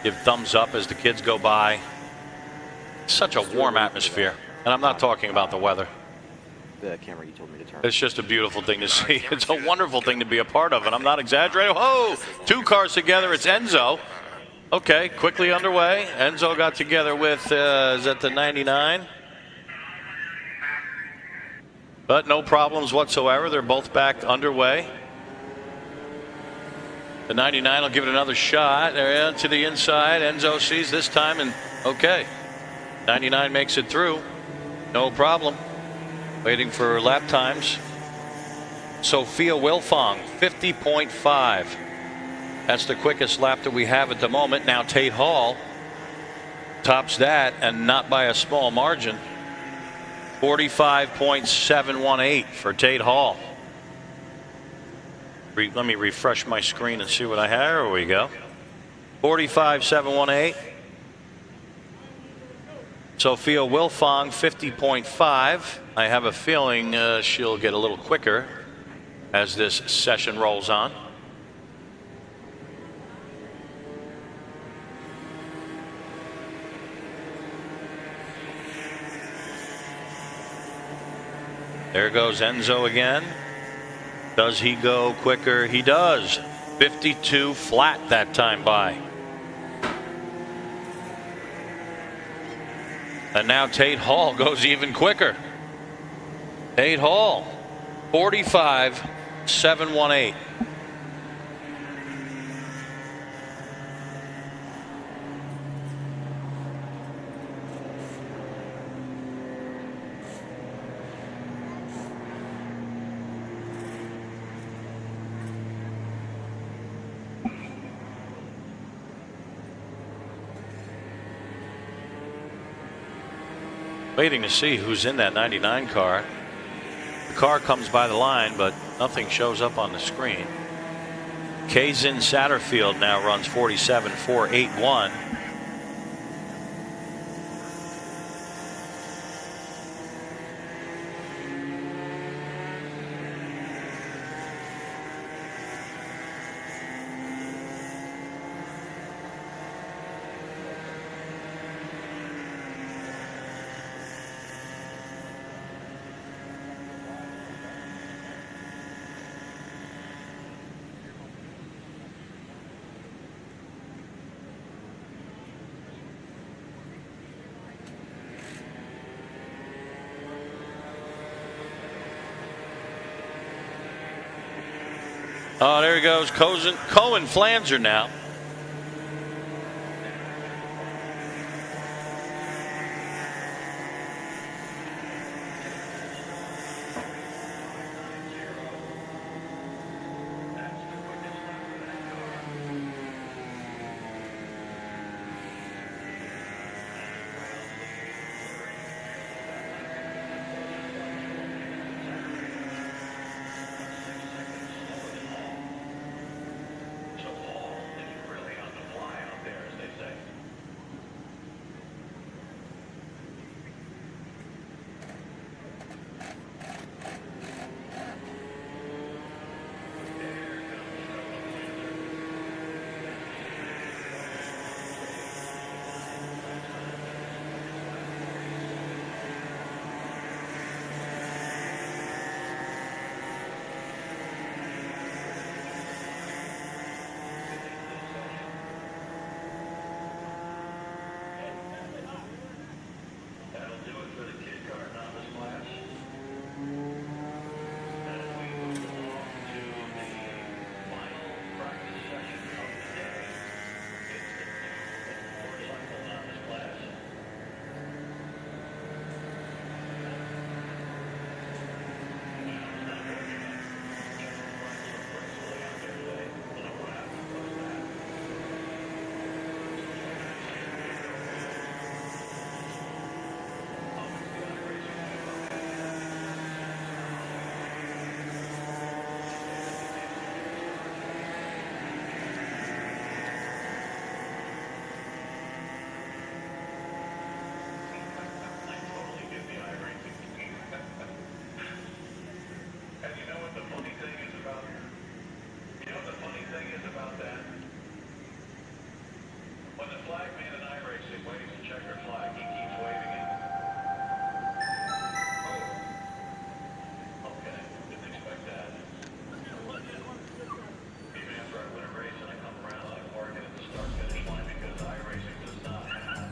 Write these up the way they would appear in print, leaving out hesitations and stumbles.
give thumbs up as the kids go by. Such a warm atmosphere, and I'm not talking about the weather. The camera you told me to turn. It's just a beautiful thing to see. It's a wonderful thing to be a part of, and I'm not exaggerating. Oh, 2 cars together. It's Enzo. Okay, quickly underway. Enzo got together with, is that the 99? But no problems whatsoever. They're both back underway. The 99 will give it another shot. There to the inside. Enzo sees this time, and okay. 99 makes it through. No problem. Waiting for lap times. Sophia Wilfong, 50.5. That's the quickest lap that we have at the moment. Now Tate Hall tops that, and not by a small margin. 45.718 for Tate Hall. Let me refresh my screen and see what I have. There we go. 45.718. Sophia Wilfong, 50.5. I have a feeling she'll get a little quicker as this session rolls on. There goes Enzo again. Does he go quicker? He does. 52 flat that time by. And now Tate Hall goes even quicker. Tate Hall, 45.718. Waiting to see who's in that 99 car. The car comes by the line, but nothing shows up on the screen. Kazin Satterfield now runs 47.481. Oh, there he goes. Cohen Flanzer now. When the flag man in iRacing waves the checkered flag, he keeps waving it. Oh. Okay. Didn't expect that. Even after I win a race and I come around, I park it at the start-finish line because iRacing does not have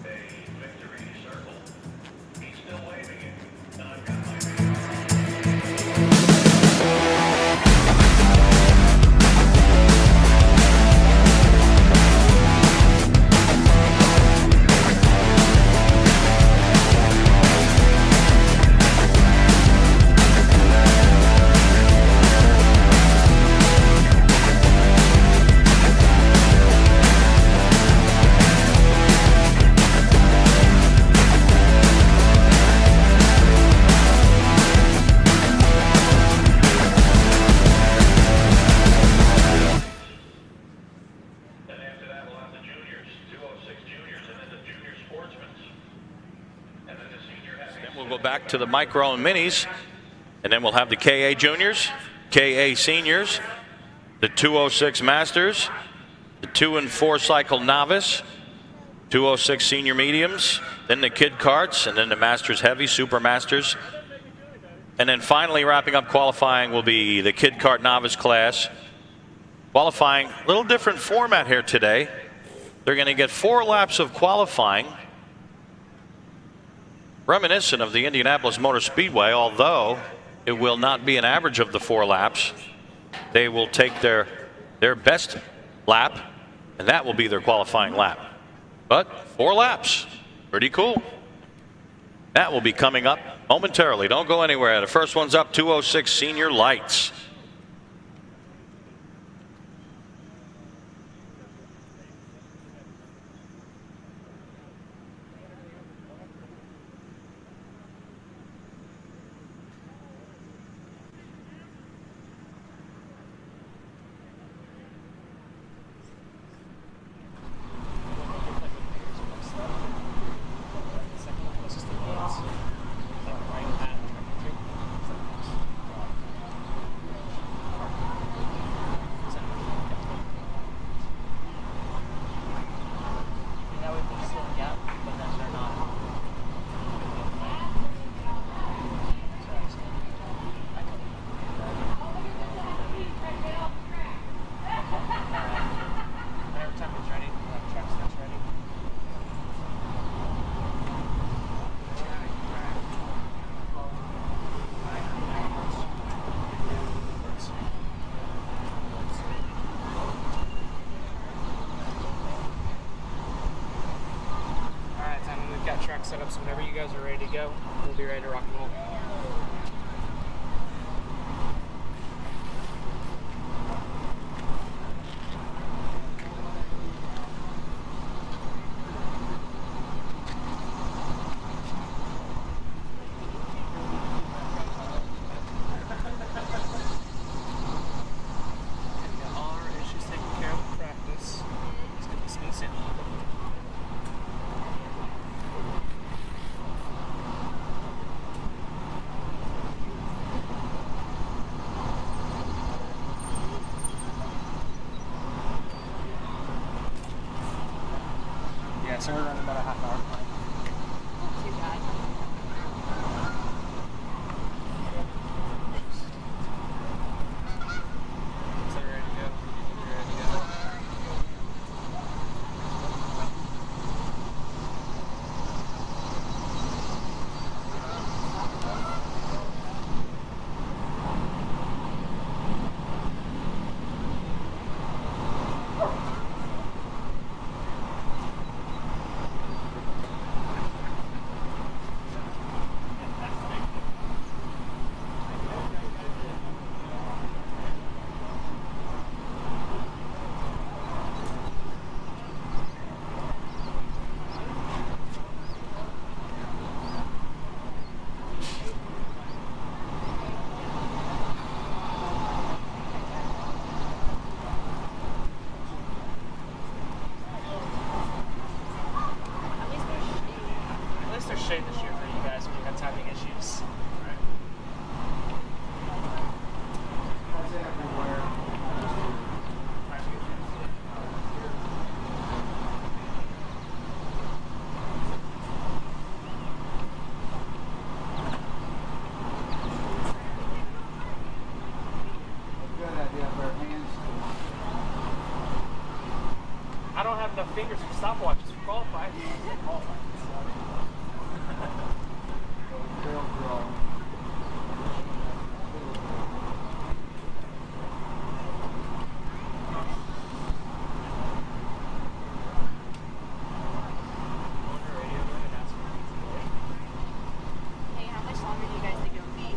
a victory circle. He's still waving it. And I've got my video. Then after that, we'll have the juniors, 206 juniors, and then the junior sportsmen. And then the senior heavy. Then we'll go back to the micro and minis, and then we'll have the KA juniors, KA seniors, the 206 masters, the 2 and 4 cycle novice, 206 senior mediums, then the kid karts, and then the masters heavy, super masters. And then finally wrapping up qualifying will be the kid kart novice class. Qualifying, a little different format here today. They're going to get 4 laps of qualifying, reminiscent of the Indianapolis Motor Speedway, although it will not be an average of the 4 laps. They will take their best lap, and that will be their qualifying lap. But 4 laps, pretty cool. That will be coming up momentarily. Don't go anywhere. The first one's up, 206 senior lights. Track set up, so whenever you guys are ready to go, we'll be ready to rock and roll. All our issues taken care of in practice. Let's get this one set. Yeah, so we're running about a half hour behind. So we're ready to go. We're ready to go. Shade this year for you guys if you had timing issues. I don't have enough fingers for stopwatches for qualifying. Hey, how much longer do you guys think it'll be?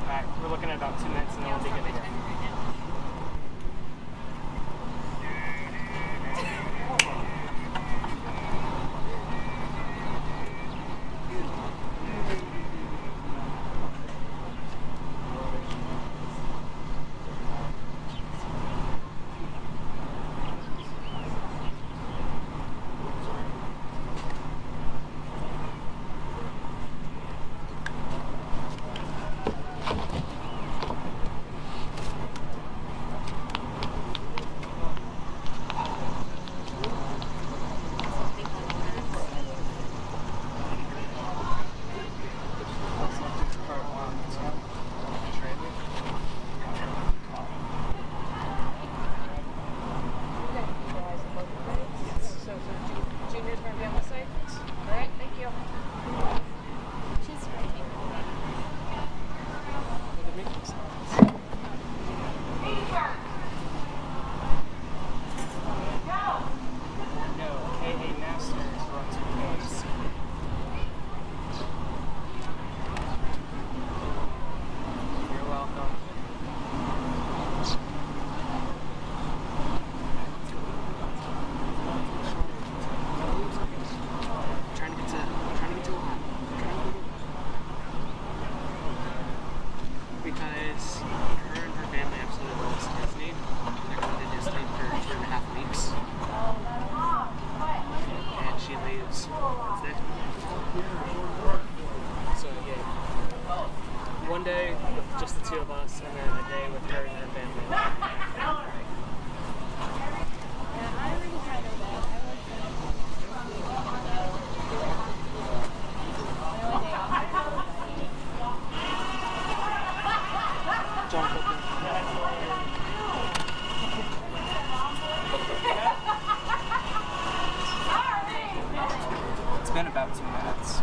Alright, we're looking at about 2 minutes and then we'll be good to go. Junior's going to be on this side? All right, thank you. She's ready. No, KA Masters runs novice. You're welcome. Trying to get to a lot. Because her and her family absolutely love Disney. They're going to Disney for 2.5 weeks. And she leaves Wednesday. So yeah, one day just the two of us, and then a day with her and her family. Yeah, I already kind of that. I like John Cooker. It's been about 2 minutes.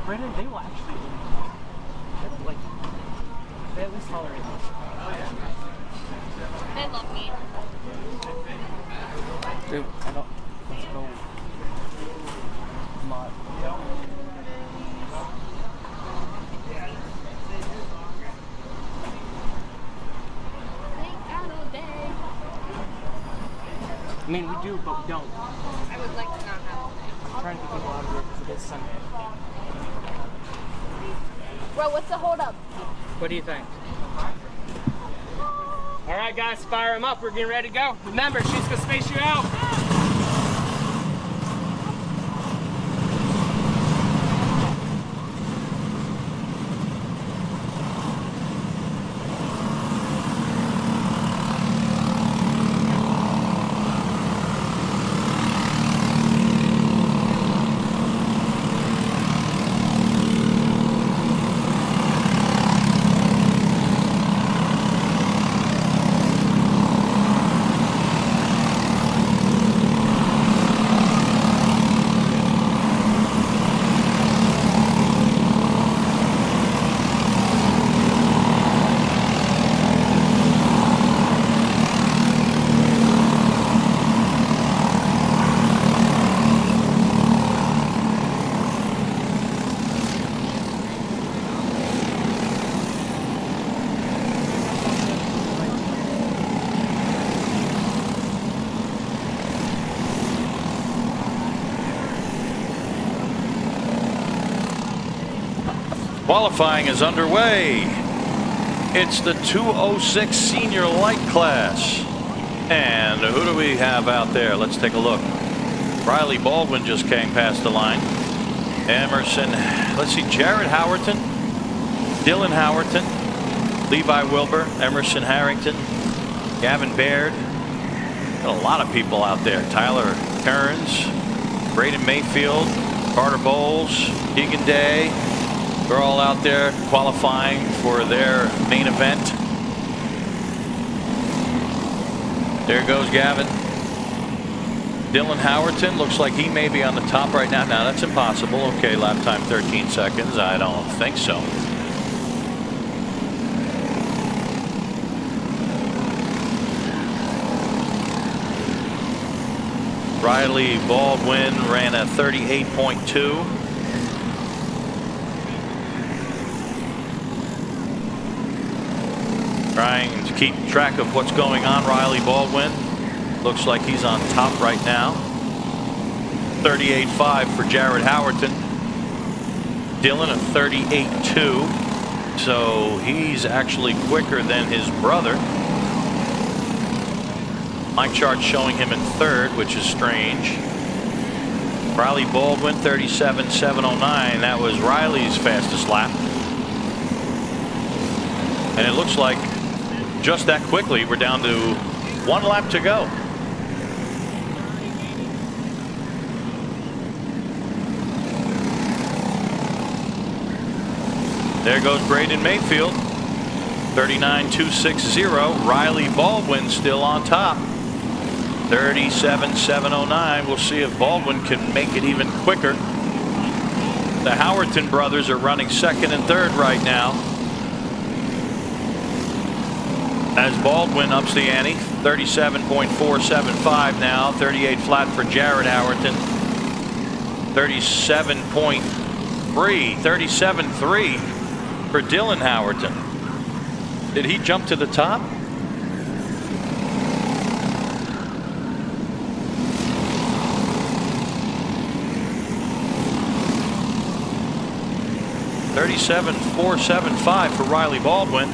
Brandon, they will actually like they at least tolerate me. They love me. Dude, I don't. Let's go. Mod. Thank God all day. I mean, we do, but we don't. I would like to not have I'm trying to get people out of here because it is Sunday. Bro, what's the holdup? What do you think? All right, guys, fire them up. We're getting ready to go. Remember, she's gonna space you out. Qualifying is underway. It's the 206 senior light class. And who do we have out there? Let's take a look. Riley Baldwin just came past the line. Emerson, let's see, Jared Howerton, Dylan Howerton, Levi Wilbur, Emerson Harrington, Gavin Baird. Got a lot of people out there. Tyler Kearns, Braden Mayfield, Carter Bowles, Keegan Day. They're all out there qualifying for their main event. There goes Gavin. Dylan Howerton looks like he may be on the top right now. Now that's impossible. Okay, lap time 13 seconds. I don't think so. Riley Baldwin ran a 38.2. Trying to keep track of what's going on. Riley Baldwin looks like he's on top right now. 38.5 for Jared Howerton. Dylan a 38.2. So he's actually quicker than his brother. My chart's showing him in third, which is strange. Riley Baldwin 37.709. That was Riley's fastest lap. And it looks like just that quickly we're down to 1 lap to go. There goes Braden Mayfield, 39.260. Riley Baldwin still on top, 37.709. We'll see if Baldwin can make it even quicker. The Howerton brothers are running second and third right now, as Baldwin ups the ante. 37.475 now. 38 flat for Jared Howerton. 37.3 for Dylan Howerton. Did he jump to the top? $37.475 for Riley Baldwin.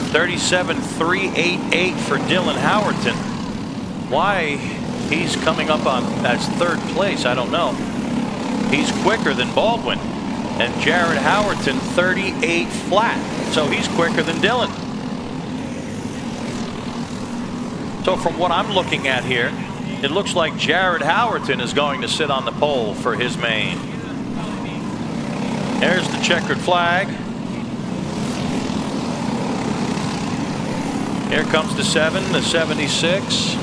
37.388 for Dylan Howerton. Why he's coming up on as third place, I don't know. He's quicker than Baldwin. And Jared Howerton 38 flat. So he's quicker than Dylan. So from what I'm looking at here, it looks like Jared Howerton is going to sit on the pole for his main. There's the checkered flag. Here comes the 7, the 76.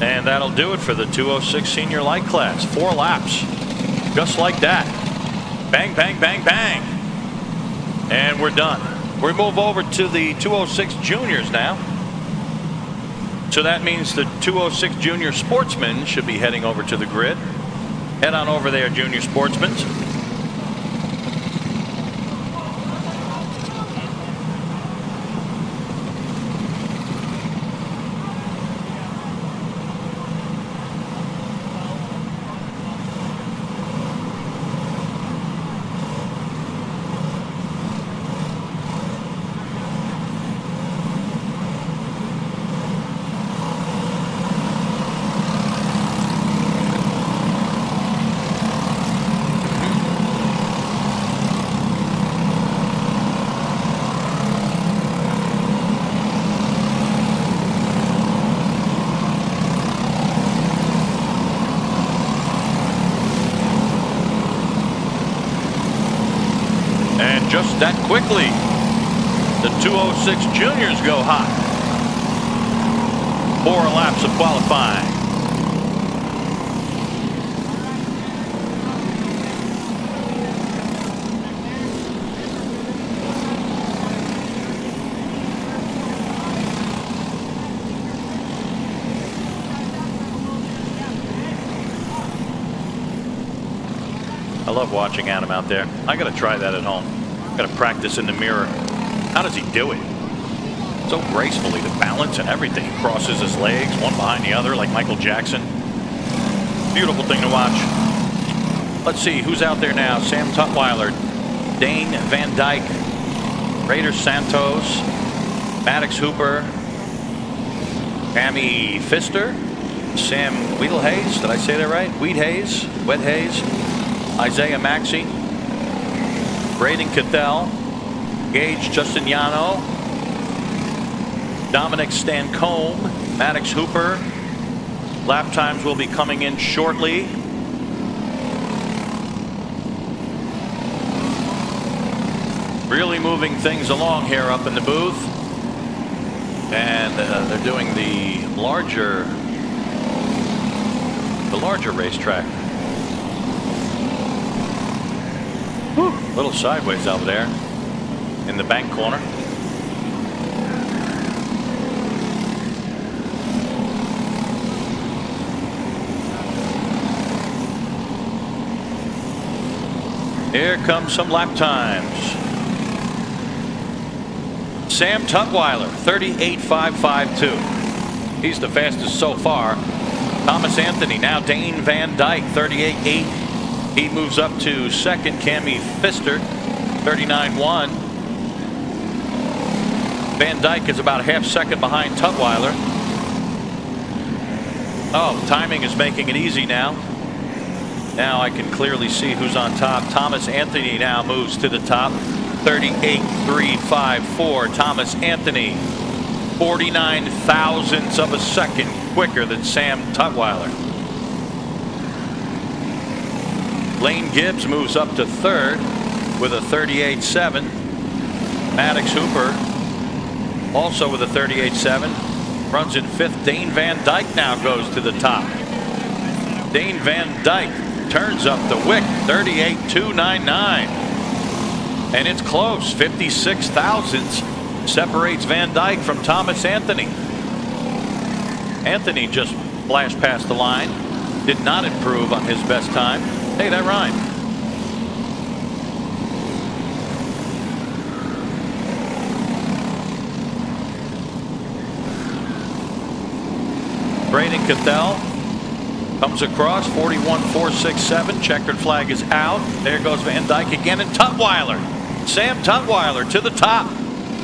And that'll do it for the 206 senior light class. 4 laps. Just like that. Bang, bang, bang, bang. And we're done. We move over to the 206 juniors now. So that means the 206 junior sportsmen should be heading over to the grid. Head on over there, junior sportsmen. Just that quickly, the 206 juniors go hot. 4 laps of qualifying. I love watching Adam out there. I got to try that at home. Got to practice in the mirror. How does he do it? So gracefully, the balance and everything. He crosses his legs one behind the other like Michael Jackson. Beautiful thing to watch. Let's see who's out there now. Sam Tutwiler, Dane Van Dyke, Raider Santos, Maddox Hooper, Tammy Pfister, Sam Weedlehays. Did I say that right? Wedhays, Isaiah Maxey, Braden Cathell, Gage Justiniano, Dominic Stancombe, Maddox Hooper. Lap times will be coming in shortly. Really moving things along here up in the booth. And they're doing the larger racetrack. Whew, a little sideways out there in the bank corner. Here comes some lap times. Sam Tutwiler, 38.552. He's the fastest so far. Thomas Anthony, now Dane Van Dyke, 38.8. He moves up to second. Cammy Pfister, 39.1. Van Dyke is about a half second behind Tutwiler. Oh, timing is making it easy now. Now I can clearly see who's on top. Thomas Anthony now moves to the top. 38.354. Thomas Anthony, 49 thousandths of a second quicker than Sam Tutwiler. Lane Gibbs moves up to third with a 38.7. Maddox Hooper also with a 38.7. Runs in fifth. Dane Van Dyke now goes to the top. Dane Van Dyke turns up the wick, 38.299. And it's close. 56 thousandths separates Van Dyke from Thomas Anthony. Anthony just flashed past the line. Did not improve on his best time. Hey, that rhymed. Braden Cathell comes across 41.467. Checkered flag is out. There goes Van Dyke again, and Tutwiler. Sam Tutwiler to the top.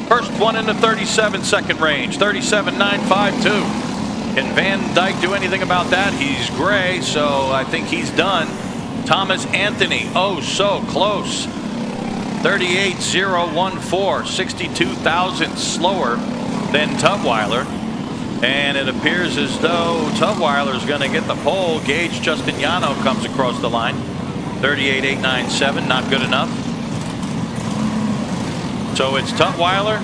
First one in the 37-second range, 37.952. Can Van Dyke do anything about that? He's gray, so I think he's done. Thomas Anthony, oh so close. 38.014, 62 thousandths slower than Tutwiler. And it appears as though Tutwiler is going to get the pole. Gage Justiniano comes across the line. 38.897, not good enough. So it's Tutwiler,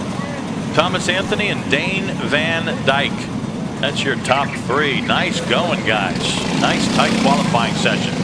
Thomas Anthony, and Dane Van Dyke. That's your top three. Nice going, guys. Nice tight qualifying session.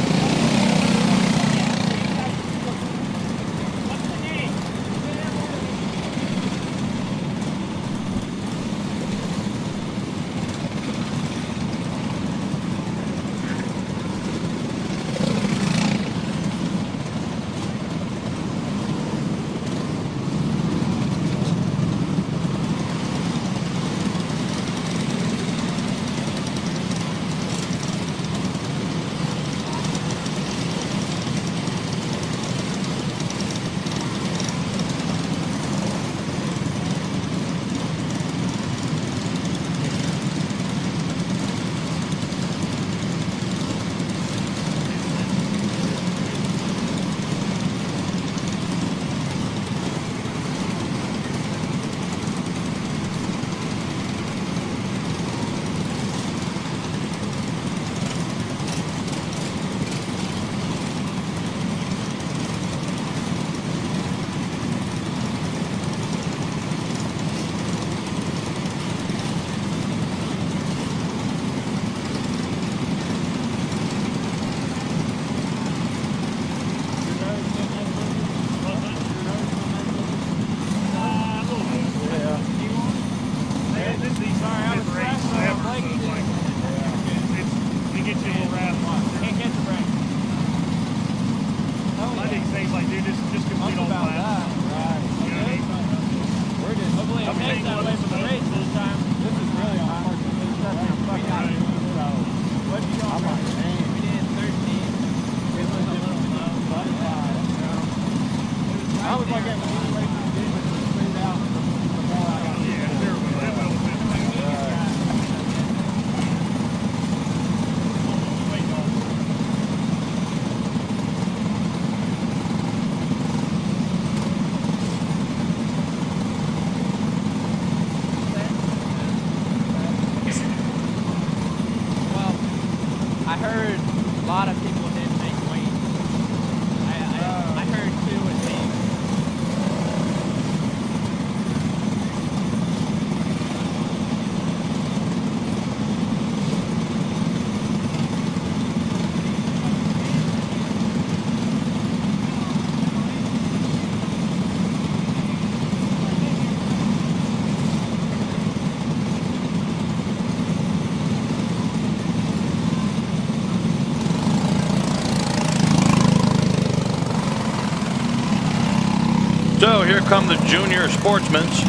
come the junior sportsmen's.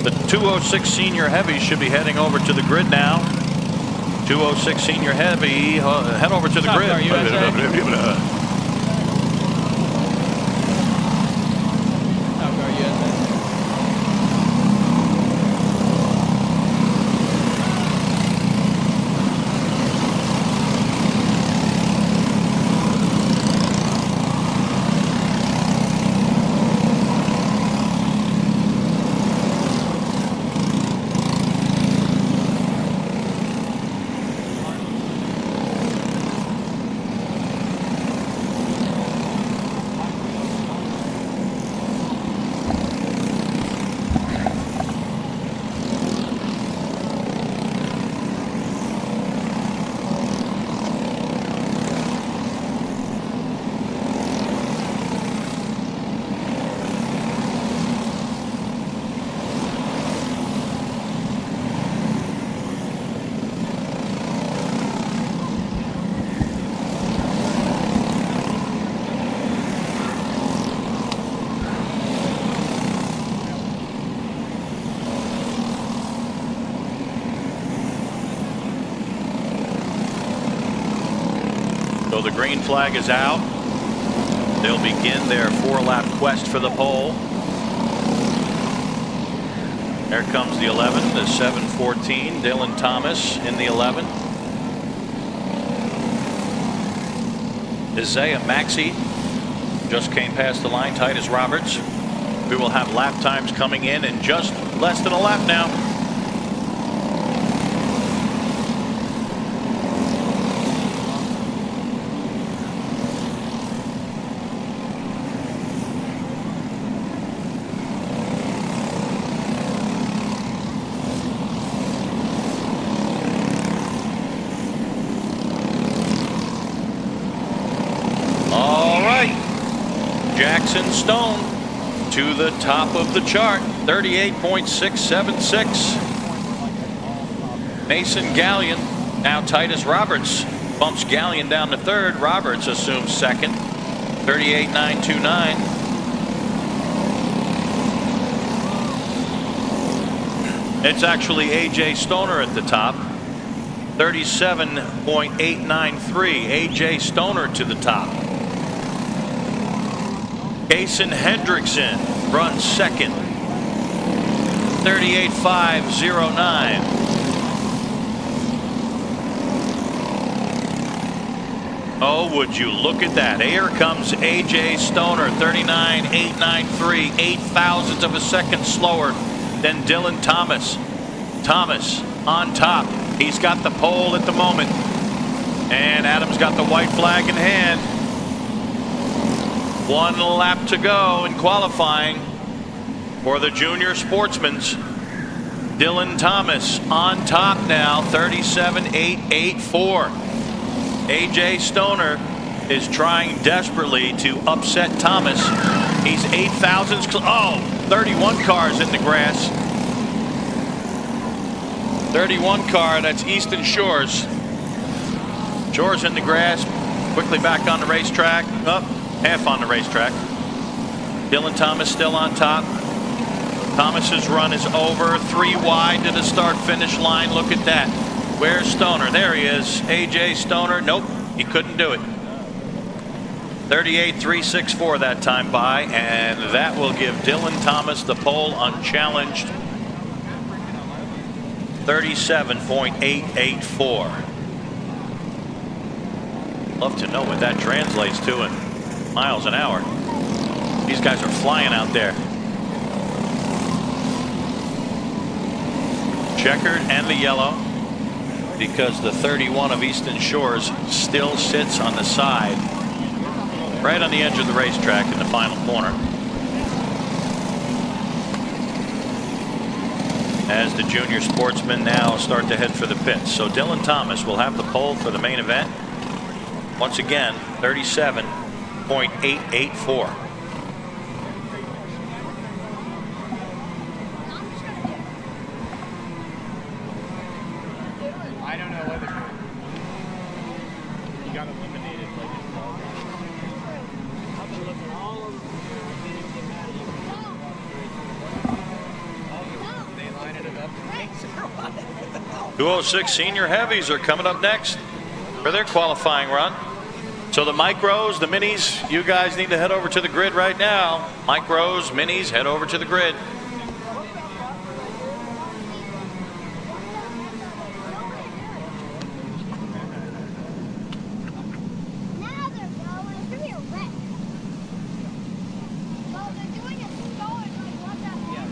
The 206 senior heavy should be heading over to the grid now. 206 senior heavy, head over to the grid. So the green flag is out. They'll begin their 4-lap quest for the pole. There comes the 11, the 714, Dylan Thomas in the 11. Isaiah Maxey just came past the line. Titus Roberts. We will have lap times coming in just less than a lap now. Jackson Stone to the top of the chart, 38.676. Mason Gallion, now Titus Roberts bumps Gallion down to third. Roberts assumes second, 38.929. It's actually AJ Stoner at the top, 37.893. AJ Stoner to the top. Jason Hendrickson runs second, 38.509. Oh, would you look at that. Here comes AJ Stoner, 39.893, 8 thousandths of a second slower than Dylan Thomas. Thomas on top. He's got the pole at the moment. And Adam's got the white flag in hand. 1 lap to go in qualifying for the junior sportsmen's. Dylan Thomas on top now, 37.884. AJ Stoner is trying desperately to upset Thomas. He's 8 thousandths. 31 cars in the grass. 31 car, that's Eastern Shores. Shores in the grass, quickly back on the racetrack. Up. Half on the racetrack. Dylan Thomas still on top. Thomas's run is over. 3 wide to the start-finish line. Look at that. Where's Stoner? There he is. AJ Stoner. Nope, he couldn't do it. 38.364 that time by, and that will give Dylan Thomas the pole unchallenged. 37.884. Love to know what that translates to in miles an hour. These guys are flying out there. Checkered and the yellow, because the 31 of Eastern Shores still sits on the side, right on the edge of the racetrack in the final corner. As the junior sportsmen now start to head for the pits. So Dylan Thomas will have the pole for the main event. Once again, 37.884. I don't know whether he got eliminated like in fall. I've been looking all over. 206 senior heavies are coming up next for their qualifying run. So the micros, the minis, you guys need to head over to the grid right now. Micros, minis, head over to the grid. Now they're going. It's gonna be a wreck. Well, they're doing it slow and like what the heck?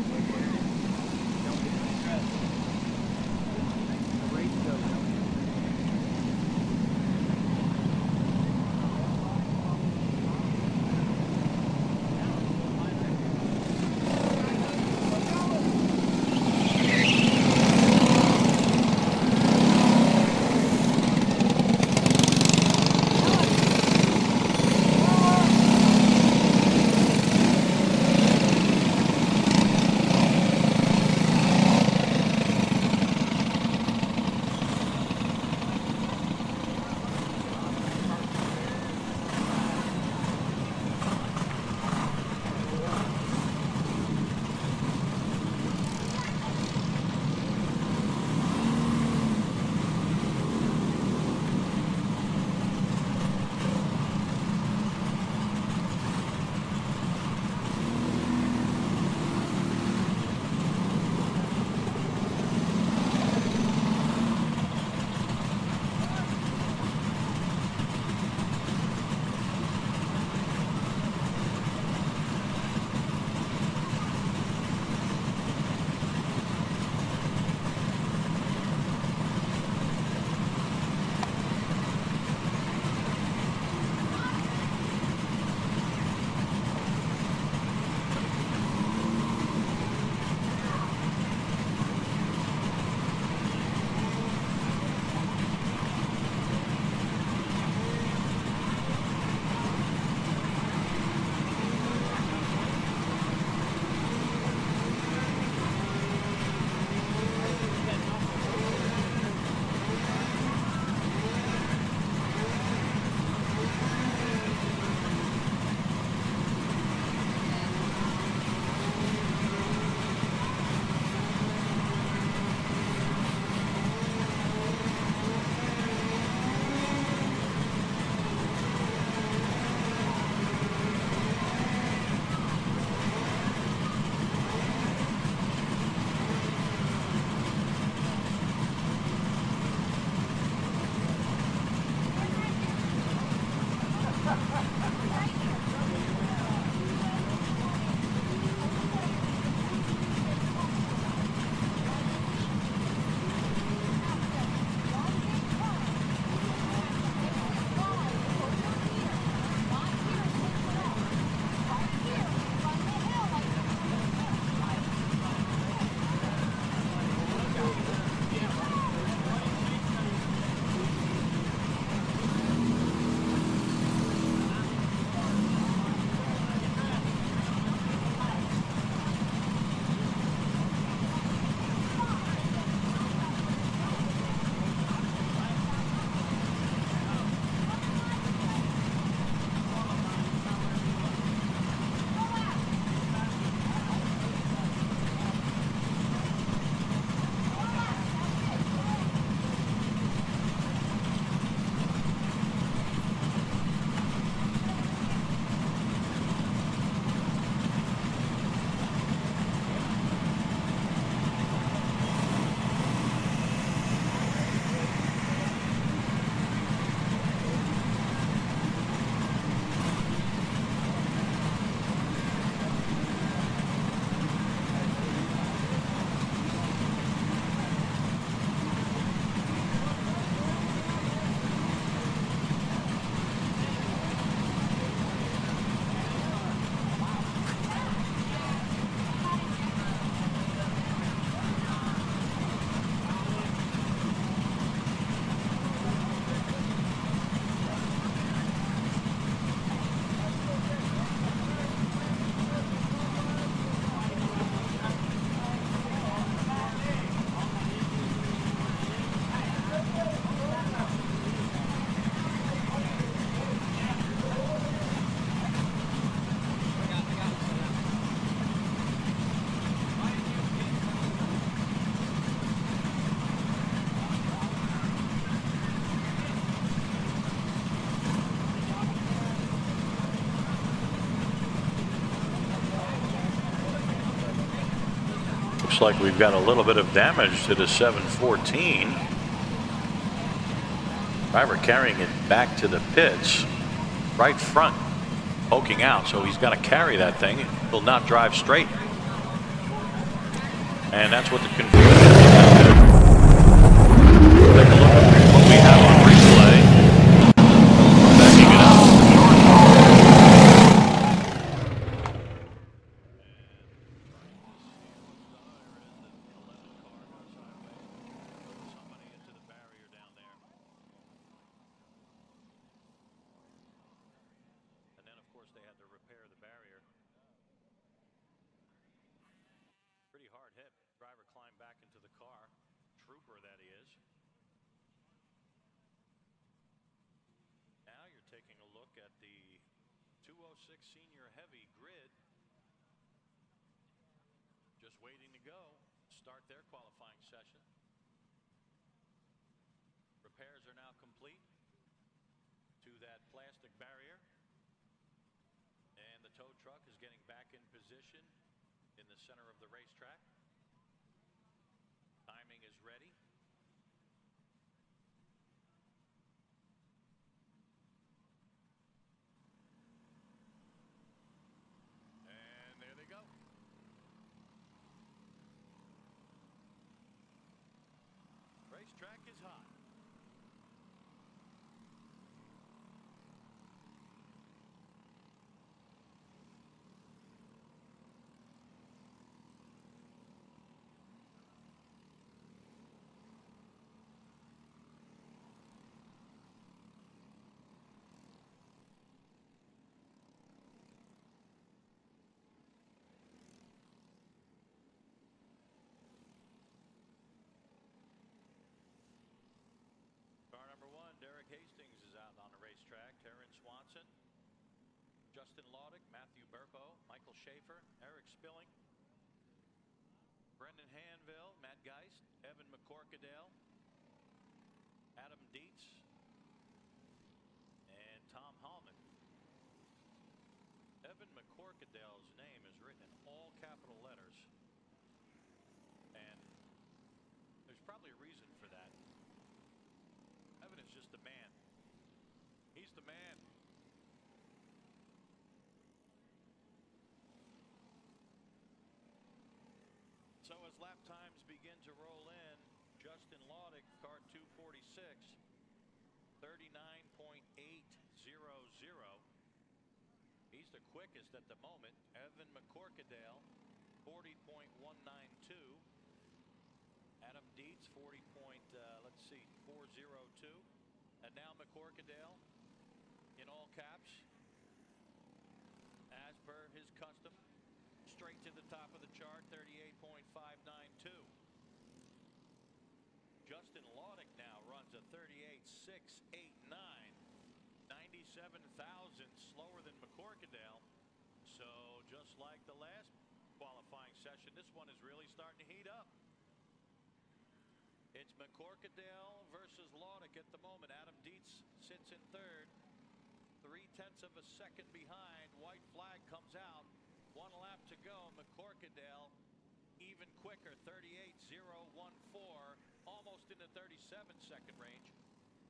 Looks like we've got a little bit of damage to the 714. Driver carrying it back to the pits, right front, poking out. So he's got to carry that thing. It will not drive straight. And that's what the confusion is out there. Take a look at what we have on replay. Backing it up. Somebody into the barrier down there. And then, of course, they had to repair the barrier. Pretty hard hit. Driver climbed back into the car. Trooper that he is. Now you're taking a look at the 206 Senior Heavy grid. Just waiting to go. Start their qualifying session. Repairs are now complete to that plastic barrier. And the tow truck is getting back in position in the center of the racetrack. Timing is ready. And there they go. Racetrack is hot. Car number 1, Derek Hastings is out on the racetrack. Terrence Swanson, Justin Laudick, Matthew Burpo, Michael Schaefer, Eric Spilling, Brendan Hanville, Matt Geist, Evan McCorkadale, Adam Dietz, and Tom Hallman. Evan McCorkadale's name is written in all capital letters, and there's probably a reason for that. Evan is just the man. He's the man. So as lap times begin to roll in, Justin Laudick, car 246, 39.800. He's the quickest at the moment. Evan McCorkadale, 40.192. Adam Dietz, 402. And now McCorkadale, in all caps, as per his custom, straight to the top of the chart, 38.592. Justin Laudick now runs a 38.689, 97 thousandths slower than McCorkadale. So just like the last qualifying session, this one is really starting to heat up. It's McCorkadale versus Laudick at the moment. Adam Dietz sits in third, 0.3 of a second behind. White flag comes out. 1 lap to go. McCorkadale even quicker, 38.014, almost in the 37-second range.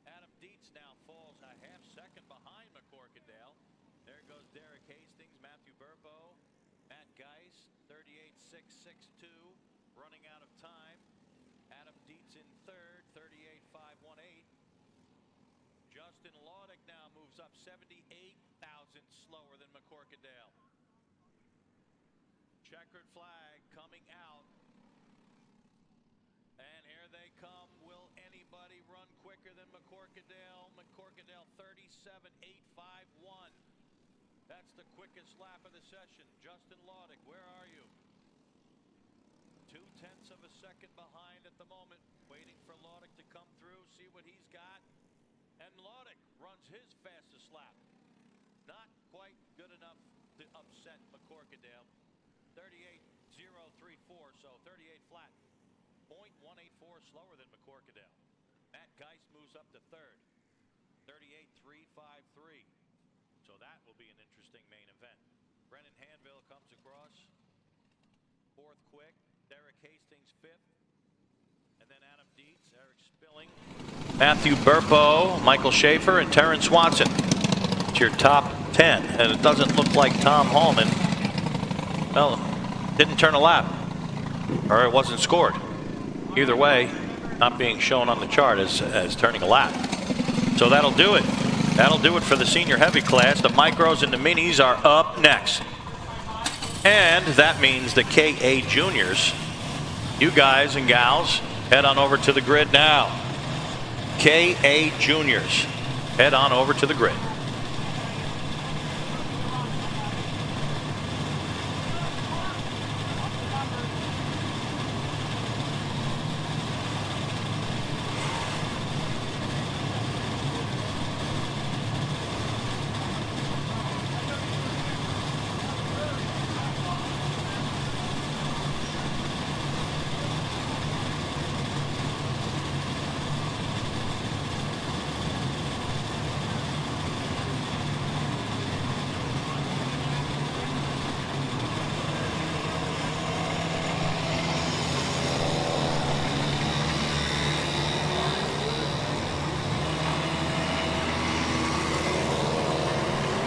Adam Dietz now falls a half second behind McCorkadale. There goes Derek Hastings, Matthew Burpo, Matt Geist, 38.662, running out of time. Adam Dietz in third, 38.518. Justin Laudick now moves up 78 thousandths slower than McCorkadale. Checkered flag coming out. And here they come. Will anybody run quicker than McCorkadale? McCorkadale 37.851. That's the quickest lap of the session. Justin Laudick, where are you? 0.2 of a second behind at the moment. Waiting for Laudick to come through, see what he's got. And Laudick runs his fastest lap. Not quite good enough to upset McCorkadale. 38.034, so 38 flat. 0.184 slower than McCorkadale. Matt Geist moves up to third. 38.353. So that will be an interesting main event. Brendan Hanville comes across. Fourth quick. Derek Hastings 5th. And then Adam Dietz, Eric Spilling, Matthew Burpo, Michael Schaefer, and Terrence Watson. It's your top 10. And it doesn't look like Tom Hallman, well, didn't turn a lap. Or it wasn't scored. Either way, not being shown on the chart as turning a lap. So that'll do it. That'll do it for the senior heavy class. The micros and the minis are up next. And that means the KA juniors, you guys and gals, head on over to the grid now. KA juniors, head on over to the grid.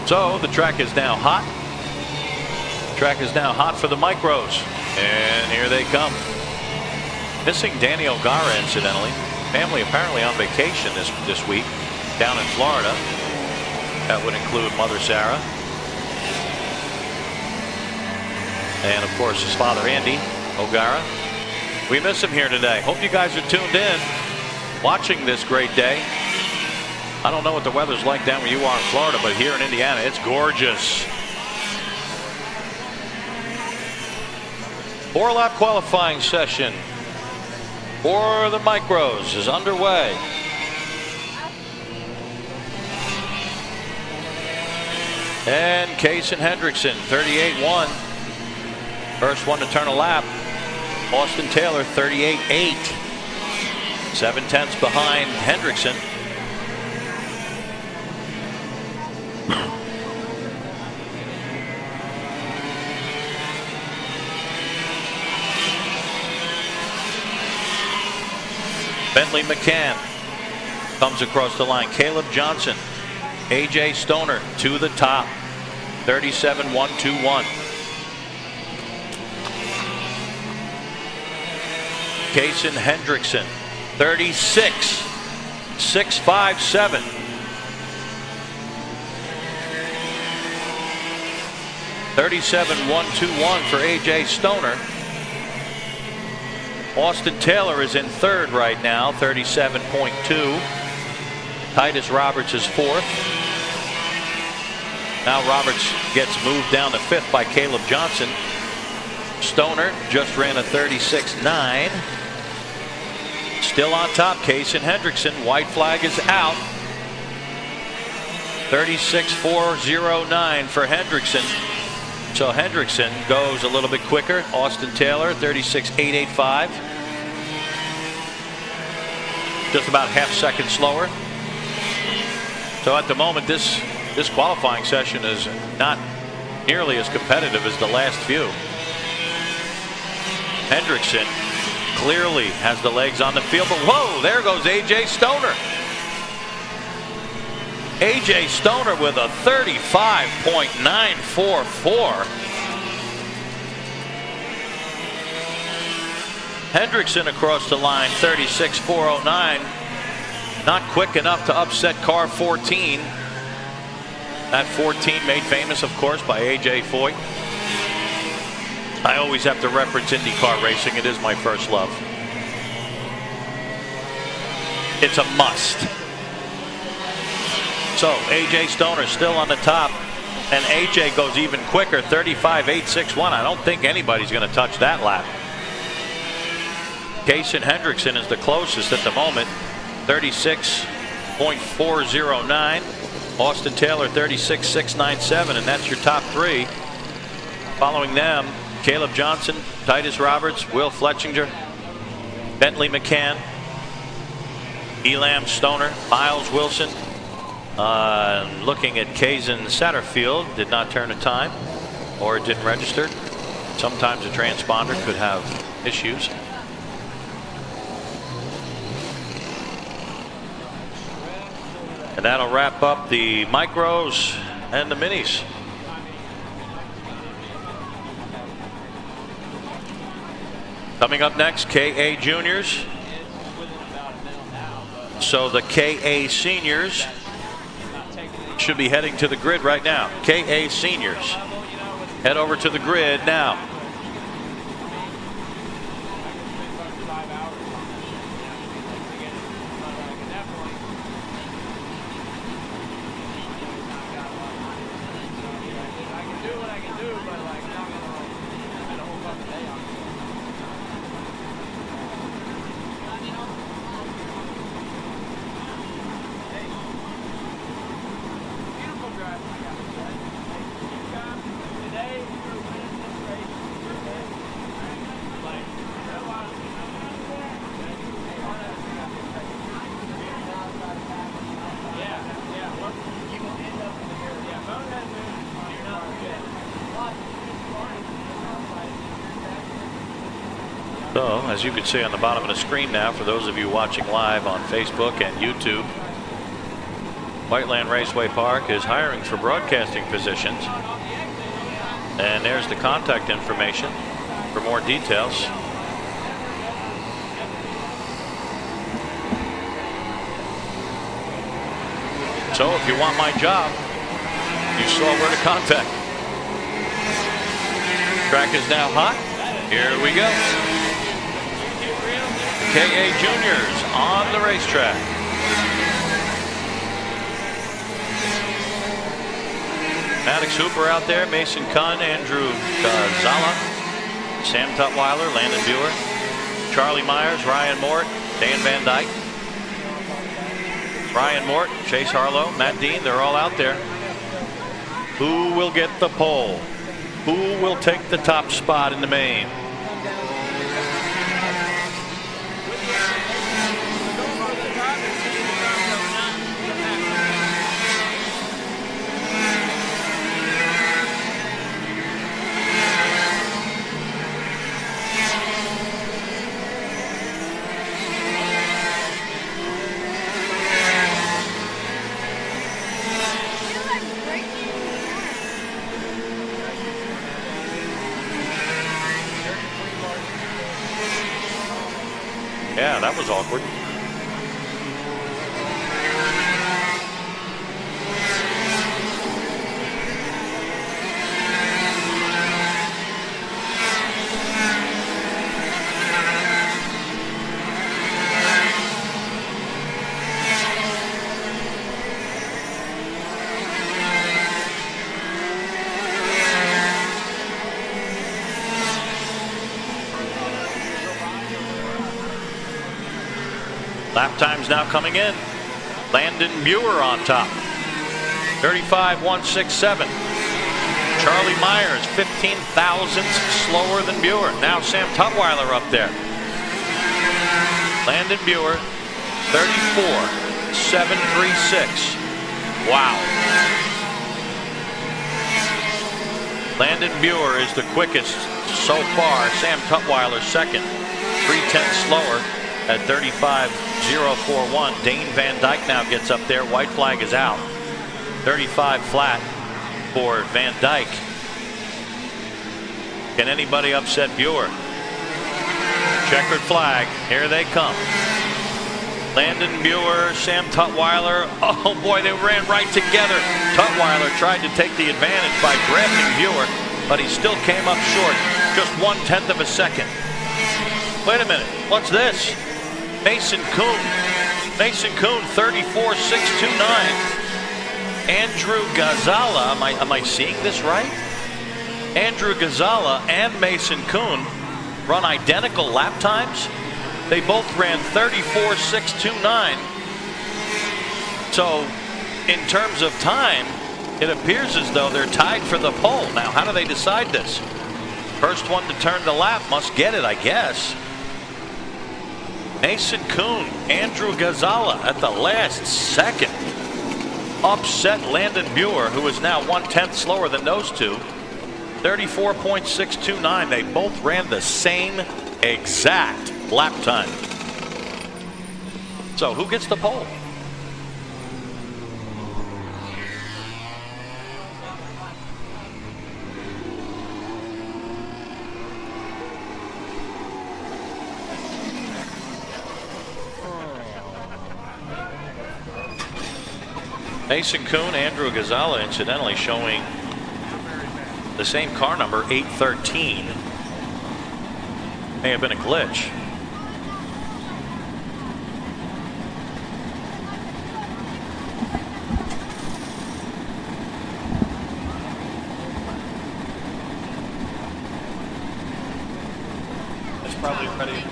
So the track is now hot. Track is now hot for the micros. And here they come. Missing Danny O'Gara, incidentally. Family apparently on vacation this week down in Florida. That would include Mother Sarah. And of course his father Andy O'Gara. We miss him here today. Hope you guys are tuned in, watching this great day. I don't know what the weather's like down where you are in Florida, but here in Indiana, it's gorgeous. 4-lap qualifying session for the micros is underway. And Kaysen Hendrickson, 38.1. First one to turn a lap. Austin Taylor, 38.8. 7/10 behind Hendrickson. Bentley McCann comes across the line. Caleb Johnson, AJ Stoner to the top. 37.121. Kaysen Hendrickson, 36.657. $37.121 for AJ Stoner. Austin Taylor is in third right now, 37.2. Titus Roberts is fourth. Now Roberts gets moved down to fifth by Caleb Johnson. Stoner just ran a 36.9. Still on top, Kaysen Hendrickson. White flag is out. 36.409 for Hendrickson. So Hendrickson goes a little bit quicker. Austin Taylor, 36.885. Just about half second slower. So at the moment, this qualifying session is not nearly as competitive as the last few. Hendrickson clearly has the legs on the field, but whoa, there goes AJ Stoner. AJ Stoner with a 35.944. Hendrickson across the line, 36.409. Not quick enough to upset car 14. That 14 made famous, of course, by AJ Foyt. I always have to reference IndyCar racing. It is my first love. It's a must. So AJ Stoner still on the top, and AJ goes even quicker, 35.861. I don't think anybody's going to touch that lap. Kaysen Hendrickson is the closest at the moment, 36.409. Austin Taylor, 36.697, and that's your top three. Following them, Caleb Johnson, Titus Roberts, Will Fletchinger, Bentley McCann, Elam Stoner, Miles Wilson. Looking at Kaysen Satterfield, did not turn a time, or it didn't register. Sometimes a transponder could have issues. And that'll wrap up the micros and the minis. Coming up next, KA juniors. So the KA seniors should be heading to the grid right now. KA seniors head over to the grid now. So, as you can see on the bottom of the screen now, for those of you watching live on Facebook and YouTube, Whiteland Raceway Park is hiring for broadcasting positions. And there's the contact information for more details. So, if you want my job, you saw where to contact. Track is now hot. Here we go. KA juniors on the racetrack. Maddox Hooper out there, Mason Kuhn, Andrew Gazala, Sam Tutwiler, Landon Buer, Charlie Myers, Ryan Mort, Dan Van Dyke, Ryan Mort, Chase Harlow, Matt Dean, they're all out there. Who will get the pole? Who will take the top spot in the main? Yeah, that was awkward. Lap times now coming in. Landon Buer on top. 35.167. Charlie Myers, 15 thousandths slower than Buer. Now Sam Tutwiler up there. Landon Buer, 34.736. Wow. Landon Buer is the quickest so far. Sam Tutwiler second. 3/10 slower at 35.041. Dane Van Dyke now gets up there. White flag is out. 35 flat for Van Dyke. Can anybody upset Buer? Checkered flag. Here they come. Landon Buer, Sam Tutwiler. Oh boy, they ran right together. Tutwiler tried to take the advantage by drafting Buer, but he still came up short. Just 1/10 of a second. Wait a minute. What's this? Mason Kuhn. Mason Kuhn, 34.629. Andrew Gazala. Am I seeing this right? Andrew Gazala and Mason Kuhn run identical lap times. They both ran 34.629. So, in terms of time, it appears as though they're tied for the pole. Now, how do they decide this? First one to turn the lap must get it, I guess. Mason Kuhn, Andrew Gazala at the last second upset Landon Buer, who is now 1/10 slower than those two. 34.629. They both ran the same exact lap time. So who gets the pole? Mason Kuhn, Andrew Ghazala, incidentally showing the same car number, 813. May have been a glitch. That's probably ready.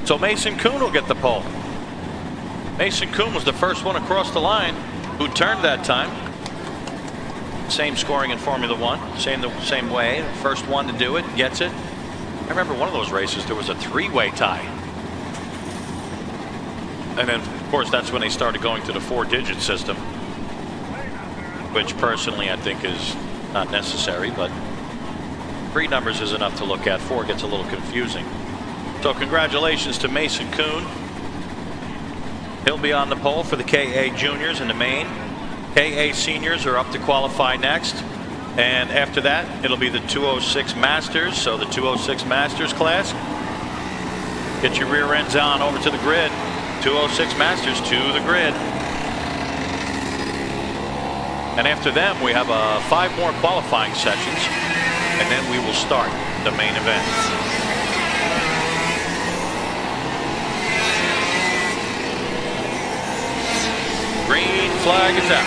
So Mason Kuhn will get the pole. Mason Kuhn was the first one across the line who turned that time. Same scoring in Formula One, same way. First one to do it gets it. I remember one of those races there was a three-way tie. And then of course that's when they started going to the 4-digit system, which personally I think is not necessary, but 3 numbers is enough to look at. 4 gets a little confusing. So congratulations to Mason Kuhn. He'll be on the pole for the KA juniors in the main. KA seniors are up to qualify next. And after that, it'll be the 206 Masters. So the 206 Masters class. Get your rear ends on over to the grid. 206 Masters to the grid. And after them, we have 5 more qualifying sessions. And then we will start the main event. Green flag is out.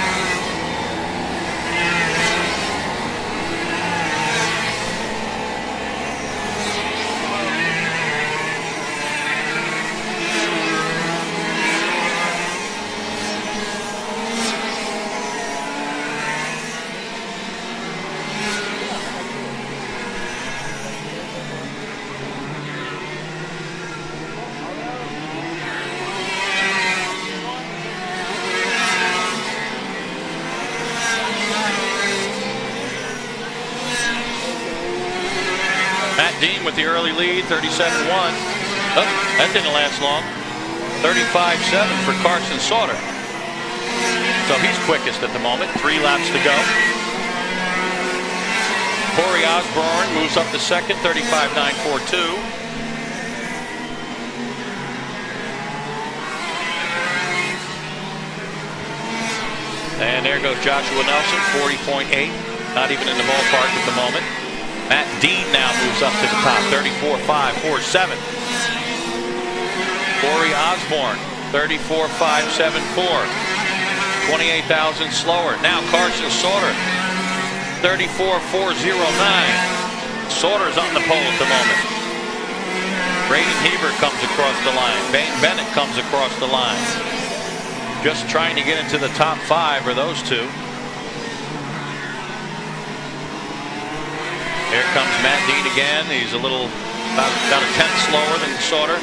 With the early lead, 37-1. Oh, that didn't last long. 35-7 for Carson Sauter. So he's quickest at the moment. 3 laps to go. Corey Osborne moves up to second, 35.942. And there goes Joshua Nelson, 40.8. Not even in the ballpark at the moment. Matt Dean now moves up to the top, 34.547. Corey Osborne, 34.574. 28 thousandths slower. Now Carson Sauter, 34.409. Sauter's on the pole at the moment. Braden Heber comes across the line. Bane Bennett comes across the line. Just trying to get into the top 5 are those two. Here comes Matt Dean again. He's a little, about a tenth slower than Sauter.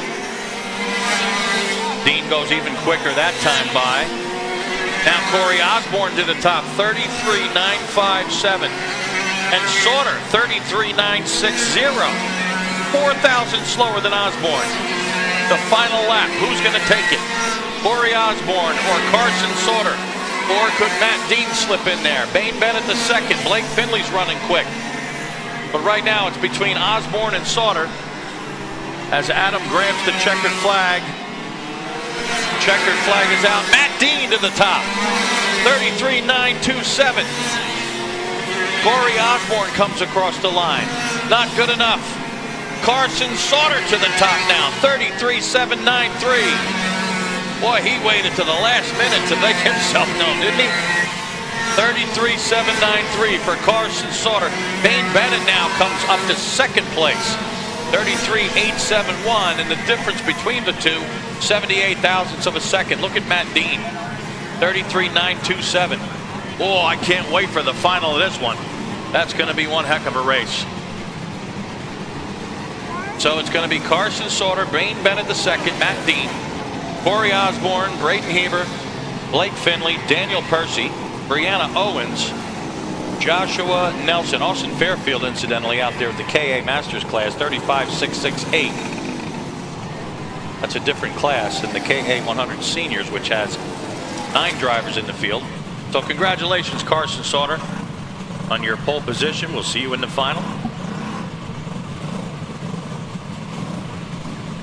Dean goes even quicker that time by. Now Corey Osborne to the top, 33.957. And Sauter, 33.960. 4,000 slower than Osborne. The final lap, who's going to take it? Corey Osborne or Carson Sauter? Or could Matt Dean slip in there? Bane Bennett the second. Blake Finley's running quick. But right now it's between Osborne and Sauter as Adam grabs the checkered flag. Checkered flag is out. Matt Dean to the top. 33.927. Corey Osborne comes across the line. Not good enough. Carson Sauter to the top now. 33.793. Boy, he waited to the last minute to make himself known, didn't he? 33.793 for Carson Sauter. Bane Bennett now comes up to second place. 33.871, and the difference between the two, 78 thousandths of a second. Look at Matt Dean, 33.927. Oh, I can't wait for the final of this one. That's going to be one heck of a race. So it's going to be Carson Sauter, Bane Bennett the second, Matt Dean, Corey Osborne, Braden Heber, Blake Finley, Daniel Percy, Brianna Owens, Joshua Nelson. Austin Fairfield, incidentally, out there at the KA Masters class, 35.668. That's a different class than the KA 100 Seniors, which has 9 drivers in the field. So congratulations, Carson Sauter, on your pole position. We'll see you in the final.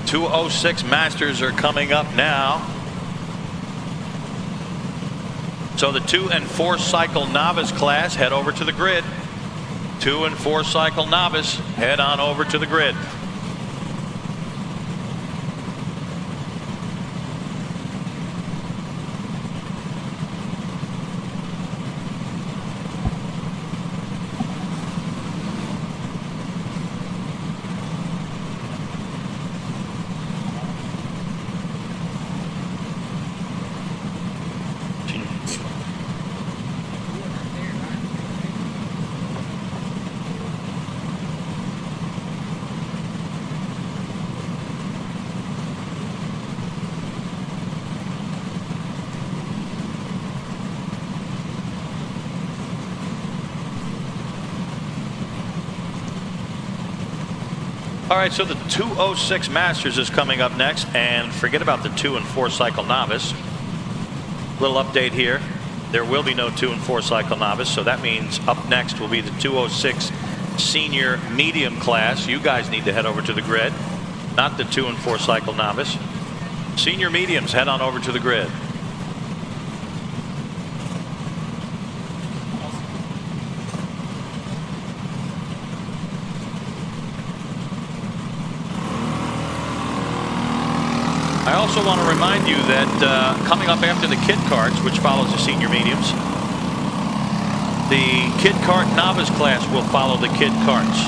206 Masters are coming up now. So the 2 and 4 cycle novice class head over to the grid. 2 and 4 cycle novice head on over to the grid. All right, so the 206 Masters is coming up next, and forget about the 2 and 4 cycle novice. Little update here. There will be no 2 and 4 cycle novice, so that means up next will be the 206 senior medium class. You guys need to head over to the grid, not the 2 and 4 cycle novice. Senior mediums, head on over to the grid. I also want to remind you that coming up after the kid karts, which follows the senior mediums, the kid kart novice class will follow the kid karts,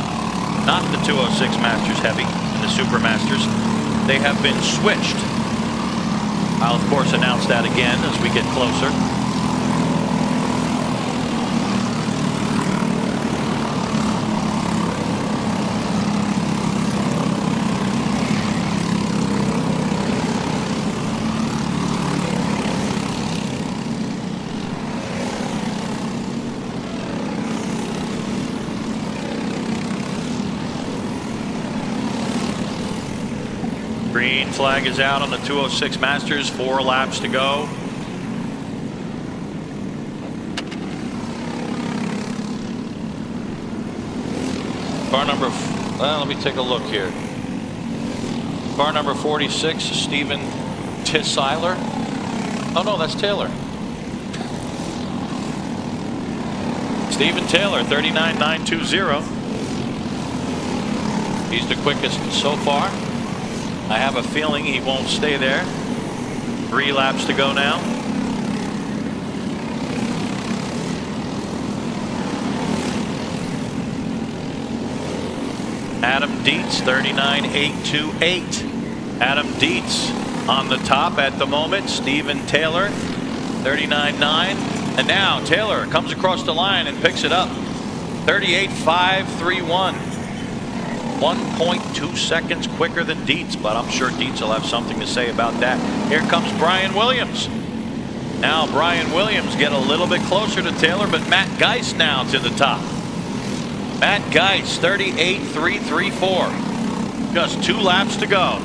not the 206 Masters Heavy and the Super Masters. They have been switched. I'll of course announce that again as we get closer. Green flag is out on the 206 Masters. 4 laps to go. Car number, well, let me take a look here. Car number 46, Stephen Tisiler. Oh no, that's Taylor. Stephen Taylor, 39.920. He's the quickest so far. I have a feeling he won't stay there. 3 laps to go now. Adam Dietz, 39.828. Adam Dietz on the top at the moment. Stephen Taylor, 39.9. And now Taylor comes across the line and picks it up. 38.531. 1.2 seconds quicker than Dietz, but I'm sure Dietz will have something to say about that. Here comes Brian Williams. Now Brian Williams get a little bit closer to Taylor, but Matt Geist now to the top. Matt Geist, 38.334. Just 2 laps to go.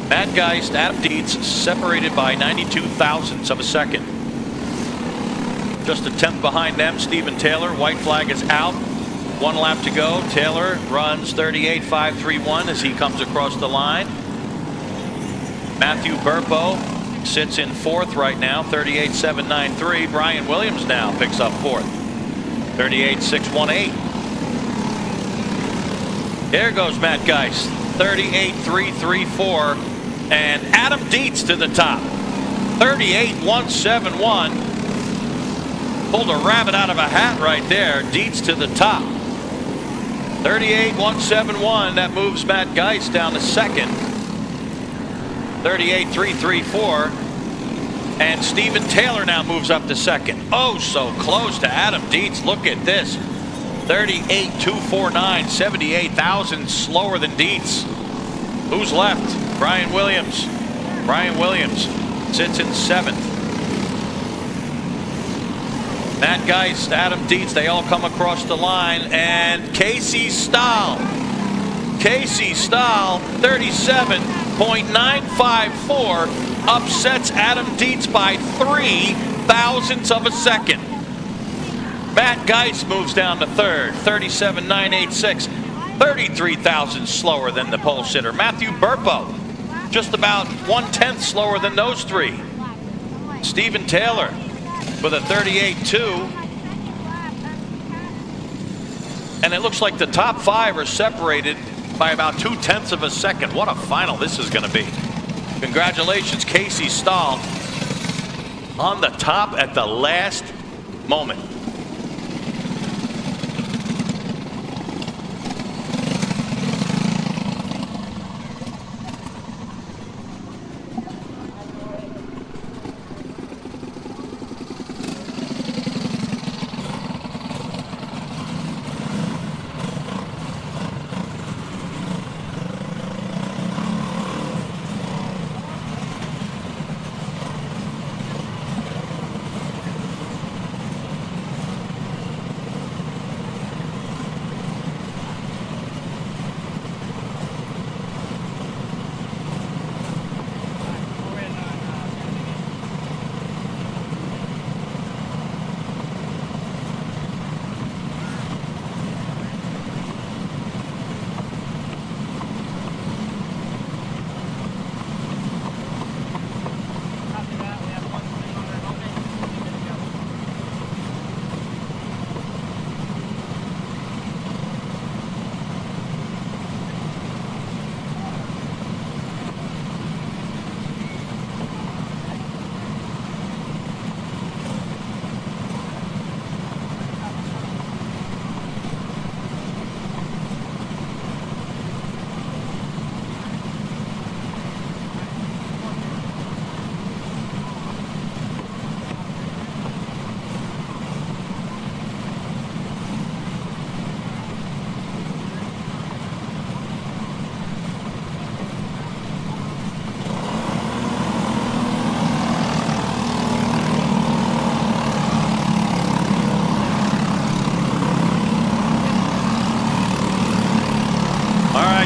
Matt Geist, Adam Dietz separated by 92 thousandths of a second. Just a tenth behind them, Stephen Taylor. White flag is out. 1 lap to go. Taylor runs 38.531 as he comes across the line. Matthew Burpo sits in 4th right now, 38.793. Brian Williams now picks up 4th, 38.618. There goes Matt Geist, 38.334. And Adam Dietz to the top, 38.171. Pulled a rabbit out of a hat right there. Dietz to the top. 38.171. That moves Matt Geist down to 2nd. 38.334. And Stephen Taylor now moves up to 2nd. Oh, so close to Adam Dietz. Look at this. 38.249. 78,000 slower than Dietz. Who's left? Brian Williams. Brian Williams sits in 7th. Matt Geist, Adam Dietz, they all come across the line, and Casey Stahl. Casey Stahl, 37.954, upsets Adam Dietz by 0.03 of a second. Matt Geist moves down to third, 37.986, 33 thousandths slower than the pole sitter. Matthew Burpo, just about 1/10 slower than those three. Stephen Taylor with a 38.2. And it looks like the top 5 are separated by about 0.2 of a second. What a final this is going to be. Congratulations, Casey Stahl on the top at the last moment.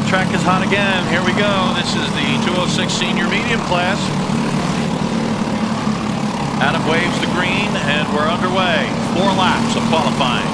Track is hot again. Here we go. This is the 206 senior medium class. Adam waves the green and we're underway. 4 laps of qualifying.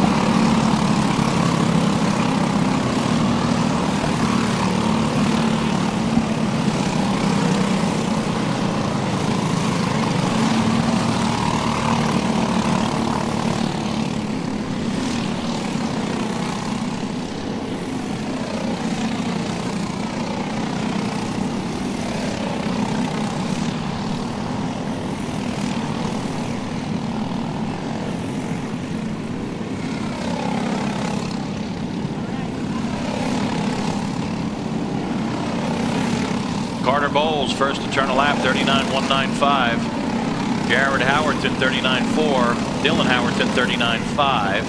Carter Bowles first to turn a lap, 39.195. Jared Howerton 39.4. Dylan Howerton 39.5.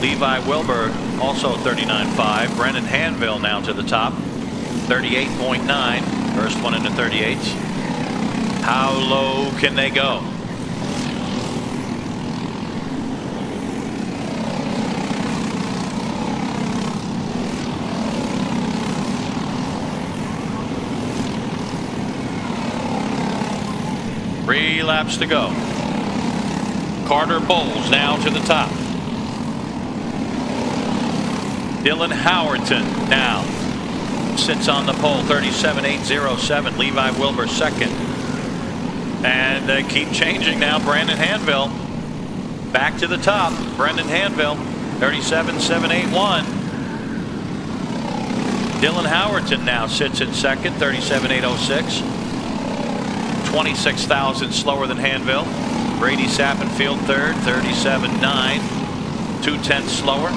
Levi Wilbur also 39.5. Brendan Hanville now to the top, 38.9. First one into 38s. How low can they go? Three laps to go. Carter Bowles now to the top. Dylan Howerton now sits on the pole, 37.807. Levi Wilbur second. And they keep changing now. Brandon Hanville back to the top. Brendan Hanville, 37.781. Dylan Howerton now sits in second, 37.806. 26 thousandths slower than Hanville. Brady Sappenfield third, 37.9. 0.2 slower.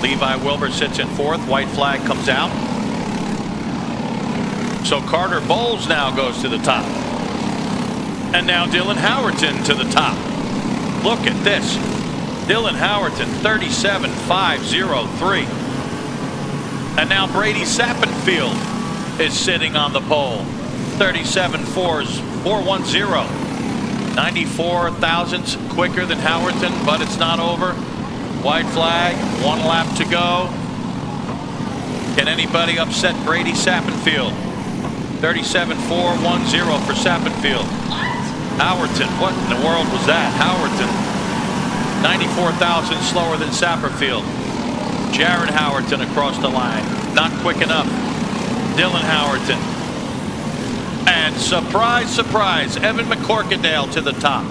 Levi Wilbur sits in fourth. White flag comes out. So Carter Bowles now goes to the top. And now Dylan Howerton to the top. Look at this. Dylan Howerton, 37.503. And now Brady Sappenfield is sitting on the pole, 37.410. 94 thousandths quicker than Howerton, but it's not over. White flag, 1 lap to go. Can anybody upset Brady Sappenfield? 37.410 for Sappenfield. Howerton, what in the world was that? Howerton, 94 thousandths slower than Sappenfield. Jared Howerton across the line, not quick enough. Dylan Howerton. And surprise, surprise, Evan McCorkindale to the top.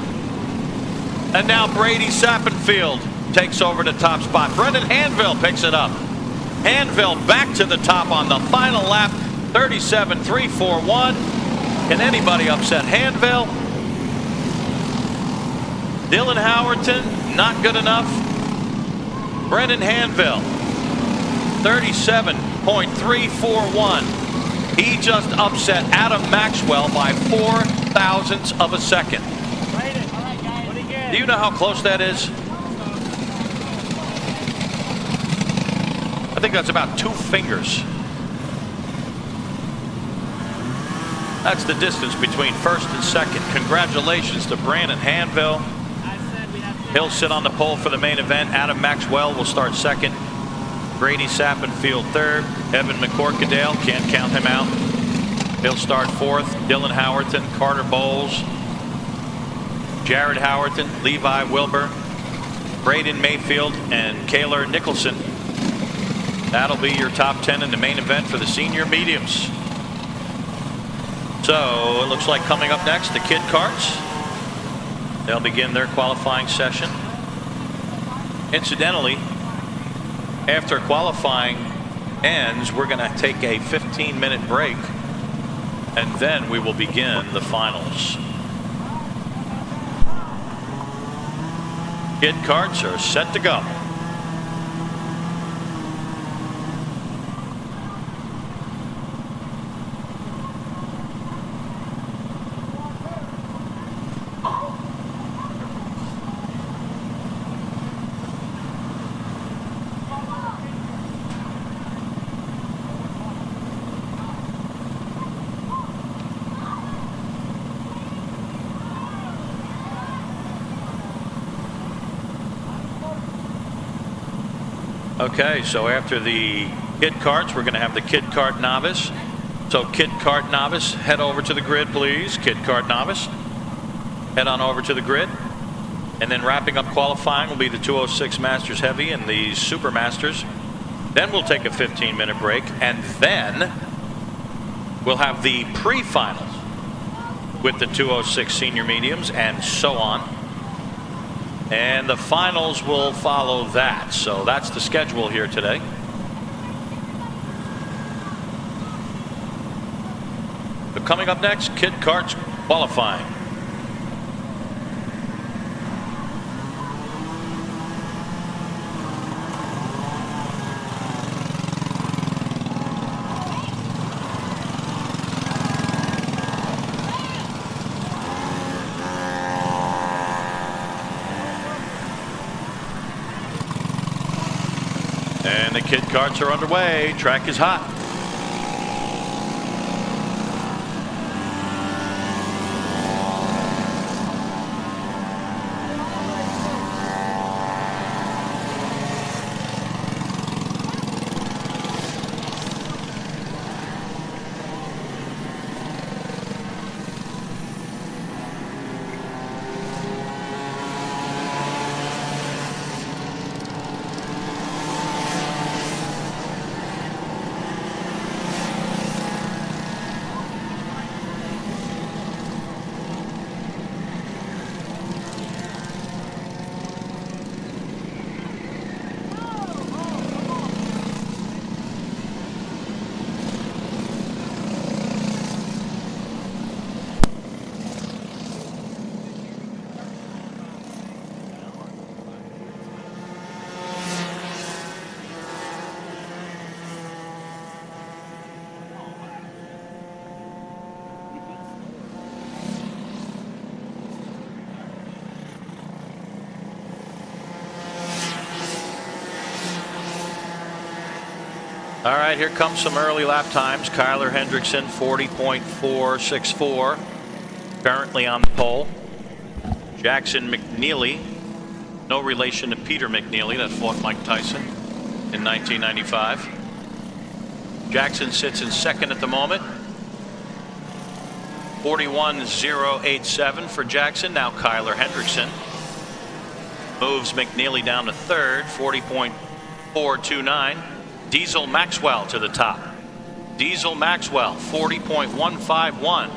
And now Brady Sappenfield takes over the top spot. Brendan Hanville picks it up. Hanville back to the top on the final lap, 37.341. Can anybody upset Hanville? Dylan Howerton, not good enough. Brendan Hanville, 37.341. He just upset Adam Maxwell by 4 thousandths of a second. Do you know how close that is? I think that's about 2 fingers. That's the distance between first and second. Congratulations to Brandon Hanville. He'll sit on the pole for the main event. Adam Maxwell will start second. Brady Sappenfield third. Evan McCorkindale, can't count him out. He'll start fourth. Dylan Howerton, Carter Bowles, Jared Howerton, Levi Wilbur, Braden Mayfield, and Kaylor Nicholson. That'll be your top 10 in the main event for the senior mediums. So it looks like coming up next, the kid karts. They'll begin their qualifying session. Incidentally, after qualifying ends, we're going to take a 15-minute break, and then we will begin the finals. Kid karts are set to go. Okay, so after the kid karts, we're going to have the kid kart novice. So kid kart novice, head over to the grid, please. Kid kart novice, head on over to the grid. And then wrapping up qualifying will be the 206 Masters Heavy and the Super Masters. Then we'll take a 15-minute break, and then we'll have the pre-finals with the 206 Senior Mediums and so on. And the finals will follow that. So that's the schedule here today. But coming up next, kid karts qualifying. And the kid karts are underway. Track is hot. All right, here comes some early lap times. Kyler Hendrickson, 40.464, currently on the pole. Jackson McNeely, no relation to Peter McNeely that fought Mike Tyson in 1995. Jackson sits in second at the moment. 41.087 for Jackson. Now Kyler Hendrickson moves McNeely down to third. 40.429. Diesel Maxwell to the top. Diesel Maxwell 40.151.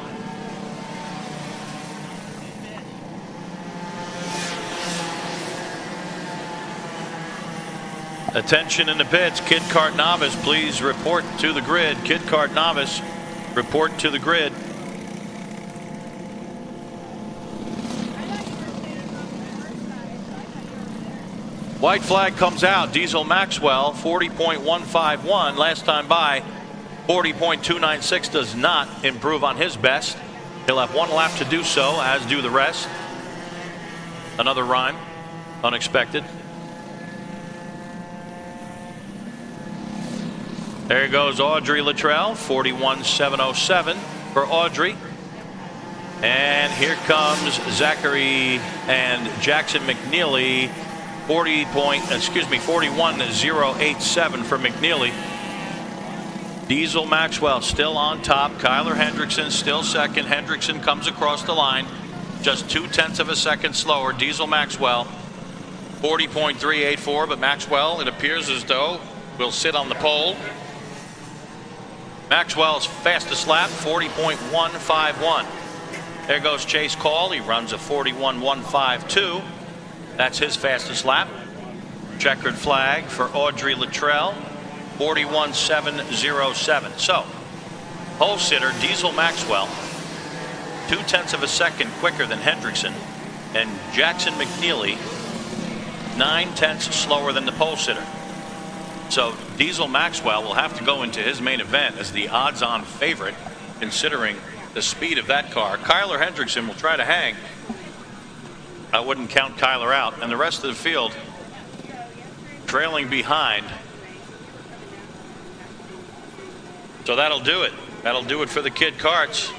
Attention in the pits. Kid Kart Novice, please report to the grid. Kid Kart Novice, report to the grid. White flag comes out. Diesel Maxwell 40.151. Last time by 40.296 does not improve on his best. He'll have one lap to do so, as do the rest. Another rhyme. Unexpected. There goes Audrey Luttrell, 41.707 for Audrey. And here comes Zachary and Jackson McNeely, 41.087 for McNeely. Diesel Maxwell still on top. Kyler Hendrickson still second. Hendrickson comes across the line just 0.2 of a second slower. Diesel Maxwell 40.384, but Maxwell, it appears as though, will sit on the pole. Maxwell's fastest lap, 40.151. There goes Chase Call. He runs a 41.152. That's his fastest lap. Checkered flag for Audrey Luttrell, 41.707. So, pole sitter Diesel Maxwell, 0.2 of a second quicker than Hendrickson, and Jackson McNeely, 0.9 slower than the pole sitter. So Diesel Maxwell will have to go into his main event as the odds-on favorite, considering the speed of that car. Kyler Hendrickson will try to hang. I wouldn't count Kyler out, and the rest of the field trailing behind. So that'll do it. That'll do it for the Kid Karts.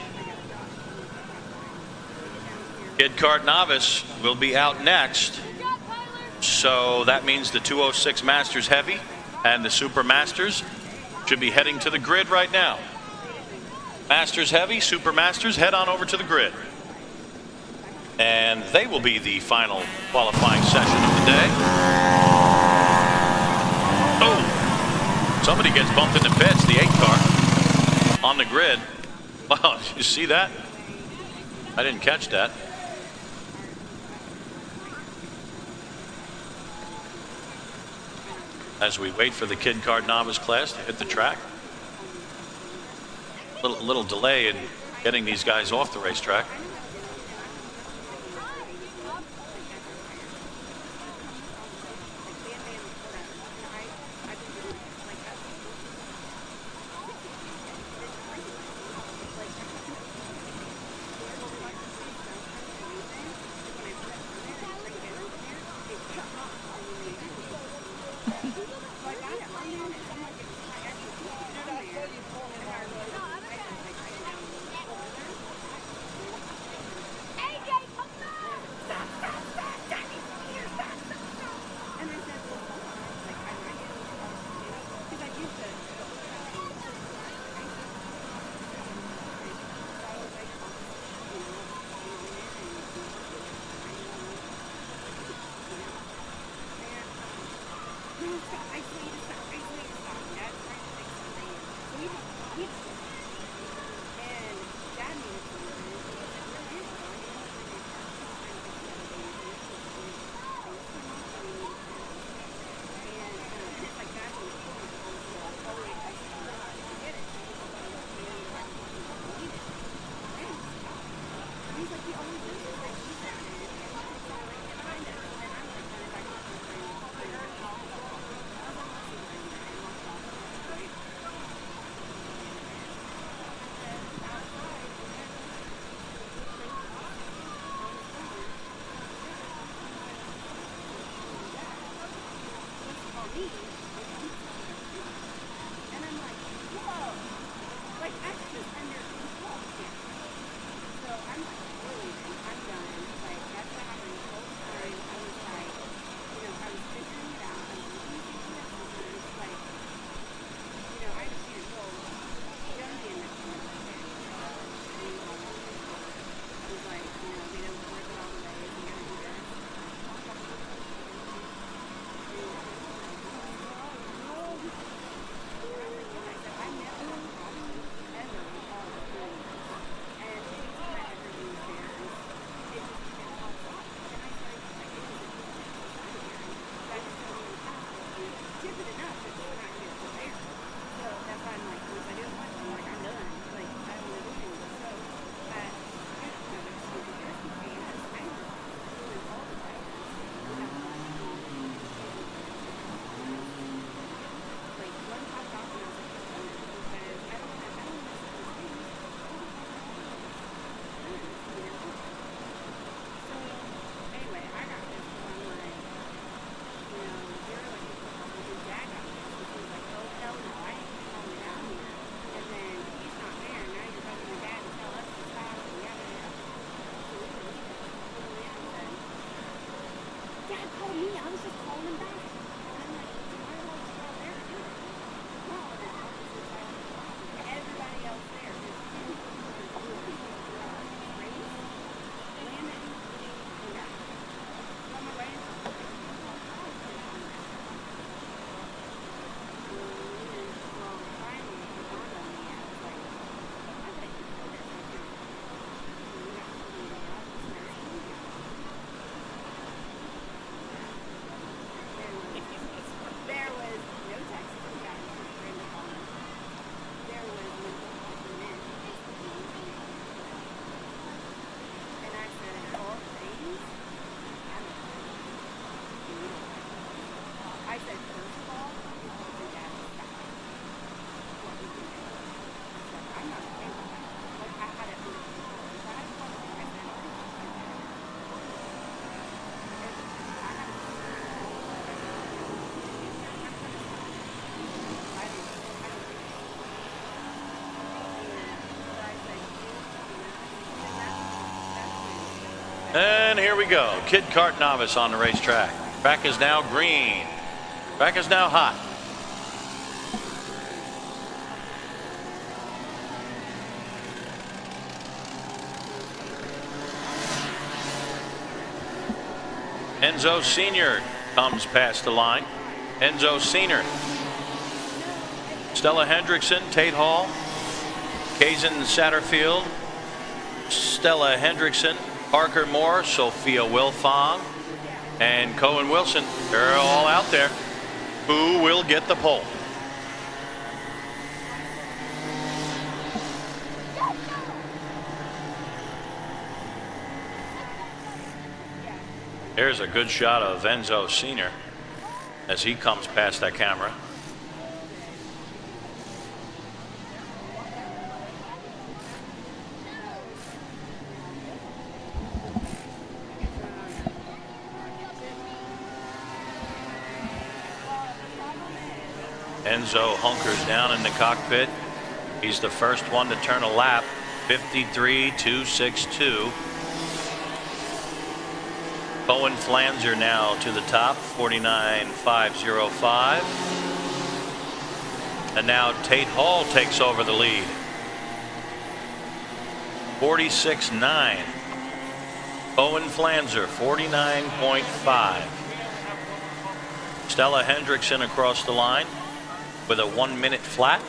Kid Kart Novice will be out next. So that means the 206 Masters Heavy and the Super Masters should be heading to the grid right now. Masters Heavy, Super Masters, head on over to the grid. And they will be the final qualifying session of the day. Oh, somebody gets bumped in the pits, the 8 car on the grid. Wow, did you see that? I didn't catch that. As we wait for the Kid Kart Novice class to hit the track. Little delay in getting these guys off the racetrack. And here we go. Kid kart novice on the racetrack. Track is now green. Track is now hot. Enzo Sr. comes past the line. Enzo Sr. Stella Hendrickson, Tate Hall, Kazan Satterfield, Stella Hendrickson, Parker Moore, Sophia Wilfong, and Cohen Wilson. They're all out there. Who will get the pole? There's a good shot of Enzo Sr. as he comes past that camera. Enzo hunkers down in the cockpit. He's the first one to turn a lap. 53.262. Cohen Flanzer now to the top, 49.505. And now Tate Hall takes over the lead. 46.9. Cohen Flanzer, 49.5. Stella Hendrickson across the line with a 1 minute flat.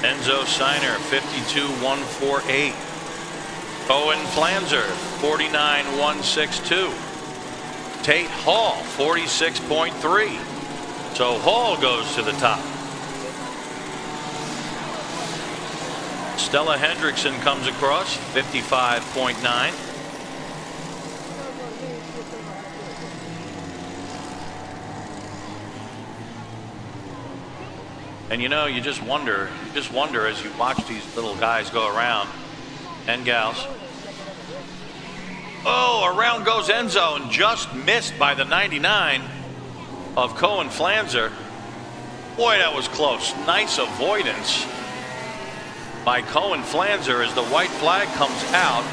Enzo Siner, 52.148. Cohen Flanzer, 49.162. Tate Hall, 46.3. So Hall goes to the top. Stella Hendrickson comes across, 55.9. And you know, you just wonder as you watch these little guys go around, and gals. Oh, around goes Enzo and just missed by the 99 of Cohen Flanzer. Boy, that was close. Nice avoidance by Cohen Flanzer as the white flag comes out.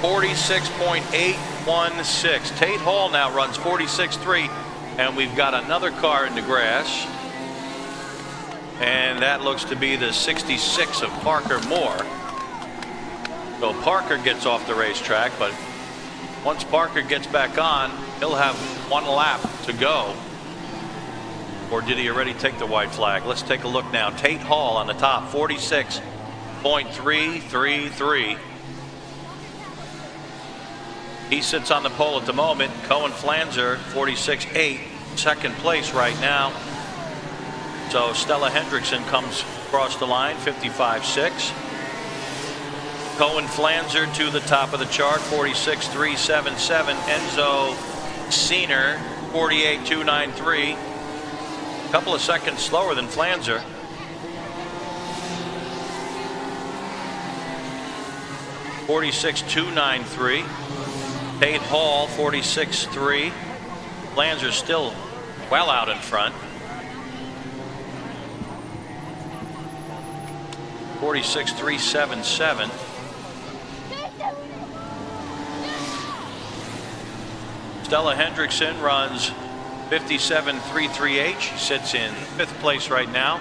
46.816. Tate Hall now runs 46.3. And we've got another car in the grass. And that looks to be the 66 of Parker Moore. So Parker gets off the racetrack, but once Parker gets back on, he'll have 1 lap to go. Or did he already take the white flag? Let's take a look now. Tate Hall on the top, 46.333. He sits on the pole at the moment. Cohen Flanzer, 46.8, second place right now. So Stella Hendrickson comes across the line, 55.6. Cohen Flanzer to the top of the chart, 46.377. Enzo Senior, 48.293. A couple of seconds slower than Flanzer. $46.293. Tate Hall, 46.3. Flanzer still well out in front. 46.377. Stella Hendrickson runs 57.338. She sits in 5th place right now.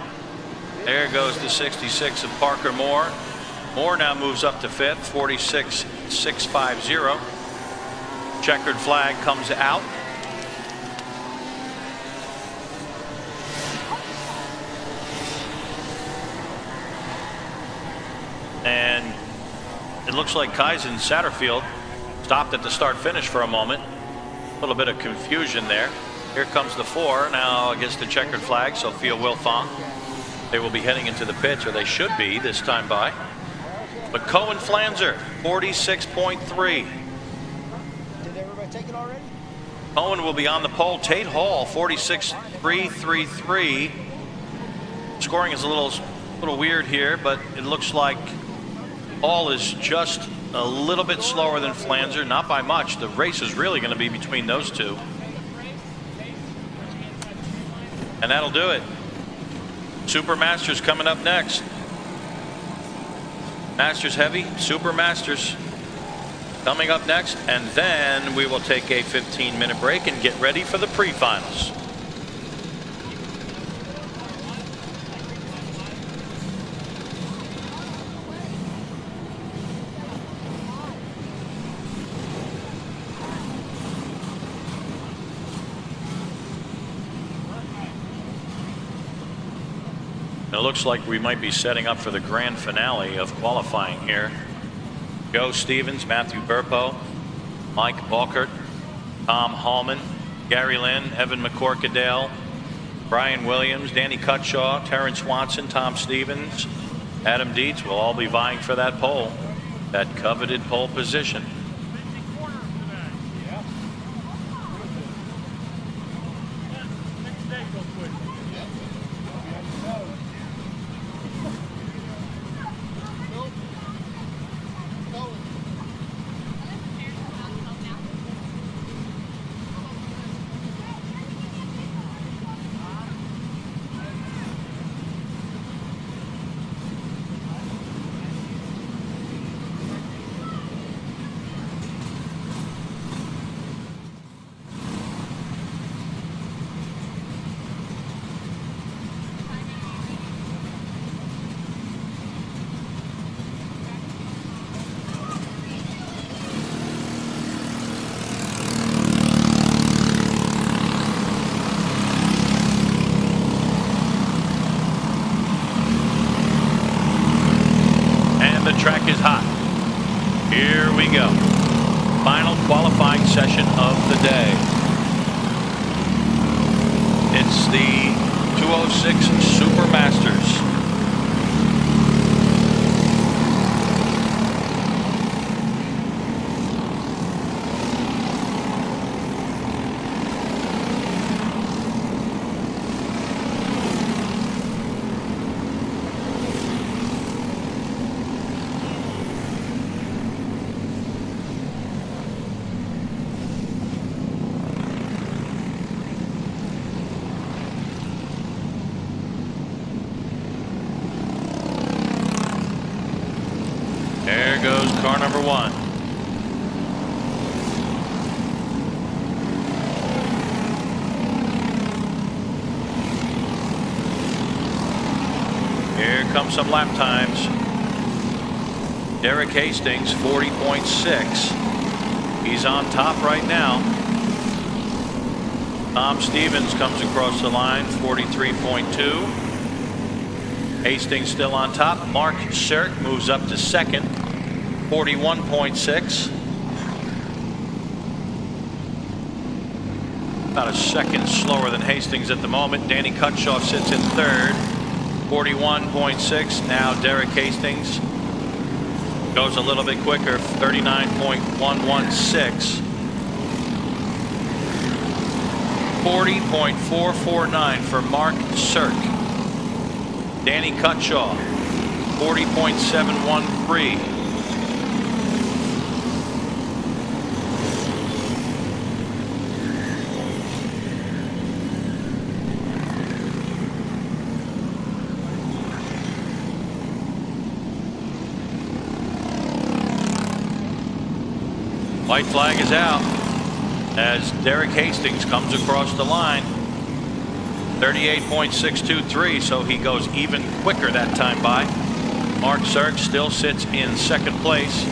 There goes the 66 of Parker Moore. Moore now moves up to 5th, 46.650. Checkered flag comes out. And it looks like Kazan Satterfield stopped at the start finish for a moment. A little bit of confusion there. Here comes the 4 now against the checkered flag, Sophia Wilfong. They will be heading into the pits, or they should be this time by. But Cohen Flanzer, 46.3. Did everybody take it already? Owen will be on the pole. Tate Hall, 46.333. Scoring is a little weird here, but it looks like Hall is just a little bit slower than Flanzer, not by much. The race is really going to be between those two. And that'll do it. Super Masters coming up next. Masters heavy, Super Masters coming up next, and then we will take a 15-minute break and get ready for the pre-finals. It looks like we might be setting up for the grand finale of qualifying here. Joe Stevens, Matthew Burpo, Mike Balkert, Tom Hallman, Gary Lynn, Evan McCorkadale, Brian Williams, Danny Cutshaw, Terrence Swanson, Tom Stevens, Adam Dietz will all be vying for that pole, that coveted pole position. Track is hot. Here we go. Final qualifying session of the day. It's the 206 Super Masters. There goes car number one. Here come some lap times. Derek Hastings, 40.6. He's on top right now. Tom Stevens comes across the line, 43.2. Hastings still on top. Mark Shirk moves up to second, 41.6. About a second slower than Hastings at the moment. Danny Cutshaw sits in third, 41.6. Now Derek Hastings goes a little bit quicker, 39.116. 40.449 for Mark Shirk. Danny Cutshaw, 40.713. White flag is out as Derek Hastings comes across the line. 38.623, so he goes even quicker that time by. Mark Shirk still sits in second place.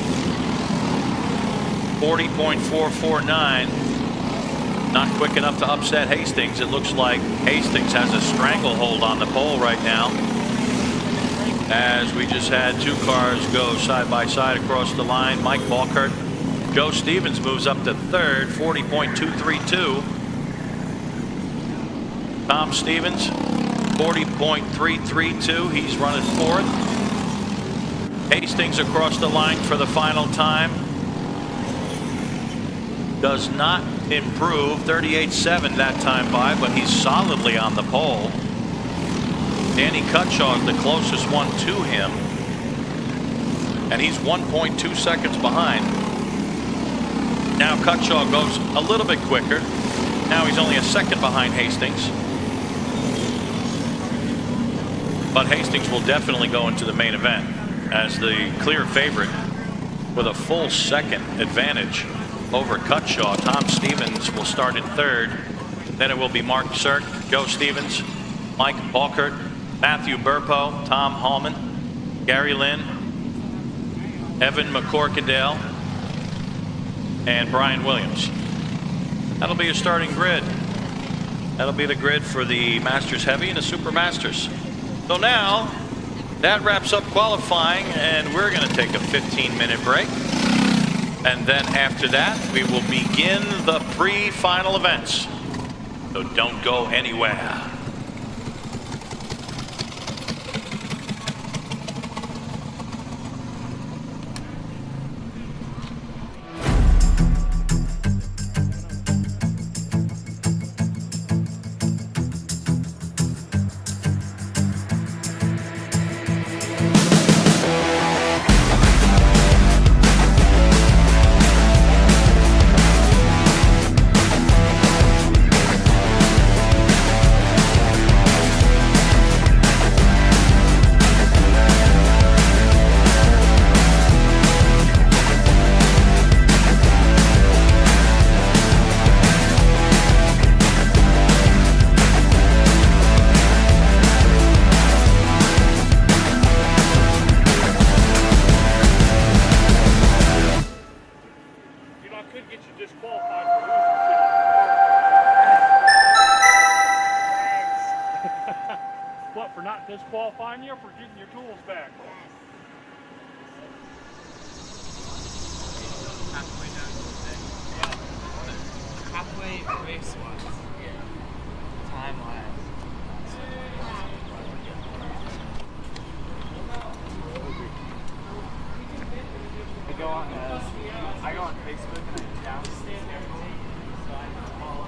40.449. Not quick enough to upset Hastings. It looks like Hastings has a stranglehold on the pole right now, as we just had two cars go side by side across the line. Mike Balkert. Joe Stevens moves up to third, 40.232. Tom Stevens, 40.332. He's running fourth. Hastings across the line for the final time. Does not improved. 38.7 that time by, but he's solidly on the pole. Danny Cutshaw's the closest one to him, and he's 1.2 seconds behind. Now Cutshaw goes a little bit quicker. Now he's only a second behind Hastings. But Hastings will definitely go into the main event as the clear favorite with a full second advantage over Cutshaw. Tom Stevens will start in third. Then it will be Mark Cirk, Joe Stevens, Mike Balkert, Matthew Burpo, Tom Hallman, Gary Lynn, Evan McCorkadale, and Brian Williams. That'll be your starting grid. That'll be the grid for the Masters Heavy and the Super Masters. So now that wraps up qualifying, and we're going to take a 15-minute break. And then after that, we will begin the pre-final events. So don't go anywhere. Disqualifying you for getting your tools back. Halfway down to the halfway race was. Time lapse. I go on Facebook and I download the schedule so I can follow.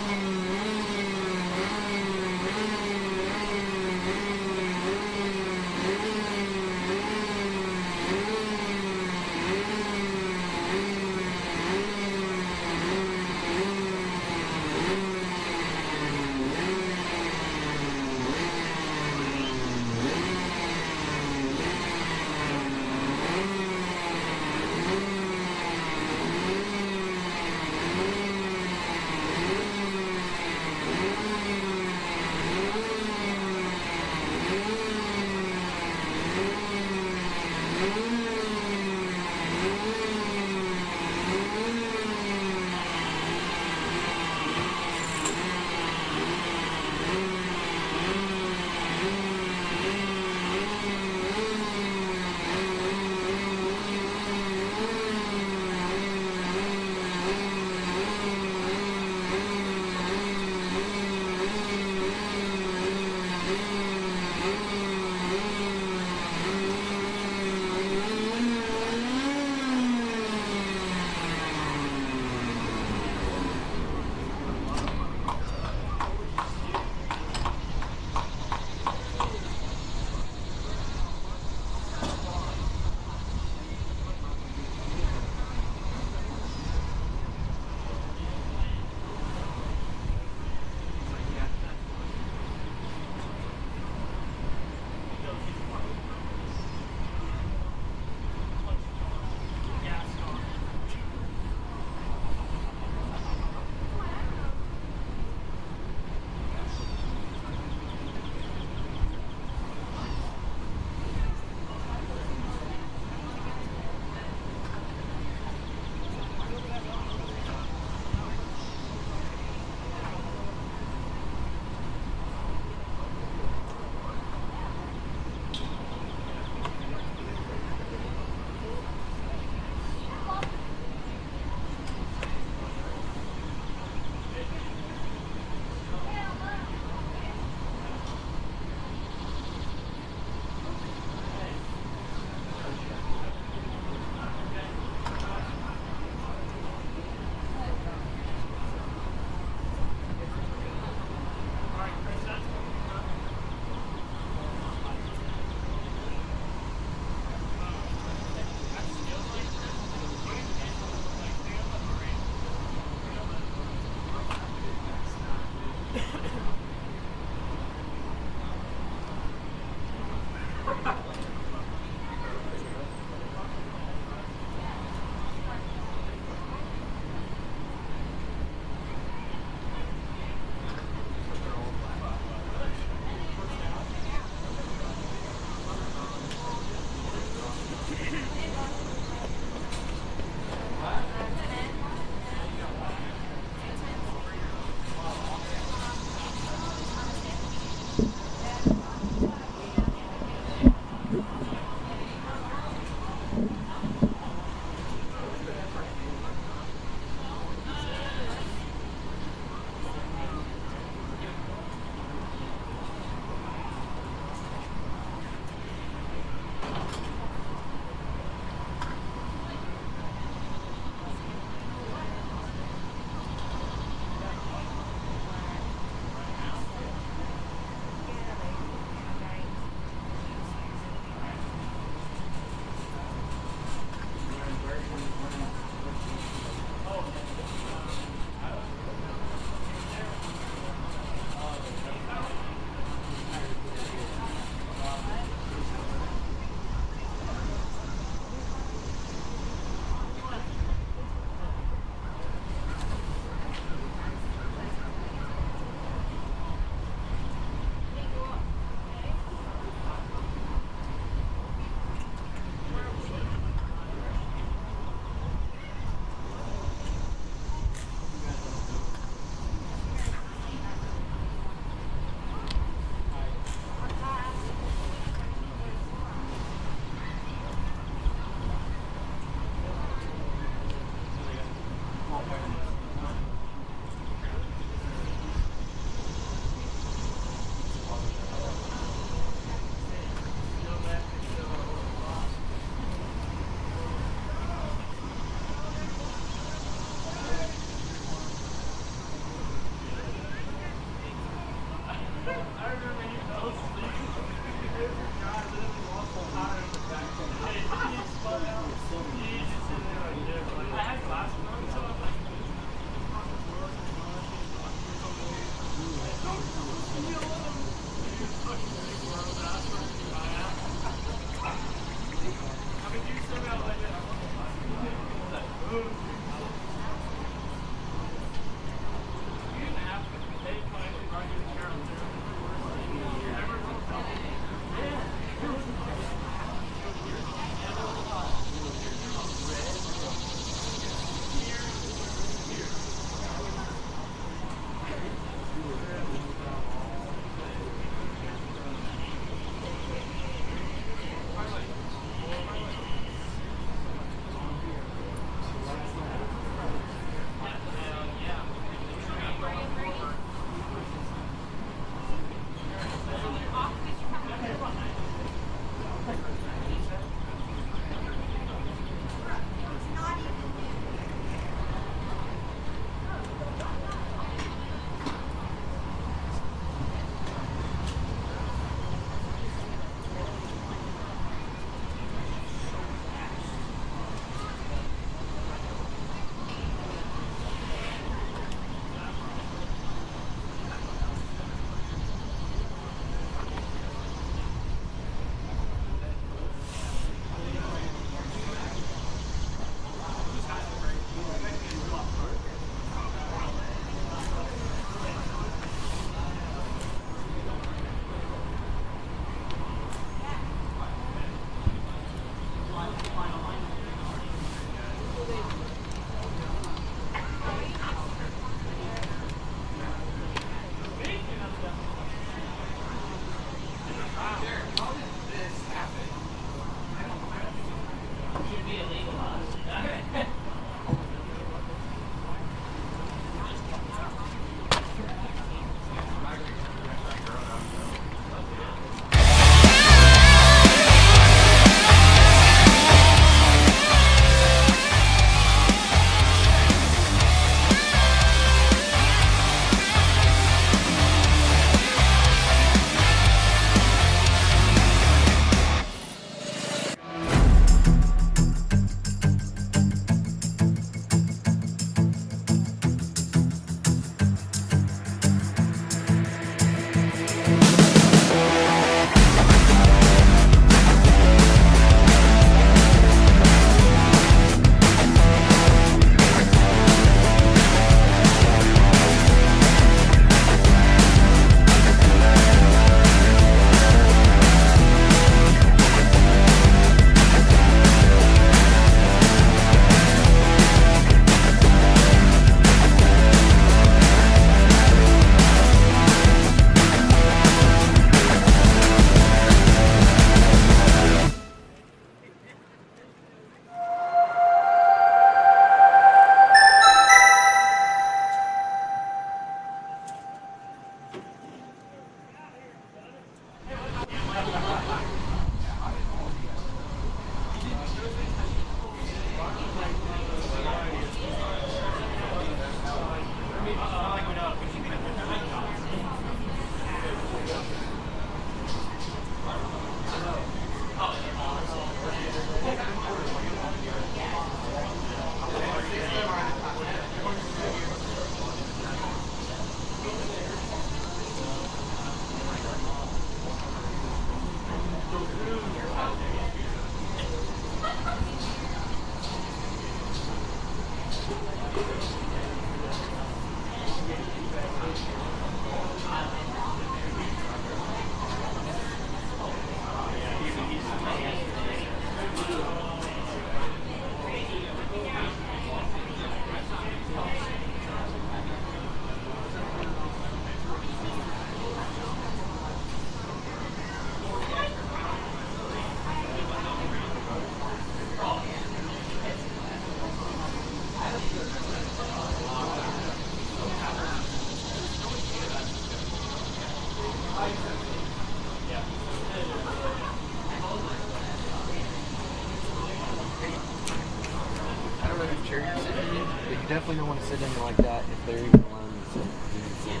You definitely don't want to sit in like that if they're even allowing you to sit. You need to sit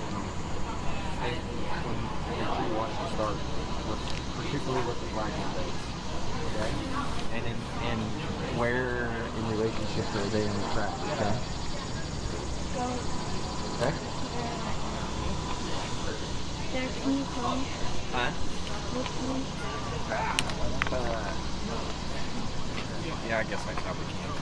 when you watch the start, particularly with the Whiteland race. Okay? And where in relationship are they on the track? Okay? Okay? There, can you come? Huh? Yeah, I guess I probably can.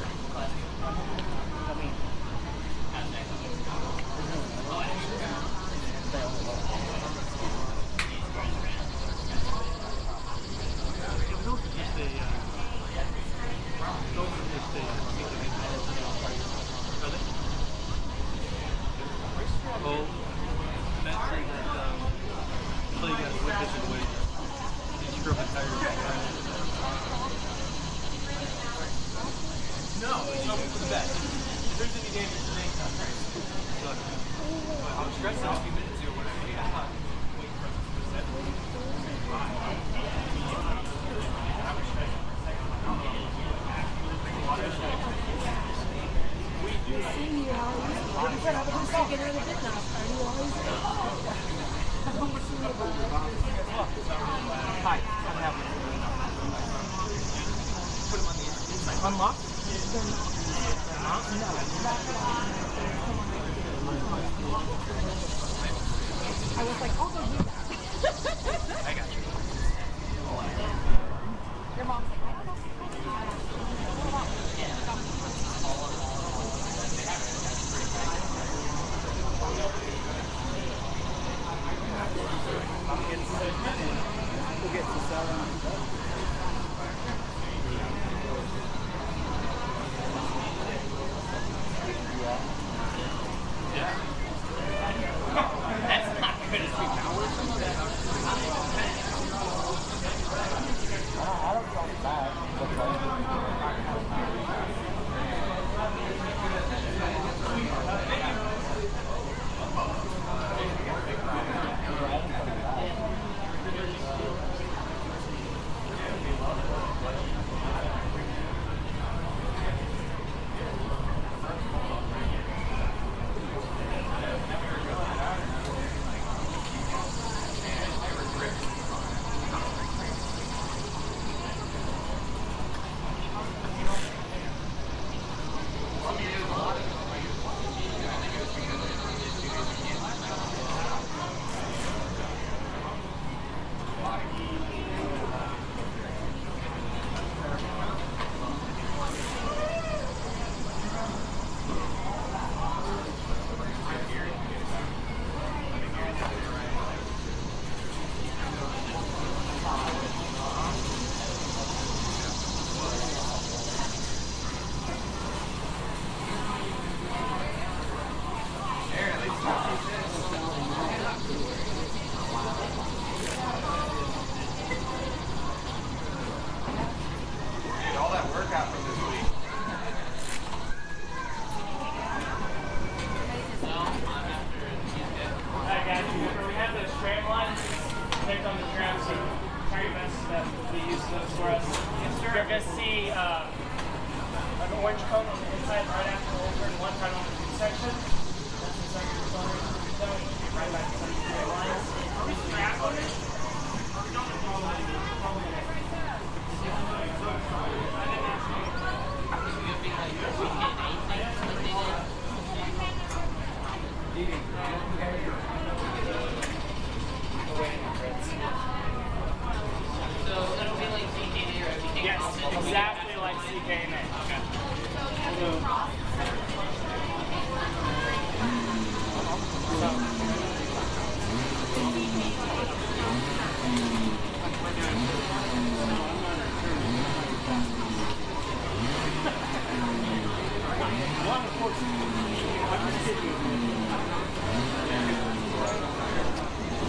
I was like, I'll go do that. I got you. Your mom's like, I don't know. We'll get to selling.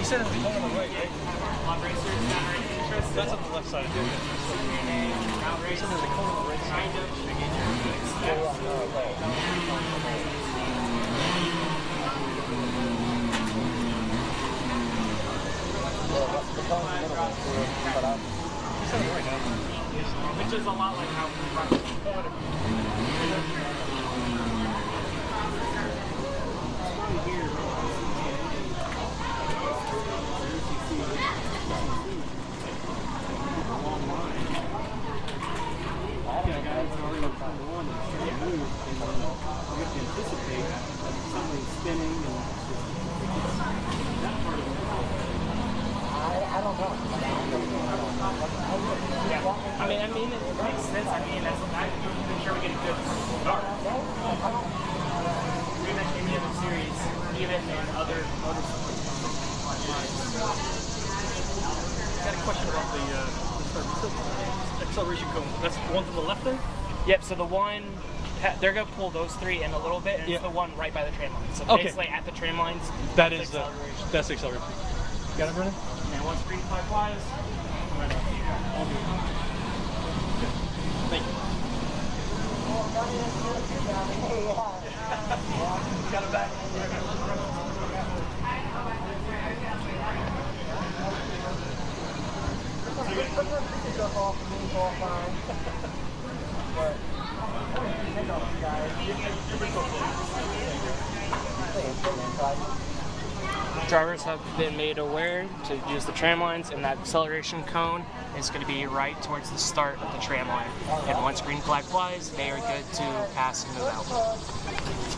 You said it's the corner on the right, right? That's on the left side of it. You said there's a corner on the right side. Which is a lot like how we run. you have to anticipate something spinning and that part of it. I don't know. Yeah. I mean, it makes sense. I mean, that's I'm sure we get a good start. Pretty much any other series, even in other motorsports. Got a question about the acceleration cone. That's the one to the left there? Yep, so the one, they're going to pull those three in a little bit, and it's the one right by the tram line. So Okay. basically at the tram lines, That is acceleration. that's the acceleration. Got it, Brennan? And once green flag flies, right up. Thank you. Got it back. Drivers have been made aware to use the tram lines, and that acceleration cone is going to be right towards the start of the tram line. And once green flag flies, they are good to pass and move out.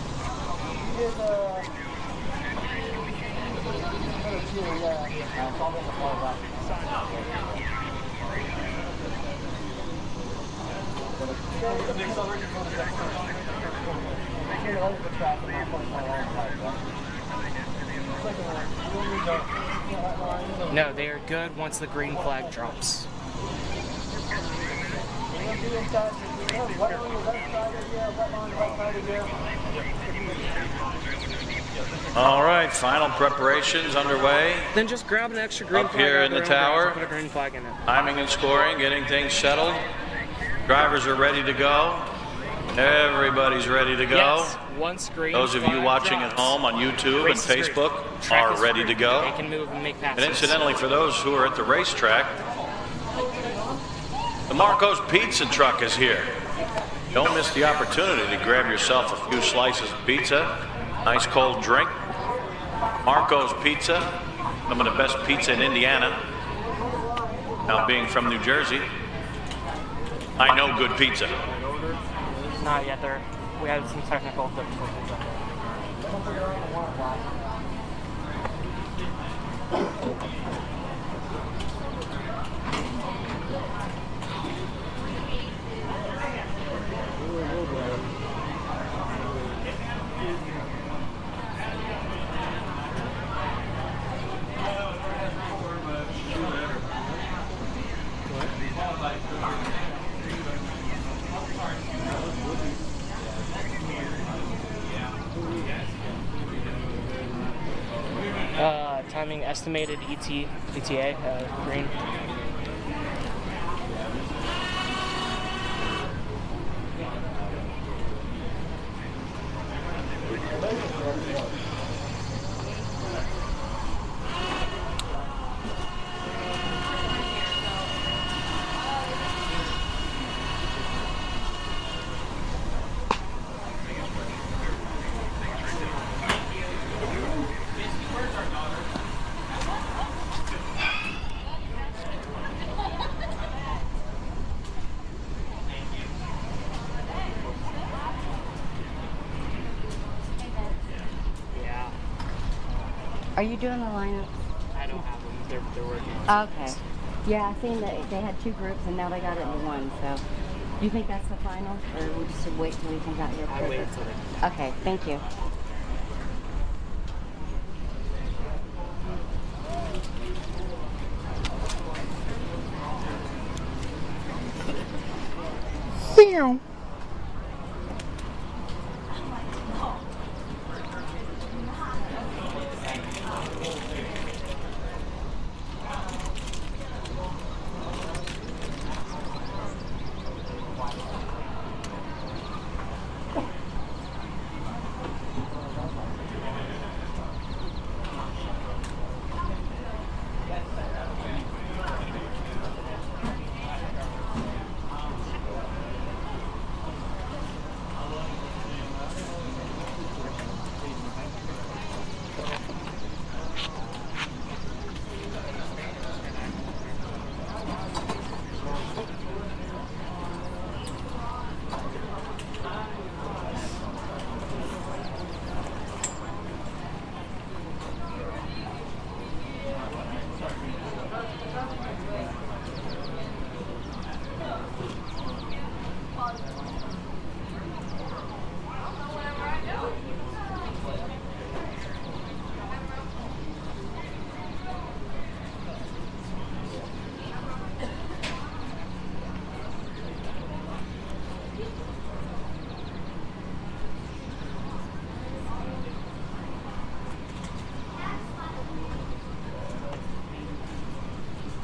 No, they are good once the green flag drops. All right, final preparations underway. Then just grab an extra green Up flag here out in the of their own bags tower. and put a green flag in it. Timing and scoring, getting things settled. Drivers are ready to go. Everybody's ready to go. Yes, once green Those of you flag watching drops, at home on YouTube and race is free. Facebook Track are is ready free. to go. They can move and make passes. And incidentally, for those who are at the racetrack, the Marco's Pizza truck is here. Don't miss the opportunity to grab yourself a few slices of pizza, nice cold drink. Marco's Pizza, some of the best pizza in Indiana. Now being from New Jersey, I know good pizza. Not yet. We had some technical difficulties. Timing estimated ETA, green. Yeah, Are you doing the lineup? I don't have them. They're working on Okay. Yeah, I seen that they had two groups and now they got it into one. So, you think that's the final, or we just wait till we can got your I wait paper? until they. Okay, thank you.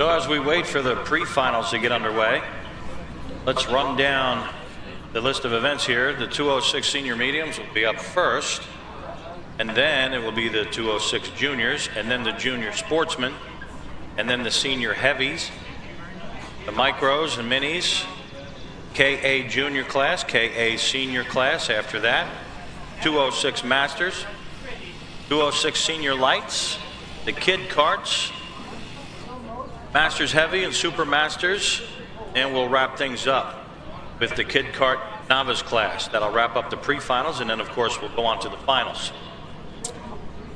So as we wait for the pre-finals to get underway, let's run down the list of events here. The 206 senior mediums will be up first, and then it will be the 206 juniors, and then the junior sportsmen, and then the senior heavies, the micros and minis, KA junior class, KA senior class after that, 206 masters, 206 senior lights, the kid karts, masters heavy and super masters, and we'll wrap things up with the kid kart novice class. That'll wrap up the pre-finals, and then of course we'll go on to the finals.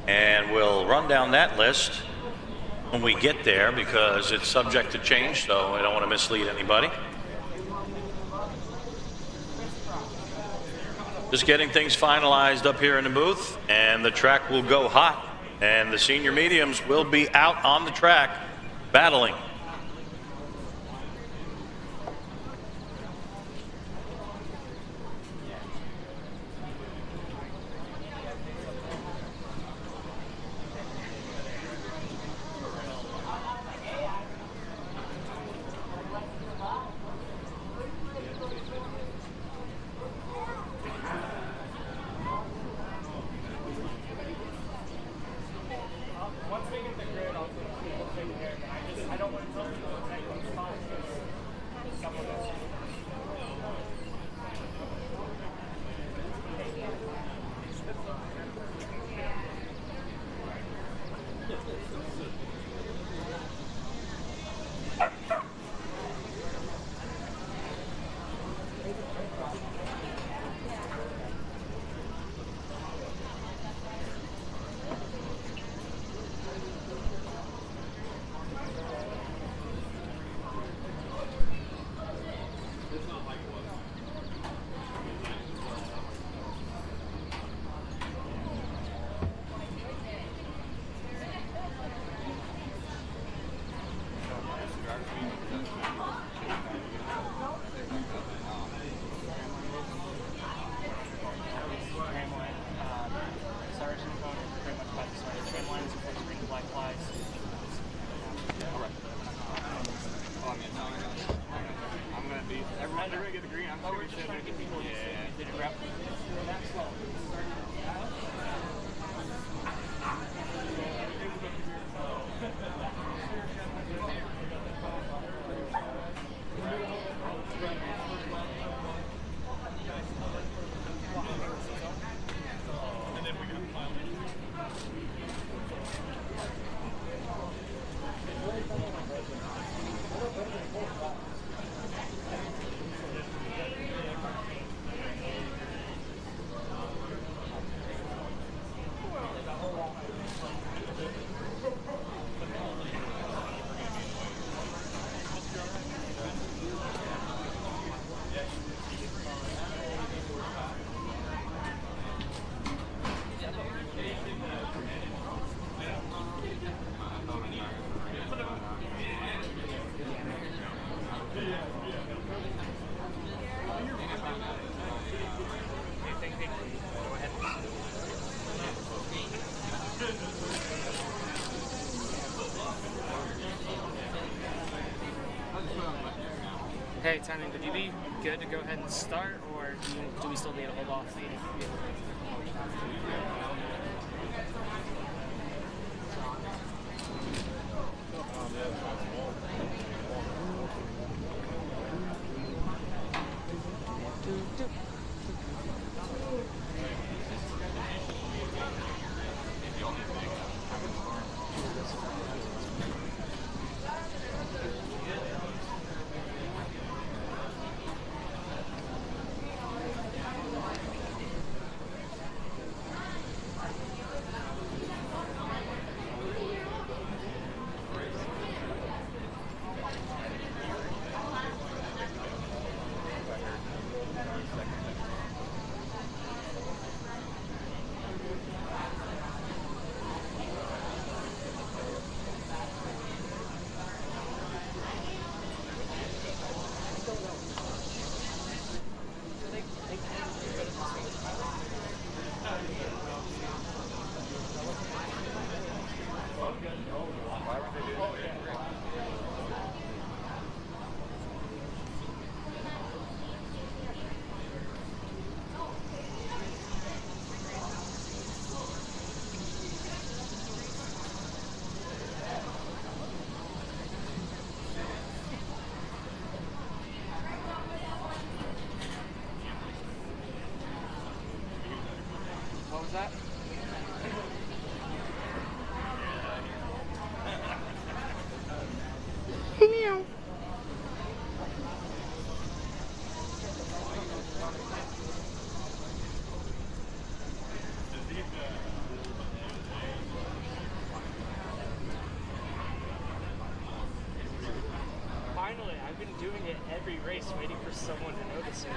And we'll run down that list when we get there because it's subject to change, so I don't want to mislead anybody. Just getting things finalized up here in the booth, and the track will go hot, and the senior mediums will be out on the track battling. Hey, Tony, would you be good to go ahead and start, or do we still need to hold off? that? Meow. Finally, I've been doing it every race, waiting for someone to notice it.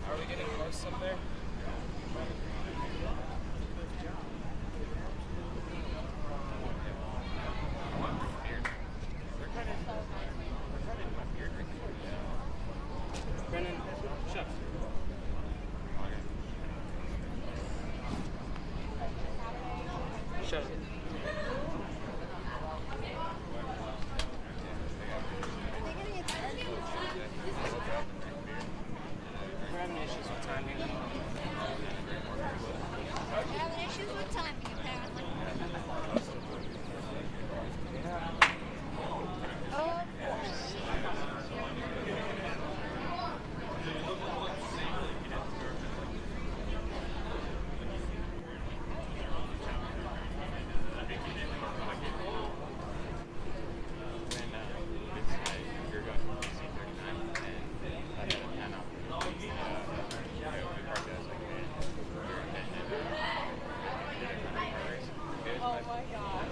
Are we getting close up there? Brennan, shut up. Shut up. We're having issues with timing. We're having issues with timing, apparently. Oh, of course. Oh my god.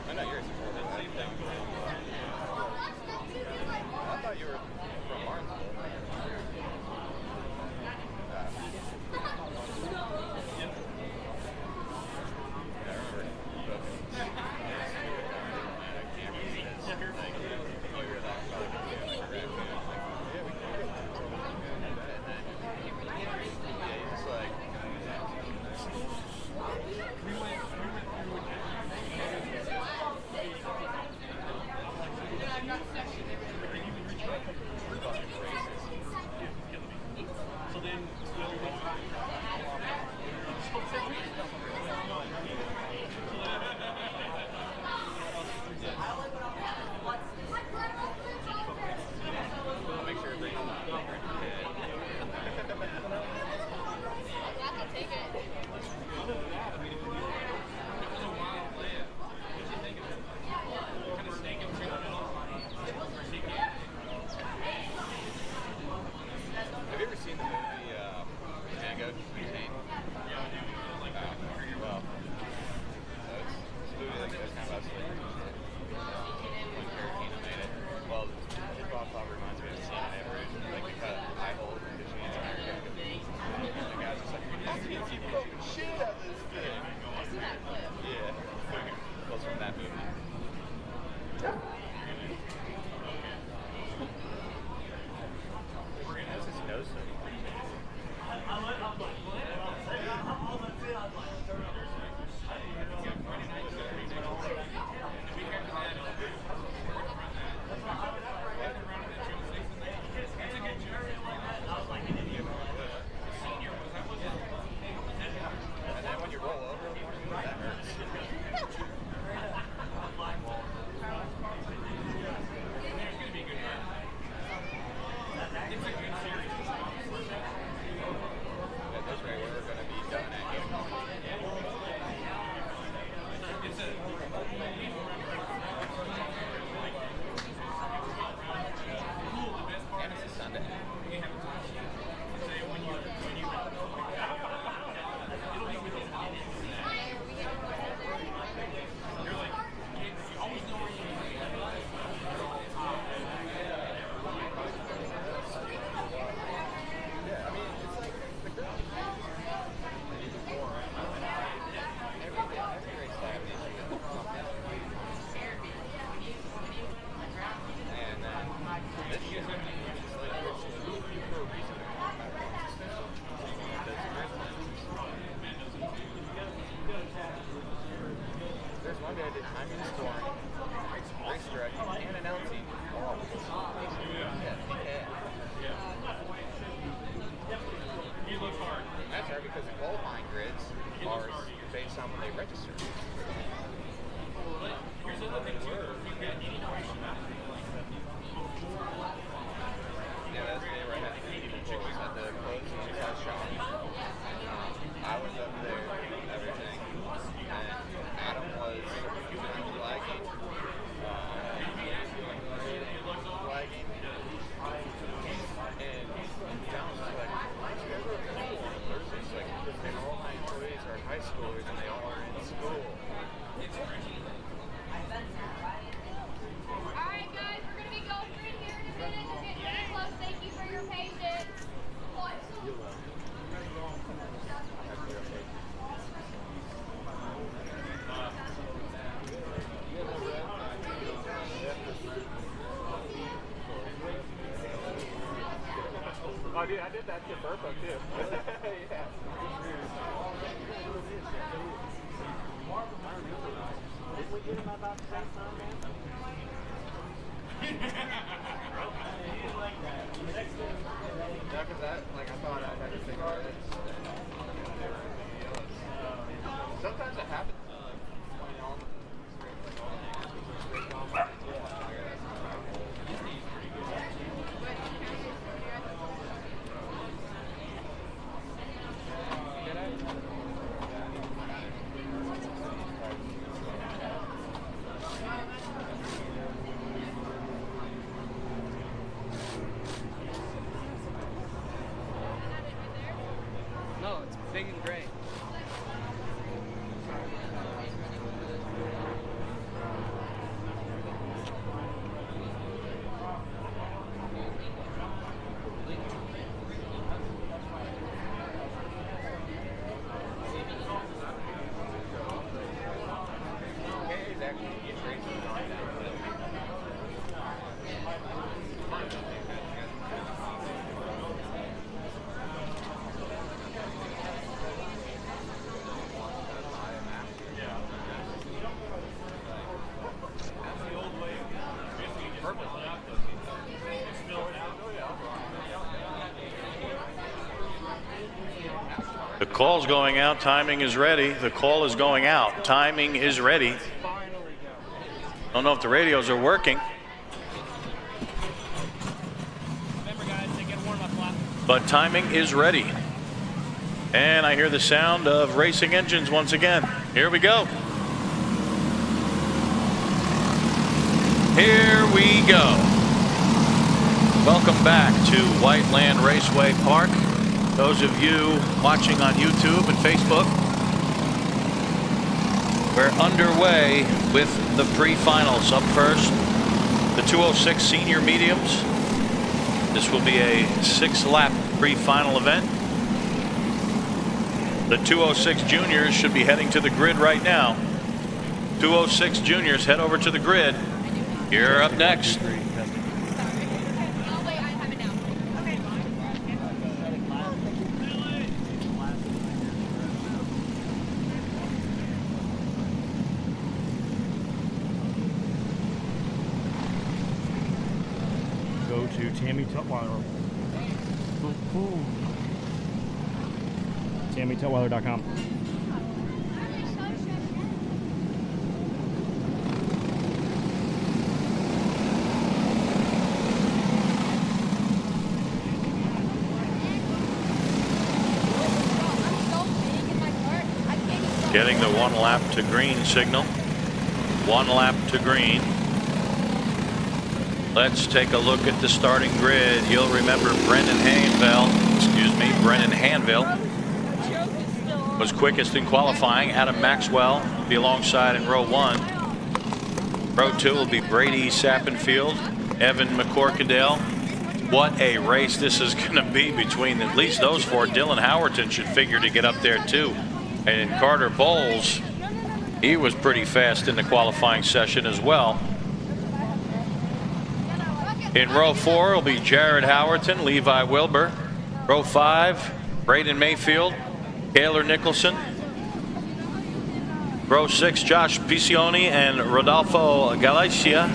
I know yours is I thought you were from Martinsville. Have you ever seen the movie Django Unchained? Well, it's a movie that goes kind of about slavery and shit. When Tarantino made it. Well, his boss reminds me of a scene in Everett. Like, they cut an eye hole in the jeans and everything. And the guy's just like, you can see the fucking shit out of this thing. I see that clip. Yeah. Well, it's from that movie. How's his nose so and then when you roll over, that hurts. At this rate, we're going to be done at 8 o'clock. And it's a Sunday. timing, scoring, race directing, and announcing all at the same time. That's right, because the qualifying grids are based on when they register. Yeah, that's they were at the closing test shop. I was up there and everything, and Adam was lagging. And John was like, "You guys are cool." It's like, and all my employees are high schoolers and they all are in school. Alright guys, we're gonna be going through here in a minute. We're getting very close. Thank you for your patience. Oh, dude, I did that to Burpo too. Yeah. Didn't we get him about the same time, man? Yeah, because that, like, I thought I had to think about it. Sometimes it happens. No, it's big and gray. The call's going out. Timing is ready. The call is going out. Timing is ready. Finally go. Don't know if the radios are working, Remember guys, they get a warm-up lap. but timing is ready. And I hear the sound of racing engines once again. Here we go. Here we go. Welcome back to Whiteland Raceway Park. Those of you watching on YouTube and Facebook, we're underway with the pre-finals. Up first, the 206 senior mediums. This will be a 6-lap pre-final event. The 206 juniors should be heading to the grid right now. 206 juniors, head over to the grid. You're up next. Oh wait, I have it now. Okay. Go to Tammy Tutwiler. TammyTutwiler.com. Getting the 1 lap to green signal. 1 lap to green. Let's take a look at the starting grid. You'll remember Brendan Hanville was quickest in qualifying. Adam Maxwell will be alongside in row 1. Row 2 will be Brady Sappenfield, Evan McCorkadale. What a race this is going to be between at least those 4. Dylan Howerton should figure to get up there too. And Carter Bowles, he was pretty fast in the qualifying session as well. In row 4 will be Jared Howerton, Levi Wilbur. Row 5, Braden Mayfield, Taylor Nicholson. Row 6, Josh Piccioni and Rodolfo Galicia.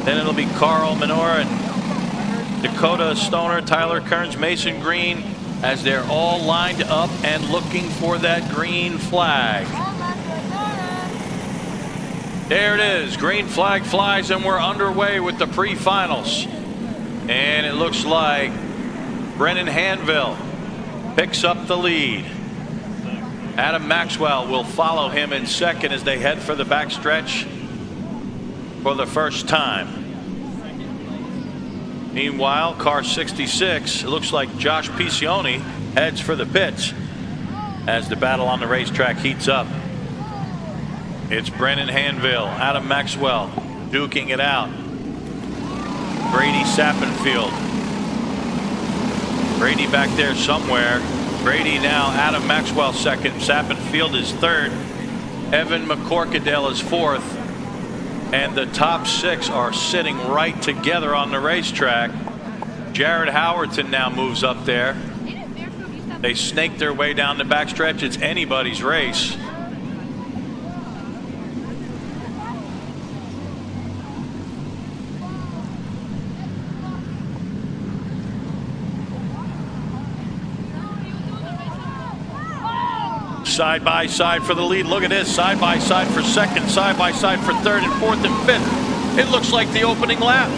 Then it'll be Carl Minor and Dakota Stoner, Tyler Kearns, Mason Green, as they're all lined up and looking for that green flag. There it is. Green flag flies, and we're underway with the pre-finals. And it looks like Brennan Hanville picks up the lead. Adam Maxwell will follow him in second as they head for the backstretch for the first time. Meanwhile, car 66, it looks like Josh Piccioni heads for the pits as the battle on the racetrack heats up. It's Brennan Hanville, Adam Maxwell duking it out. Brady Sappenfield. Brady back there somewhere. Brady now, Adam Maxwell second. Sappenfield is third. Evan McCorkadale is fourth. And the top 6 are sitting right together on the racetrack. Jared Howerton now moves up there. They snake their way down the backstretch. It's anybody's race. Side by side for the lead. Look at this. Side by side for second. Side by side for third and fourth and fifth. It looks like the opening lap.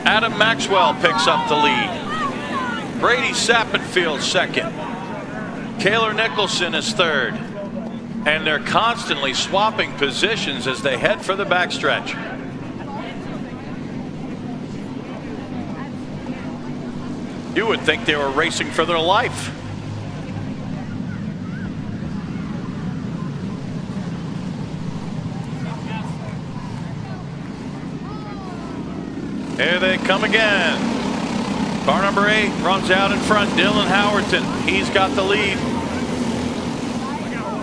Adam Maxwell picks up the lead. Brady Sappenfield second. Kaylor Nicholson is third. And they're constantly swapping positions as they head for the backstretch. You would think they were racing for their life. Here they come again. Car number 8 runs out in front. Dylan Howerton, he's got the lead.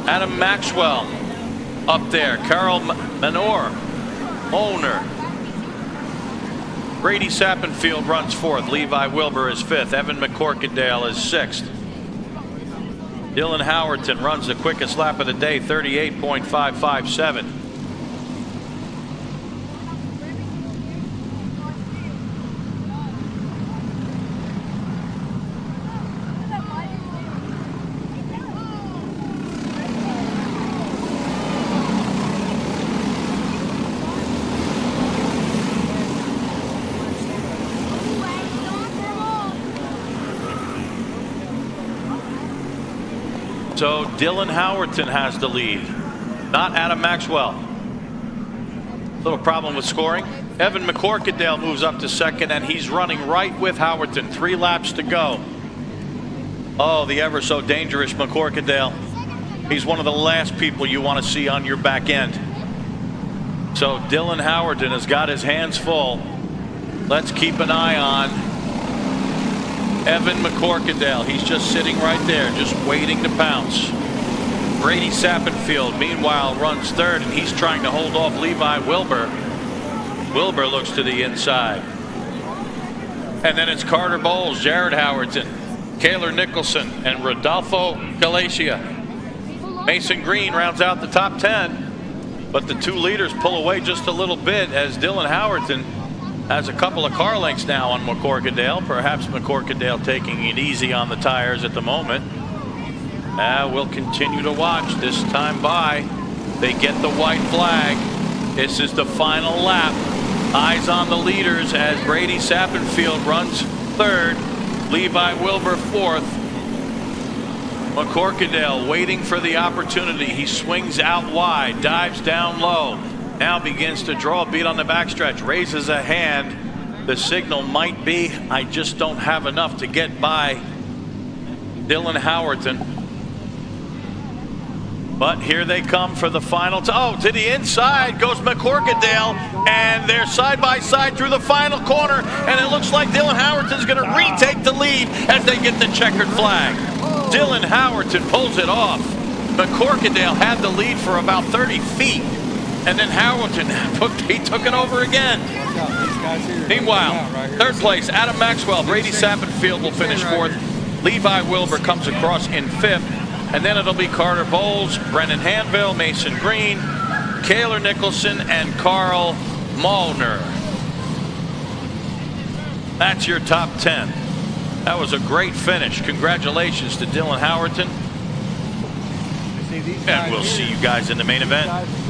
Adam Maxwell up there. Carl Minor, owner. Brady Sappenfield runs fourth. Levi Wilbur is fifth. Evan McCorkadale is sixth. Dylan Howerton runs the quickest lap of the day, 38.557. So Dylan Howerton has the lead, not Adam Maxwell. Little problem with scoring. Evan McCorkadale moves up to second, and he's running right with Howerton. 3 laps to go. Oh, the ever so dangerous McCorkadale. He's one of the last people you want to see on your back end. So Dylan Howerton has got his hands full. Let's keep an eye on Evan McCorkadale. He's just sitting right there, just waiting to pounce. Brady Sappenfield, meanwhile, runs third, and he's trying to hold off Levi Wilbur. Wilbur looks to the inside. And then it's Carter Bowles, Jared Howerton, Kaylor Nicholson, and Rodolfo Galicia. Mason Green rounds out the top 10, but the 2 leaders pull away just a little bit as Dylan Howerton has a couple of car lengths now on McCorkadale. Perhaps McCorkadale taking it easy on the tires at the moment. We'll continue to watch. This time by, they get the white flag. This is the final lap. Eyes on the leaders as Brady Sappenfield runs third. Levi Wilbur fourth. McCorkadale waiting for the opportunity. He swings out wide, dives down low. Now begins to draw a beat on the backstretch, raises a hand. The signal might be, I just don't have enough to get by Dylan Howerton. But here they come for the final. To the inside goes McCorkadale, and they're side by side through the final corner, and it looks like Dylan Howerton's going to retake the lead as they get the checkered flag. Dylan Howerton pulls it off. McCorkadale had the lead for about 30 feet. And then Howerton, he took it over again. Meanwhile, third place, Adam Maxwell. Brady Sappenfield will finish fourth. Levi Wilbur comes across in fifth. And then it'll be Carter Bowles, Brennan Hanville, Mason Green, Kaylor Nicholson, and Carl Molnar. That's your top 10. That was a great finish. Congratulations to Dylan Howerton. And we'll see you guys in the main event.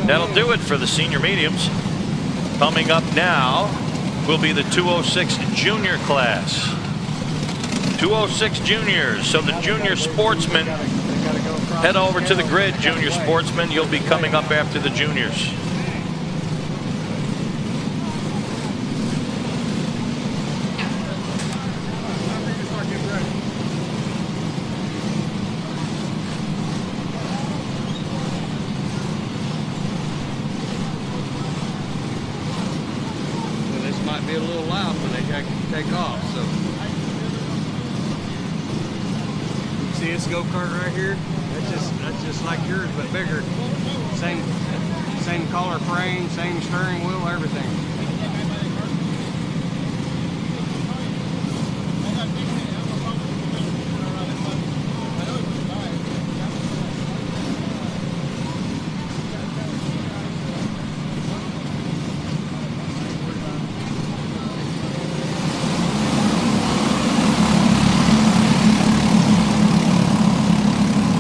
That'll do it for the senior mediums. Coming up now will be the 206 junior class. 206 juniors. So the junior sportsmen, head over to the grid, junior sportsmen. You'll be coming up after the juniors. Might be a little loud when they take off. So see this go-kart right here? That's just like yours but bigger. Same collar frame, same steering wheel, everything.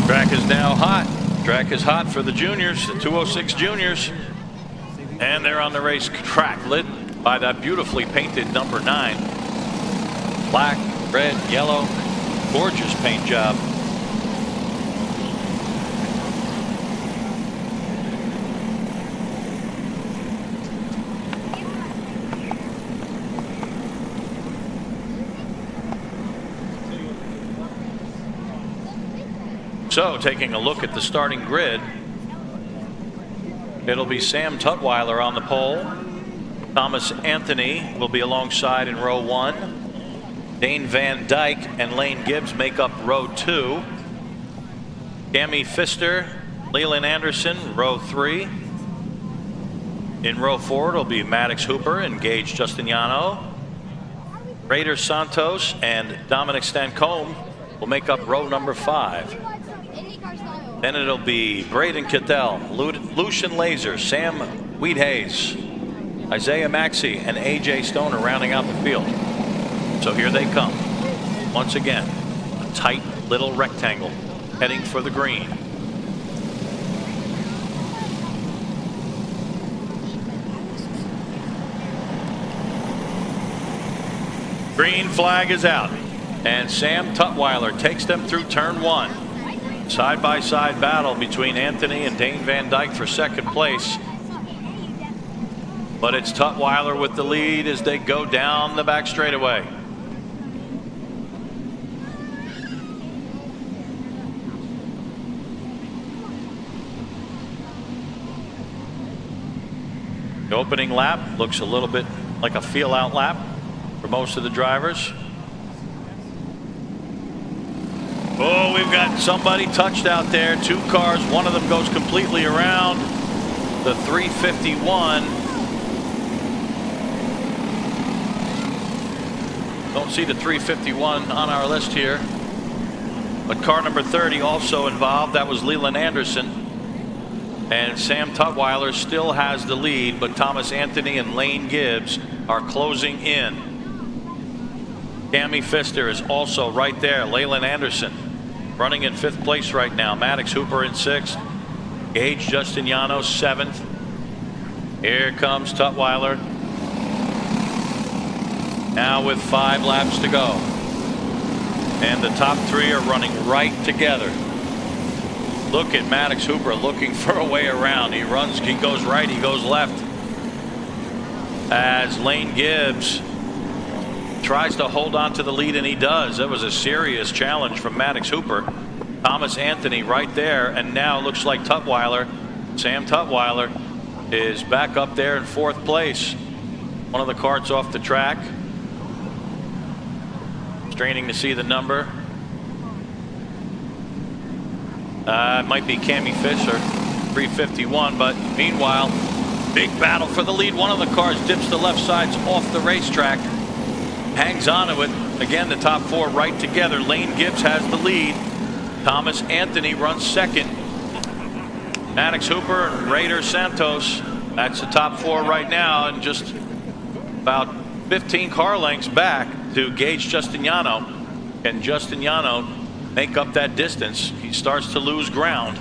Track is now hot. Track is hot for the juniors, the 206 juniors. And they're on the race track, lit by that beautifully painted number 9. Black, red, yellow, gorgeous paint job. So, taking a look at the starting grid, it'll be Sam Tutwiler on the pole. Thomas Anthony will be alongside in row 1. Dane Van Dyke and Lane Gibbs make up row 2. Cammy Pfister, Leland Anderson, row 3. In row 4, it'll be Maddox Hooper and Gage Justiniano. Raider Santos and Dominic Stancombe will make up row number 5. Then it'll be Braden Cattell, Lucian Laser, Sam Weedhays, Isaiah Maxey, and AJ Stoner rounding out the field. So here they come. Once again, a tight little rectangle heading for the green. Green flag is out, and Sam Tutwiler takes them through turn 1. Side-by-side battle between Anthony and Dane Van Dyke for second place. But it's Tutwiler with the lead as they go down the back straightaway. The opening lap looks a little bit like a feel-out lap for most of the drivers. Oh, we've got somebody touched out there. 2 cars. One of them goes completely around the 351. Don't see the 351 on our list here. But car number 30 also involved. That was Leland Anderson. And Sam Tutwiler still has the lead, but Thomas Anthony and Lane Gibbs are closing in. Cammy Pfister is also right there. Leland Anderson running in 5th place right now. Maddox Hooper in 6th. Gage Justiniano 7th. Here comes Tutwiler. Now with 5 laps to go. And the top 3 are running right together. Look at Maddox Hooper looking for a way around. He runs, he goes right, he goes left. As Lane Gibbs tries to hold on to the lead, and he does. That was a serious challenge from Maddox Hooper. Thomas Anthony right there, and now looks like Tutwiler, Sam Tutwiler, is back up there in 4th place. One of the karts off the track. Straining to see the number. It might be Cammy Pfister, 351, but meanwhile, big battle for the lead. One of the cars dips the left sides off the racetrack. Hangs on to it. Again, the top 4 right together. Lane Gibbs has the lead. Thomas Anthony runs second. Maddox Hooper and Raider Santos. That's the top 4 right now, and just about 15 car lengths back to Gage Justiniano. Can Justiniano make up that distance? He starts to lose ground.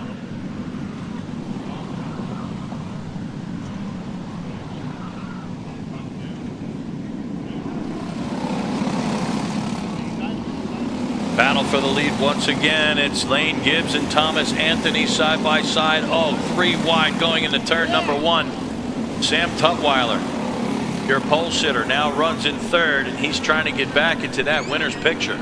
Battle for the lead once again. It's Lane Gibbs and Thomas Anthony side by side. Oh, 3 wide going into turn number 1. Sam Tutwiler, your pole sitter, now runs in third, and he's trying to get back into that winner's picture.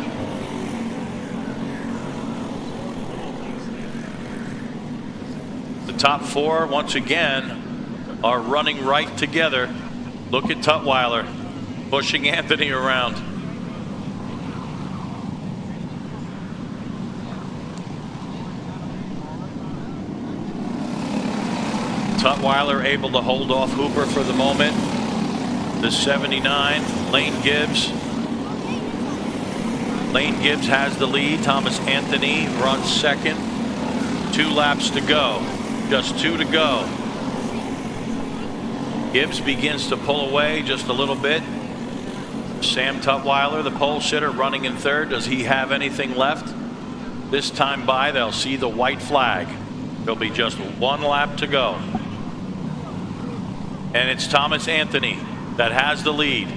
The top 4 once again are running right together. Look at Tutwiler pushing Anthony around. Tutwiler able to hold off Hooper for the moment. The 79, Lane Gibbs. Lane Gibbs has the lead. Thomas Anthony runs second. 2 laps to go. Just 2 to go. Gibbs begins to pull away just a little bit. Sam Tutwiler, the pole sitter, running in third. Does he have anything left? This time by, they'll see the white flag. There'll be just 1 lap to go. And it's Thomas Anthony that has the lead.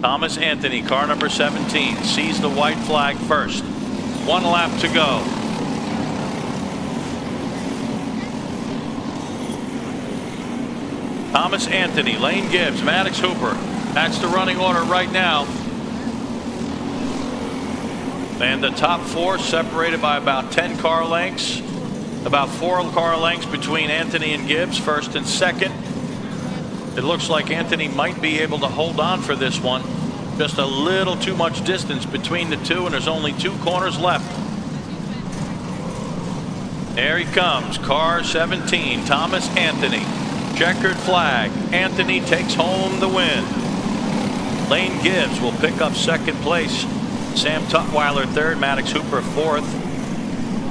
Thomas Anthony, car number 17, sees the white flag first. 1 lap to go. Thomas Anthony, Lane Gibbs, Maddox Hooper. That's the running order right now. And the top 4 separated by about 10 car lengths. About 4 car lengths between Anthony and Gibbs, first and second. It looks like Anthony might be able to hold on for this one. Just a little too much distance between the 2, and there's only 2 corners left. There he comes, car 17, Thomas Anthony. Checkered flag. Anthony takes home the win. Lane Gibbs will pick up second place. Sam Tutwiler third, Maddox Hooper fourth.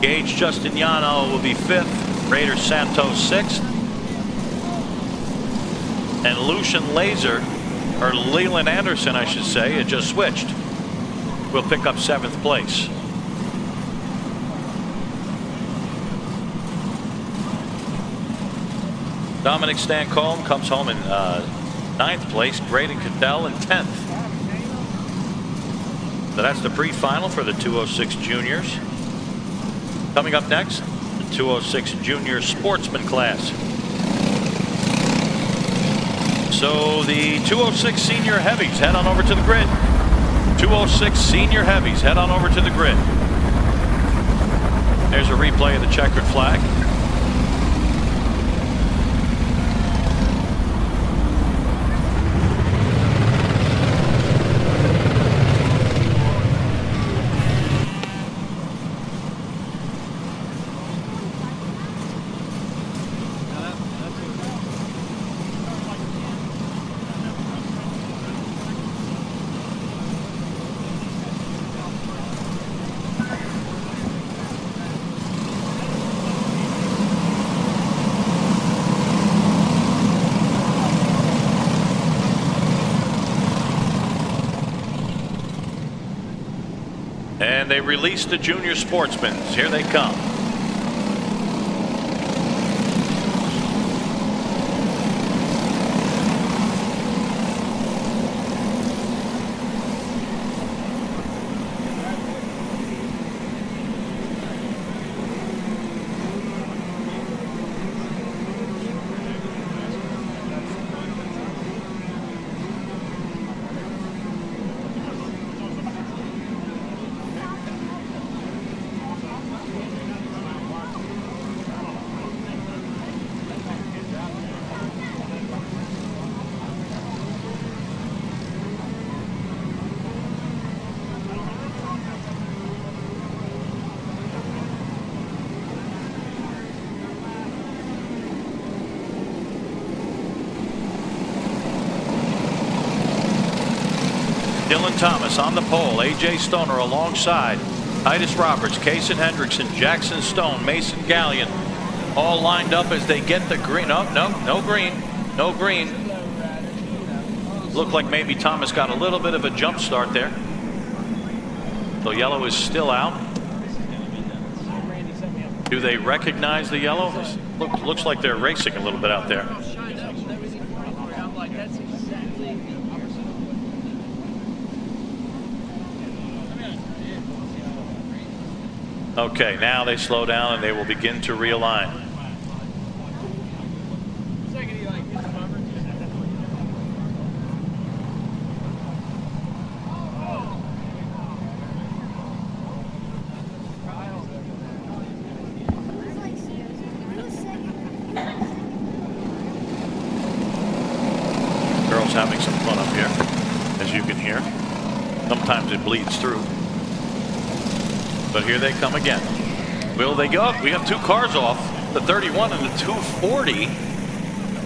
Gage Justiniano will be fifth. Raider Santos sixth. And Lucian Laser, or Leland Anderson, I should say, it just switched, will pick up 7th place. Dominic Stancombe comes home in 9th place. Graydon Caddell in 10th. So that's the pre-final for the 206 juniors. Coming up next, the 206 junior sportsman class. So the 206 senior heavies head on over to the grid. 206 senior heavies head on over to the grid. There's a replay of the checkered flag. And they release the junior sportsmen. Here they come. Dylan Thomas on the pole. A.J. Stoner alongside. Titus Roberts, Kason Hendrickson, Jackson Stone, Mason Gallion, all lined up as they get the green. Oh, no green. No green. Looked like maybe Thomas got a little bit of a jump start there. So yellow is still out. Do they recognize the yellow? Looks like they're racing a little bit out there. Okay, now they slow down and they will begin to realign. Girls having some fun up here, as you can hear. Sometimes it bleeds through. But here they come again. Will they go? We have two cars off, the 31 and the 240.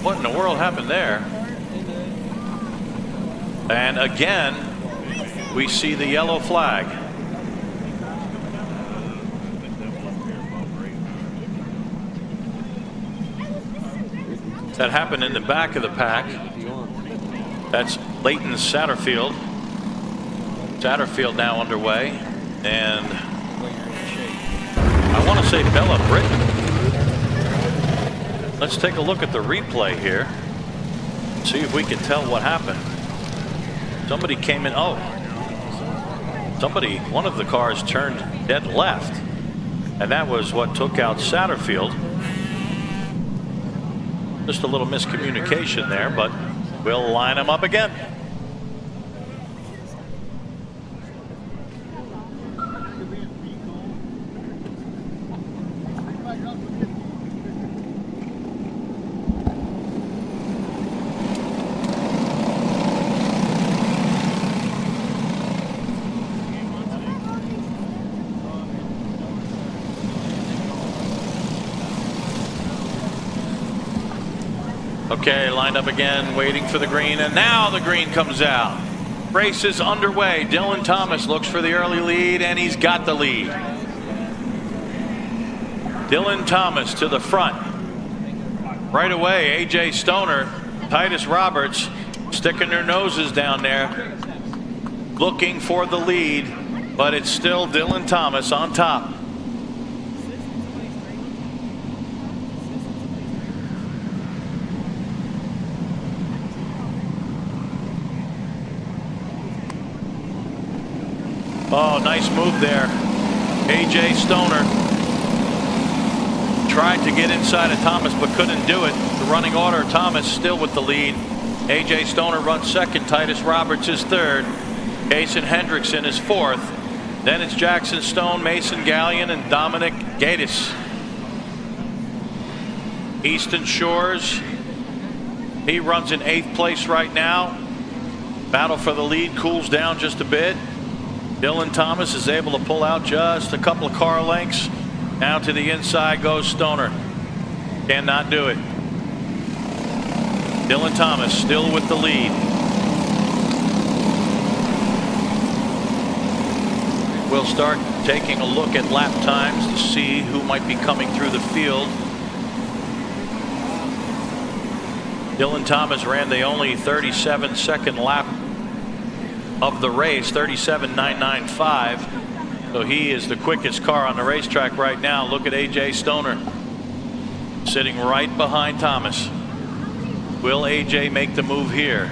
What in the world happened there? And again, we see the yellow flag. That happened in the back of the pack. That's Leighton Satterfield. Satterfield now underway. And I want to say Bella Britton. Let's take a look at the replay here. See if we can tell what happened. Somebody came in. Oh, one of the cars turned dead left. And that was what took out Satterfield. Just a little miscommunication there, but we'll line them up again. Okay, lined up again, waiting for the green, and now the green comes out. Race is underway. Dylan Thomas looks for the early lead, and he's got the lead. Dylan Thomas to the front. Right away, AJ Stoner, Titus Roberts sticking their noses down there, looking for the lead, but it's still Dylan Thomas on top. Oh, nice move there. AJ Stoner tried to get inside of Thomas but couldn't do it. The running order, Thomas still with the lead. AJ Stoner runs second. Titus Roberts is third. Kason Hendrickson is fourth. Then it's Jackson Stone, Mason Gallion, and Dominic Gatis. Easton Shores, he runs in 8th place right now. Battle for the lead cools down just a bit. Dylan Thomas is able to pull out just a couple of car lengths. Now to the inside goes Stoner. Cannot do it. Dylan Thomas still with the lead. We'll start taking a look at lap times to see who might be coming through the field. Dylan Thomas ran the only 37-second lap of the race, 37.995. So he is the quickest car on the racetrack right now. Look at AJ Stoner sitting right behind Thomas. Will AJ make the move here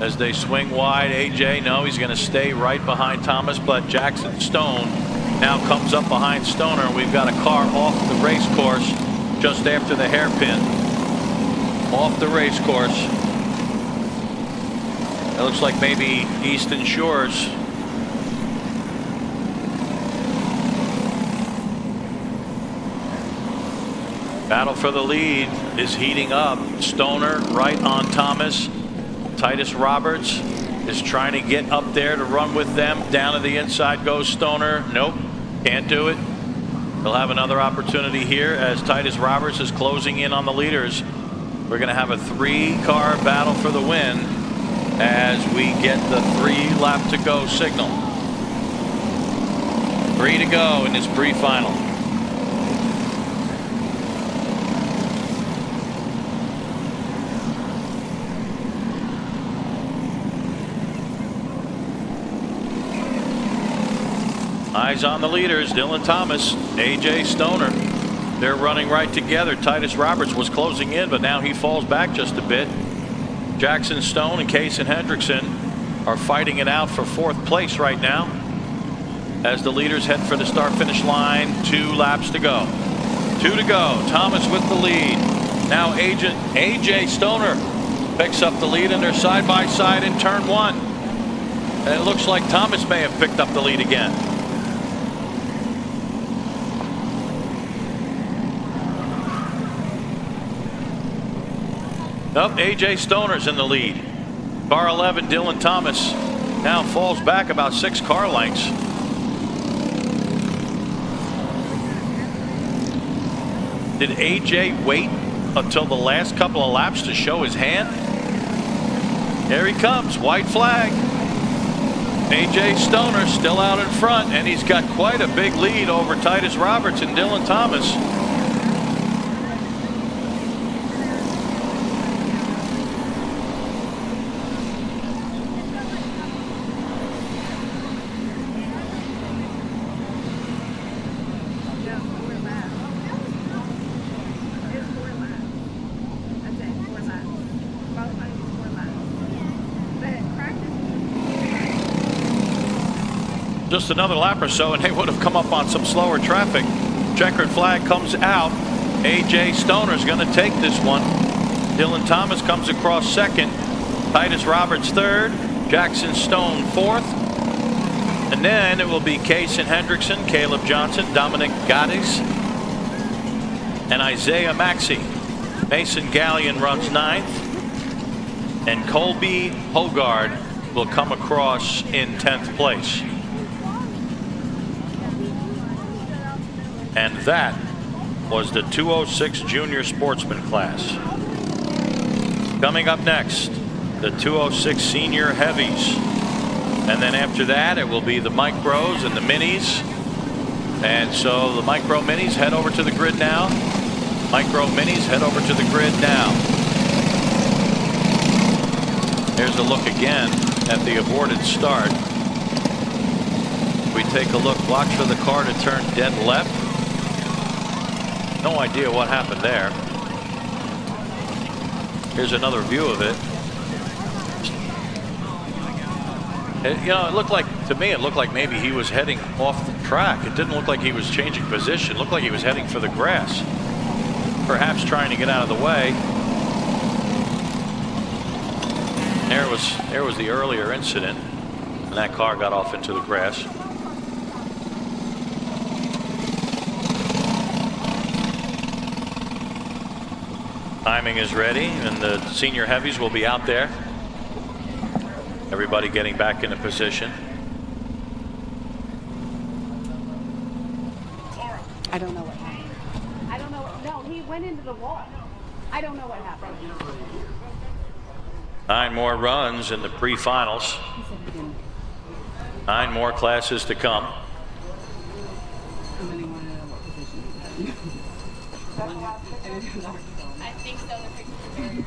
as they swing wide? AJ, no, he's going to stay right behind Thomas, but Jackson Stone now comes up behind Stoner. We've got a car off the race course just after the hairpin. Off the race course. It looks like maybe Easton Shores. Battle for the lead is heating up. Stoner right on Thomas. Titus Roberts is trying to get up there to run with them. Down to the inside goes Stoner. Nope, can't do it. They'll have another opportunity here as Titus Roberts is closing in on the leaders. We're going to have a 3-car battle for the win as we get the 3 lap to go signal. 3 to go in this pre-final. Eyes on the leaders, Dylan Thomas, AJ Stoner. They're running right together. Titus Roberts was closing in, but now he falls back just a bit. Jackson Stone and Kaysen Hendrickson are fighting it out for 4th place right now as the leaders head for the start-finish line. 2 laps to go. 2 to go. Thomas with the lead. Now AJ Stoner picks up the lead, and they're side by side in turn 1. And it looks like Thomas may have picked up the lead again. Nope, AJ Stoner's in the lead. Car 11, Dylan Thomas, now falls back about 6 car lengths. Did AJ wait until the last couple of laps to show his hand? Here he comes, white flag. AJ Stoner still out in front, and he's got quite a big lead over Titus Roberts and Dylan Thomas. Just another lap or so, and they would have come up on some slower traffic. Checkered flag comes out. AJ Stoner's going to take this one. Dylan Thomas comes across 2nd. Titus Roberts 3rd. Jackson Stone 4th. And then it will be Kaysen Hendrickson, Caleb Johnson, Dominic Gaddis, and Isaiah Maxey. Mason Gallion runs 9th. And Colby Hogard will come across in 10th place. And that was the 206 junior sportsman class. Coming up next, the 206 senior heavies. And then after that, it will be the micros and the minis. And so the micro minis head over to the grid now. Micro minis head over to the grid now. Here's a look again at the aborted start. We take a look, watch for the car to turn dead left. No idea what happened there. Here's another view of it. You know, it looked like, to me, it looked like maybe he was heading off the track. It didn't look like he was changing position. It looked like he was heading for the grass. Perhaps trying to get out of the way. There was the earlier incident, and that car got off into the grass. Timing is ready, and the senior heavies will be out there. Everybody getting back into position. I don't know what happened. I don't know what, no, he went into the wall. I don't know what happened. 9 more runs in the pre-finals. 9 more classes to come. I think so. The picture's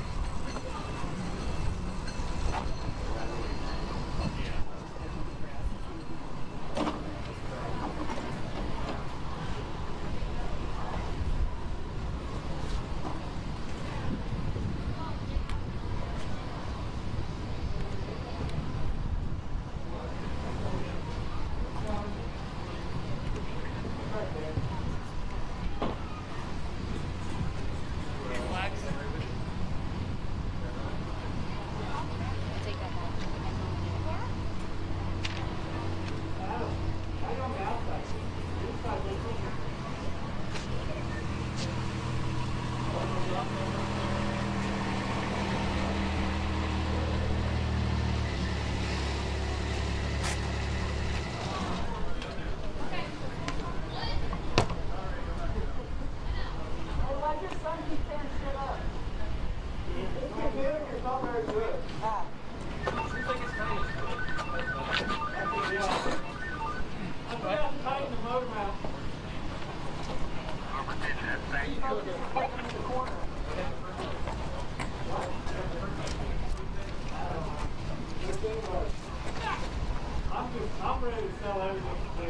I'm ready to sell everything to do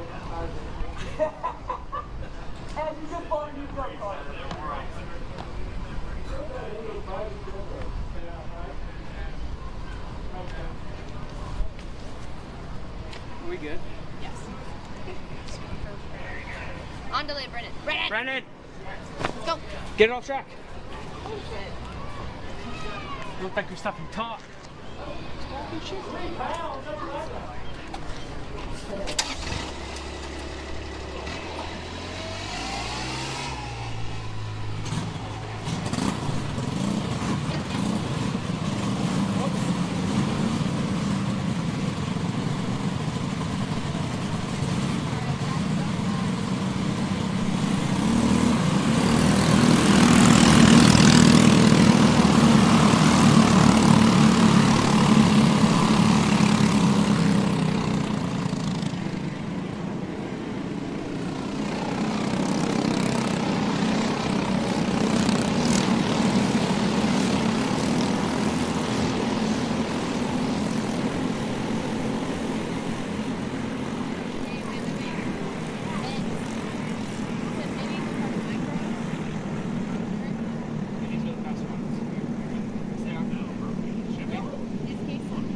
that. And you just bought a new truck car. Are we good? Yes. On delay, Brennan. Brennan! Brennan, Let's go. get it off track. Oh, shit. You look like you're stuffing talk.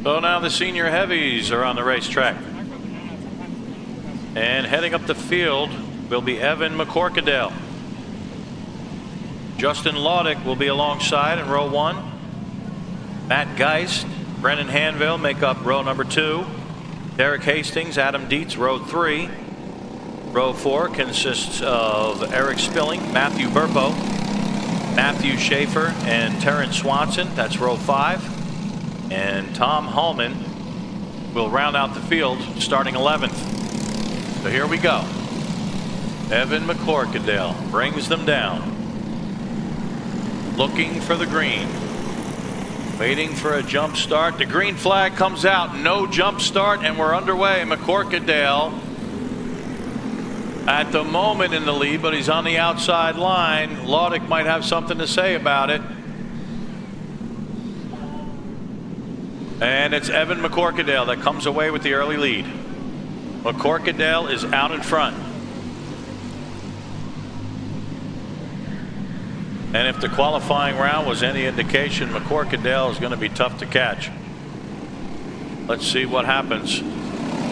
So now the senior heavies are on the racetrack. And heading up the field will be Evan McCorkadale. Justin Laudick will be alongside in row 1. Matt Geist, Brennan Hanville make up row number 2. Derek Hastings, Adam Dietz, row 3. Row 4 consists of Eric Spilling, Matthew Burpo, Matthew Schaefer, and Terrence Swanson. That's row 5. And Tom Hallman will round out the field starting 11th. So here we go. Evan McCorkadale brings them down. Looking for the green. Waiting for a jump start. The green flag comes out. No jump start, and we're underway. McCorkadale at the moment in the lead, but he's on the outside line. Laudick might have something to say about it. And it's Evan McCorkadale that comes away with the early lead. McCorkadale is out in front. And if the qualifying round was any indication, McCorkadale is going to be tough to catch. Let's see what happens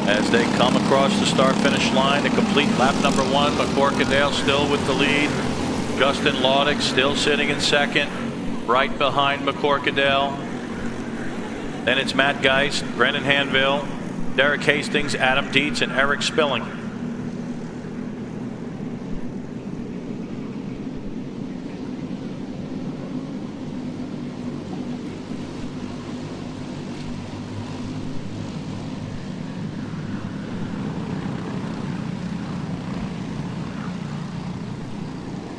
as they come across the start-finish line to complete lap number 1. McCorkadale still with the lead. Justin Laudick still sitting in second, right behind McCorkadale. Then it's Matt Geist, Brennan Hanville, Derek Hastings, Adam Dietz, and Eric Spilling.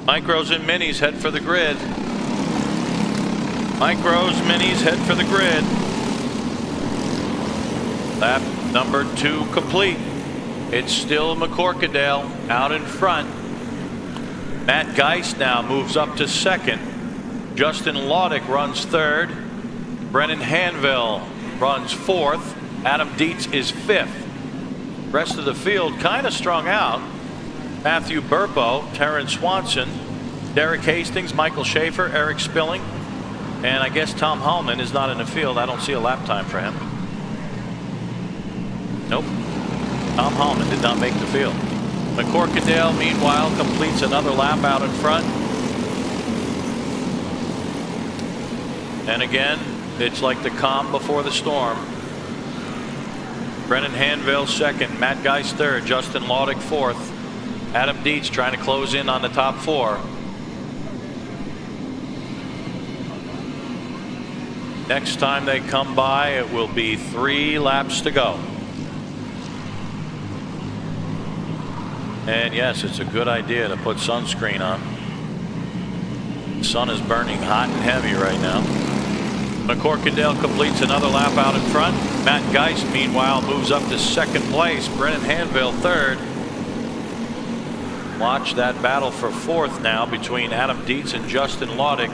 Micros and minis head for the grid. Micros, minis head for the grid. Lap number 2 complete. It's still McCorkadale out in front. Matt Geist now moves up to second. Justin Laudick runs third. Brennan Hanville runs fourth. Adam Dietz is fifth. Rest of the field kind of strung out. Matthew Burpo, Terrence Swanson, Derek Hastings, Michael Schaefer, Eric Spilling, and I guess Tom Hallman is not in the field. I don't see a lap time for him. Nope. Tom Hallman did not make the field. McCorkadale, meanwhile, completes another lap out in front. And again, it's like the calm before the storm. Brennan Hanville second, Matt Geist third, Justin Laudick fourth. Adam Dietz trying to close in on the top 4. Next time they come by, it will be 3 laps to go. And yes, it's a good idea to put sunscreen on. The sun is burning hot and heavy right now. McCorkadale completes another lap out in front. Matt Geist, meanwhile, moves up to second place. Brennan Hanville third. Watch that battle for fourth now between Adam Dietz and Justin Laudick.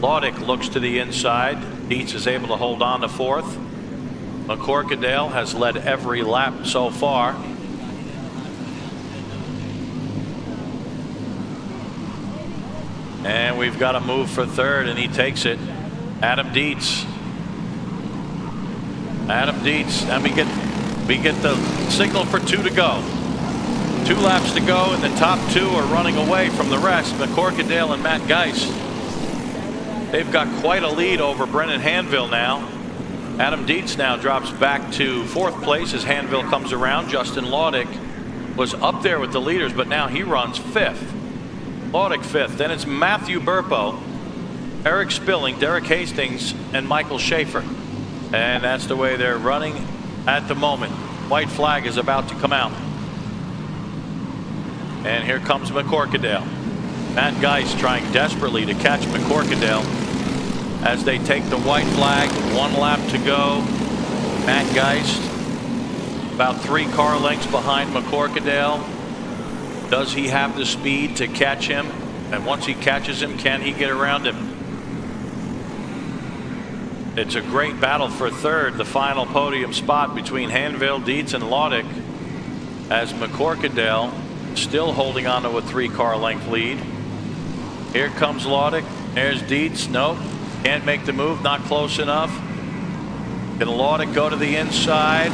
Laudick looks to the inside. Dietz is able to hold on to fourth. McCorkadale has led every lap so far. And we've got a move for third, and he takes it. Adam Dietz. Adam Dietz. And we get the signal for 2 to go. 2 laps to go, and the top 2 are running away from the rest. McCorkadale and Matt Geist. They've got quite a lead over Brennan Hanville now. Adam Dietz now drops back to 4th place as Hanville comes around. Justin Laudick was up there with the leaders, but now he runs 5th. Laudick 5th. Then it's Matthew Burpo, Eric Spilling, Derek Hastings, and Michael Schaefer. And that's the way they're running at the moment. White flag is about to come out. And here comes McCorkadale. Matt Geist trying desperately to catch McCorkadale as they take the white flag. 1 lap to go. Matt Geist about 3 car lengths behind McCorkadale. Does he have the speed to catch him? And once he catches him, can he get around him? It's a great battle for third, the final podium spot between Hanville, Dietz, and Laudick, as McCorkadale still holding on to a 3 car length lead. Here comes Laudick. There's Dietz. Nope. Can't make the move. Not close enough. Can Laudick go to the inside?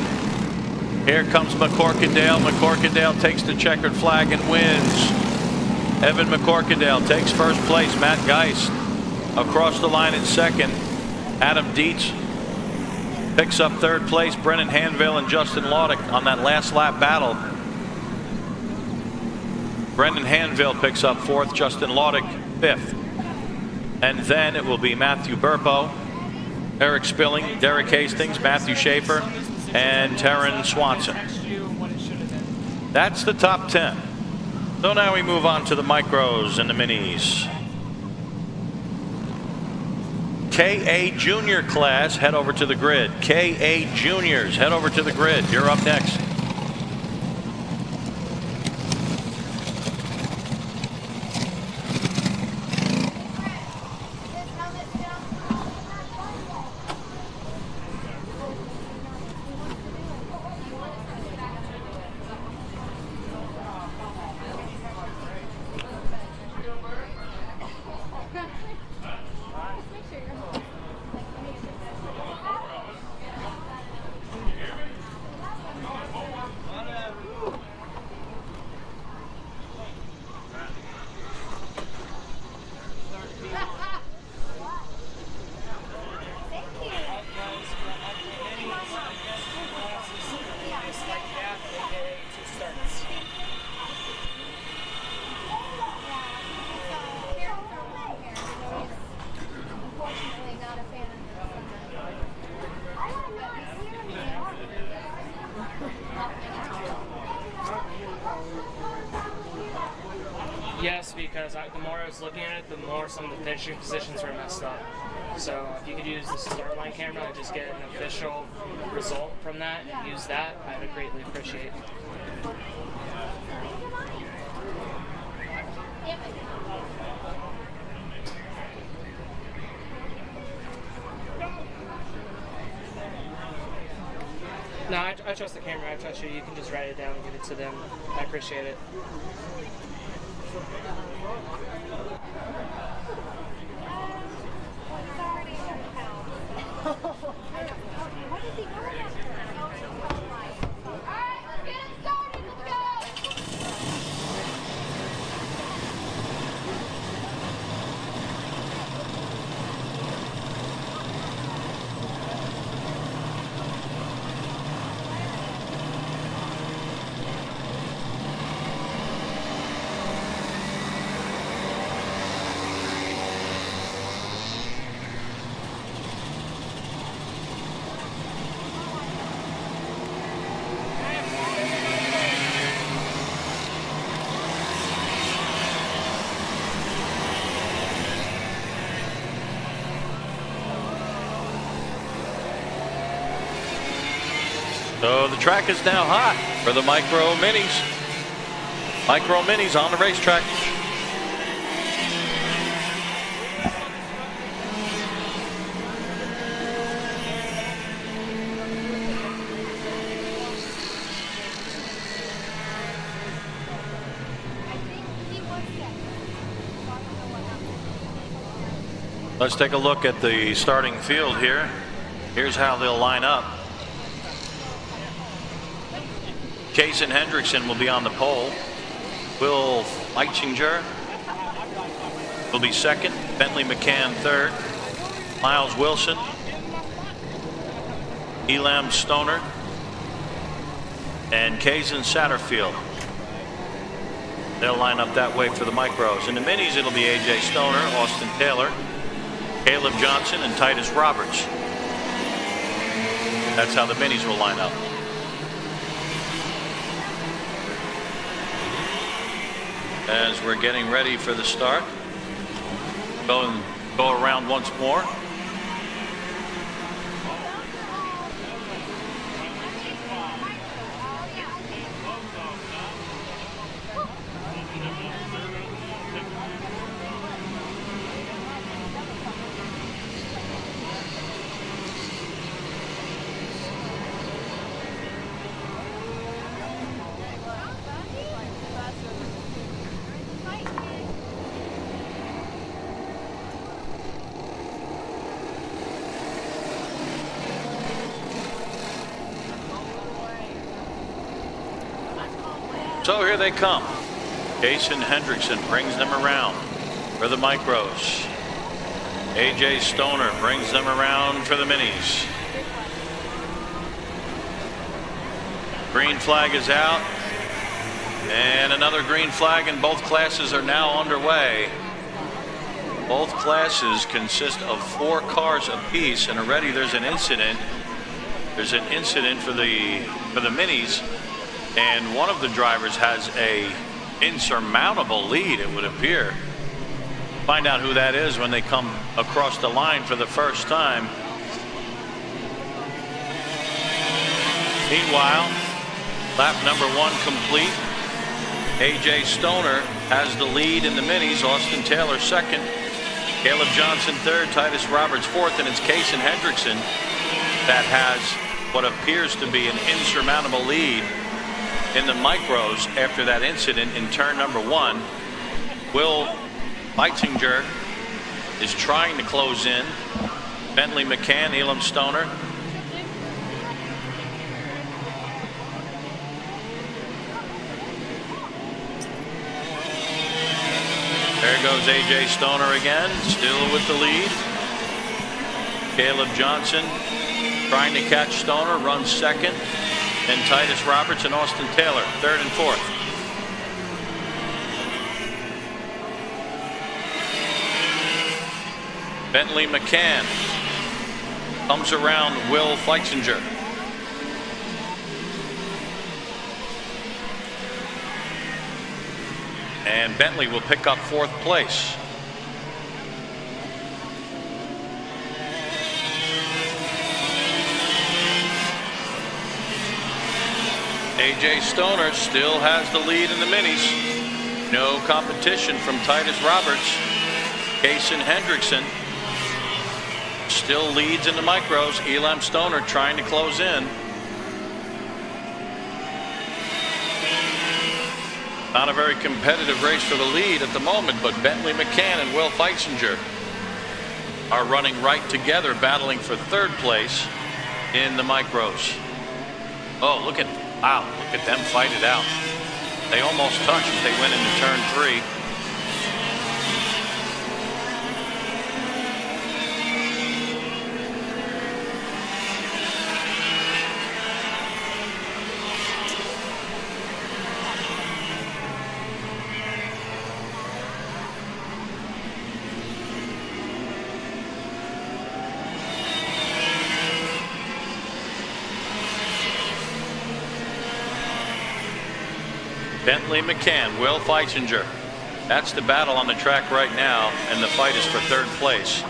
Here comes McCorkadale. McCorkadale takes the checkered flag and wins. Evan McCorkadale takes 1st place. Matt Geist across the line in 2nd. Adam Dietz picks up 3rd place. Brennan Hanville and Justin Laudick on that last lap battle. Brendan Hanville picks up 4th. Justin Laudick 5th. And then it will be Matthew Burpo, Eric Spilling, Derek Hastings, Matthew Schaefer, and Taryn Swanson. That's the top 10. So now we move on to the micros and the minis. KA Junior class, head over to the grid. KA Juniors, head over to the grid. You're up next. Yes, because the more I was looking at it, the more some of the finishing positions were messed up. So if you could use the start line camera and just get an official result from that and use that, I would greatly appreciate. No, I trust the camera. I trust you. You can just write it down and give it to them. I appreciate it. So the track is now hot for the Micro Minis. Micro Minis on the racetrack. Let's take a look at the starting field here. Here's how they'll line up. Jason Hendrickson will be on the pole. Will Leitzinger will be second. Bentley McCann third. Miles Wilson. Elam Stoner. And Kazan Satterfield. They'll line up that way for the micros. In the minis, it'll be A.J. Stoner, Austin Taylor, Caleb Johnson, and Titus Roberts. That's how the minis will line up. As we're getting ready for the start, go around once more. So here they come. Jason Hendrickson brings them around for the micros. A.J. Stoner brings them around for the minis. Green flag is out. And another green flag, and both classes are now underway. Both classes consist of 4 cars apiece, and already there's an incident. There's an incident for the minis. And one of the drivers has a insurmountable lead, it would appear. Find out who that is when they come across the line for the first time. Meanwhile, lap number 1 complete. A.J. Stoner has the lead in the minis. Austin Taylor second. Caleb Johnson third. Titus Roberts fourth. And it's Kaysen Hendrickson that has what appears to be an insurmountable lead in the micros after that incident in turn number 1. Will Leitzinger is trying to close in. Bentley McCann, Elam Stoner. There goes A.J. Stoner again, still with the lead. Caleb Johnson trying to catch Stoner, runs second. And Titus Roberts and Austin Taylor, third and fourth. Bentley McCann comes around Will Leitzinger. And Bentley will pick up 4th place. A.J. Stoner still has the lead in the minis. No competition from Titus Roberts. Kaysen Hendrickson still leads in the micros. Elam Stoner trying to close in. Not a very competitive race for the lead at the moment, but Bentley McCann and Will Leitzinger are running right together, battling for 3rd place in the micros. Oh, look at them fight it out. They almost touched as they went into turn 3. Bentley McCann, Will Leitzinger. That's the battle on the track right now, and the fight is for 3rd place.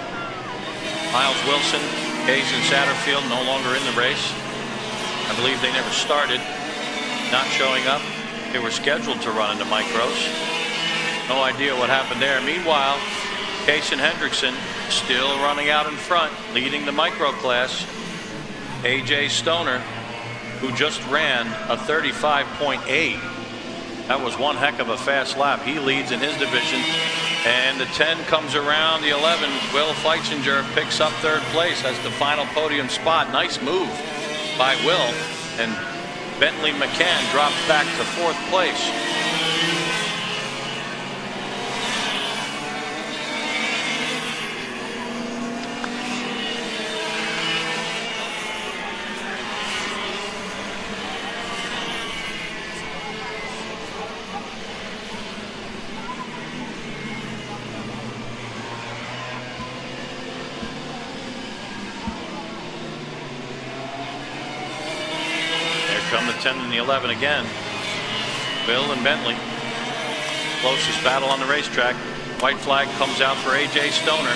Miles Wilson, Kaysen Satterfield no longer in the race. I believe they never started. Not showing up. They were scheduled to run into micros. No idea what happened there. Meanwhile, Kaysen Hendrickson still running out in front, leading the micro class. A.J. Stoner, who just ran a 35.8. That was one heck of a fast lap. He leads in his division. And the 10 comes around the 11. Will Fleitzinger picks up third place. That's the final podium spot. Nice move by Will. And Bentley McCann drops back to fourth place. Come the 10 and the 11 again. Bill and Bentley. Closest battle on the racetrack. White flag comes out for A.J. Stoner.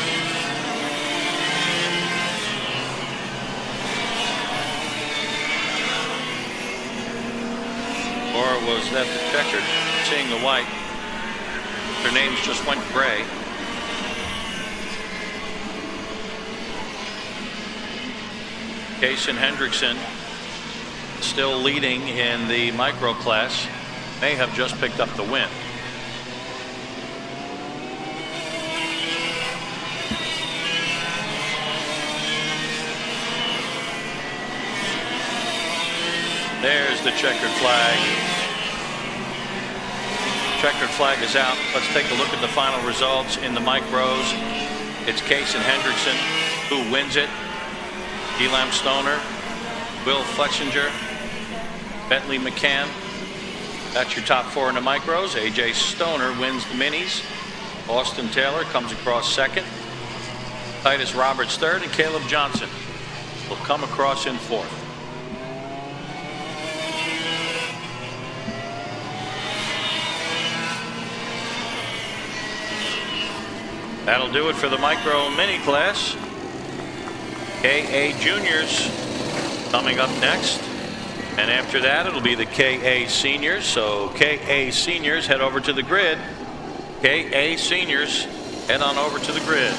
Or was that the checkered? Seeing the white. Their names just went gray. Kaysen Hendrickson still leading in the micro class, may have just picked up the win. There's the checkered flag. Checkered flag is out. Let's take a look at the final results in the micros. It's Kaysen Hendrickson who wins it. Elam Stoner, Will Fleitzinger, Bentley McCann. That's your top four in the micros. A.J. Stoner wins the minis. Austin Taylor comes across second. Titus Roberts third, and Caleb Johnson will come across in fourth. That'll do it for the micro mini class. KA Juniors coming up next. And after that, it'll be the KA Seniors. So KA Seniors head over to the grid. KA Seniors head on over to the grid.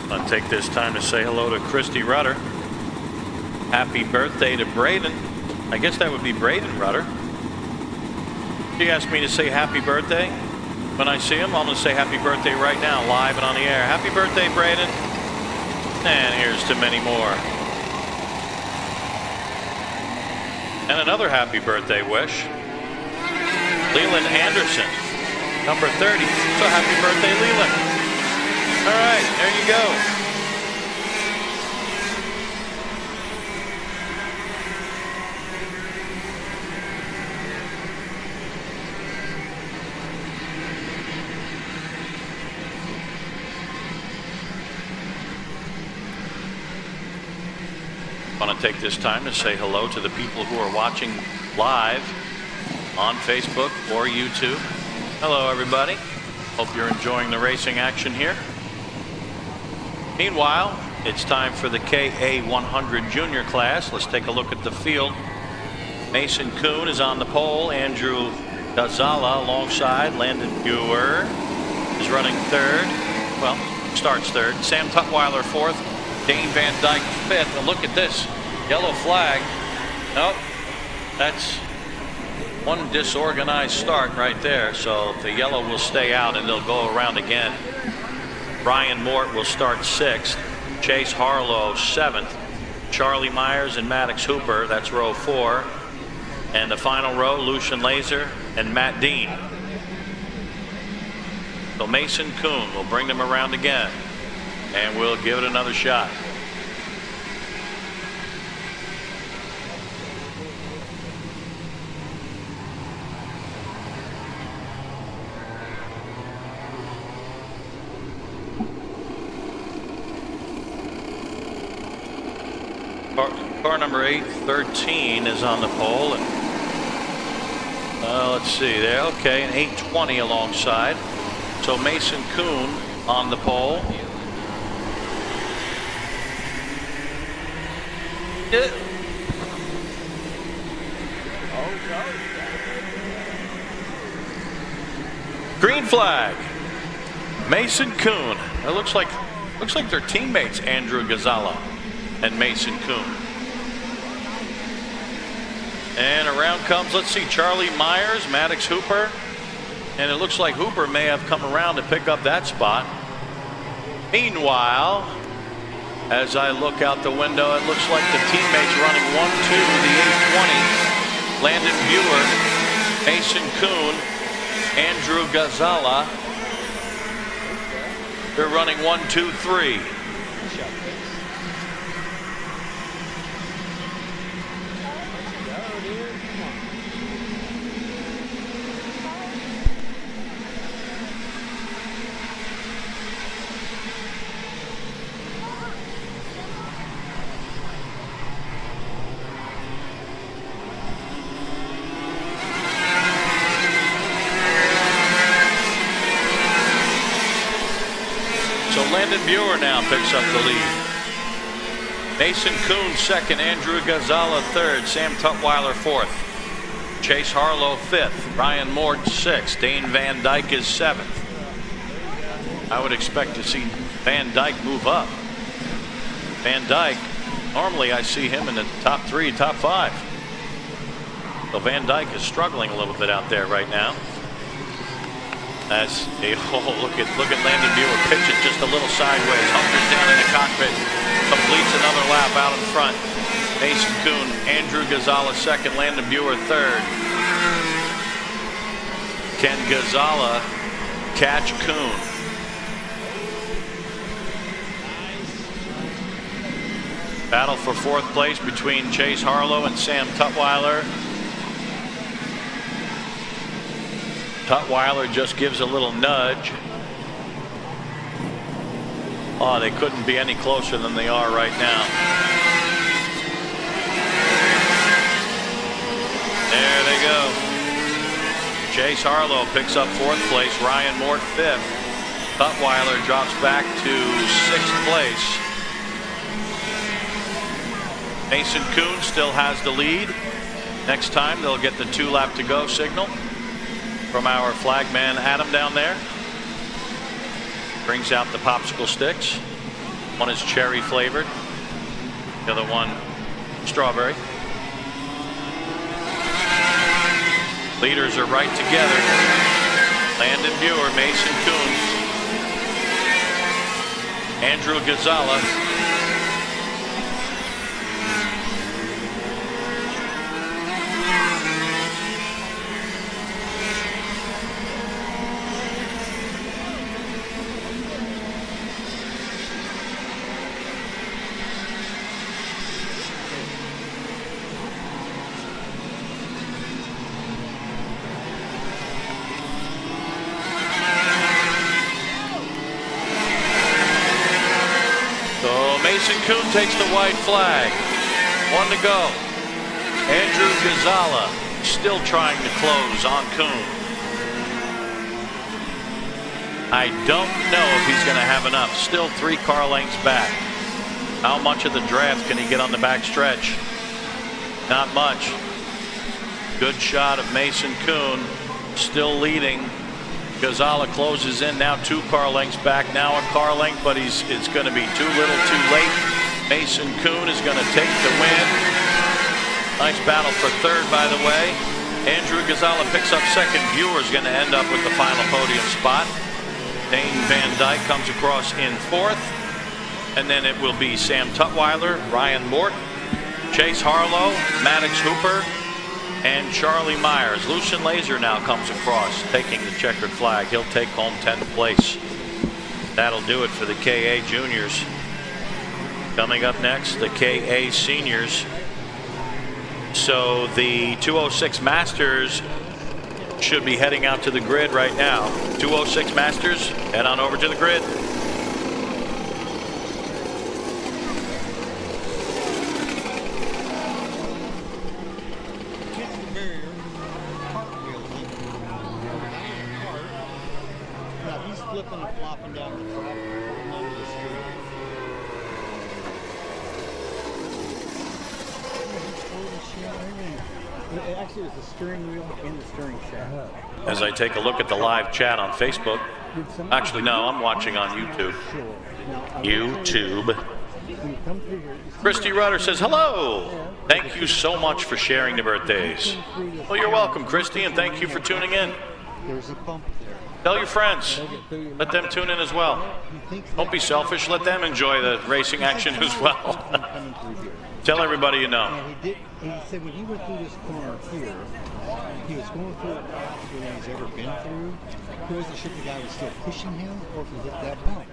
I'll take this time to say hello to Christy Rudder. Happy birthday to Braden. I guess that would be Braden Rudder. She asked me to say happy birthday. When I see him, I'm going to say happy birthday right now, live and on the air. Happy birthday, Braden. And here's to many more. And another happy birthday wish. Leland Anderson, number 30. So happy birthday, Leland. All right, there you go. I want to take this time to say hello to the people who are watching live on Facebook or YouTube. Hello, everybody. Hope you're enjoying the racing action here. Meanwhile, it's time for the KA 100 junior class. Let's take a look at the field. Mason Kuhn is on the pole. Andrew Gazala alongside. Landon Buer is running third. Well, starts third. Sam Tutwiler fourth. Dane Van Dyke fifth. And look at this yellow flag. Nope, that's one disorganized start right there. So the yellow will stay out and they'll go around again. Brian Mort will start sixth. Chase Harlow seventh. Charlie Myers and Maddox Hooper, that's row 4. And the final row, Lucian Laser and Matt Dean. So Mason Kuhn will bring them around again. And we'll give it another shot. Car number 813 is on the pole. And, let's see there. Okay, an 820 alongside. So Mason Kuhn on the pole. Green flag. Mason Kuhn. It looks like they're teammates, Andrew Gonzalez and Mason Kuhn. And around comes, let's see, Charlie Myers, Maddox Hooper. And it looks like Hooper may have come around to pick up that spot. Meanwhile, as I look out the window, it looks like the teammates running 1-2, the 820. Landon Bueller, Mason Kuhn, Andrew Gonzalez. They're running 1-2-3. Landon Bueller now picks up the lead. Mason Kuhn second, Andrew Gonzalez third, Sam Tutwiler fourth, Chase Harlow fifth, Ryan Mort sixth, Dane Van Dyke is seventh. I would expect to see Van Dyke move up. Van Dyke, normally I see him in the top 3, top 5. So Van Dyke is struggling a little bit out there right now. As look at Landon Bueller pitch it just a little sideways. Hunkers down in the cockpit. Completes another lap out in front. Mason Kuhn, Andrew Gonzalez second, Landon Bueller third. Can Gonzalez catch Kuhn? Battle for fourth place between Chase Harlow and Sam Tutwiler. Tutwiler just gives a little nudge. Oh, they couldn't be any closer than they are right now. There they go. Chase Harlow picks up fourth place. Ryan Mort fifth. Tutwiler drops back to sixth place. Mason Kuhn still has the lead. Next time they'll get the 2-lap to go signal from our flagman Adam down there. Brings out the popsicle sticks. One is cherry flavored, the other one strawberry. Leaders are right together. Landon Bueller, Mason Kuhn, Andrew Gonzalez. Mason Kuhn takes the white flag. 1 to go. Andrew Gonzalez still trying to close on Kuhn. I don't know if he's going to have enough. Still 3 car lengths back. How much of the draft can he get on the back stretch? Not much. Good shot of Mason Kuhn. Still leading. Gonzalez closes in now 2 car lengths back, now a car length, but it's going to be too little too late. Mason Kuhn is going to take the win. Nice battle for third, by the way. Andrew Gonzalez picks up second. Bueller's going to end up with the final podium spot. Dane Van Dyke comes across in fourth. And then it will be Sam Tutwiler, Ryan Mort, Chase Harlow, Maddox Hooper, and Charlie Myers. Lucien Laser now comes across, taking the checkered flag. He'll take home 10th place. That'll do it for the KA Juniors. Coming up next, the KA Seniors. So the 206 Masters should be heading out to the grid right now. 206 Masters, head on over to the grid. and down the track, holding onto the steering. Actually, it was the steering wheel and the steering shaft. As I take a look at the live chat on Facebook. Actually, no, I'm watching on YouTube. YouTube. Christy Rudder says, hello. Thank you so much for sharing the birthdays. Well, you're welcome, Christy, and thank you for tuning in. There's a bump there. Tell your friends. Let them tune in as well. Don't be selfish. Let them enjoy the racing action as well. Tell everybody you know. He said when he went through this corner here, he was going through it faster than he's ever been through. He wasn't sure if the guy was still pushing him or if he hit that bump.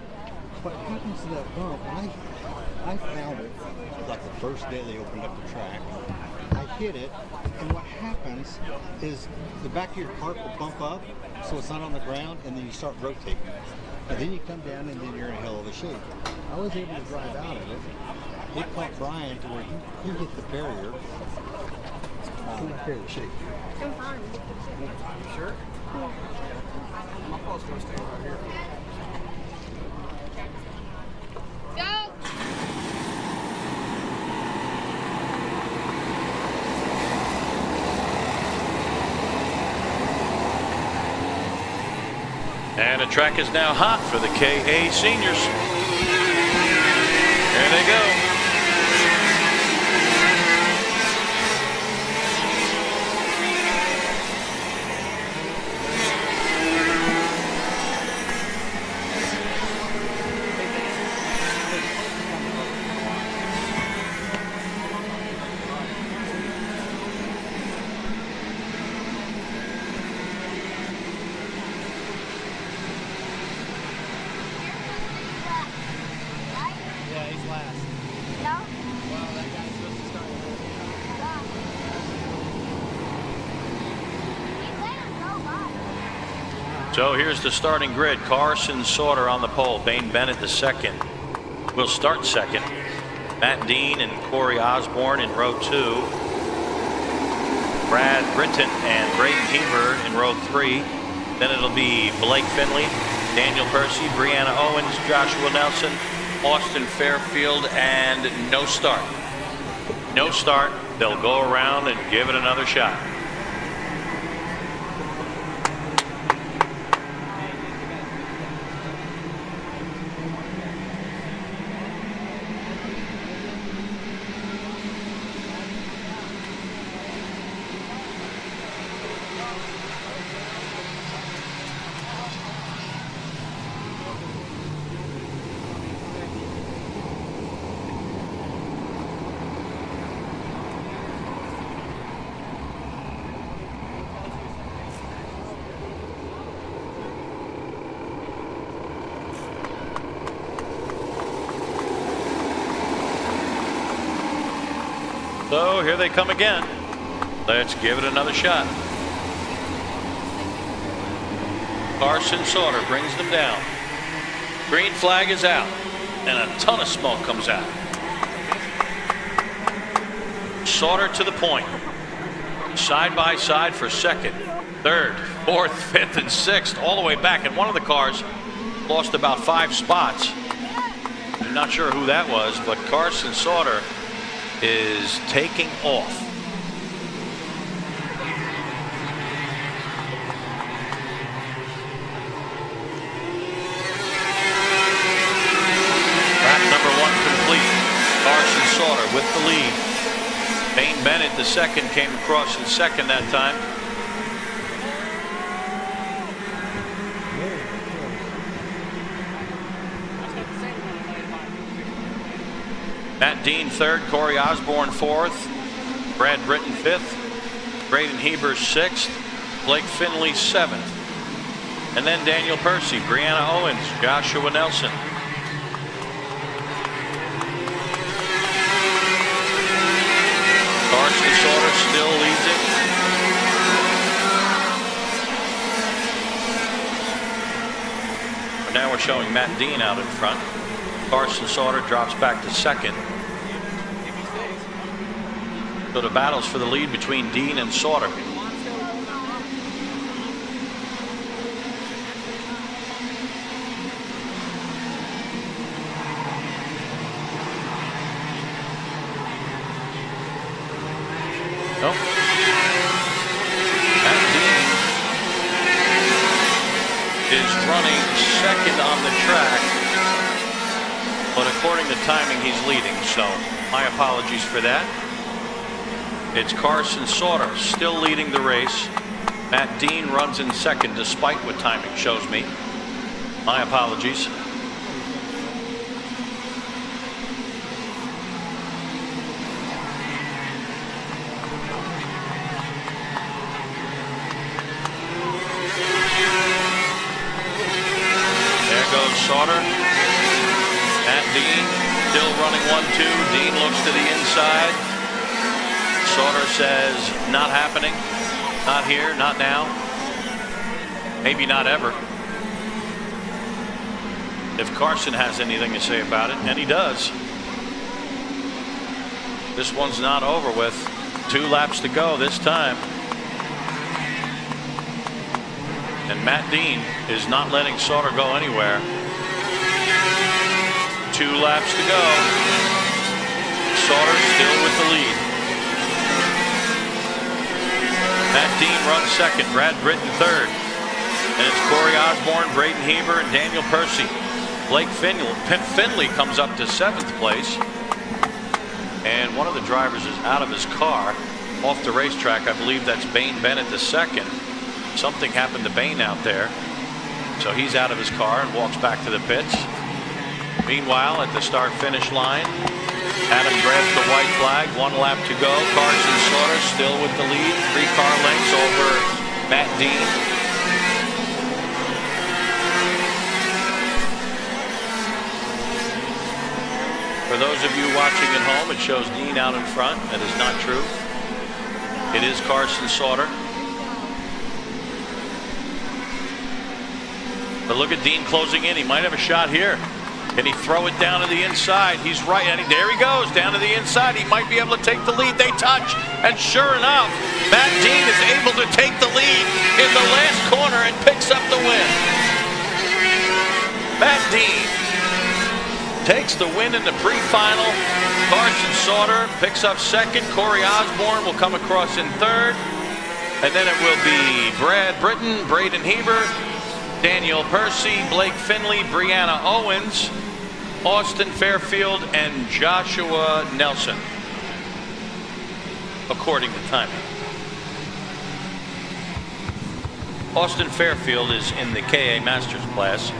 What happens to that bump? I found it like the first day they opened up the track. I hit it, and what happens is the back of your cart will bump up, so it's not on the ground, and then you start rotating. And then you come down, and then you're in a hell of a shape. I was able to drive out of it. It caught Brian to where he hit the barrier. Fairly shaky. I'm fine. You sure? I'm supposed to stay right here. Go! And the track is now hot for the KA seniors. There they go. So here's the starting grid. Carson Sauter on the pole. Bane Bennett the second. Will start second. Matt Dean and Corey Osborne in row 2. Brad Britton and Braden Heber in row 3. Then it'll be Blake Finley, Daniel Percy, Brianna Owens, Joshua Nelson, Austin Fairfield, and no start. No start. They'll go around and give it another shot. So here they come again. Let's give it another shot. Carson Sauter brings them down. Green flag is out, and a ton of smoke comes out. Sauter to the point. Side by side for second, third, fourth, fifth, and sixth, all the way back. And one of the cars lost about 5 spots. I'm not sure who that was, but Carson Sauter is taking off. Lap number 1 complete. Carson Sauter with the lead. Bane Bennett, the second, came across in second that time. Matt Dean third, Corey Osborne fourth, Brad Britton fifth, Braden Heber sixth, Blake Finley seventh, and then Daniel Percy, Brianna Owens, Joshua Nelson. Carson Sauter still leads it. But now we're showing Matt Dean out in front. Carson Sauter drops back to second. So the battles for the lead between Dean and Sauter. running second on the track, but according to timing, he's leading. So my apologies for that. It's Carson Sauter still leading the race. Matt Dean runs in second despite what timing shows me. My apologies. There goes Sauter. Matt Dean still running 1-2. Dean looks to the inside. Sauter says, not happening. Not here, not now. Maybe not ever. If Carson has anything to say about it, and he does. This one's not over with. 2 laps to go this time. And Matt Dean is not letting Sauter go anywhere. 2 laps to go. Sauter still with the lead. Matt Dean runs second, Brad Britton third. And it's Corey Osborne, Braden Heber, and Daniel Percy. Blake Finley comes up to 7th place. And one of the drivers is out of his car off the racetrack. I believe that's Bane Bennett the second. Something happened to Bane out there. So he's out of his car and walks back to the pits. Meanwhile, at the start-finish line, Adam grabs the white flag. 1 lap to go. Carson Sauter still with the lead. 3 car lengths over Matt Dean. For those of you watching at home, it shows Dean out in front. That is not true. It is Carson Sauter. But look at Dean closing in. He might have a shot here. Can he throw it down to the inside? He's right. And there he goes, down to the inside. He might be able to take the lead. They touch. And sure enough, Matt Dean is able to take the lead in the last corner and picks up the win. Matt Dean takes the win in the pre-final. Carson Sauter picks up second. Corey Osborne will come across in third. And then it will be Brad Britton, Braden Heber, Daniel Percy, Blake Finley, Brianna Owens, Austin Fairfield, and Joshua Nelson, according to timing. Austin Fairfield is in the KA Masters class.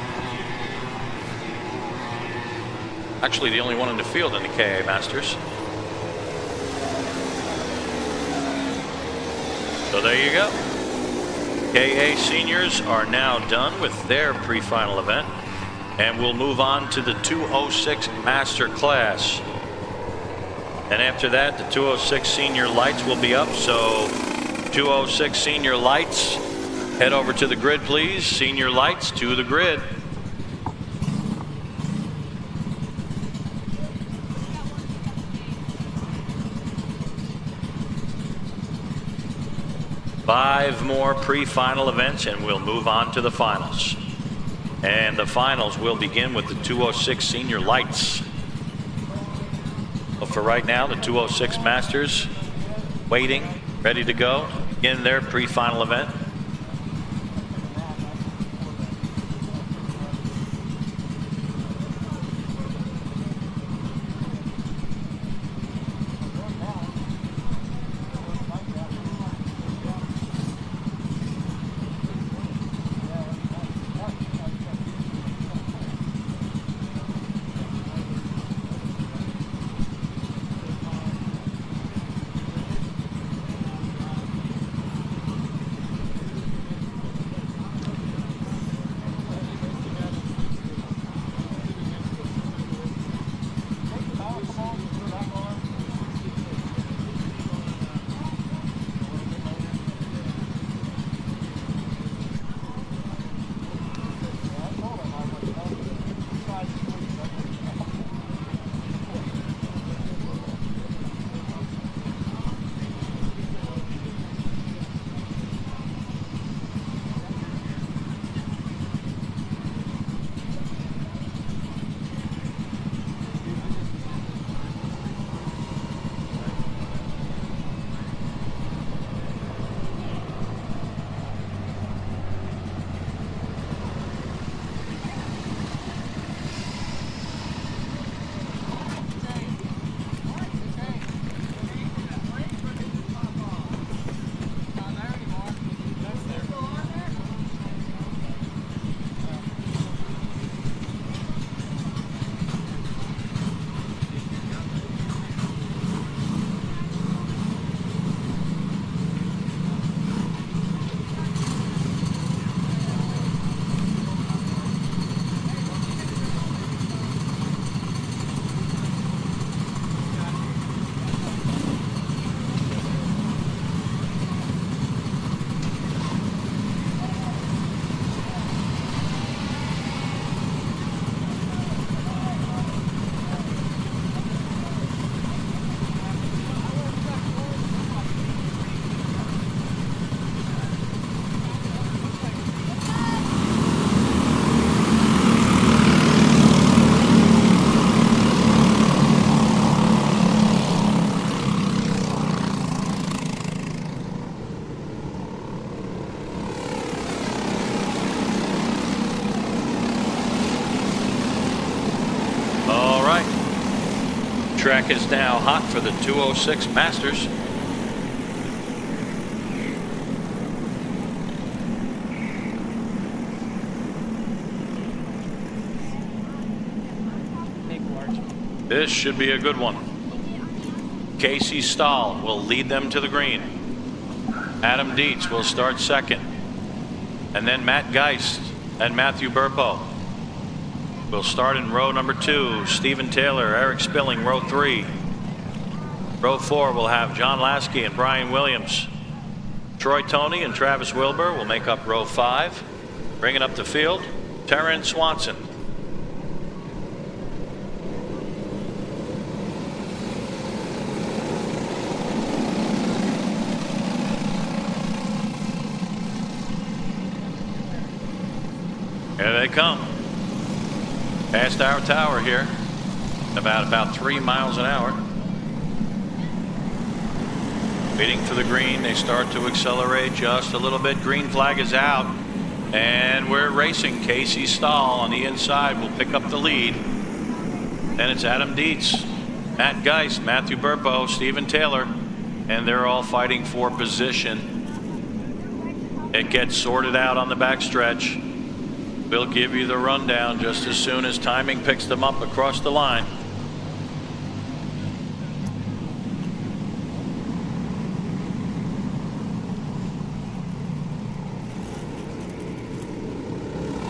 Actually, the only one in the field in the KA Masters. So there you go. KA seniors are now done with their pre-final event, and we'll move on to the 206 master class. And after that, the 206 senior lights will be up. So 206 senior lights, head over to the grid, please. Senior lights to the grid. Five more pre-final events and we'll move on to the finals. And the finals will begin with the 206 senior lights. But for right now, the 206 masters waiting, ready to go, begin their pre-final event. Track is now hot for the 206 Masters. This should be a good one. Casey Stahl will lead them to the green. Adam Dietz will start second. And then Matt Geist and Matthew Burpo will start in row number 2. Stephen Taylor, Eric Spilling, row 3. Row 4 will have John Lasky and Brian Williams. Troy Toney and Travis Wilbur will make up row 5. Bringing up the field, Terrence Swanson. Here they come. Past our tower here. About 3 miles an hour. Waiting for the green. They start to accelerate just a little bit. Green flag is out. And we're racing. Casey Stahl on the inside will pick up the lead. Then it's Adam Dietz, Matt Geist, Matthew Burpo, Stephen Taylor. And they're all fighting for position. It gets sorted out on the backstretch. We'll give you the rundown just as soon as timing picks them up across the line.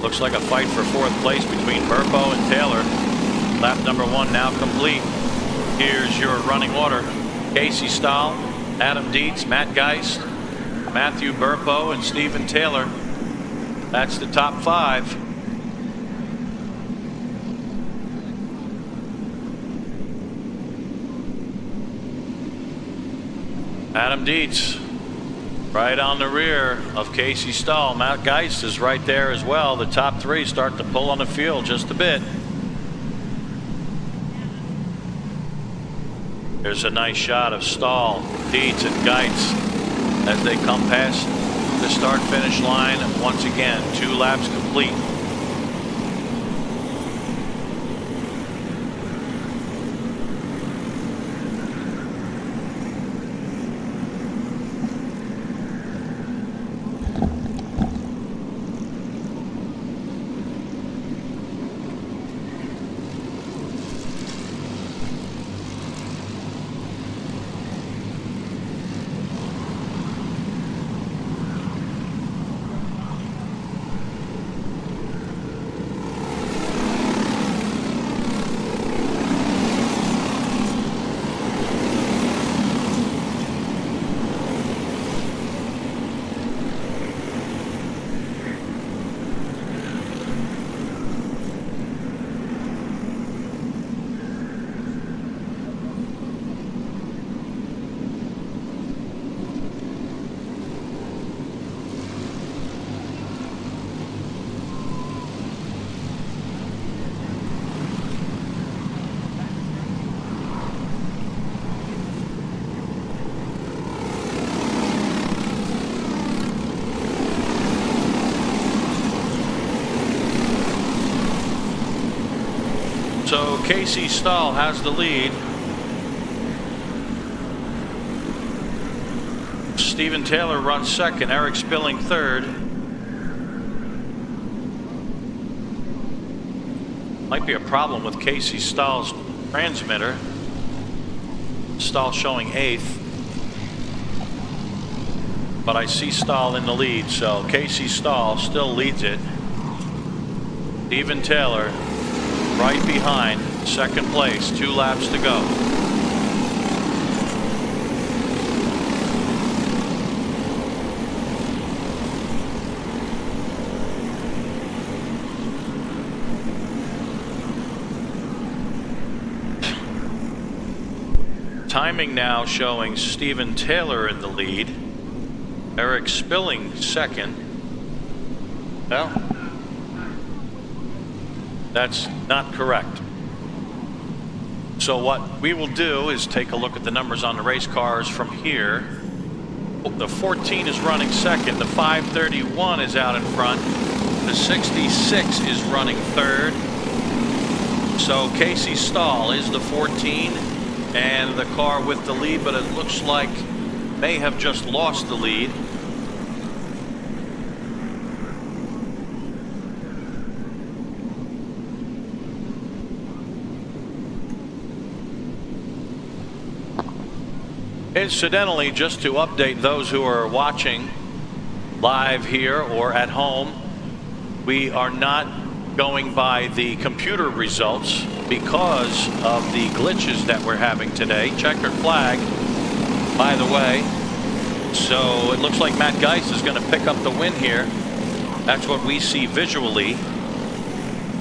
Looks like a fight for 4th place between Burpo and Taylor. Lap number 1 now complete. Here's your running order. Casey Stahl, Adam Dietz, Matt Geist, Matthew Burpo, and Stephen Taylor. That's the top 5. Adam Dietz right on the rear of Casey Stahl. Matt Geist is right there as well. The top 3 start to pull on the field just a bit. There's a nice shot of Stahl, Dietz, and Geist as they come past the start-finish line once again. 2 laps complete. So Casey Stahl has the lead. Stephen Taylor runs second. Eric Spilling third. Might be a problem with Casey Stahl's transmitter. Stahl showing 8th. But I see Stahl in the lead, so Casey Stahl still leads it. Stephen Taylor right behind, second place, 2 laps to go. Timing now showing Stephen Taylor in the lead. Eric Spilling second. Well, that's not correct. So what we will do is take a look at the numbers on the race cars from here. The 14 is running second. The 531 is out in front. The 66 is running third. So Casey Stahl is the 14. And the car with the lead, but it looks like may have just lost the lead. Incidentally, just to update those who are watching live here or at home, we are not going by the computer results because of the glitches that we're having today. Checkered flag, by the way. So it looks like Matt Geist is going to pick up the win here. That's what we see visually.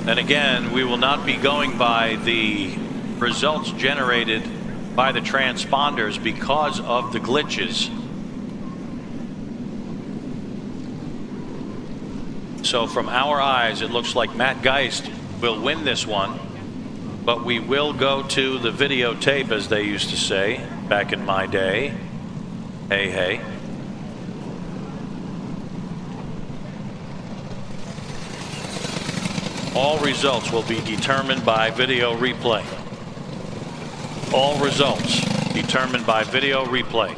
And again, we will not be going by the results generated by the transponders because of the glitches. So from our eyes, it looks like Matt Geist will win this one, but we will go to the videotape, as they used to say back in my day. Hey, hey. All results will be determined by video replay. All results determined by video replay,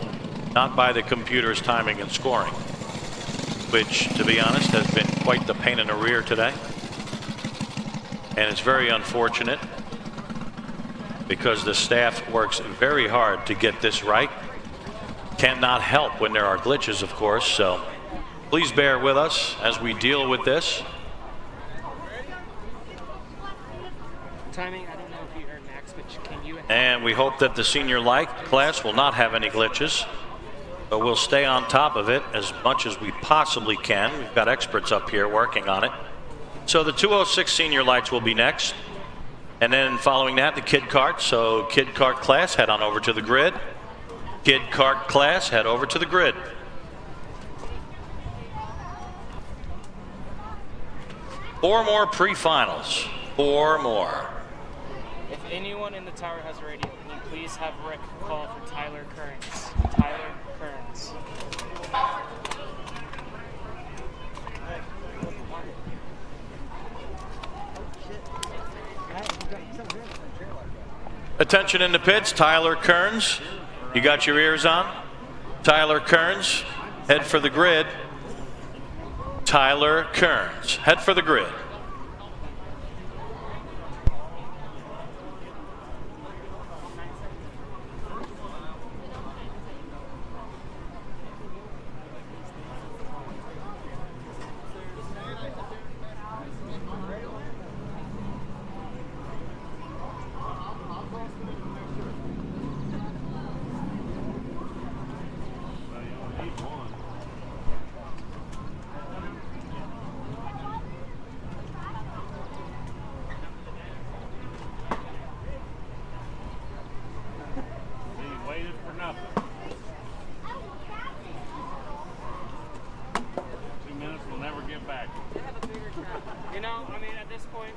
not by the computer's timing and scoring, which, to be honest, has been quite the pain in the rear today. And it's very unfortunate because the staff works very hard to get this right. Cannot help when there are glitches, of course, so please bear with us as we deal with this. Timing, I don't know if you heard Max, but can you... And we hope that the senior light class will not have any glitches, but we'll stay on top of it as much as we possibly can. We've got experts up here working on it. So the 206 senior lights will be next. And then following that, the kid kart. So kid kart class, head on over to the grid. Kid kart class, head over to the grid. Four more pre-finals. Four more. If anyone in the tower has a radio, can you please have Rick call for Tyler Kearns? Tyler Kearns. Attention in the pits, Tyler Kearns. You got your ears on? Tyler Kearns, head for the grid. Tyler Kearns, head for the grid. You know, I mean, at this point...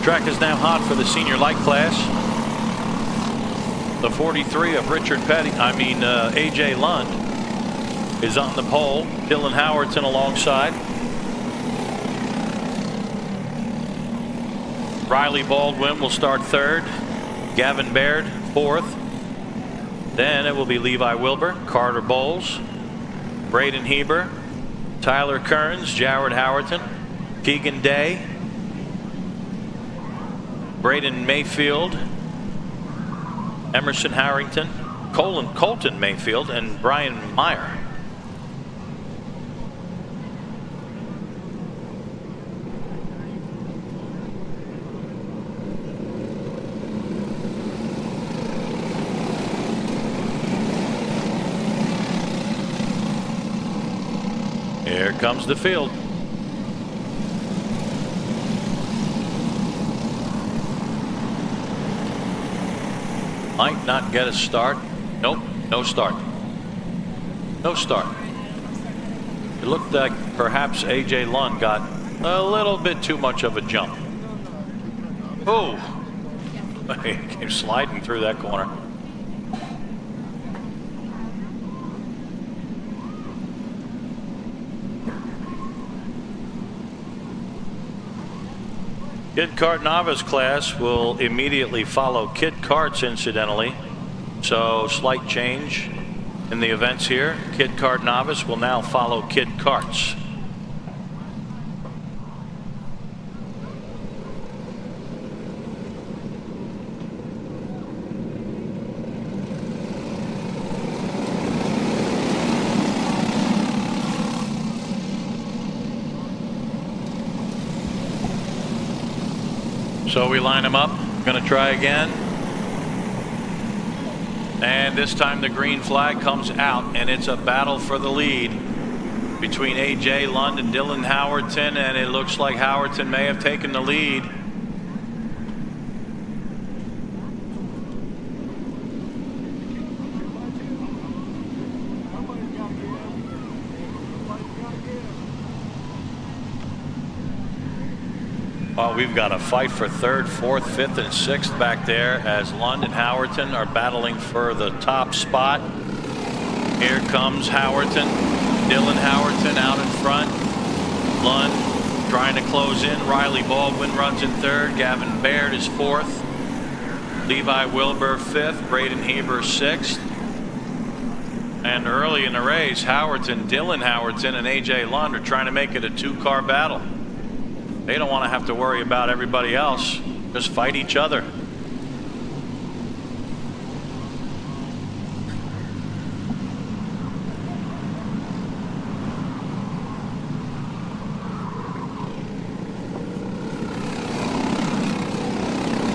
Track is now hot for the senior light class. The 43 of Richard Petty, AJ Lund is on the pole. Dylan Howardson alongside. Riley Baldwin will start third. Gavin Baird fourth. Then it will be Levi Wilbur, Carter Bowles, Braden Heber, Tyler Kearns, Jared Howerton, Keegan Day, Braden Mayfield, Emerson Harrington, Colton Mayfield, and Brian Meyer. Here comes the field. Might not get a start. Nope, no start. No start. It looked like perhaps AJ Lund got a little bit too much of a jump. Oh, he came sliding through that corner. Kid Kart Novice class will immediately follow Kid Karts, incidentally. So slight change in the events here. Kid Kart Novice will now follow Kid Karts. So we line them up. Going to try again. And this time the green flag comes out, and it's a battle for the lead between AJ Lund and Dylan Howerton, and it looks like Howerton may have taken the lead. Well, we've got a fight for third, fourth, fifth, and sixth back there as Lund and Howerton are battling for the top spot. Here comes Howerton. Dylan Howerton out in front. Lund trying to close in. Riley Baldwin runs in third. Gavin Baird is fourth. Levi Wilbur fifth. Braden Heber sixth. And early in the race, Howerton, Dylan Howerton, and AJ Lund are trying to make it a two-car battle. They don't want to have to worry about everybody else. Just fight each other.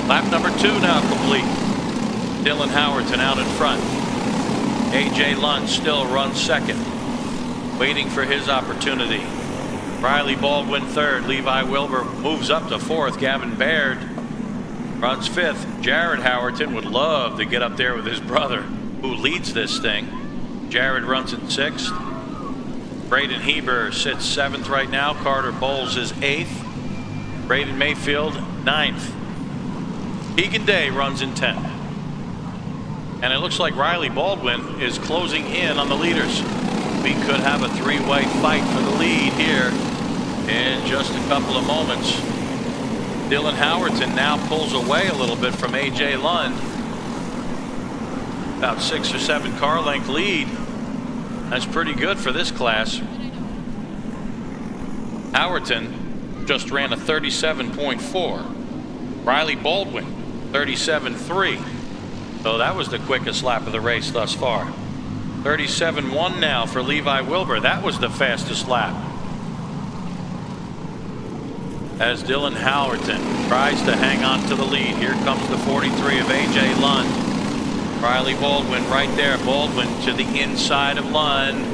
Lap number 2 now complete. Dylan Howerton out in front. AJ Lund still runs second, waiting for his opportunity. Riley Baldwin third. Levi Wilbur moves up to fourth. Gavin Baird runs fifth. Jared Howerton would love to get up there with his brother, who leads this thing. Jared runs in sixth. Braden Heber sits seventh right now. Carter Bowles is eighth. Braden Mayfield ninth. Keegan Day runs in 10th. And it looks like Riley Baldwin is closing in on the leaders. We could have a three-way fight for the lead here in just a couple of moments. Dylan Howerton now pulls away a little bit from AJ Lund. About 6 or 7 car length lead. That's pretty good for this class. Howerton just ran a 37.4. Riley Baldwin 37.3. So that was the quickest lap of the race thus far. 37.1 now for Levi Wilbur. That was the fastest lap. As Dylan Howerton tries to hang on to the lead. Here comes the 43 of AJ Lund. Riley Baldwin right there. Baldwin to the inside of Lund.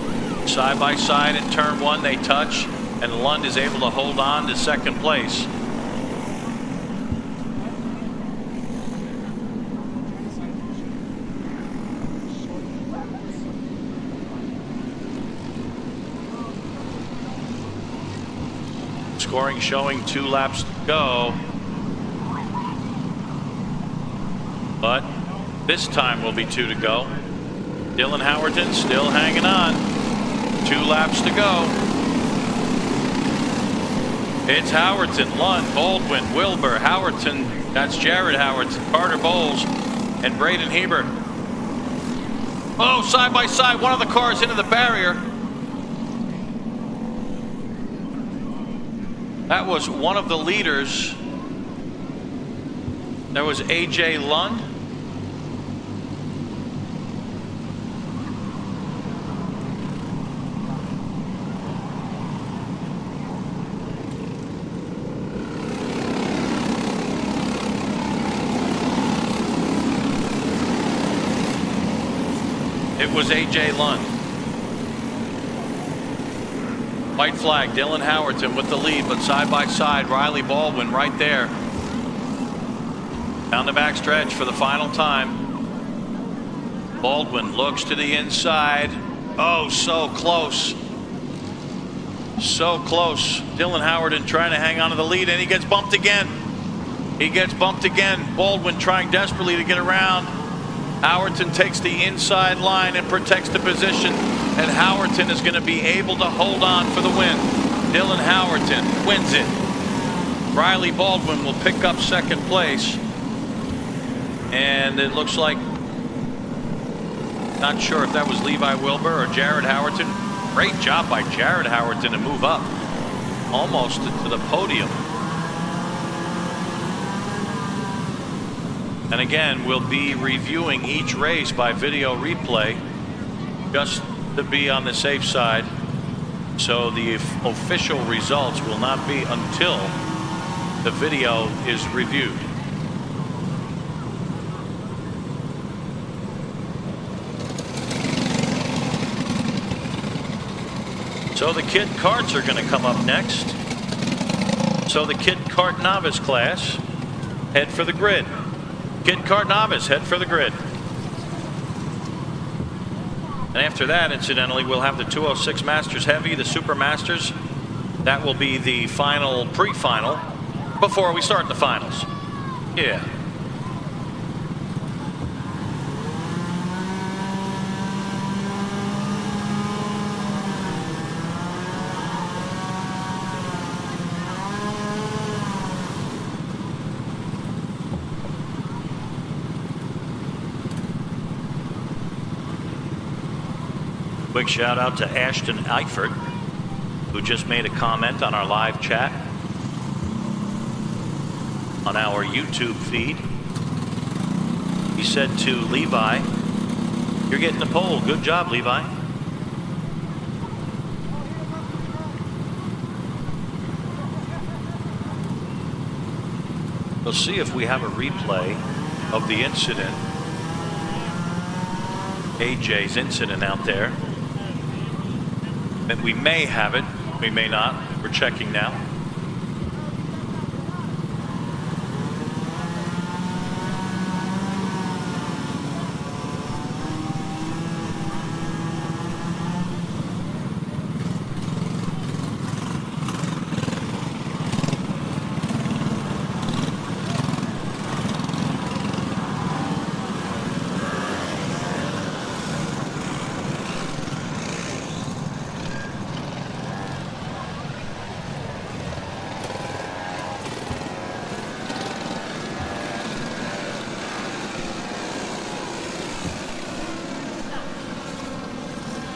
Side by side in turn 1 they touch, and Lund is able to hold on to second place. Scoring showing 2 laps to go. But this time will be 2 to go. Dylan Howerton still hanging on. 2 laps to go. It's Howerton, Lund, Baldwin, Wilbur, Howerton. That's Jared Howerton, Carter Bowles, and Braden Heber. Oh, side by side, one of the cars into the barrier. That was one of the leaders. There was AJ Lund. It was AJ Lund. White flag, Dylan Howerton with the lead, but side by side, Riley Baldwin right there. Down the back stretch for the final time. Baldwin looks to the inside. Oh, so close. So close. Dylan Howerton trying to hang on to the lead, and he gets bumped again. He gets bumped again. Baldwin trying desperately to get around. Howerton takes the inside line and protects the position, and Howerton is going to be able to hold on for the win. Dylan Howerton wins it. Riley Baldwin will pick up second place, and it looks like, not sure if that was Levi Wilbur or Jared Howerton. Great job by Jared Howerton to move up almost to the podium. And again, we'll be reviewing each race by video replay just to be on the safe side. So the official results will not be until the video is reviewed. So the kid karts are going to come up next. So the kid kart novice class, head for the grid. Kid kart novice, head for the grid. And after that, incidentally, we'll have the 206 Masters Heavy, the Super Masters. That will be the final pre-final before we start the finals. Yeah. Quick shout out to Ashton Eifert, who just made a comment on our live chat on our YouTube feed. He said to Levi, "You're getting the pole. Good job, Levi." We'll see if we have a replay of the incident, AJ's incident out there. And we may have it, we may not. We're checking now.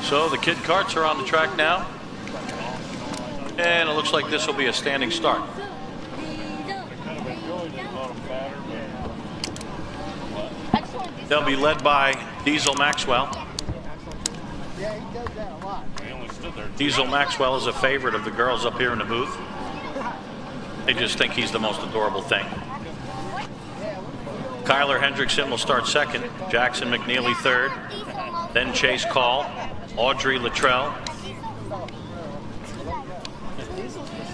So the kid karts are on the track now, and it looks like this will be a standing start. They'll be led by Diesel Maxwell. Yeah, he does that a lot. Diesel Maxwell is a favorite of the girls up here in the booth. They just think he's the most adorable thing. Kyler Hendrickson will start second, Jackson McNeely third, then Chase Call, Audrey Luttrell,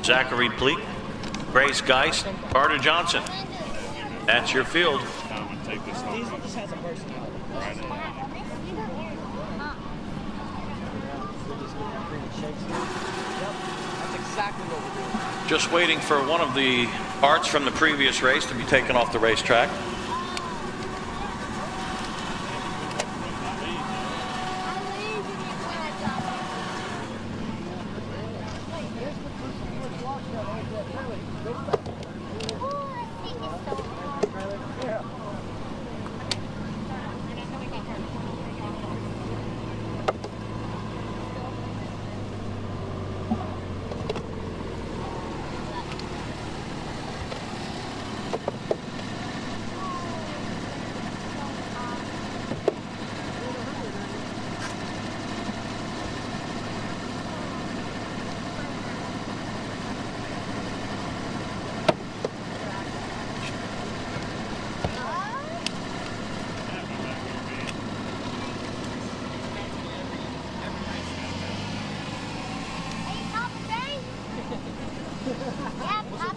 Zachary Pleak, Grace Geist, Carter Johnson. That's your field. Just waiting for one of the parts from the previous race to be taken off the racetrack.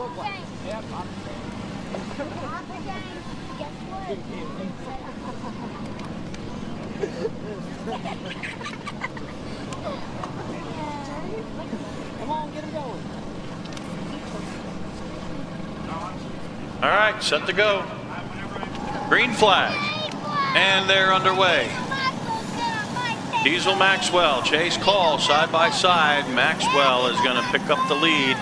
look like. Yep. Guess what? Come on, get him going. All right, set to go. Green flag. And they're underway. Diesel Maxwell, Chase Call side by side. Maxwell is going to pick up the lead.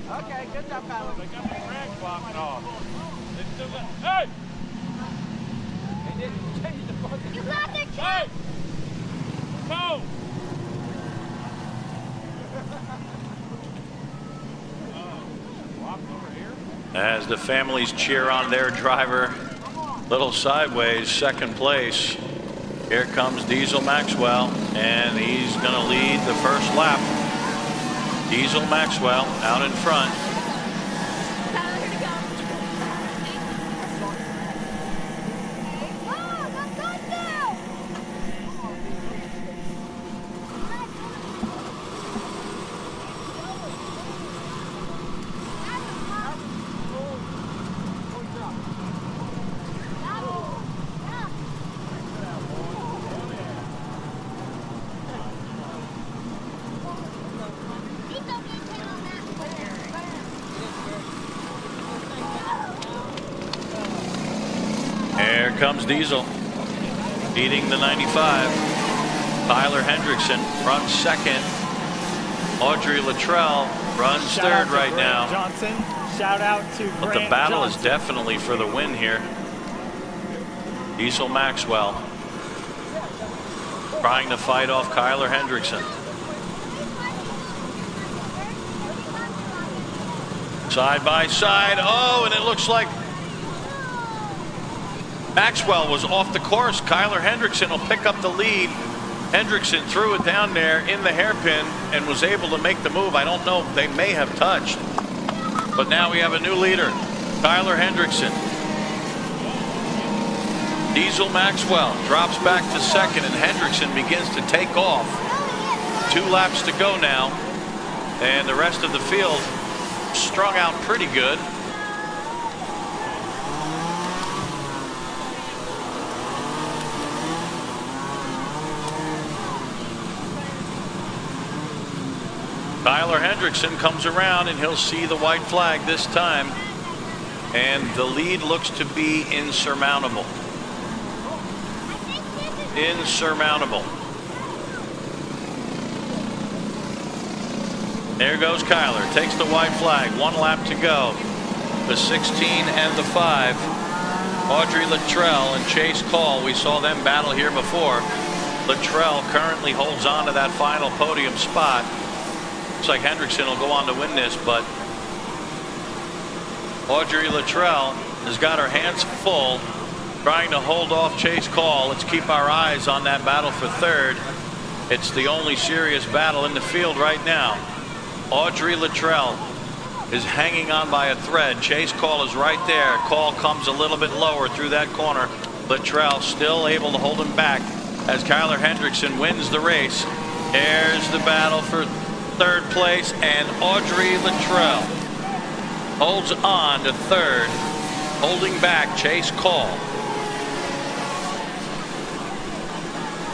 Okay, good job, Kyler. They got the drag blocked off. They still got. Hey! They didn't change the fucking. You got the Hey! Go! Blocked over here. As the families cheer on their driver, little sideways, second place. Here comes Diesel Maxwell, and he's going to lead the first lap. Diesel Maxwell out in front. Here comes Diesel, beating the 95. Tyler Hendrickson runs second. Audrey Luttrell runs third right now. Johnson. Shout out to But the battle is definitely for the win here. Diesel Maxwell trying to fight off Kyler Hendrickson. Side by side. Oh, and it looks like Maxwell was off the course. Kyler Hendrickson will pick up the lead. Hendrickson threw it down there in the hairpin and was able to make the move. I don't know, they may have touched. But now we have a new leader, Kyler Hendrickson. Diesel Maxwell drops back to second, and Hendrickson begins to take off. 2 laps to go now, and the rest of the field strung out pretty good. Tyler Hendrickson comes around, and he'll see the white flag this time, and the lead looks to be insurmountable. Insurmountable. There goes Kyler, takes the white flag. 1 lap to go. The 16 and the 5. Audrey Luttrell and Chase Call, we saw them battle here before. Luttrell currently holds on to that final podium spot. Looks like Hendrickson will go on to win this, but Audrey Luttrell has got her hands full trying to hold off Chase Call. Let's keep our eyes on that battle for third. It's the only serious battle in the field right now. Audrey Luttrell is hanging on by a thread. Chase Call is right there. Call comes a little bit lower through that corner. Luttrell still able to hold him back as Kyler Hendrickson wins the race. There's the battle for third place, and Audrey Luttrell holds on to third, holding back Chase Call.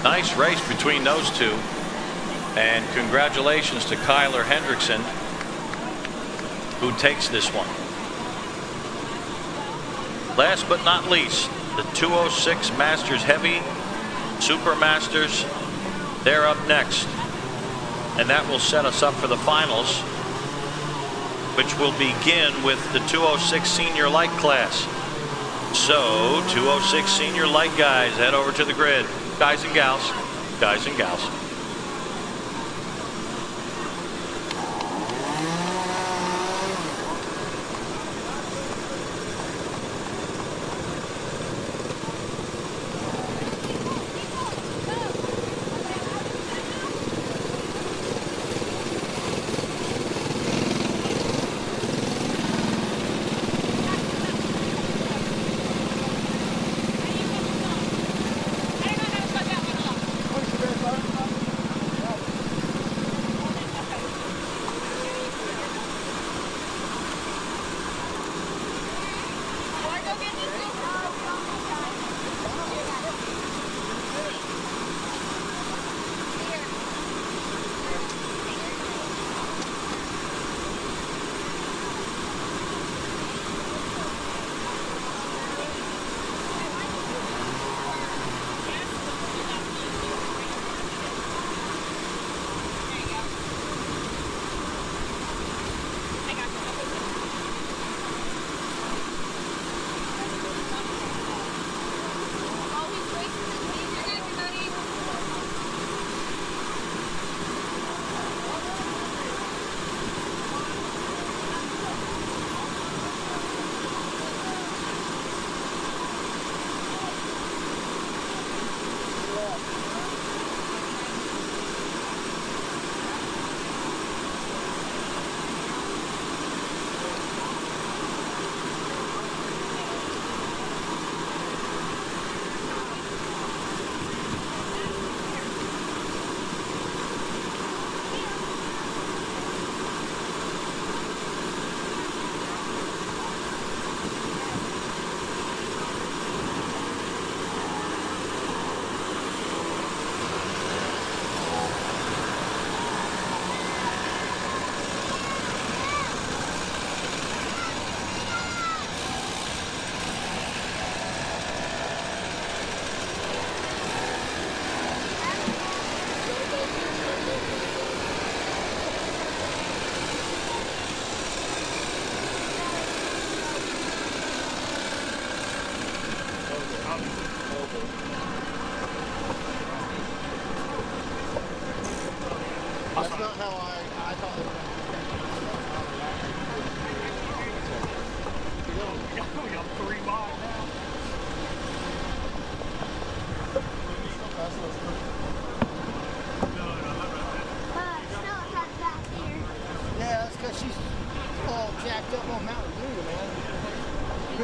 Nice race between those two, and congratulations to Kyler Hendrickson, who takes this one. Last but not least, the 206 Masters Heavy Super Masters. They're up next, and that will set us up for the finals, which will begin with the 206 Senior Light class. So 206 Senior Light guys, head over to the grid. Guys and gals, guys and gals.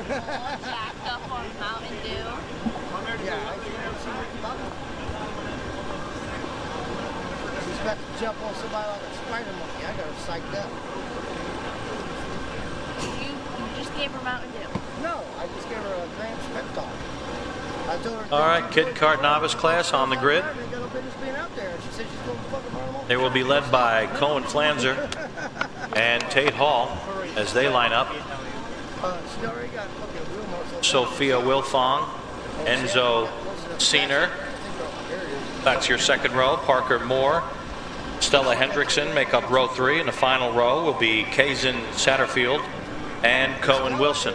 Jacked up on Mountain Dew. Yeah, I actually never seen Ricky Bobby. She's about to jump on somebody like a spider monkey. I got her psyched up. You just gave her Mountain Dew. No, I just gave her a Gramps pep talk. I told her. All right, kid kart novice class on the grid. They got no business being out there. She said she's going to fucking run them off. They will be led by Cohen Flanzer and Tate Hall as they line up. She already got fucking wheel marks on. Sophia Wilfong, Enzo Senior. That's your second row. Parker Moore, Stella Hendrickson make up row 3. And the final row will be Kazin Satterfield and Cohen Wilson.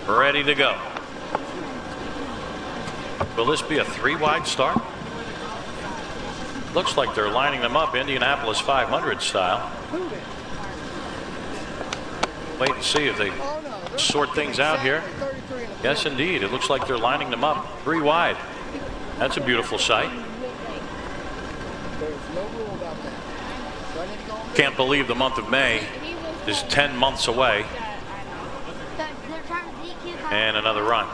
Ready to go. Will this be a 3-wide start? Looks like they're lining them up Indianapolis 500 style. Wait and see if they sort things out here. Yes, indeed. It looks like they're lining them up 3 wide. That's a beautiful sight. Can't believe the month of May is 10 months away. And another run.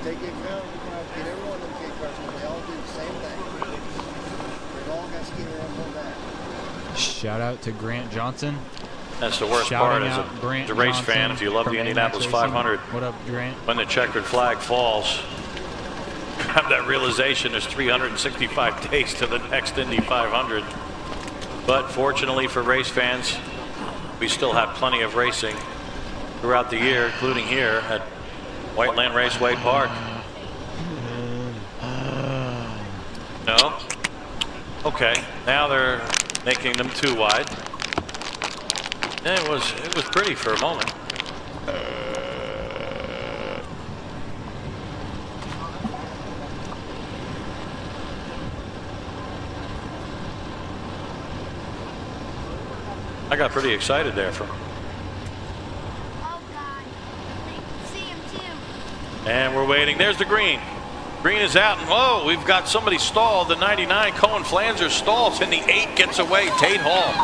They get found, get every one of them kid cars, and they all do the same thing. They've all got skinny up on that. Shout out to Grant Johnson. That's the worst part as a race fan. If you love the Indianapolis 500, what up, Grant? When the checkered flag falls, have that realization there's 365 days to the next Indy 500. But fortunately for race fans, we still have plenty of racing throughout the year, including here at Whiteland Raceway Park. No? Okay, now they're making them 2 wide. Yeah, it was pretty for a moment. I got pretty excited there for. And we're waiting. There's the green. Green is out, and whoa, we've got somebody stalled. The 99, Cohen Flanzer, stalls, and the 8 gets away. Tate Hall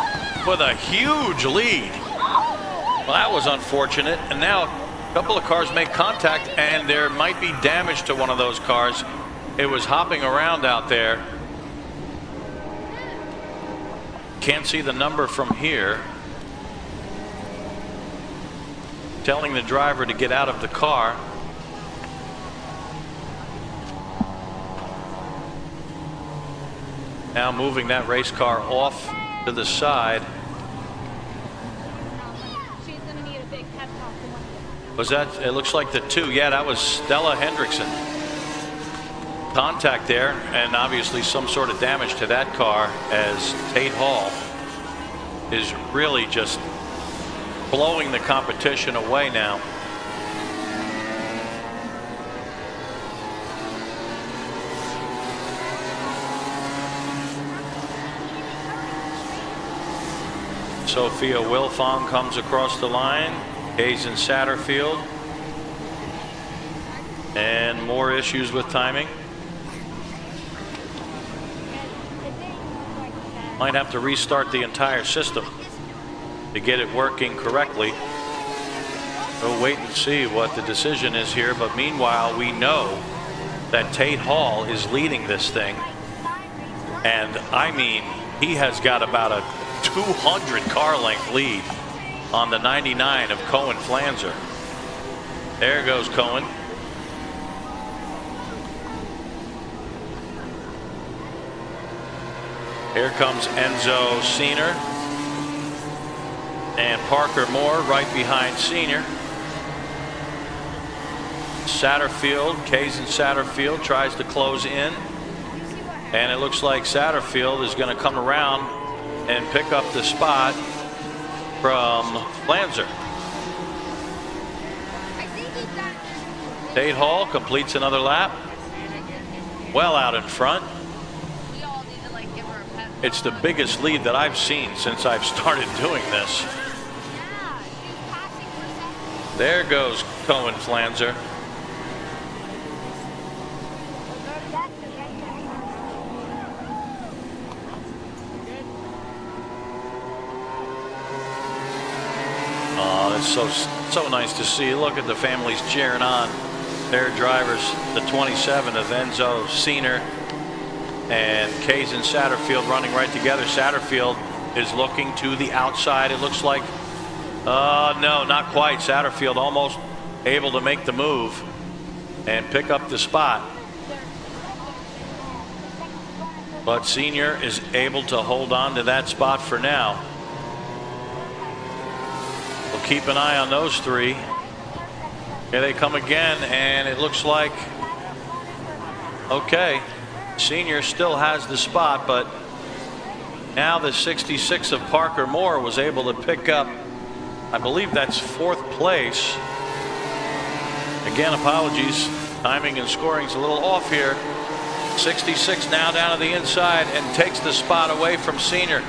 with a huge lead. Well, that was unfortunate. And now a couple of cars make contact, and there might be damage to one of those cars. It was hopping around out there. Can't see the number from here. Telling the driver to get out of the car. Now moving that race car off to the side. She's gonna need a big pep talk. Was that, it looks like the 2. Yeah, that was Stella Hendrickson. Contact there, and obviously some sort of damage to that car as Tate Hall is really just blowing the competition away now. Sophia Wilfong comes across the line. Kazin Satterfield. And more issues with timing. Might have to restart the entire system to get it working correctly. We'll wait and see what the decision is here, but meanwhile we know that Tate Hall is leading this thing, and I mean he has got about a 200 car length lead on the 99 of Cohen Flanzer. There goes Cohen. Here comes Enzo Senior and Parker Moore right behind Senior. Satterfield, Kazin Satterfield tries to close in, and it looks like Satterfield is going to come around and pick up the spot from Flanzer. Tate Hall completes another lap, well out in front. It's the biggest lead that I've seen since I've started doing this. There goes Cohen Flanzer. Oh, it's so nice to see. Look at the families cheering on their drivers. The 27 of Enzo Senior and Kazan Satterfield running right together. Satterfield is looking to the outside. It looks like, no, not quite. Satterfield almost able to make the move and pick up the spot. But Senior is able to hold on to that spot for now. We'll keep an eye on those three. Here they come again, and it looks like, okay, Senior still has the spot, but now the 66 of Parker Moore was able to pick up, I believe that's 4th place. Again, apologies. Timing and scoring's a little off here. 66 now down to the inside and takes the spot away from Senior.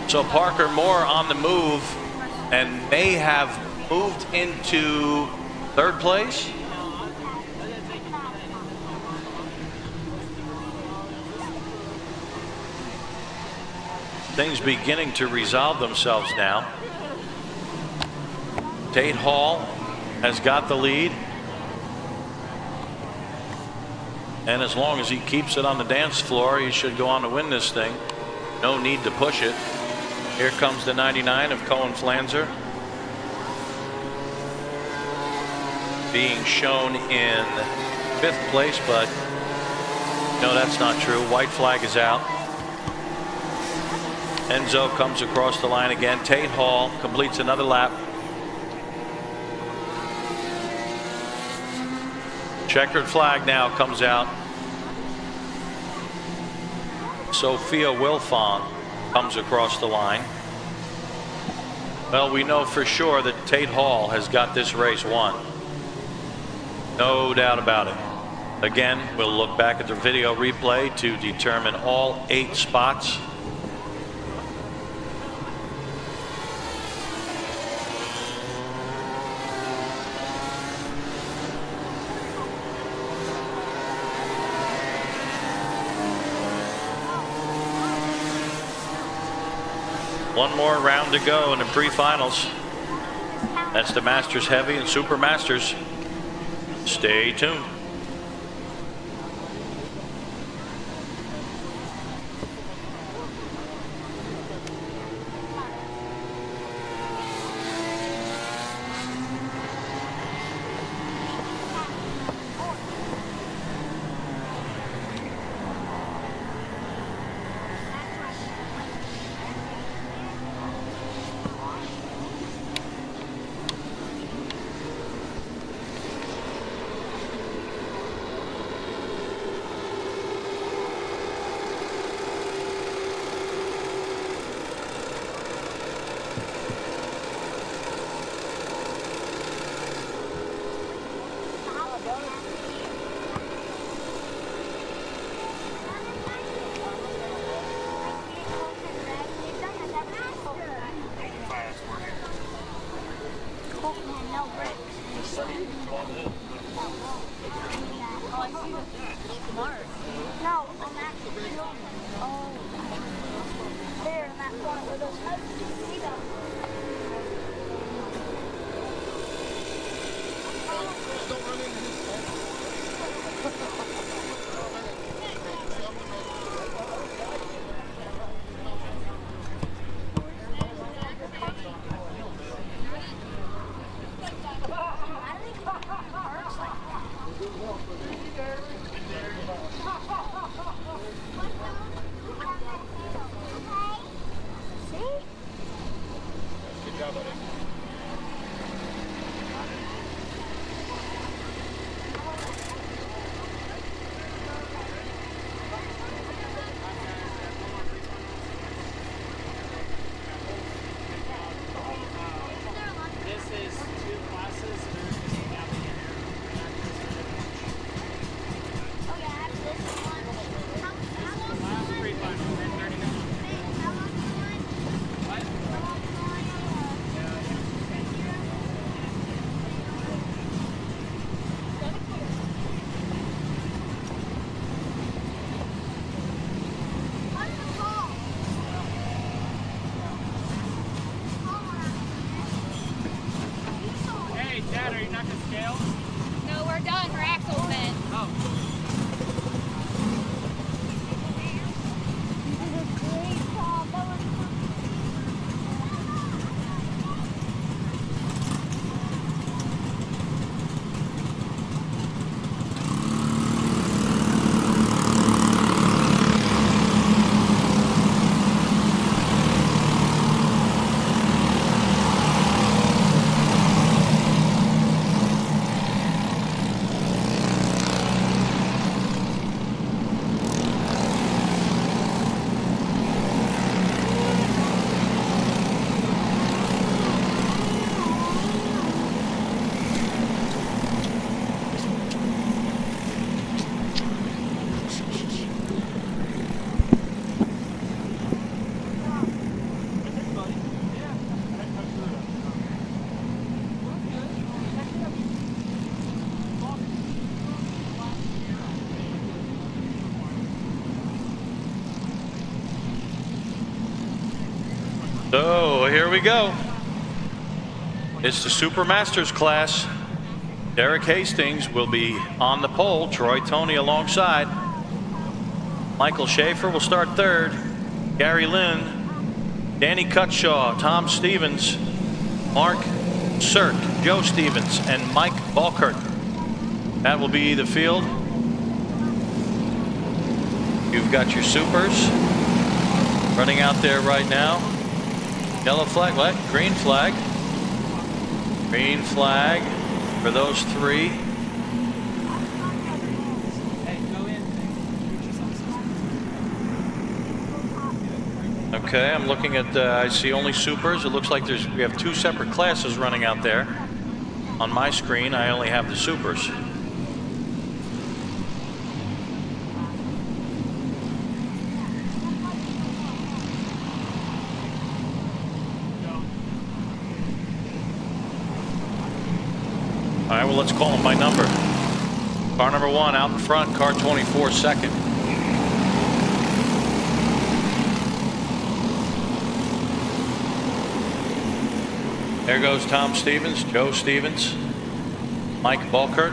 So Parker Moore on the move and may have moved into 3rd place. Things beginning to resolve themselves now. Tate Hall has got the lead. And as long as he keeps it on the dance floor, he should go on to win this thing. No need to push it. Here comes the 99 of Cohen Flanzer. Being shown in 5th place, but no, that's not true. White flag is out. Enzo comes across the line again. Tate Hall completes another lap. Checkered flag now comes out. Sophia Wilfong comes across the line. Well, we know for sure that Tate Hall has got this race won. No doubt about it. Again, we'll look back at the video replay to determine all 8 spots. One more round to go in the pre-finals. That's the Masters Heavy and Super Masters. Stay tuned. we go. It's the Super Masters class. Derek Hastings will be on the pole. Troy Toney alongside. Michael Schaefer will start third. Gary Lynn, Danny Cutshaw, Tom Stevens, Mark Cirk, Joe Stevens, and Mike Balkert. That will be the field. You've got your supers running out there right now. Yellow flag, what? Green flag. Green flag for those three. Okay, I'm looking at, I see only supers. It looks like we have two separate classes running out there. On my screen, I only have the supers. All right, well, let's call them by number. Car number 1 out in front, car 24 second. There goes Tom Stevens, Joe Stevens, Mike Balkert.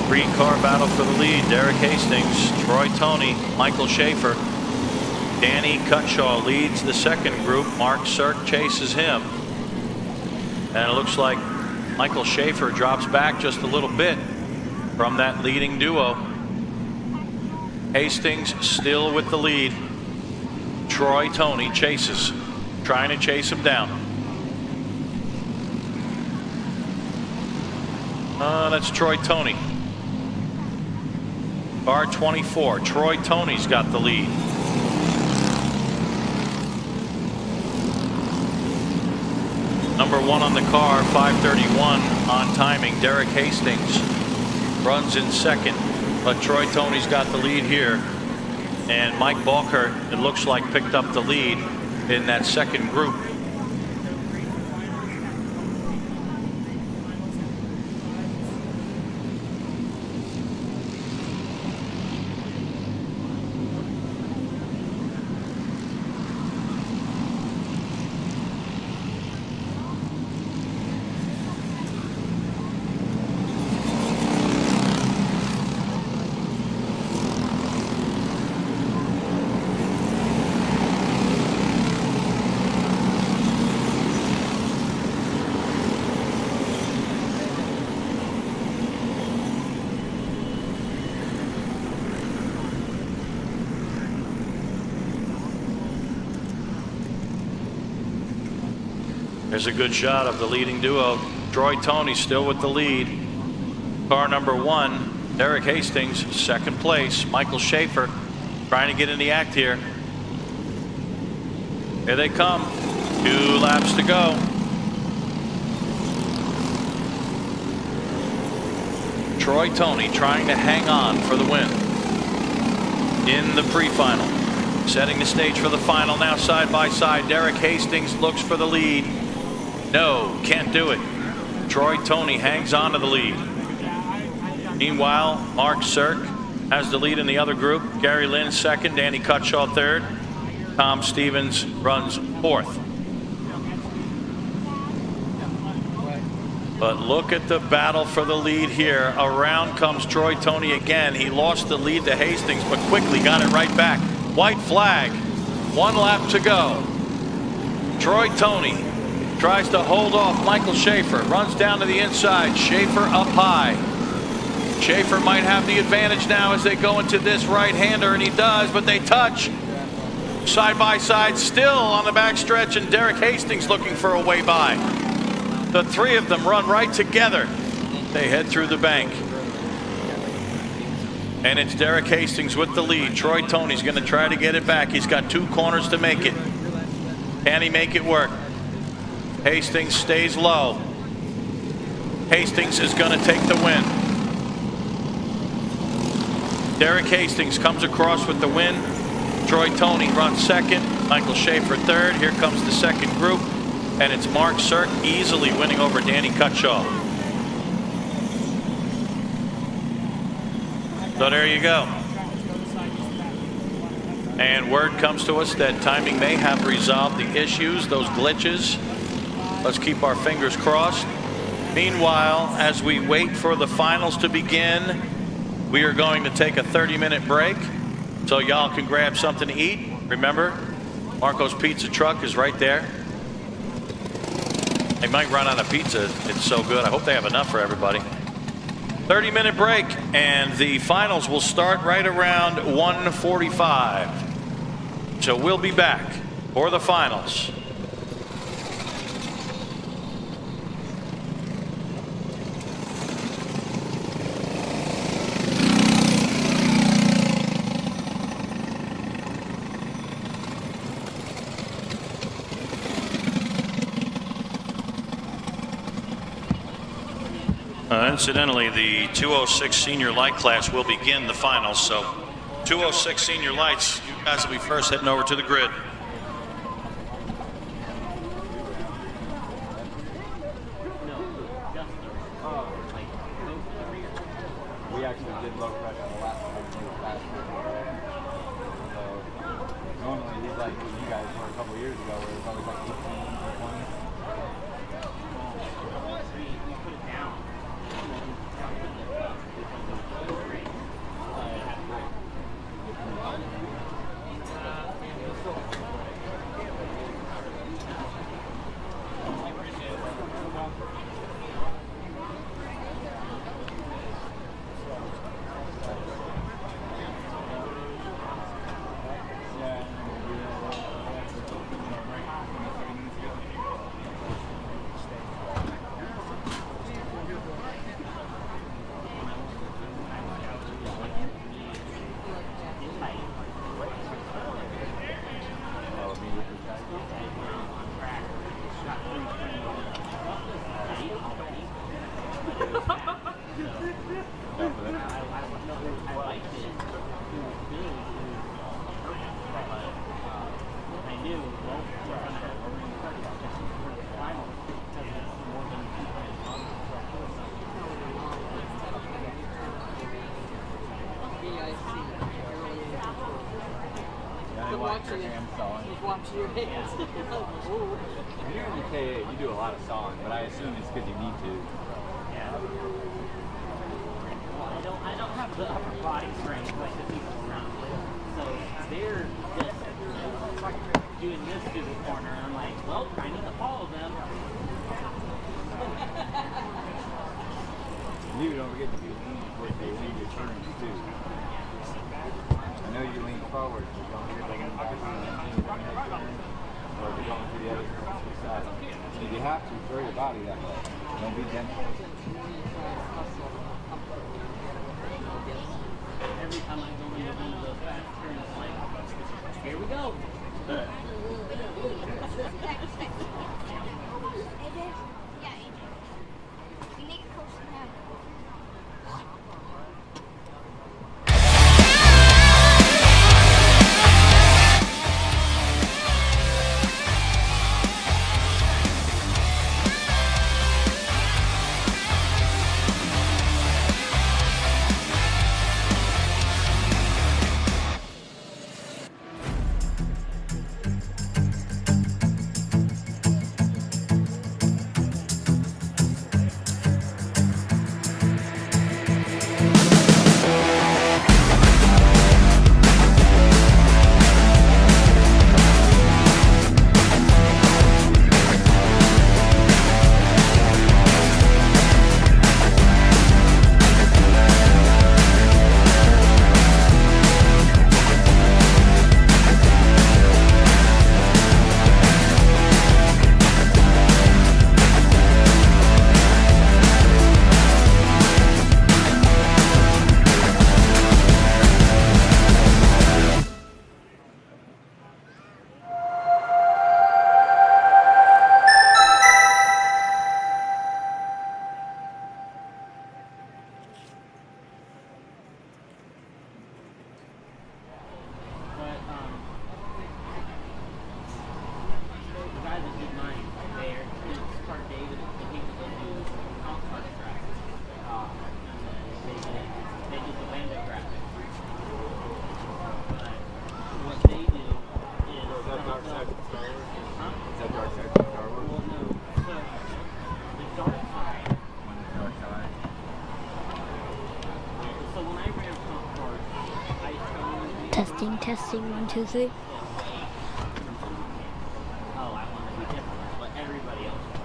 Three-car battle for the lead. Derek Hastings, Troy Toney, Michael Schaefer. Danny Cutshaw leads the second group. Mark Cirk chases him. And it looks like Michael Schaefer drops back just a little bit from that leading duo. Hastings still with the lead. Troy Toney chases, trying to chase him down. That's Troy Toney. Car 24, Troy Toney's got the lead. Number 1 on the car, 5:31 on timing. Derek Hastings runs in second, but Troy Toney's got the lead here. And Mike Balkert, it looks like, picked up the lead in that second group. There's a good shot of the leading duo. Troy Toney still with the lead. Car number 1, Derek Hastings, second place. Michael Schaefer trying to get in the act here. Here they come. 2 laps to go. Troy Toney trying to hang on for the win in the pre-final. Setting the stage for the final now, side by side. Derek Hastings looks for the lead. No, can't do it. Troy Toney hangs on to the lead. Meanwhile, Mark Cirk has the lead in the other group. Gary Lynn second, Danny Cutshaw third. Tom Stevens runs fourth. But look at the battle for the lead here. Around comes Troy Toney again. He lost the lead to Hastings, but quickly got it right back. White flag. 1 lap to go. Troy Toney tries to hold off Michael Schaefer. Runs down to the inside. Schaefer up high. Schaefer might have the advantage now as they go into this right-hander, and he does, but they touch. Side by side still on the backstretch, and Derek Hastings looking for a way by. The three of them run right together. They head through the bank. And it's Derek Hastings with the lead. Troy Toney's going to try to get it back. He's got 2 corners to make it. Can he make it work? Hastings stays low. Hastings is going to take the win. Derek Hastings comes across with the win. Troy Toney runs second. Michael Schaefer third. Here comes the second group. And it's Mark Cirk easily winning over Danny Cutshaw. So there you go. And word comes to us that timing may have resolved the issues, those glitches. Let's keep our fingers crossed. Meanwhile, as we wait for the finals to begin, we are going to take a 30-minute break so y'all can grab something to eat. Remember, Marco's Pizza Truck is right there. They might run out of pizza. It's so good. I hope they have enough for everybody. 30-minute break, and the finals will start right around 1:45. So we'll be back for the finals. Incidentally, the 206 senior light class will begin the finals. So 206 senior lights, you guys will be first heading over to the grid. We actually did low pressure the last time we were fast. So normally he's like you guys were a couple years ago where it was always like 18 or 20. You're in the K8, you do a lot of sawing, but I assume it's because you need to. Yeah. Well, I don't have the upper body strength like the people around me. So they're just doing this to the corner, and I'm like, well, I need to follow them. You don't forget to be lean before they lean your turns too. I know you lean forward, but don't forget to lean back on that thing or if you're going to the other side. If you have to, throw your body that way. Don't be gentle. Every time I go into one of those fast turns, it's like, here we go. Testing, 1, 2, 3. Oh, I want to be different, but everybody else wants.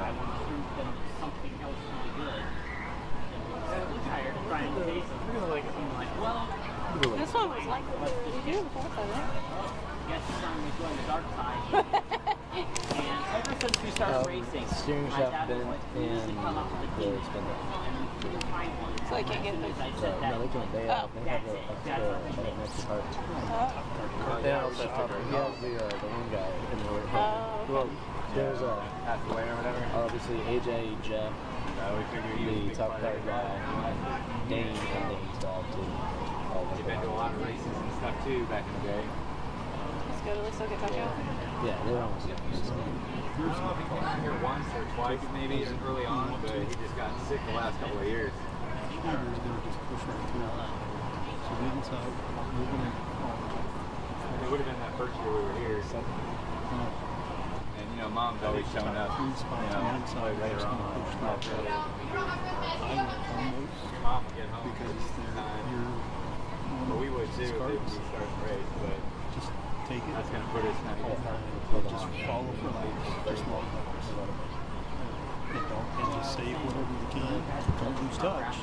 I want to prove them something else really good. And I'm tired of trying to face them. I'm like, well, This one was like what you do before, right? guess it's time to join the dark side. And ever since we started racing, Steering my shaft dad was bent like, we need to and come up with a the team. spindle. And we couldn't find one. So I can't get As soon this. as I said that, No, they can. They have that's an it. extra That's what we did. next part. Oh. They also have he has the one guy in the Oh, well, there's Passed away or whatever. obviously AJ, Jeff, We figured you the top card guy, Dane, and Dane's dog too. You've been to a lot of races and stuff too back in the day. Let's go to the Soka Taco. Yeah, they're almost. He came here once or twice maybe early on, but he just got sick the last couple of years. They were just pushing right through. So the inside, we're going to It would have been that first year we were here. And you know, Mom's always showing up. You know, like later on. Your mom would get home because you're but we would too if we start the race, but just take it. that's gonna put us kind of Just follow for laps. Just walk laps. And just save whatever you can. Don't lose touch.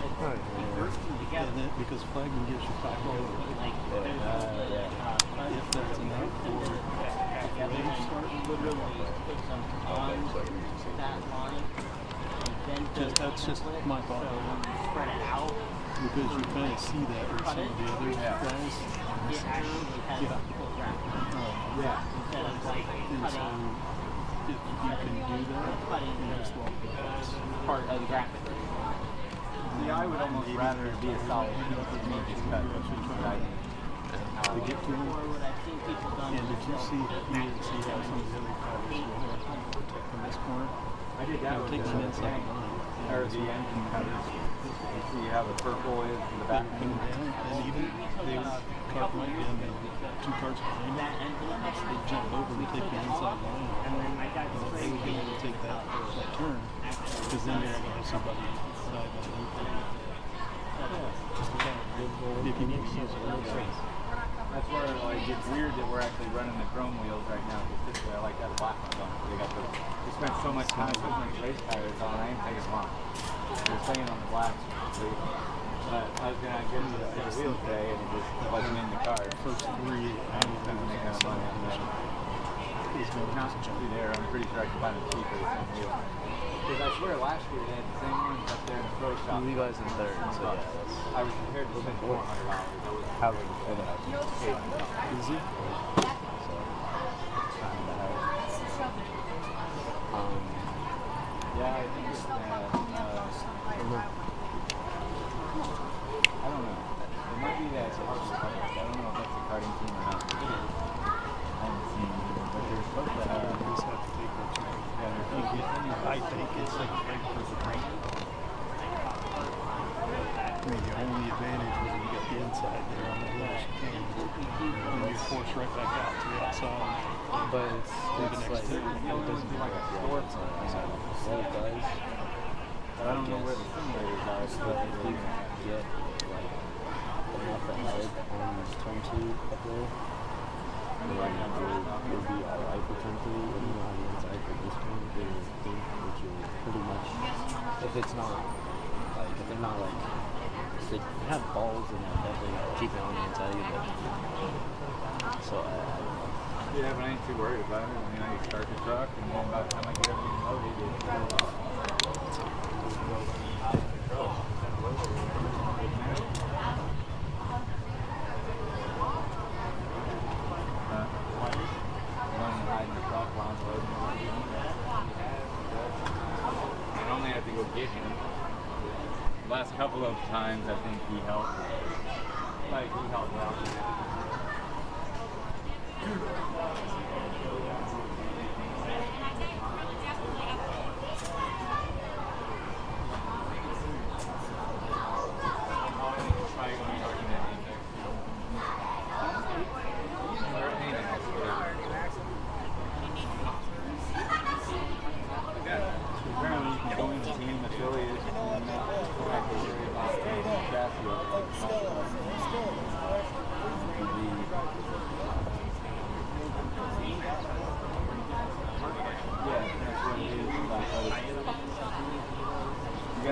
And then, because flagging gives you 5 all the way. If that's enough for the race start. That's just my thought. Spread it out. Because you kind of see that with some of the other guys. Instead of like And so if you can do that, you just walk the laps. part of the graphic. See, I would almost rather be a solid piece than me just cut. To get to them. And did you see, you didn't see how some of the other guys were protecting this corner? I did that with Taking the inside tank, line. or the engine covers. You see how the purple is in the back. They would come down, and even they would cart might be on the 2 carts behind them. They'd jump over and take the inside line. And then they would be able to take that turn, because then they're going to have somebody side by side. If you need to use it. That's where like, it's weird that we're actually running the chrome wheels right now, because typically I like that black one. They got the, we spent so much time putting those race tires on, I ain't taking them off. They're staying on the blacks. But I was going to get into the wheel today, and it just wasn't in the car. First 3 I was going to make enough money on that. It's not through there. I'm pretty sure I can find it cheaper the same wheel. Because I swear last year they had the same ones up there in the pro shop. Levi's in third, so yeah, that's. I was prepared to spend $400. How would you feel that? Is it? Yeah, I think it's I don't know. It might be that I don't know if that's a karting team or not. I haven't seen it, but they're supposed to have. You just have to take what you I think it's like a perfect break. I mean, the only advantage was when you get the inside there on the little chicane. And you force right back out to the outside. But it's like, it doesn't do like a sport on the outside. Well, it does. But I don't know where the simulators are, so But if you get like enough ahead on turn 2 up there, then you'll be alright for turn 3. And you know how the inside for this turn, which you're pretty much, if it's not, like, if they're not like, if they have balls and definitely keep it on the inside, you get so yeah, but I ain't too worried about it. I mean, I can start the truck, and then by the time I get everything loaded, I only have to go get him. The last couple of times, I think he helped. Like, he helped out.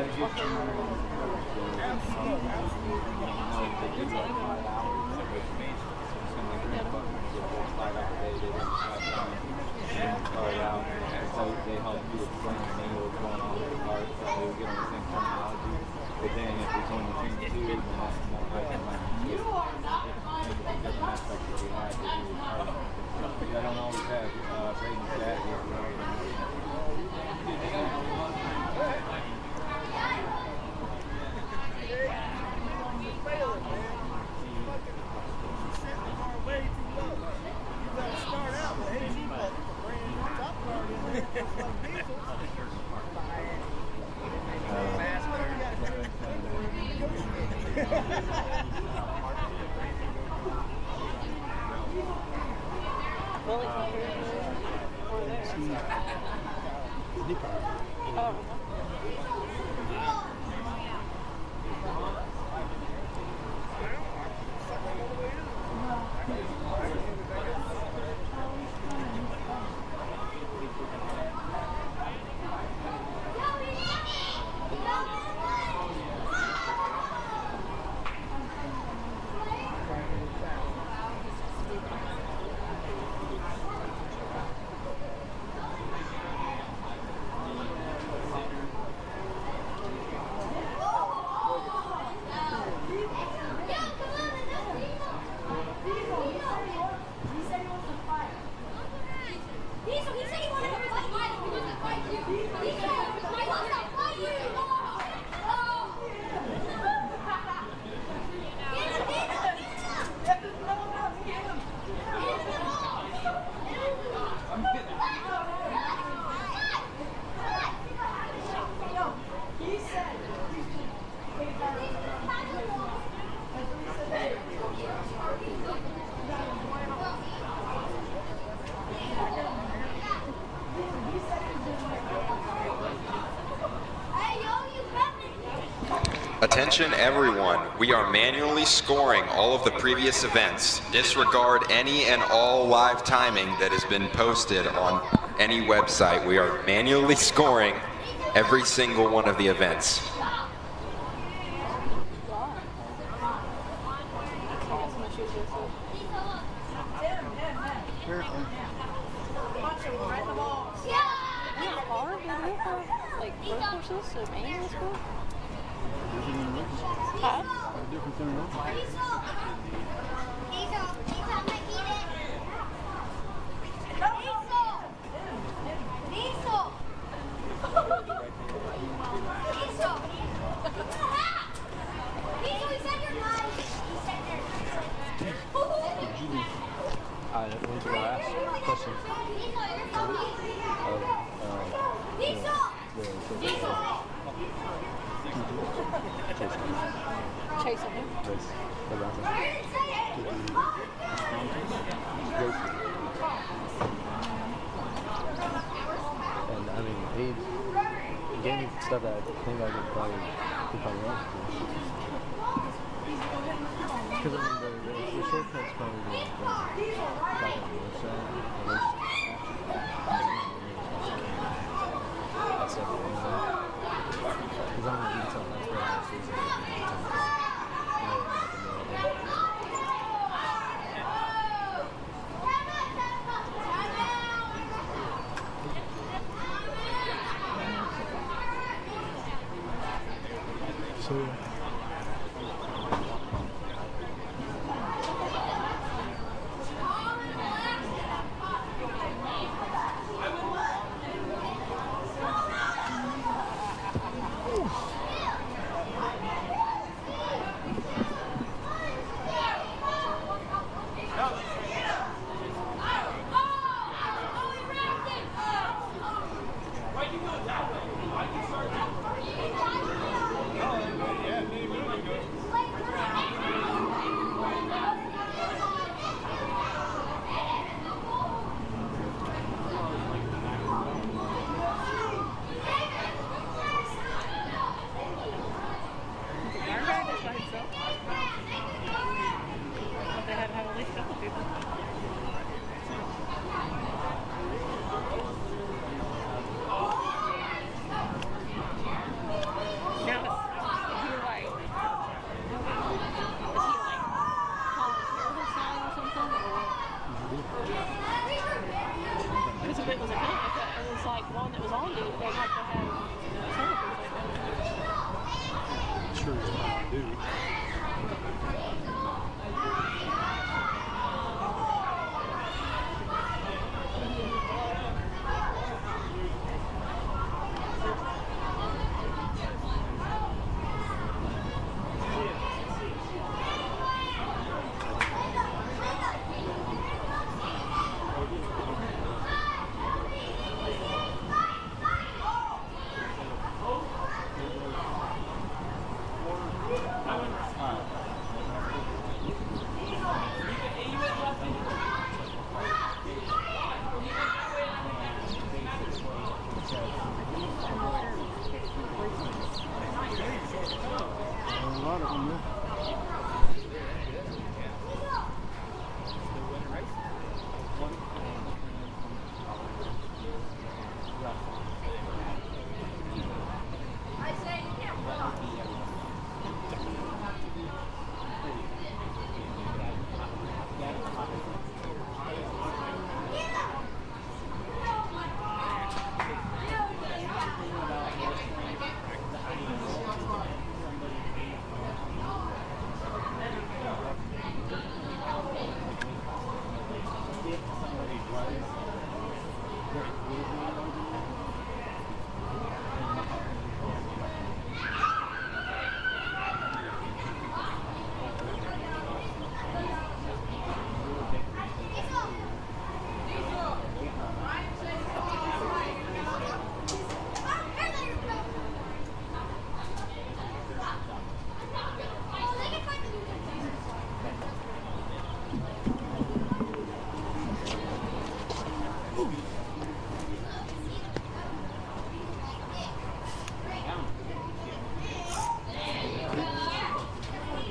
got to get some more. They do like 5 hours. It's going to green button to get 5 hours a day. They didn't have time to start out. So they help you explain to me what's going on with the cars. So they would get on the same terminology. But then if it's only between the two, then that's more like a different aspects that we have to do with cars. I don't always have Braden's dad here. Attention everyone, we are manually scoring all of the previous events. Disregard any and all live timing that has been posted on any website. We are manually scoring every single one of the events. Stuff that I think I could probably run. Because I mean, the shortcut's probably the back on the other side. That's everything. Because I'm going to be telling that's where I was using sure he's not due.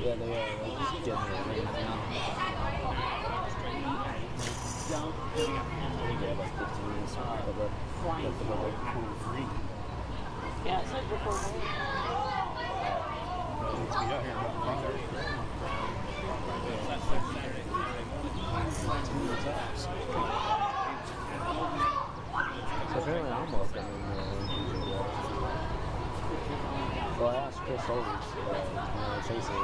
Yeah, they are. Just generally right now. Yeah, like 15 minutes for the Yeah, it's like before rain. Let's be out here about 5:30. So apparently I'm welcome well, I asked Chris Soldiers, Chases, and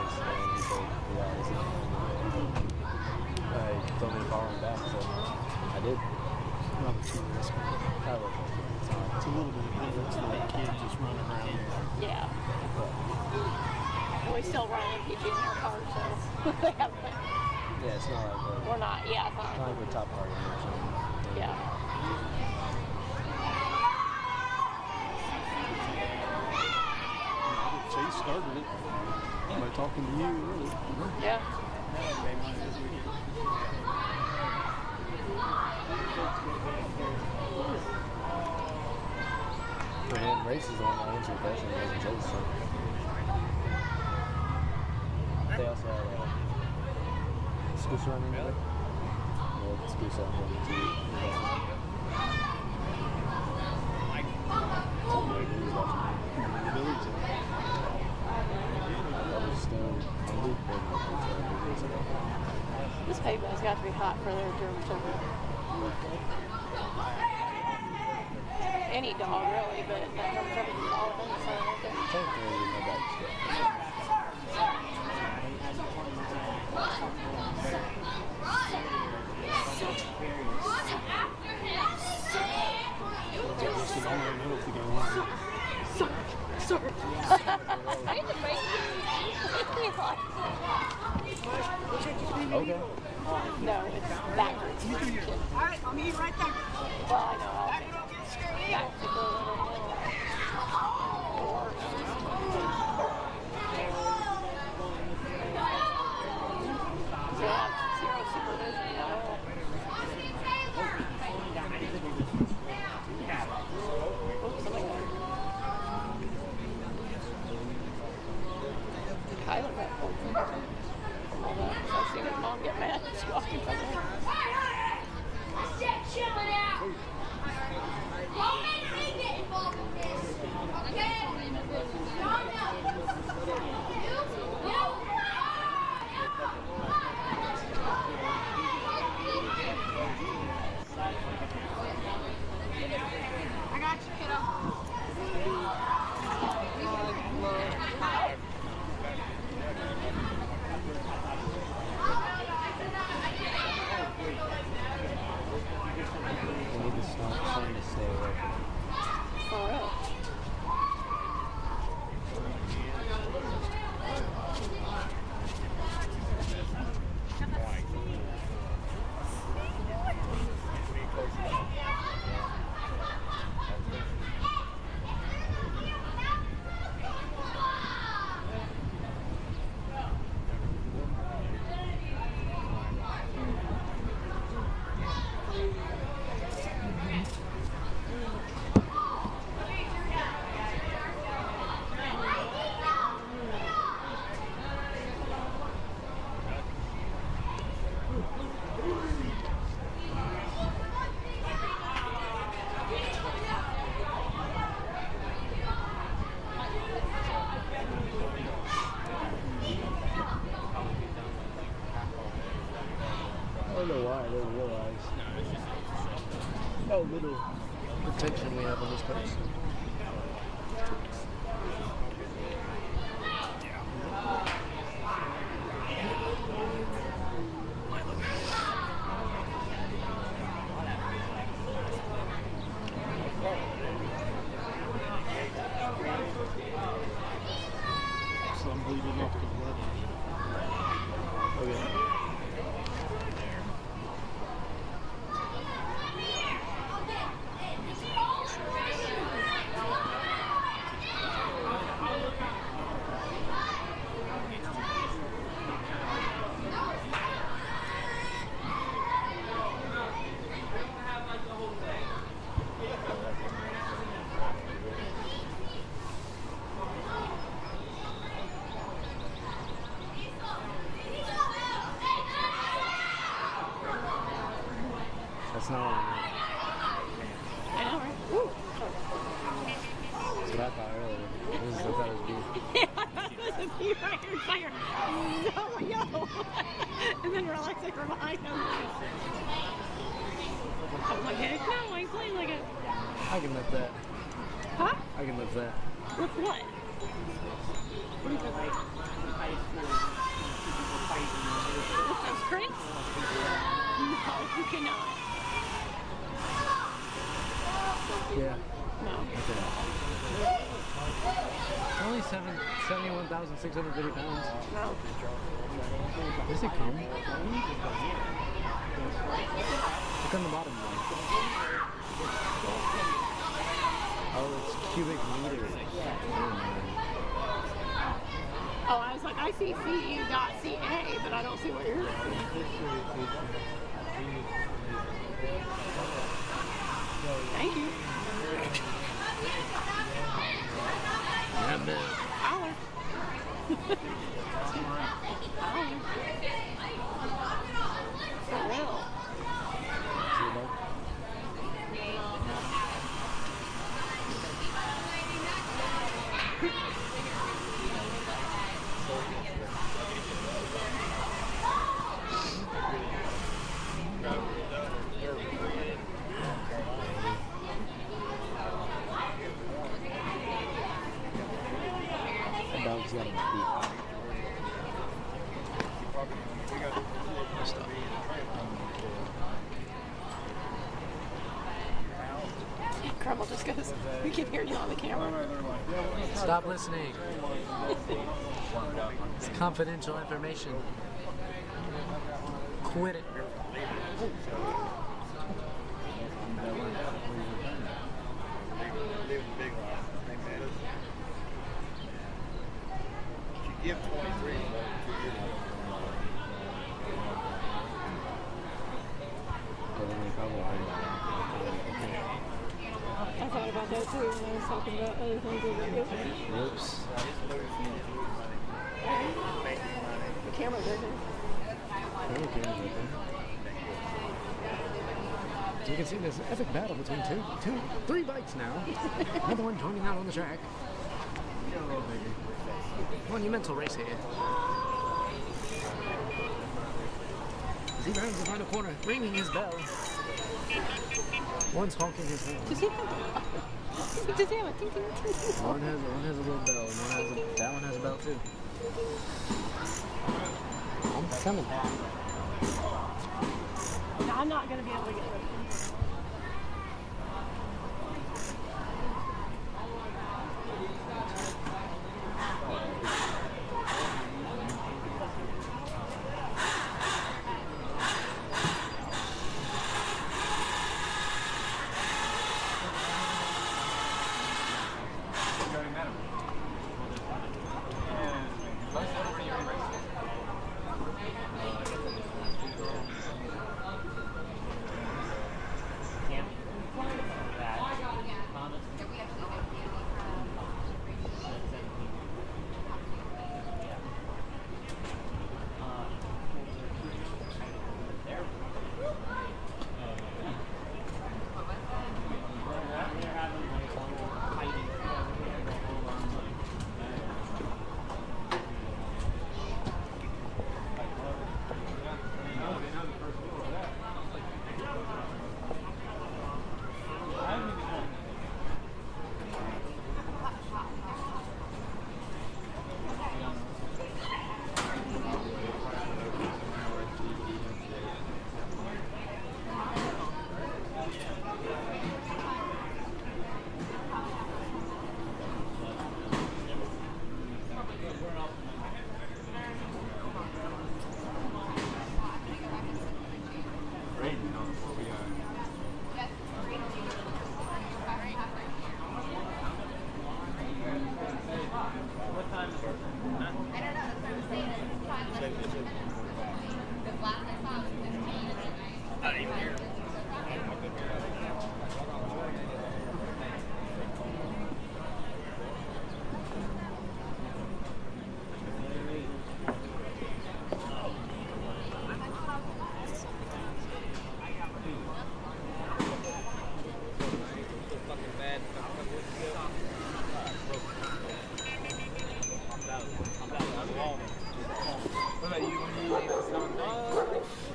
he said, yeah, this is he told me to call him back, so I did. Rather too risky. It's a little bit of difference than a kid just running around. Yeah. We still run in PG in our car, so they have. Yeah, it's not like We're not. Yeah, it's not like we're top party or something. Yeah. Chase started it by talking to you, really. Yeah. And race is the one that answered the question, it wasn't Chase. So. They also had Scooter running in it. Well, Scooter on the TV. This pavement's got to be hot for their German Shepherd. Any dog, really, but that German Shepherd is all in the sun. Sorry. Okay. No, it's backwards. All right, I'll meet you right there. Well, I know. I'll take it back to zero supervision. Kyler got pulled from all that. I seen his mom get mad. She walked in front of her. Chilling out. how little protection we have on this coast. So I'm bleeding off the blood. Okay. That's not what I meant. I know, right? Woo. That's what I thought earlier. This is what I thought it was beef. Yeah, I thought it was a bee right here, fire. No, yo. And then relax like we're behind him. I was like, heck no, I ain't playing like it. I can lift that. Huh? I can lift that. With what? With those crates? No, you cannot. Yeah. No. Okay. Only 71,650 pounds. No. Does it come? Look on the bottom one. Oh, it's cubic meters. Oh, I was like, I see CE.ca, but I don't see what you're. Thank you. Yeah, man. Holler. Holler. For real. That dog's got a beat. Stop. Crumble just goes, we can hear you on the camera. Stop listening. It's confidential information. Quit it. Give 23 I thought about that too when I was talking about other things that were good. Whoops. The camera's right there. So you can see this epic battle between three bikes now. Another one joining out on the track. Monumental race here. As he rounds the final corner, ringing his bell. One's honking his horn. Does he have a ting ting ting? One has a little bell, and that one has a bell too. I'm coming. No, I'm not going to be able to get rid of him. What about you?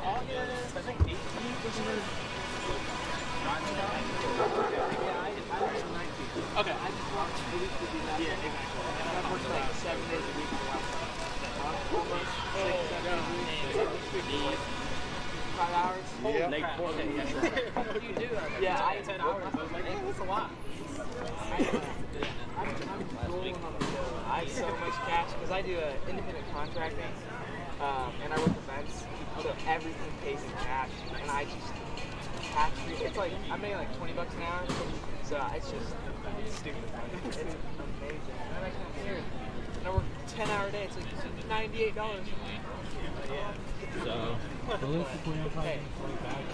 August, I think 18th was your Okay. I just worked a week to do that. Yeah, exactly. And I worked like 7 days a week for almost 6, 7 days a week. 5 hours? Holy crap. Okay, yes. What do you do? Yeah, I 10 hours. I was like, hey, that's a lot. I'm rolling on the go. I have so much cash because I do independent contracting and I work events, so everything pays in cash, and I just cash free. It's like I'm making like $20 an hour, so it's just stupid. It's amazing. And then I come here and I work a 10-hour day. It's like $98. Yeah. So. Hey,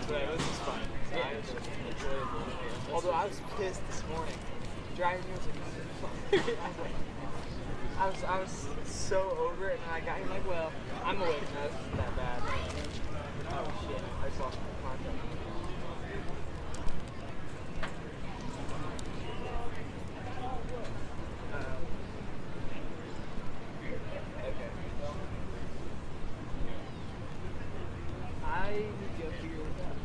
this is fun. It's enjoyable. Although I was pissed this morning. Driving here was like, I was so over it, and I got here like, well, I'm awake now. This isn't that bad. Oh shit! I just lost my contract. Okay. I need to go figure it out.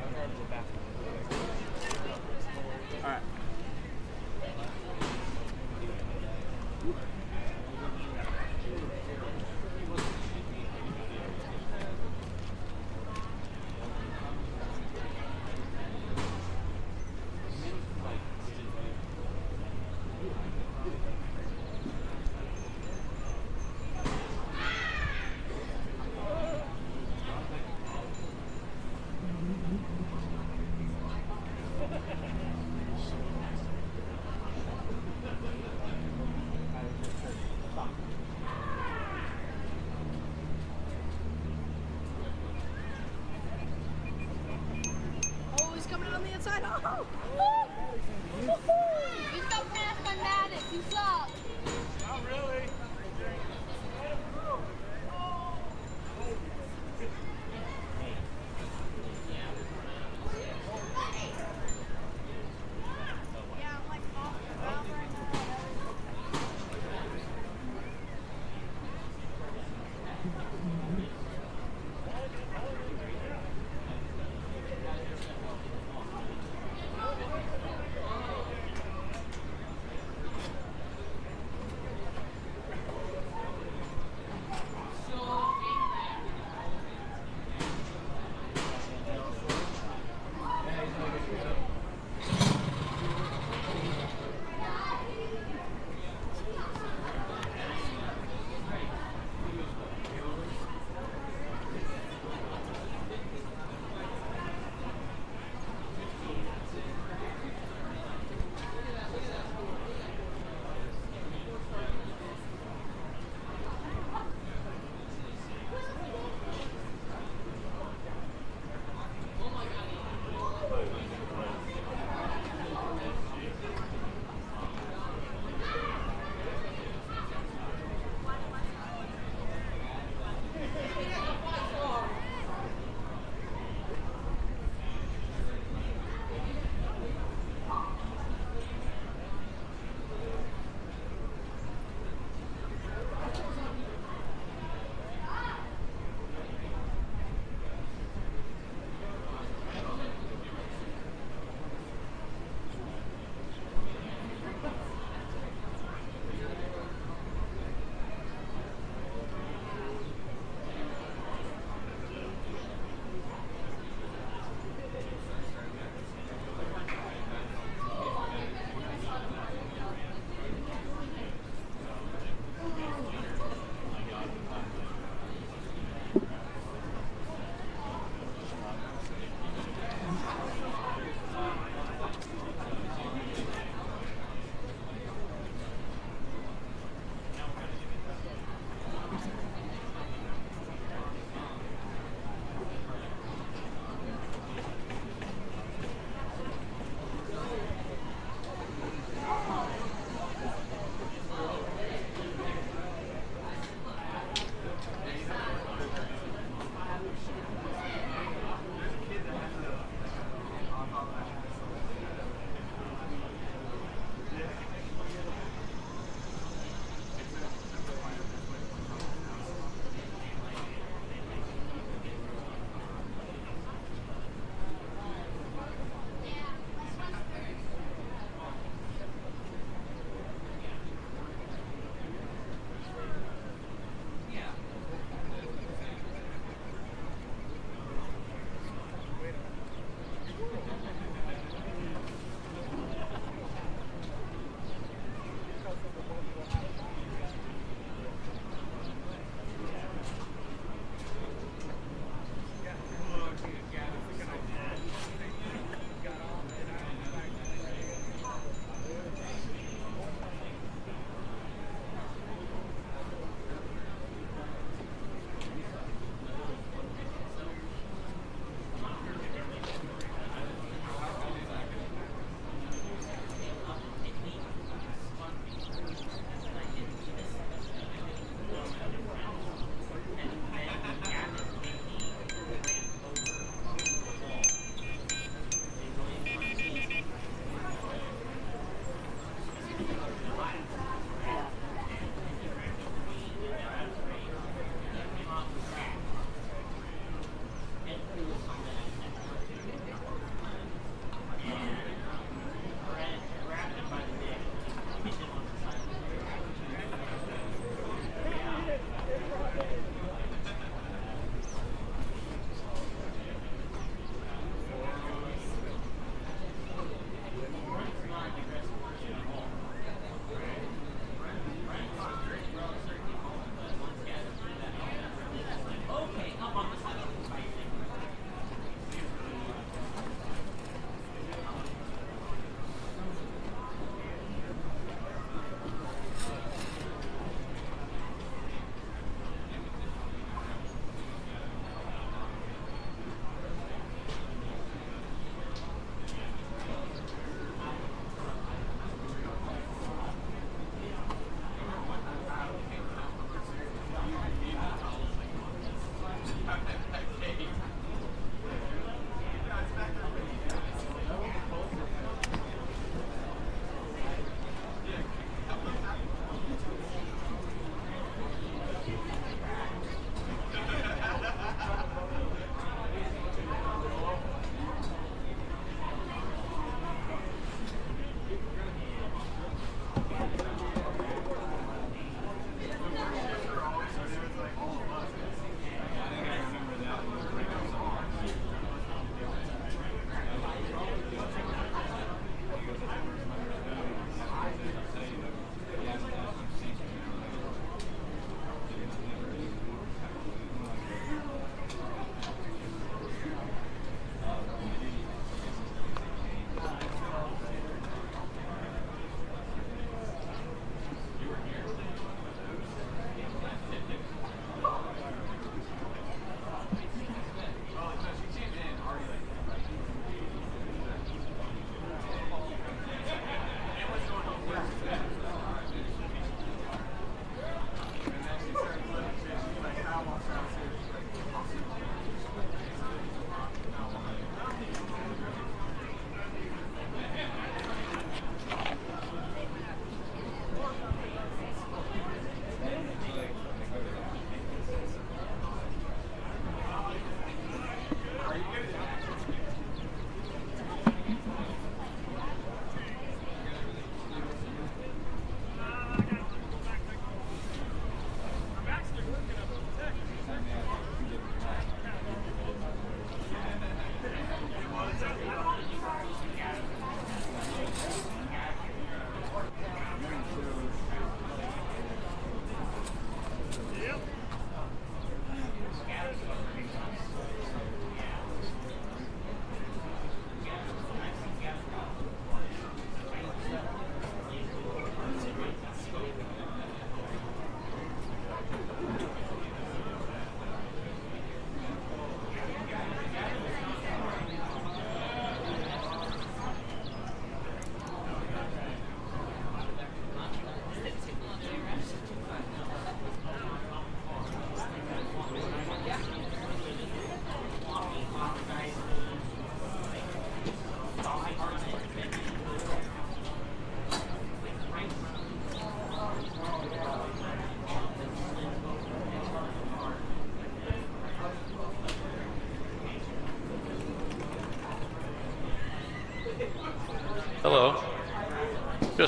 I'm going to the bathroom. All right.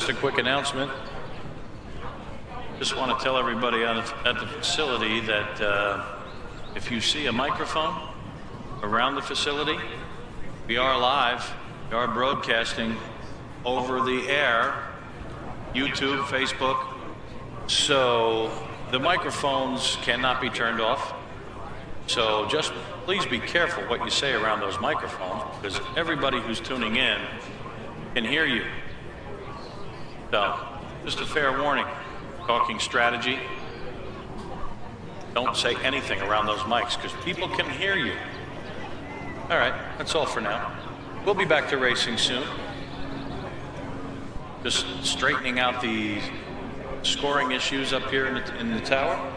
Just a quick announcement. Just want to tell everybody at the facility that if you see a microphone around the facility, we are live. We are broadcasting over the air, YouTube, Facebook. So the microphones cannot be turned off. So just please be careful what you say around those microphones, because everybody who's tuning in can hear you. So just a fair warning. Talking strategy. Don't say anything around those mics because people can hear you. All right, that's all for now. We'll be back to racing soon. Just straightening out the scoring issues up here in the tower.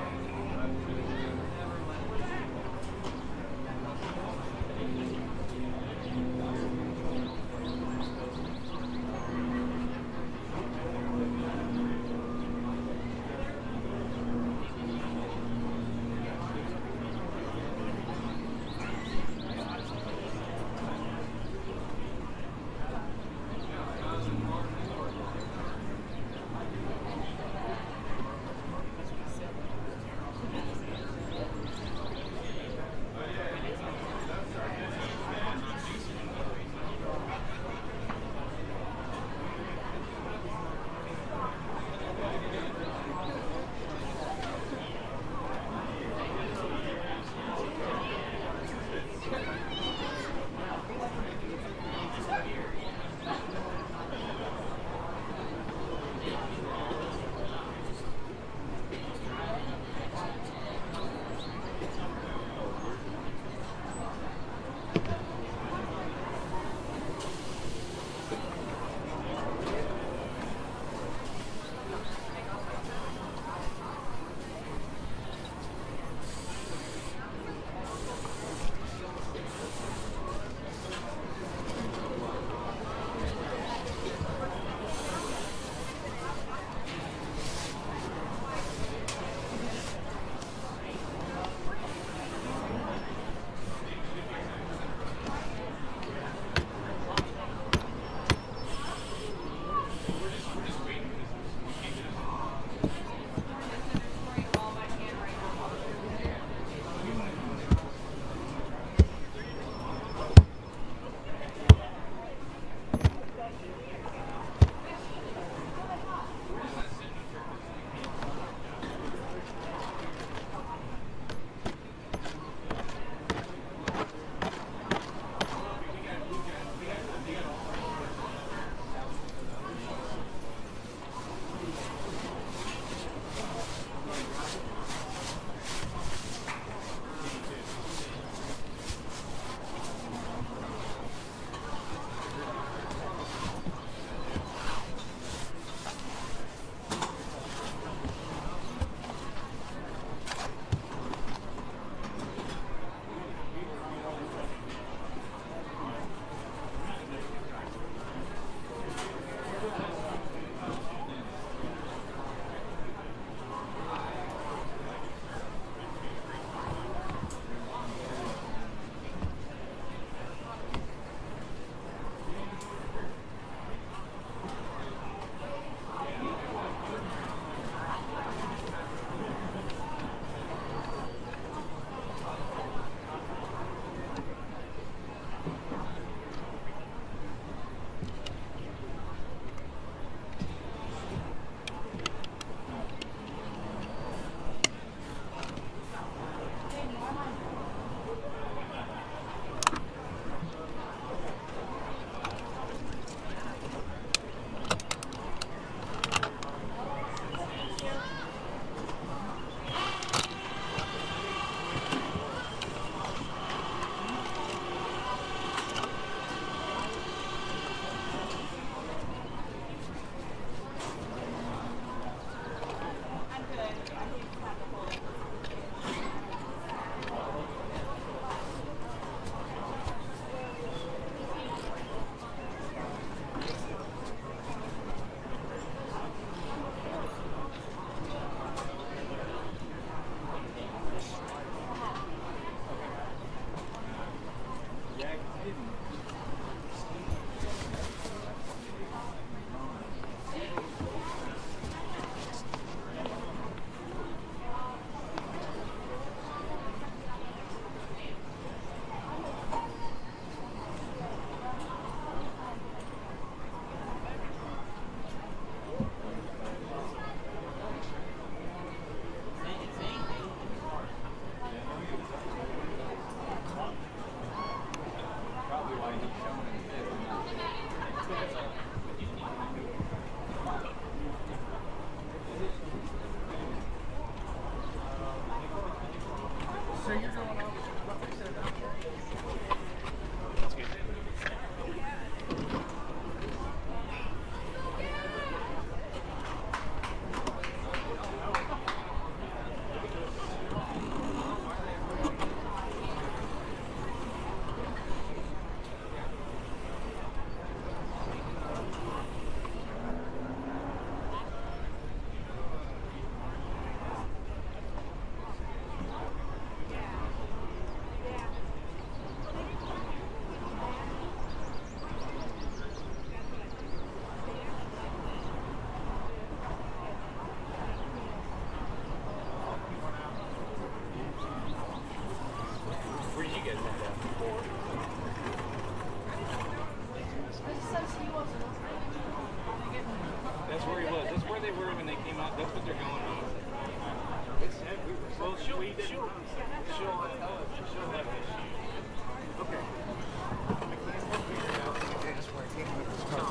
That's where he was. That's where they were when they came out. That's what they're going on. It's everywhere. Well, she'll have this. Okay. That's where I came with this car.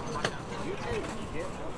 You too. Yeah.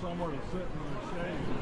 somewhere to sit in the shade.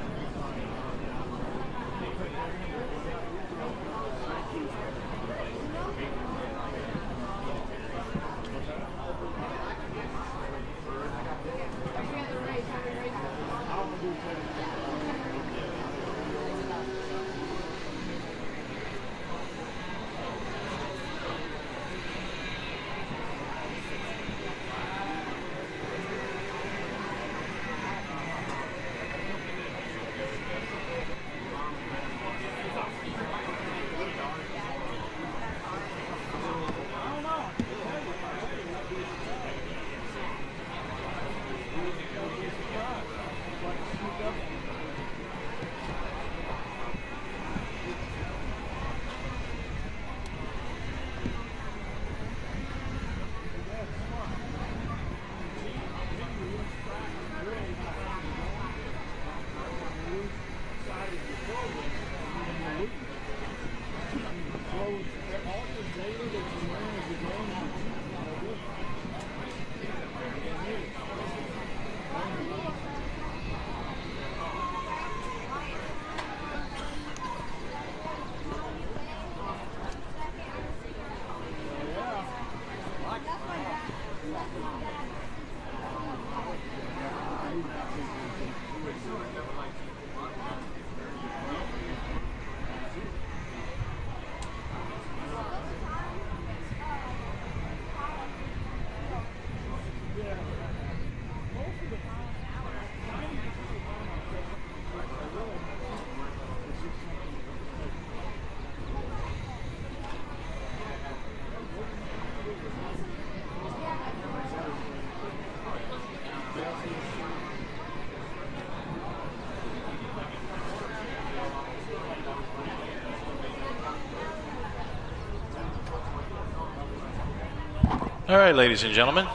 All right, ladies and gentlemen.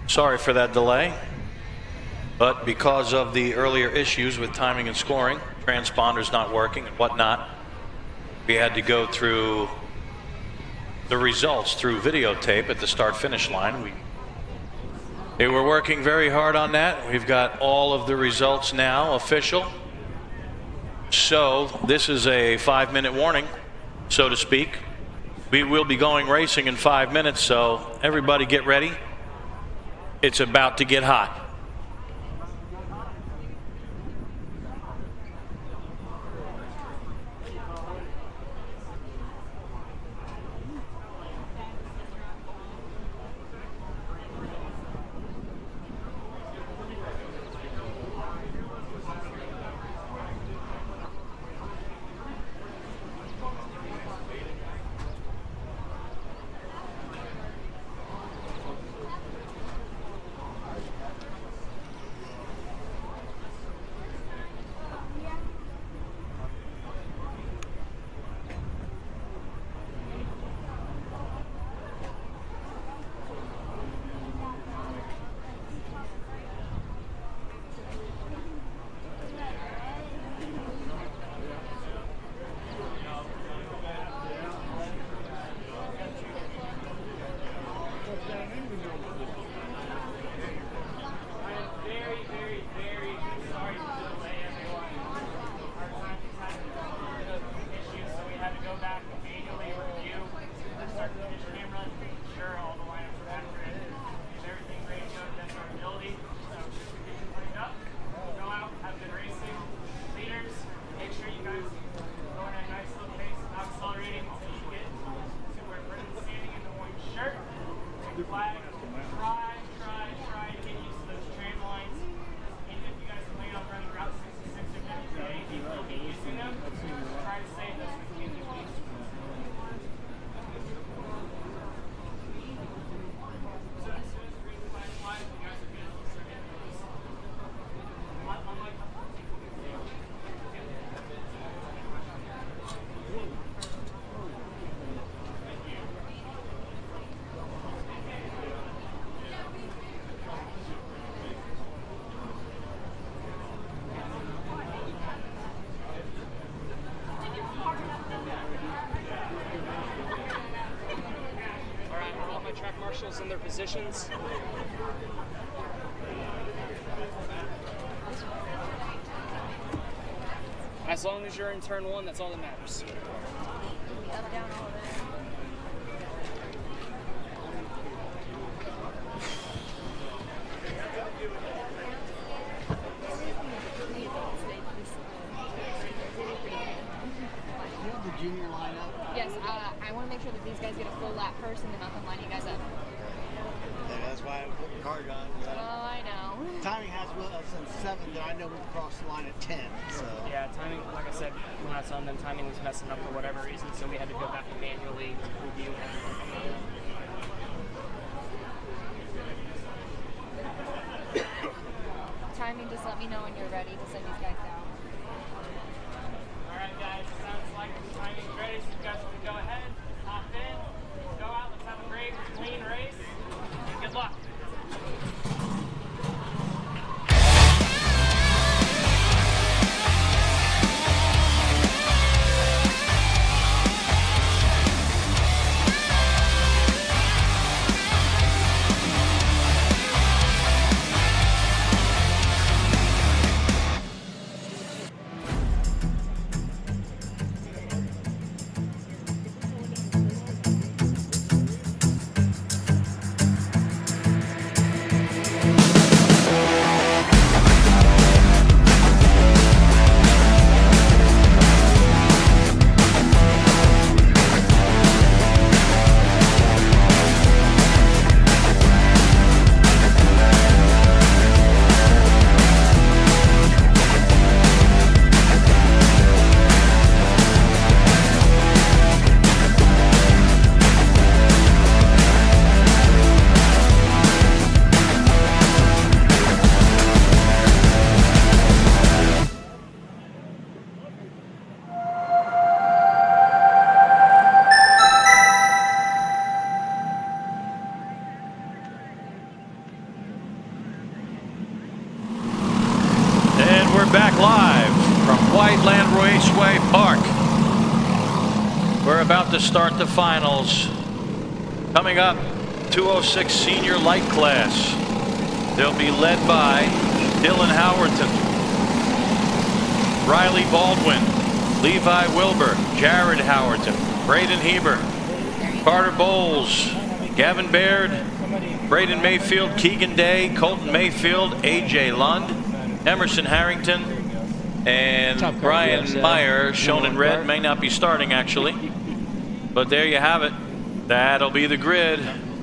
Sorry for that delay, but because of the earlier issues with timing and scoring, transponders not working and whatnot, we had to go through the results through videotape at the start-finish line. They were working very hard on that. We've got all of the results now official. So this is a 5-minute warning, so to speak. We will be going racing in 5 minutes, so everybody get ready. It's about to get hot. In their positions. As long as you're in turn 1, that's all that matters. Up, down, all of it. The junior lineup? Yes, I want to make sure that these guys get a full lap first and then I'll come line you guys up. Yeah, that's why I put the card on. Oh, I know. Timing has since 7 that I know we crossed the line at 10. So. Yeah, timing, like I said, when I saw them, timing was messing up for whatever reason, so we had to go back and manually review everything. Timing, just let me know when you're ready to send these guys down. Alright guys, sounds like the timing's ready, so you guys can go ahead, hop in, go out, let's have a great, clean race, and good luck. we're back live from Whiteland Raceway Park. We're about to start the finals. Coming up, 206 senior light class. They'll be led by Dylan Howerton, Riley Baldwin, Levi Wilbur, Jared Howerton, Braden Heber, Carter Bowles, Gavin Baird, Braden Mayfield, Keegan Day, Colton Mayfield, AJ Lund, Emerson Harrington, and Brian Meyer, shown in red, may not be starting actually. But there you have it. That'll be the grid.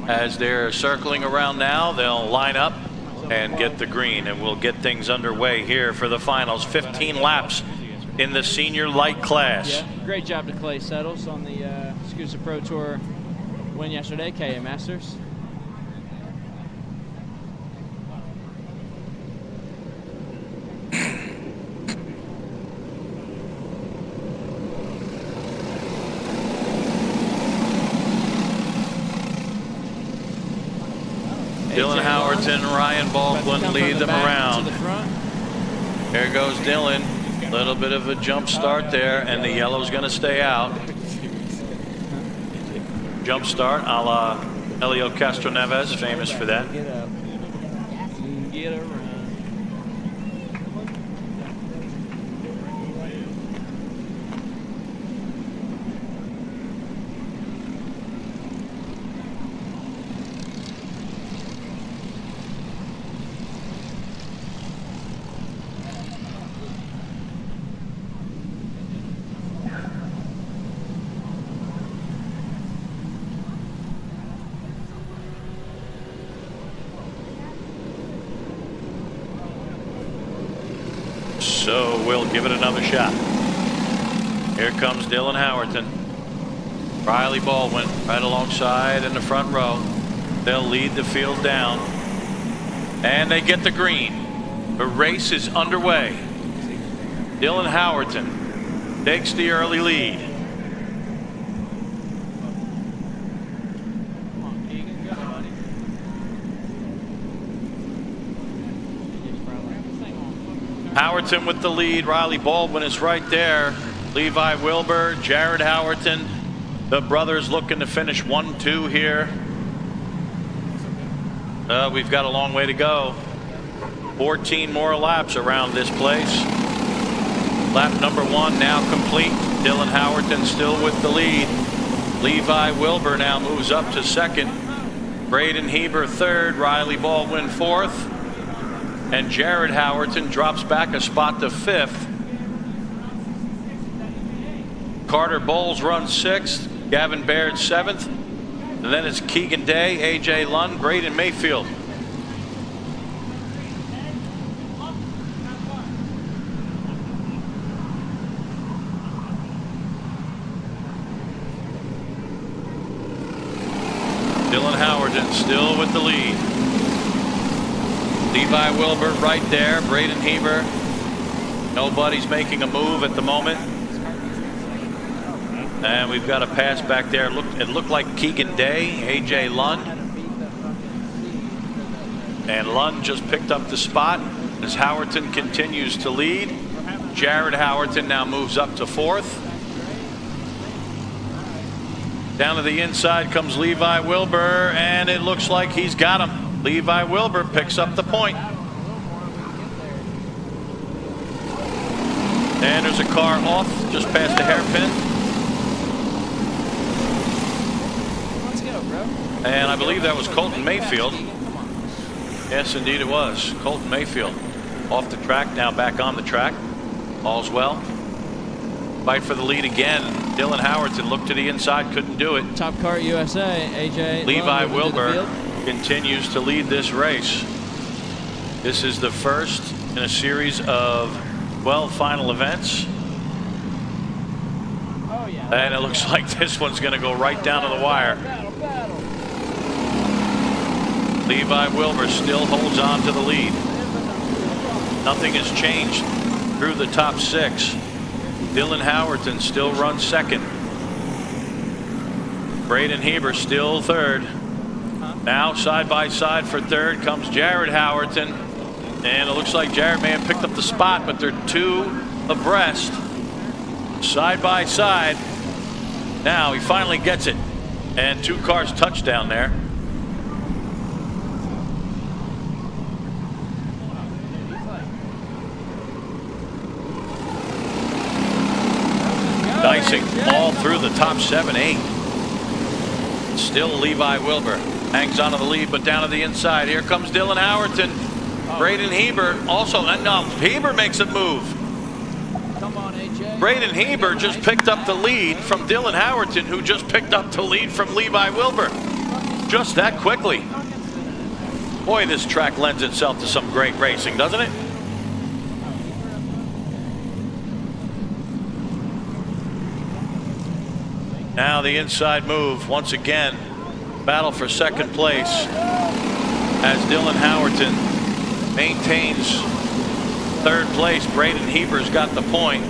As they're circling around now, they'll line up and get the green, and we'll get things underway here for the finals. 15 laps in the senior light class. Yeah, great job to Clay Settles on the SCUSA Pro Tour win yesterday, KA Masters. Dylan Howerton and Ryan Baldwin lead them around. There goes Dylan. A little bit of a jump start there, and the yellow's going to stay out. Jump start a la Helio Castroneves, famous for that. Get up. Get around. So we'll give it another shot. Here comes Dylan Howerton. Riley Baldwin right alongside in the front row. They'll lead the field down. And they get the green. The race is underway. Dylan Howerton takes the early lead. Howerton with the lead. Riley Baldwin is right there. Levi Wilbur, Jared Howerton. The brothers looking to finish 1-2 here. We've got a long way to go. 14 more laps around this place. Lap number 1 now complete. Dylan Howerton still with the lead. Levi Wilbur now moves up to second. Braden Heber third. Riley Baldwin fourth. And Jared Howerton drops back a spot to fifth. Carter Bowles runs sixth. Gavin Baird seventh. And then it's Keegan Day, AJ Lund, Braden Mayfield. Dylan Howerton still with the lead. Levi Wilbur right there. Braden Heber. Nobody's making a move at the moment. And we've got a pass back there. It looked like Keegan Day, AJ Lund. And Lund just picked up the spot as Howerton continues to lead. Jared Howerton now moves up to fourth. Down to the inside comes Levi Wilbur, and it looks like he's got him. Levi Wilbur picks up the point. And there's a car off just past the hairpin. Let's go, bro. And I believe that was Colton Mayfield. Yes, indeed it was. Colton Mayfield off the track, now back on the track. All's well. Fight for the lead again. Dylan Howerton looked to the inside, couldn't do it. Top Kart USA, AJ. Levi Wilbur continues to lead this race. This is the first in a series of 12 final events. Oh, yeah. And it looks like this one's going to go right down to the wire. Levi Wilbur still holds on to the lead. Nothing has changed through the top 6. Dylan Howerton still runs second. Braden Heber still third. Now side by side for third comes Jared Howerton. And it looks like Jared may have picked up the spot, but they're two abreast, side by side. Now he finally gets it, and two cars touch down there. Dicing all through the top 7, 8. Still Levi Wilbur hangs on to the lead, but down to the inside. Here comes Dylan Howerton. Braden Heber also, no, Heber makes a move. Come on, AJ. Braden Heber just picked up the lead from Dylan Howerton, who just picked up the lead from Levi Wilbur. Just that quickly. Boy, this track lends itself to some great racing, doesn't it? Now the inside move once again. Battle for second place as Dylan Howerton maintains third place. Braden Heber's got the point.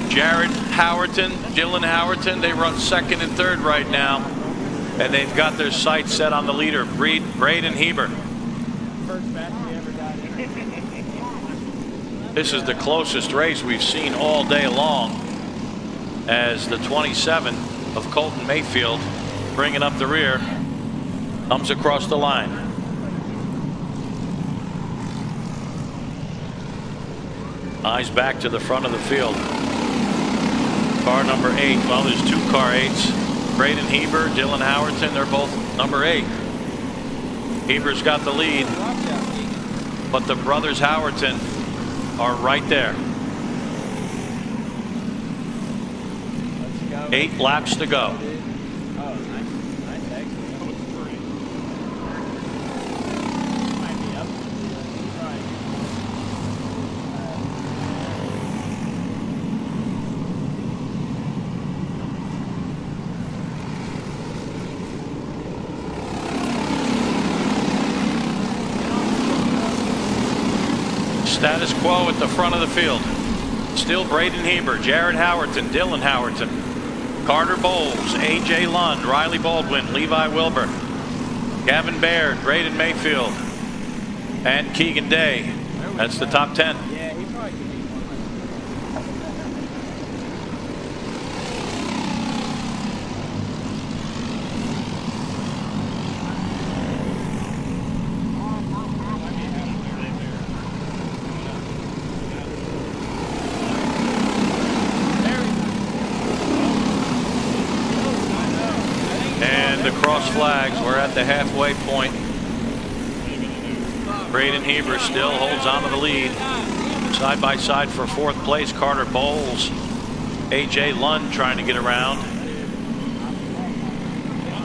Jared Howerton, Dylan Howerton, they run second and third right now, and they've got their sights set on the leader, Braden Heber. First match we ever got. This is the closest race we've seen all day long, as the 27 of Colton Mayfield, bringing up the rear, comes across the line. Eyes back to the front of the field. Car number 8. Well, there's two car 8s. Braden Heber, Dylan Howerton, they're both number 8. Heber's got the lead, but the brothers Howerton are right there. 8 laps to go. Status quo at the front of the field. Still Braden Heber, Jared Howerton, Dylan Howerton, Carter Bowles, AJ Lund, Riley Baldwin, Levi Wilbur, Gavin Baird, Braden Mayfield, and Keegan Day. That's the top 10. Flags. We're at the halfway point. Braden Heber still holds on to the lead. Side by side for fourth place, Carter Bowles. AJ Lund trying to get around.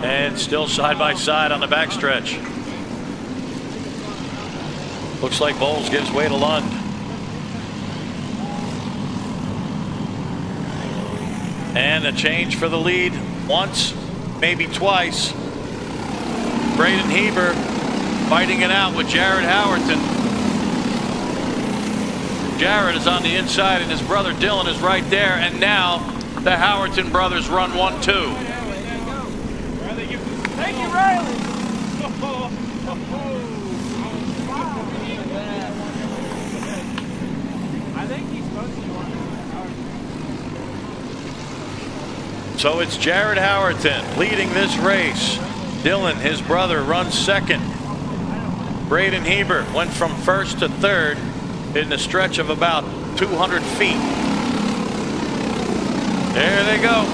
And still side by side on the backstretch. Looks like Bowles gives way to Lund. And a change for the lead once, maybe twice. Braden Heber fighting it out with Jared Howerton. Jared is on the inside and his brother Dylan is right there, and now the Howerton brothers run 1-2. Thank you, Riley. I think he's supposed to be. So it's Jared Howerton leading this race. Dylan, his brother, runs second. Braden Heber went from first to third in a stretch of about 200 feet. There they go.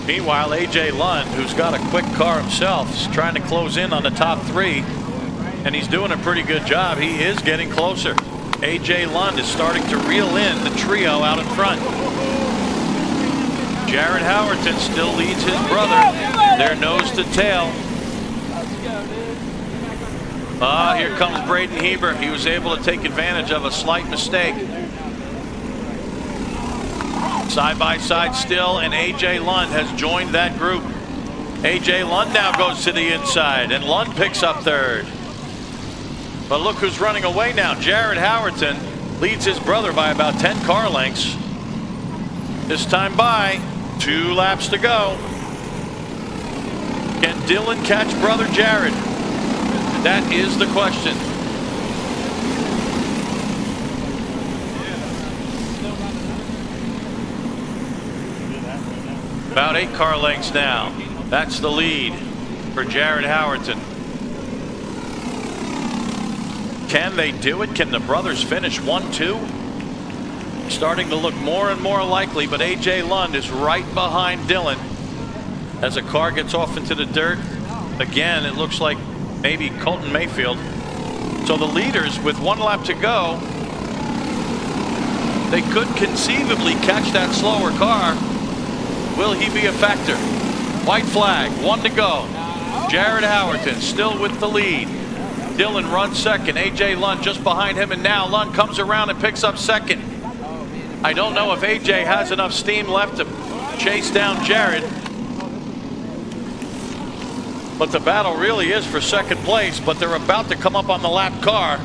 Meanwhile, AJ Lund, who's got a quick car himself, is trying to close in on the top 3, and he's doing a pretty good job. He is getting closer. AJ Lund is starting to reel in the trio out in front. Jared Howerton still leads his brother. They're nose to tail. Here comes Braden Heber. He was able to take advantage of a slight mistake. Side by side still, and A.J. Lund has joined that group. A.J. Lund now goes to the inside, and Lund picks up third. But look who's running away now. Jared Howerton leads his brother by about 10 car lengths. This time by, 2 laps to go. Can Dylan catch brother Jared? That is the question. About 8 car lengths now. That's the lead for Jared Howerton. Can they do it? Can the brothers finish 1-2? Starting to look more and more likely, but A.J. Lund is right behind Dylan as a car gets off into the dirt. Again, it looks like maybe Colton Mayfield. So the leaders with 1 lap to go, they could conceivably catch that slower car. Will he be a factor? White flag, 1 to go. Jared Howerton still with the lead. Dylan runs second. A.J. Lund just behind him, and now Lund comes around and picks up second. I don't know if A.J. has enough steam left to chase down Jared. But the battle really is for second place, but they're about to come up on the lap car.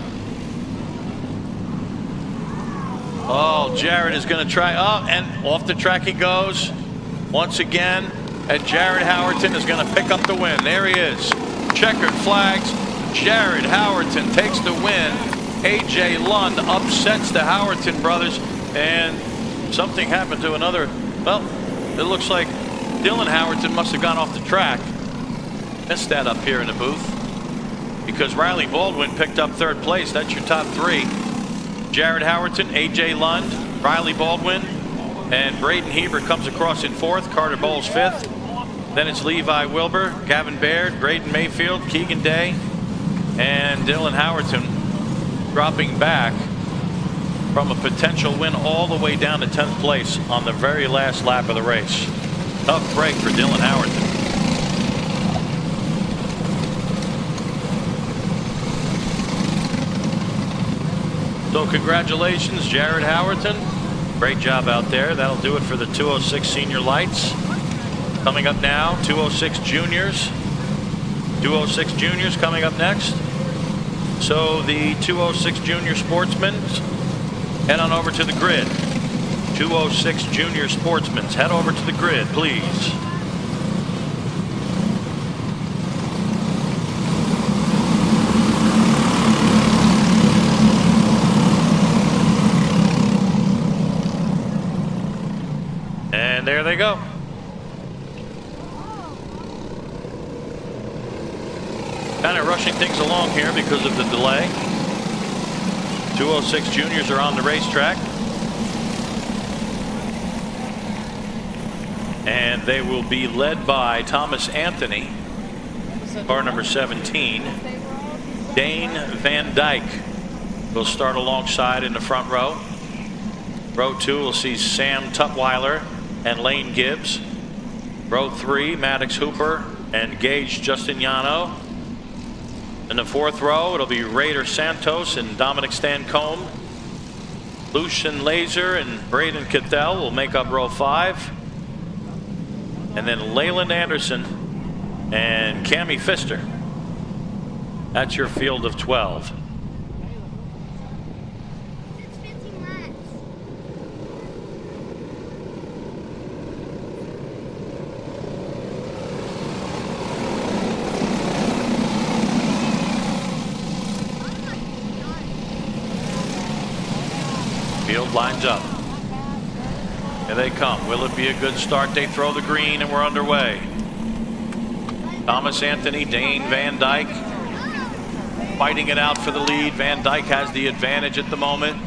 Oh, Jared is going to try, and off the track he goes once again, and Jared Howerton is going to pick up the win. There he is. Checkered flags. Jared Howerton takes the win. A.J. Lund upsets the Howerton brothers, and something happened to another. Well, it looks like Dylan Howerton must have gone off the track. Missed that up here in the booth because Riley Baldwin picked up third place. That's your top 3. Jared Howerton, A.J. Lund, Riley Baldwin, and Braden Heber comes across in 4th. Carter Bowles 5th. Then it's Levi Wilbur, Gavin Baird, Braden Mayfield, Keegan Day, and Dylan Howerton dropping back from a potential win all the way down to 10th place on the very last lap of the race. Tough break for Dylan Howerton. So congratulations, Jared Howerton. Great job out there. That'll do it for the 206 senior lights. Coming up now, 206 juniors. 206 juniors coming up next. So the 206 junior sportsmen, head on over to the grid. 206 junior sportsmen, head over to the grid, please. And there they go. Kind of rushing things along here because of the delay. 206 juniors are on the racetrack. And they will be led by Thomas Anthony, car number 17. Dane Van Dyke will start alongside in the front row. Row 2 will see Sam Tutwiler and Lane Gibbs. Row 3, Maddox Hooper and Gage Justiniano. In the 4th row, it'll be Raider Santos and Dominic Stancombe. Lucian Laser and Braden Cathell will make up row 5. And then Leyland Anderson and Cammie Pfister. That's your field of 12. Field lines up. Here they come. Will it be a good start? They throw the green and we're underway. Thomas Anthony, Dane Van Dyke fighting it out for the lead. Van Dyke has the advantage at the moment.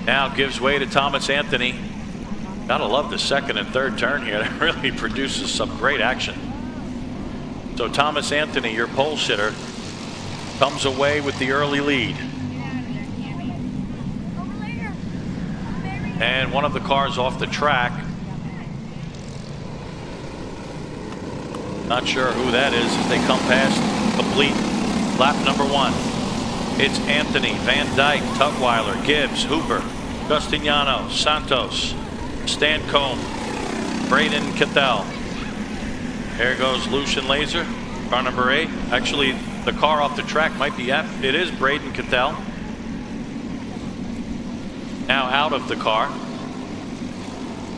Now gives way to Thomas Anthony. Gotta love the second and third turn here. That really produces some great action. So Thomas Anthony, your pole sitter, comes away with the early lead. And one of the cars off the track. Not sure who that is as they come past complete lap number 1. It's Anthony, Van Dyke, Tutwiler, Gibbs, Hooper, Justiniano, Santos, Stancombe, Braden Cathell. There goes Lucian Laser, car number 8. Actually, the car off the track might be it is Braden Cathell. Now out of the car.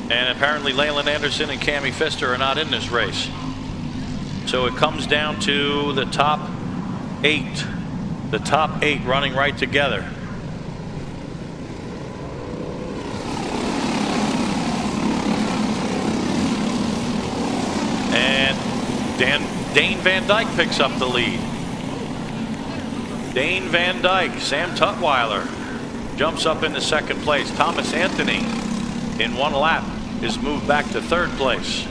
And apparently Leyland Anderson and Cammie Pfister are not in this race. So it comes down to the top 8. The top 8 running right together. And Dane Van Dyke picks up the lead. Dane Van Dyke, Sam Tutwiler jumps up into second place. Thomas Anthony in 1 lap is moved back to 3rd place.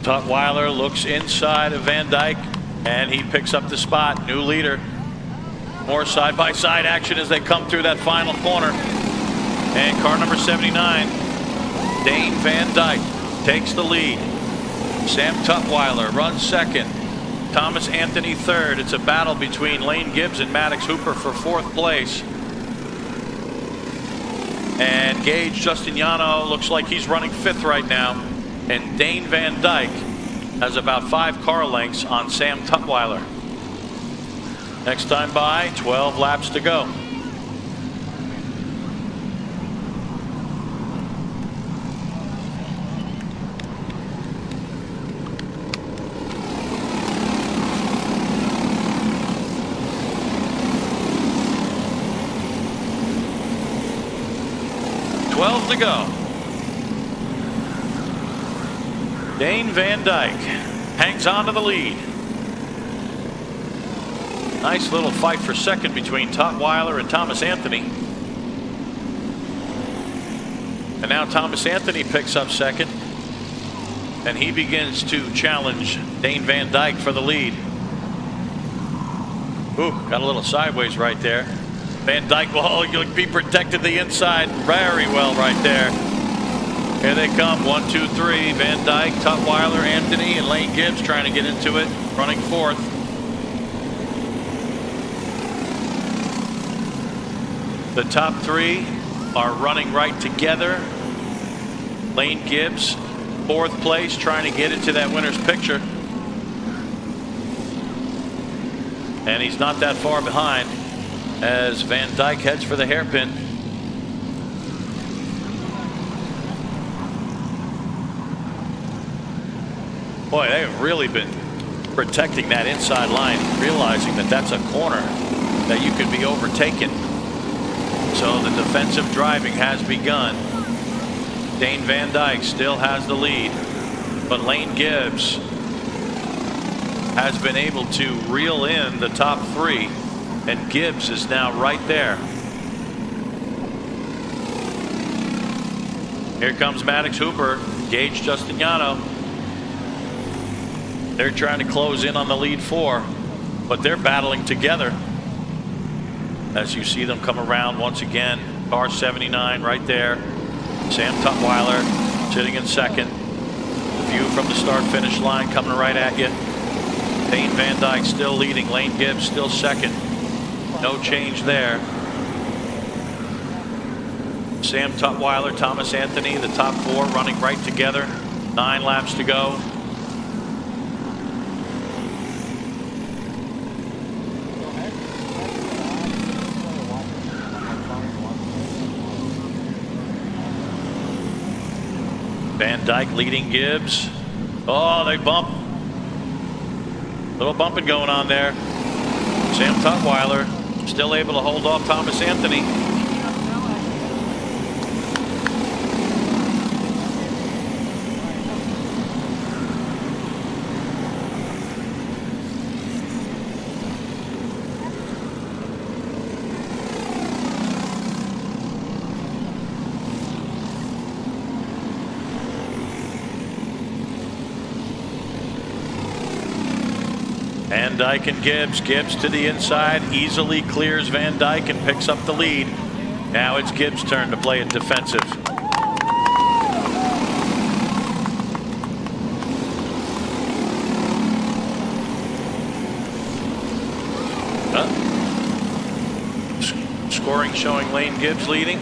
Tutwiler looks inside of Van Dyke and he picks up the spot. New leader. More side-by-side action as they come through that final corner. And car number 79, Dane Van Dyke takes the lead. Sam Tutwiler runs 2nd. Thomas Anthony 3rd. It's a battle between Lane Gibbs and Maddox Hooper for 4th place. And Gage Justiniano looks like he's running 5th right now. And Dane Van Dyke has about 5 car lengths on Sam Tutwiler. Next time by, 12 laps to go. To go. Dane Van Dyke hangs on to the lead. Nice little fight for 2nd between Tutwiler and Thomas Anthony. And now Thomas Anthony picks up 2nd. And he begins to challenge Dane Van Dyke for the lead. Ooh, got a little sideways right there. Van Dyke will be protected the inside very well right there. Here they come, 1, 2, 3. Van Dyke, Tutwiler, Anthony, and Lane Gibbs trying to get into it, running 4th. The top 3 are running right together. Lane Gibbs, 4th place, trying to get into that winner's picture. And he's not that far behind as Van Dyke heads for the hairpin. Boy, they have really been protecting that inside line, realizing that that's a corner that you could be overtaken. So the defensive driving has begun. Dane Van Dyke still has the lead, but Lane Gibbs has been able to reel in the top 3. And Gibbs is now right there. Here comes Maddox Hooper, Gage Justiniano. They're trying to close in on the lead 4, but they're battling together. As you see them come around once again, car 79 right there. Sam Tutwiler sitting in 2nd. View from the start-finish line coming right at you. Dane Van Dyke still leading. Lane Gibbs still 2nd. No change there. Sam Tutwiler, Thomas Anthony, the top 4 running right together. 9 laps to go. Van Dyke leading Gibbs. Oh, they bump. Little bumping going on there. Sam Tutwiler still able to hold off Thomas Anthony. Van Dyke and Gibbs. Gibbs to the inside, easily clears Van Dyke and picks up the lead. Now it's Gibbs' turn to play it defensive. Scoring showing Lane Gibbs leading.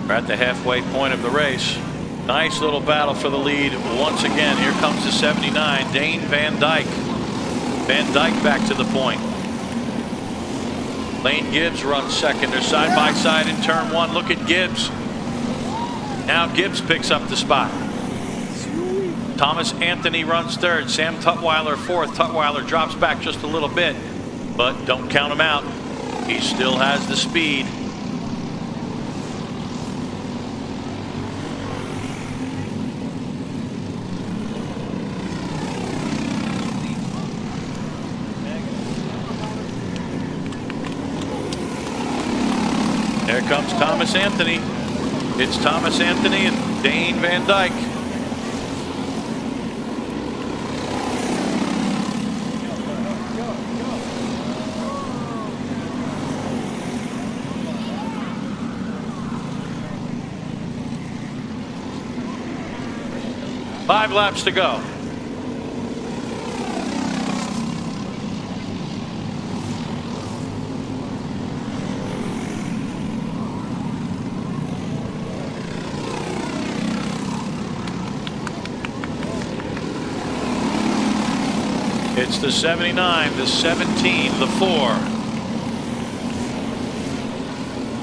We're at the halfway point of the race. Nice little battle for the lead once again. Here comes the 79, Dane Van Dyke. Van Dyke back to the point. Lane Gibbs runs second. They're side by side in turn one. Look at Gibbs. Now Gibbs picks up the spot. Thomas Anthony runs third. Sam Tutwiler fourth. Tutwiler drops back just a little bit, but don't count him out. He still has the speed. Here comes Thomas Anthony. It's Thomas Anthony and Dane Van Dyke. Five laps to go. It's the 79, the 17, the 4.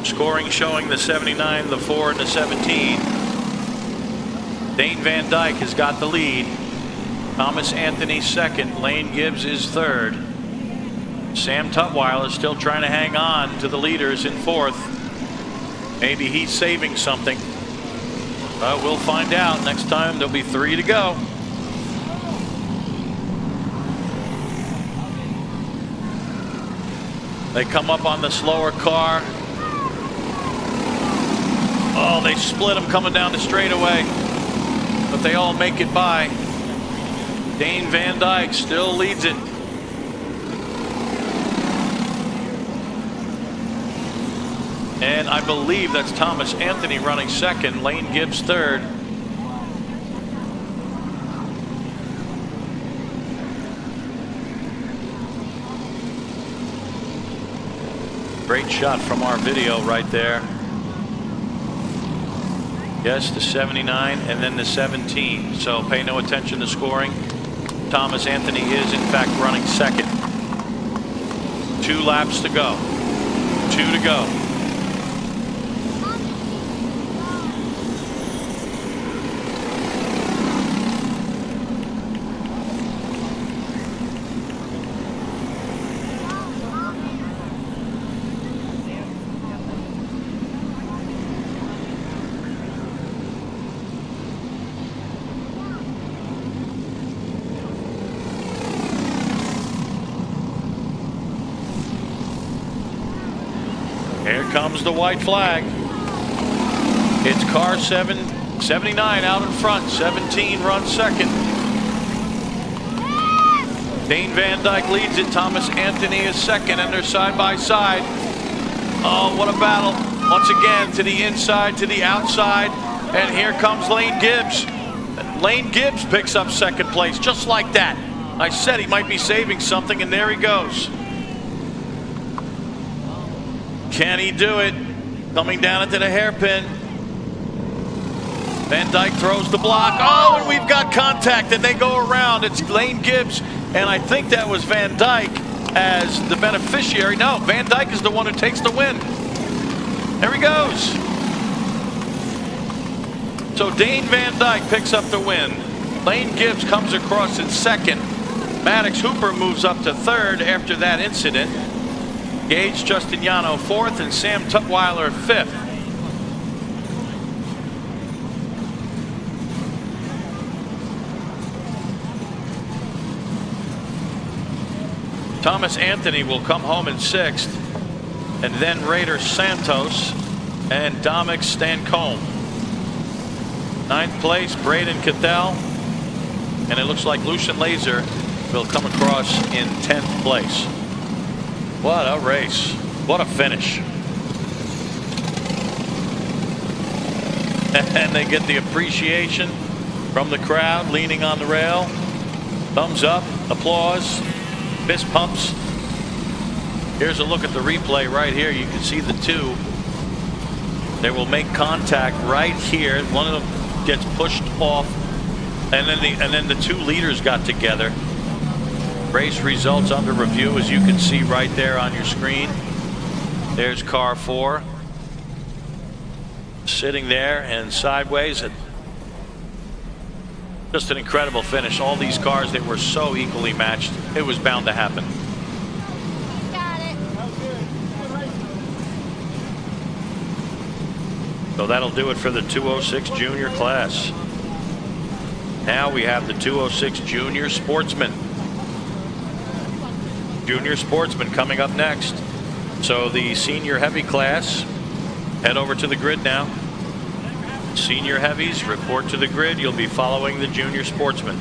Scoring showing the 79, the 4, and the 17. Dane Van Dyke has got the lead. Thomas Anthony second. Lane Gibbs is third. Sam Tutwiler is still trying to hang on to the leaders in fourth. Maybe he's saving something. We'll find out. Next time there'll be 3 to go. They come up on the slower car. Oh, they split them coming down the straightaway, but they all make it by. Dane Van Dyke still leads it. And I believe that's Thomas Anthony running second, Lane Gibbs third. Great shot from our video right there. Yes, the 79 and then the 17. So pay no attention to scoring. Thomas Anthony is in fact running second. 2 laps to go. 2 to go. Here comes the white flag. It's car 79 out in front. 17 runs second. Dane Van Dyke leads it. Thomas Anthony is second, and they're side by side. Oh, what a battle. Once again, to the inside, to the outside. And here comes Lane Gibbs. Lane Gibbs picks up second place, just like that. I said he might be saving something, and there he goes. Can he do it? Coming down into the hairpin. Van Dyke throws the block. Oh, and we've got contact, and they go around. It's Lane Gibbs, and I think that was Van Dyke as the beneficiary. No, Van Dyke is the one who takes the win. There he goes. So Dane Van Dyke picks up the win. Lane Gibbs comes across in second. Maddox Hooper moves up to third after that incident. Gage Justiniano fourth, and Sam Tutwiler fifth. Thomas Anthony will come home in sixth, and then Raider Santos and Dominic Stancombe. Ninth place, Braden Cathell, and it looks like Lucian Laser will come across in 10th place. What a race. What a finish. And they get the appreciation from the crowd leaning on the rail. Thumbs up, applause, fist pumps. Here's a look at the replay right here. You can see the two. They will make contact right here. One of them gets pushed off, and then the two leaders got together. Race results under review, as you can see right there on your screen. There's car 4 sitting there and sideways. Just an incredible finish. All these cars, they were so equally matched. It was bound to happen. So that'll do it for the 206 junior class. Now we have the 206 junior sportsman. Junior sportsman coming up next. So the senior heavy class, head over to the grid now. Senior heavies, report to the grid. You'll be following the junior sportsman.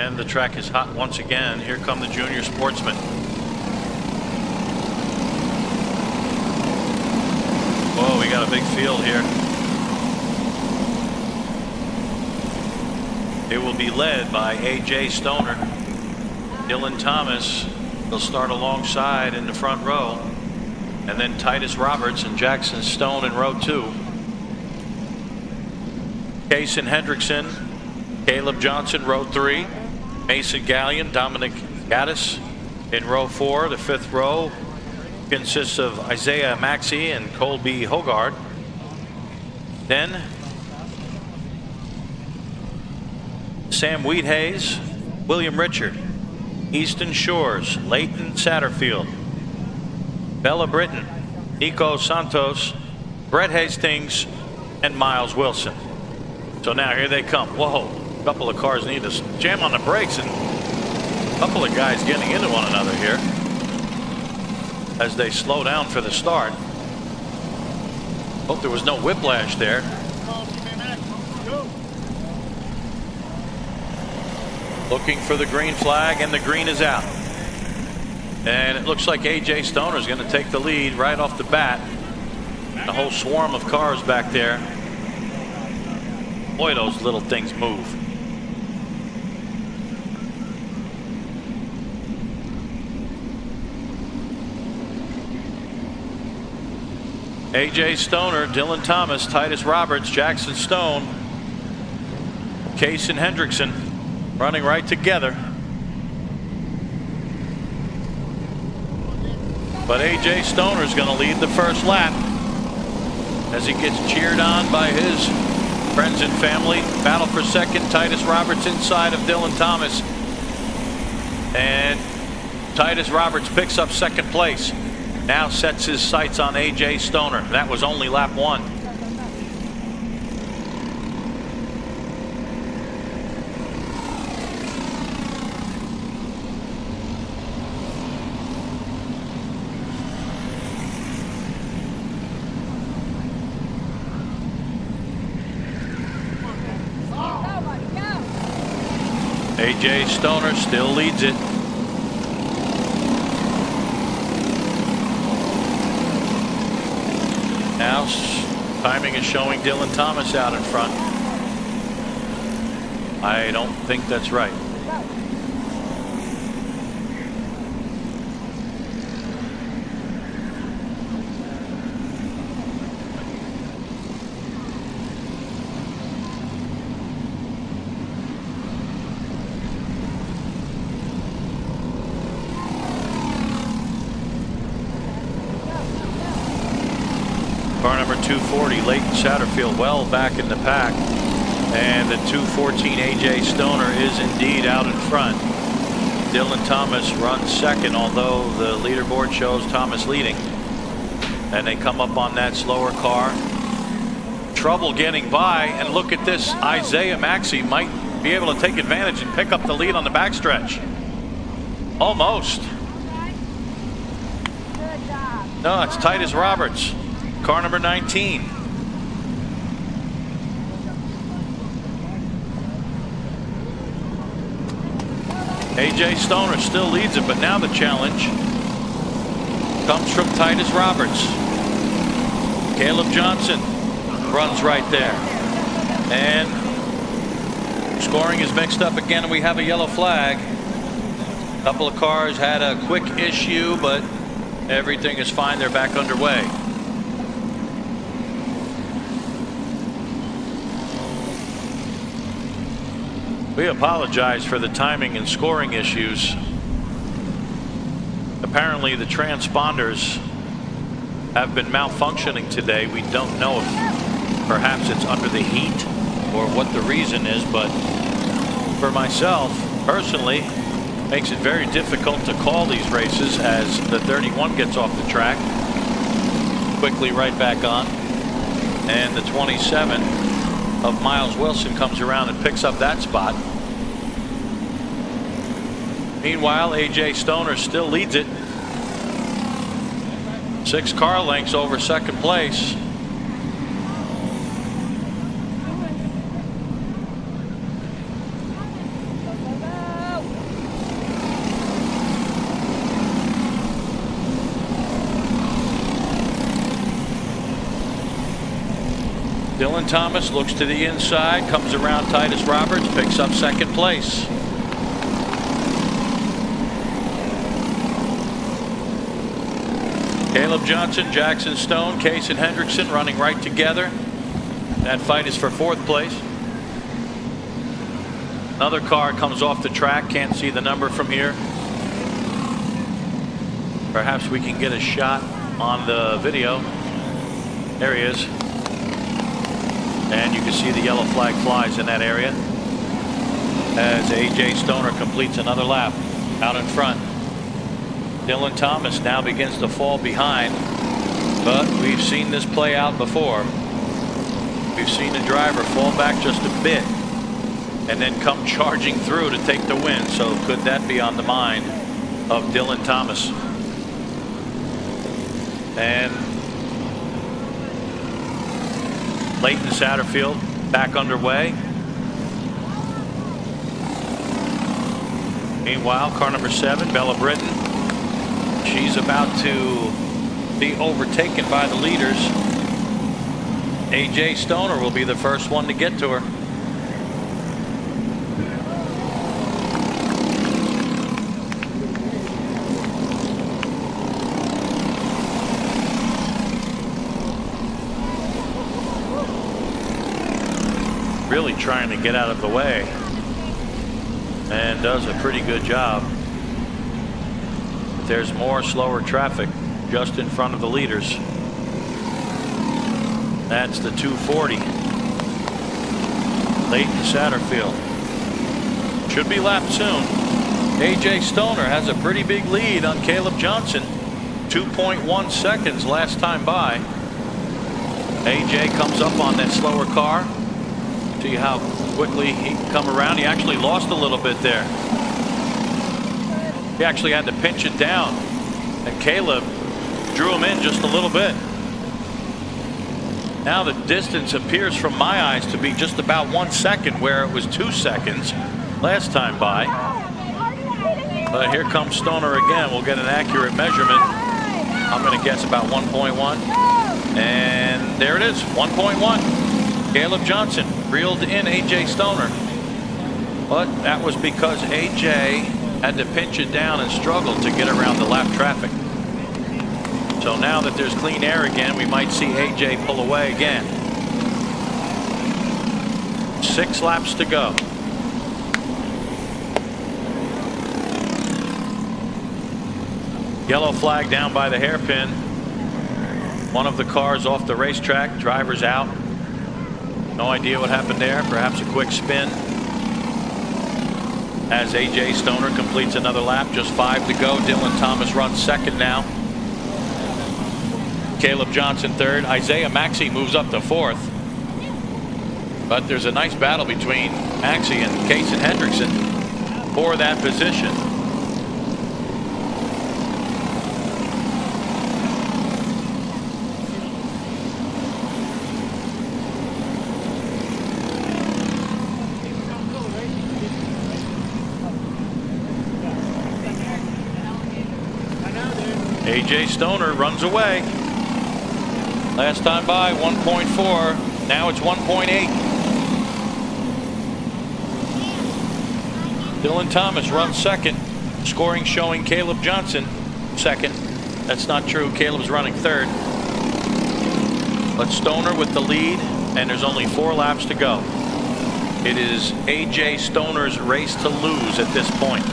And the track is hot once again. Here come the junior sportsmen. Whoa, we got a big field here. It will be led by A.J. Stoner. Dylan Thomas will start alongside in the front row. And then Titus Roberts and Jackson Stone in row 2. Kason Hendrickson, Caleb Johnson, row 3. Mason Gallion, Dominic Gaddis in row 4. The 5th row consists of Isaiah Maxey and Colby Hogard. Then Sam Wheathayes, William Richard, Easton Shores, Leighton Satterfield, Bella Britton, Nico Santos, Brett Hastings, and Miles Wilson. So now here they come. Whoa, a couple of cars need to jam on the brakes, and a couple of guys getting into one another here as they slow down for the start. Hope there was no whiplash there. Looking for the green flag, and the green is out. And it looks like A.J. Stoner is going to take the lead right off the bat. The whole swarm of cars back there. Boy, those little things move. A.J. Stoner, Dylan Thomas, Titus Roberts, Jackson Stone, Kason Hendrickson running right together. But A.J. Stoner is going to lead the first lap as he gets cheered on by his friends and family. Battle for second, Titus Roberts inside of Dylan Thomas. And Titus Roberts picks up second place. Now sets his sights on A.J. Stoner. That was only lap 1. A.J. Stoner still leads it. Now timing is showing Dylan Thomas out in front. I don't think that's right. Car number 240, Leighton Satterfield, well back in the pack. And the 214 A.J. Stoner is indeed out in front. Dylan Thomas runs second, although the leaderboard shows Thomas leading. And they come up on that slower car. Trouble getting by, and look at this. Isaiah Maxey might be able to take advantage and pick up the lead on the backstretch. Almost. No, it's Titus Roberts. Car number 19. A.J. Stoner still leads it, but now the challenge comes from Titus Roberts. Caleb Johnson runs right there. And scoring is mixed up again, and we have a yellow flag. A couple of cars had a quick issue, but everything is fine. They're back underway. We apologize for the timing and scoring issues. Apparently the transponders have been malfunctioning today. We don't know if perhaps it's under the heat or what the reason is, but for myself personally, it makes it very difficult to call these races as the 31 gets off the track quickly right back on, and the 27 of Miles Wilson comes around and picks up that spot. Meanwhile, A.J. Stoner still leads it. 6 car lengths over second place. Dylan Thomas looks to the inside, comes around Titus Roberts, picks up second place. Caleb Johnson, Jackson Stone, Case and Hendrickson running right together. That fight is for fourth place. Another car comes off the track. Can't see the number from here. Perhaps we can get a shot on the video. There he is. And you can see the yellow flag flies in that area as AJ Stoner completes another lap out in front. Dylan Thomas now begins to fall behind, but we've seen this play out before. We've seen a driver fall back just a bit and then come charging through to take the win. So could that be on the mind of Dylan Thomas? And Leighton Satterfield back underway. Meanwhile, car number 7, Bella Britton, she's about to be overtaken by the leaders. AJ Stoner will be the first one to get to her. Really trying to get out of the way, and does a pretty good job. There's more slower traffic just in front of the leaders. That's the 240. Leighton Satterfield should be lapped soon. AJ Stoner has a pretty big lead on Caleb Johnson. 2.1 seconds last time by. AJ comes up on that slower car. See how quickly he can come around. He actually lost a little bit there. He actually had to pinch it down, and Caleb drew him in just a little bit. Now the distance appears from my eyes to be just about 1 second, where it was 2 seconds last time by. But here comes Stoner again. We'll get an accurate measurement. I'm going to guess about 1.1. And there it is, 1.1. Caleb Johnson reeled in AJ Stoner. But that was because AJ had to pinch it down and struggle to get around the lap traffic. So now that there's clean air again, we might see AJ pull away again. 6 laps to go. Yellow flag down by the hairpin. One of the cars off the racetrack. Driver's out. No idea what happened there. Perhaps a quick spin. As AJ Stoner completes another lap. Just 5 to go. Dylan Thomas runs second now. Caleb Johnson third. Isaiah Maxey moves up to fourth. But there's a nice battle between Maxey and Case and Hendrickson for that position. AJ Stoner runs away. Last time by 1.4. Now it's 1.8. Dylan Thomas runs second. Scoring showing Caleb Johnson second. That's not true. Caleb's running third. But Stoner with the lead, and there's only 4 laps to go. It is AJ Stoner's race to lose at this point.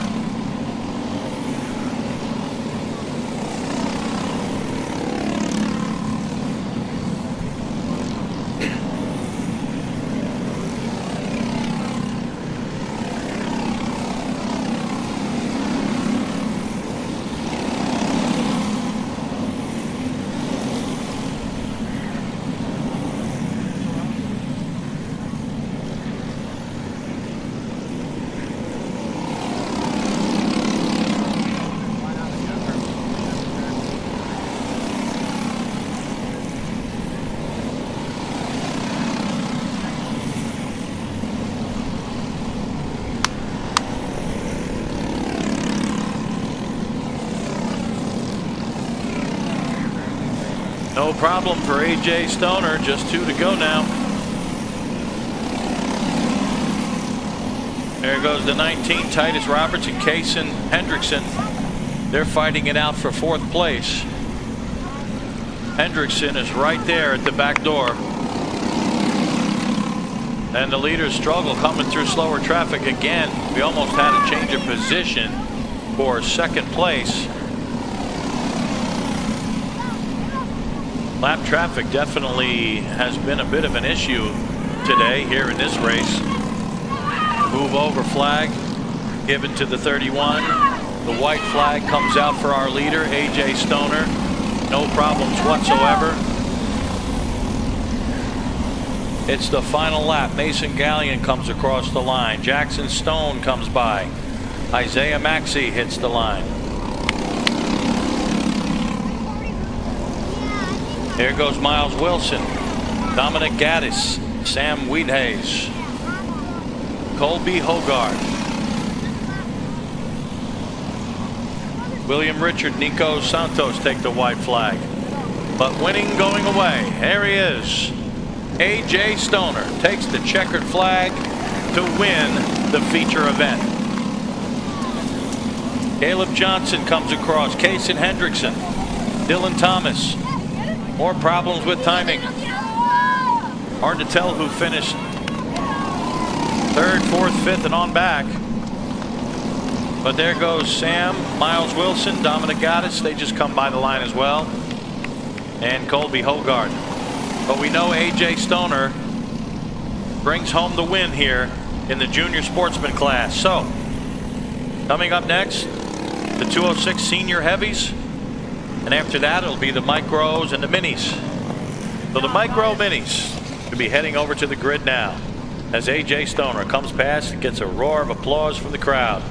No problem for AJ Stoner. Just 2 to go now. There goes the 19, Titus Roberts and Kaysen Hendrickson. They're fighting it out for 4th place. Hendrickson is right there at the back door. And the leaders struggle coming through slower traffic again. We almost had a change of position for 2nd place. Lap traffic definitely has been a bit of an issue today here in this race. Move over flag given to the 31. The white flag comes out for our leader, AJ Stoner. No problems whatsoever. It's the final lap. Mason Gallion comes across the line. Jackson Stone comes by. Isaiah Maxey hits the line. There goes Miles Wilson, Dominic Gaddis, Sam Wiedhays, Colby Hogard, William Richard, Nico Santos take the white flag. But winning going away. There he is. AJ Stoner takes the checkered flag to win the feature event. Caleb Johnson comes across. Kaysen Hendrickson, Dylan Thomas. More problems with timing. Hard to tell who finished 3rd, 4th, 5th, and on back. But there goes Sam, Miles Wilson, Dominic Gaddis. They just come by the line as well. And Colby Hogard. But we know AJ Stoner brings home the win here in the junior sportsman class. So, coming up next, the 206 senior heavies. And after that, it'll be the micros and the minis. So the micro minis will be heading over to the grid now as AJ Stoner comes past and gets a roar of applause from the crowd.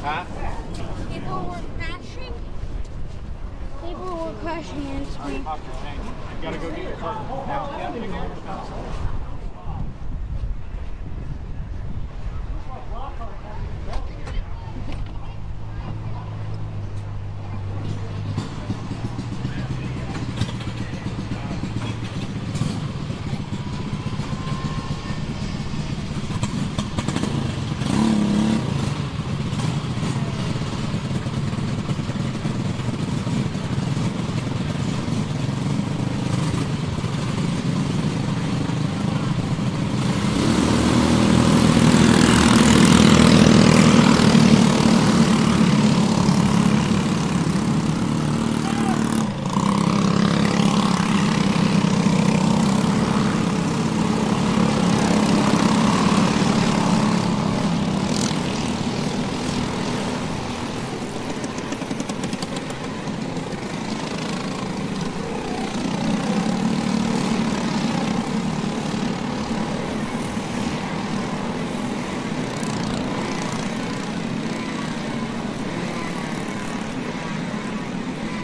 Huh? People were crashing. People were crashing into me. You gotta go get your car.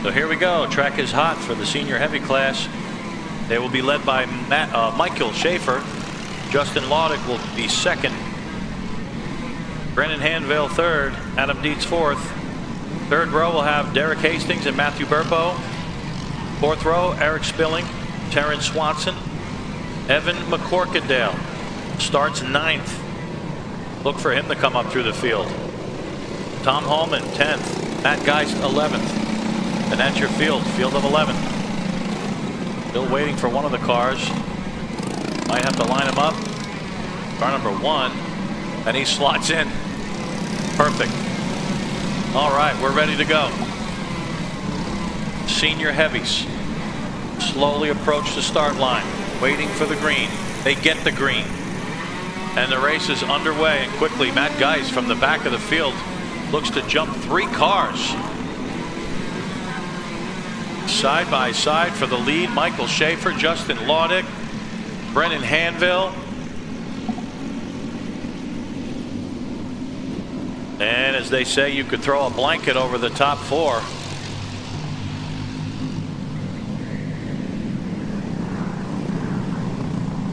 So here we go. Track is hot for the senior heavy class. They will be led by Michael Schaefer. Justin Laudick will be second. Brennan Hanville third. Adam Dietz fourth. Third row will have Derek Hastings and Matthew Burpo. Fourth row, Eric Spilling, Terrence Swanson. Evan McCorkadale starts ninth. Look for him to come up through the field. Tom Hallman 10th. Matt Geist 11th. And that's your field of 11. Still waiting for one of the cars. Might have to line him up. Car number 1. And he slots in. Perfect. All right, we're ready to go. Senior heavies slowly approach the start line, waiting for the green. They get the green. And the race is underway, and quickly Matt Geist from the back of the field looks to jump 3 cars. Side by side for the lead, Michael Schaefer, Justin Laudick, Brennan Hanville. And as they say, you could throw a blanket over the top 4.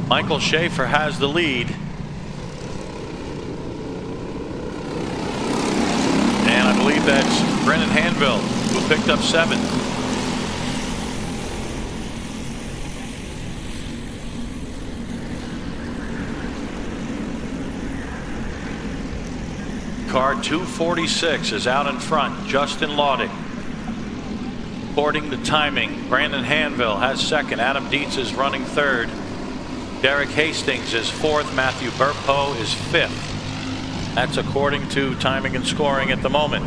Michael Schaefer has the lead. And I believe that's Brennan Hanville who picked up 7. Car 246 is out in front. Justin Laudick. According to timing, Brandon Hanville has second. Adam Dietz is running third. Derek Hastings is fourth. Matthew Burpo is fifth. That's according to timing and scoring at the moment.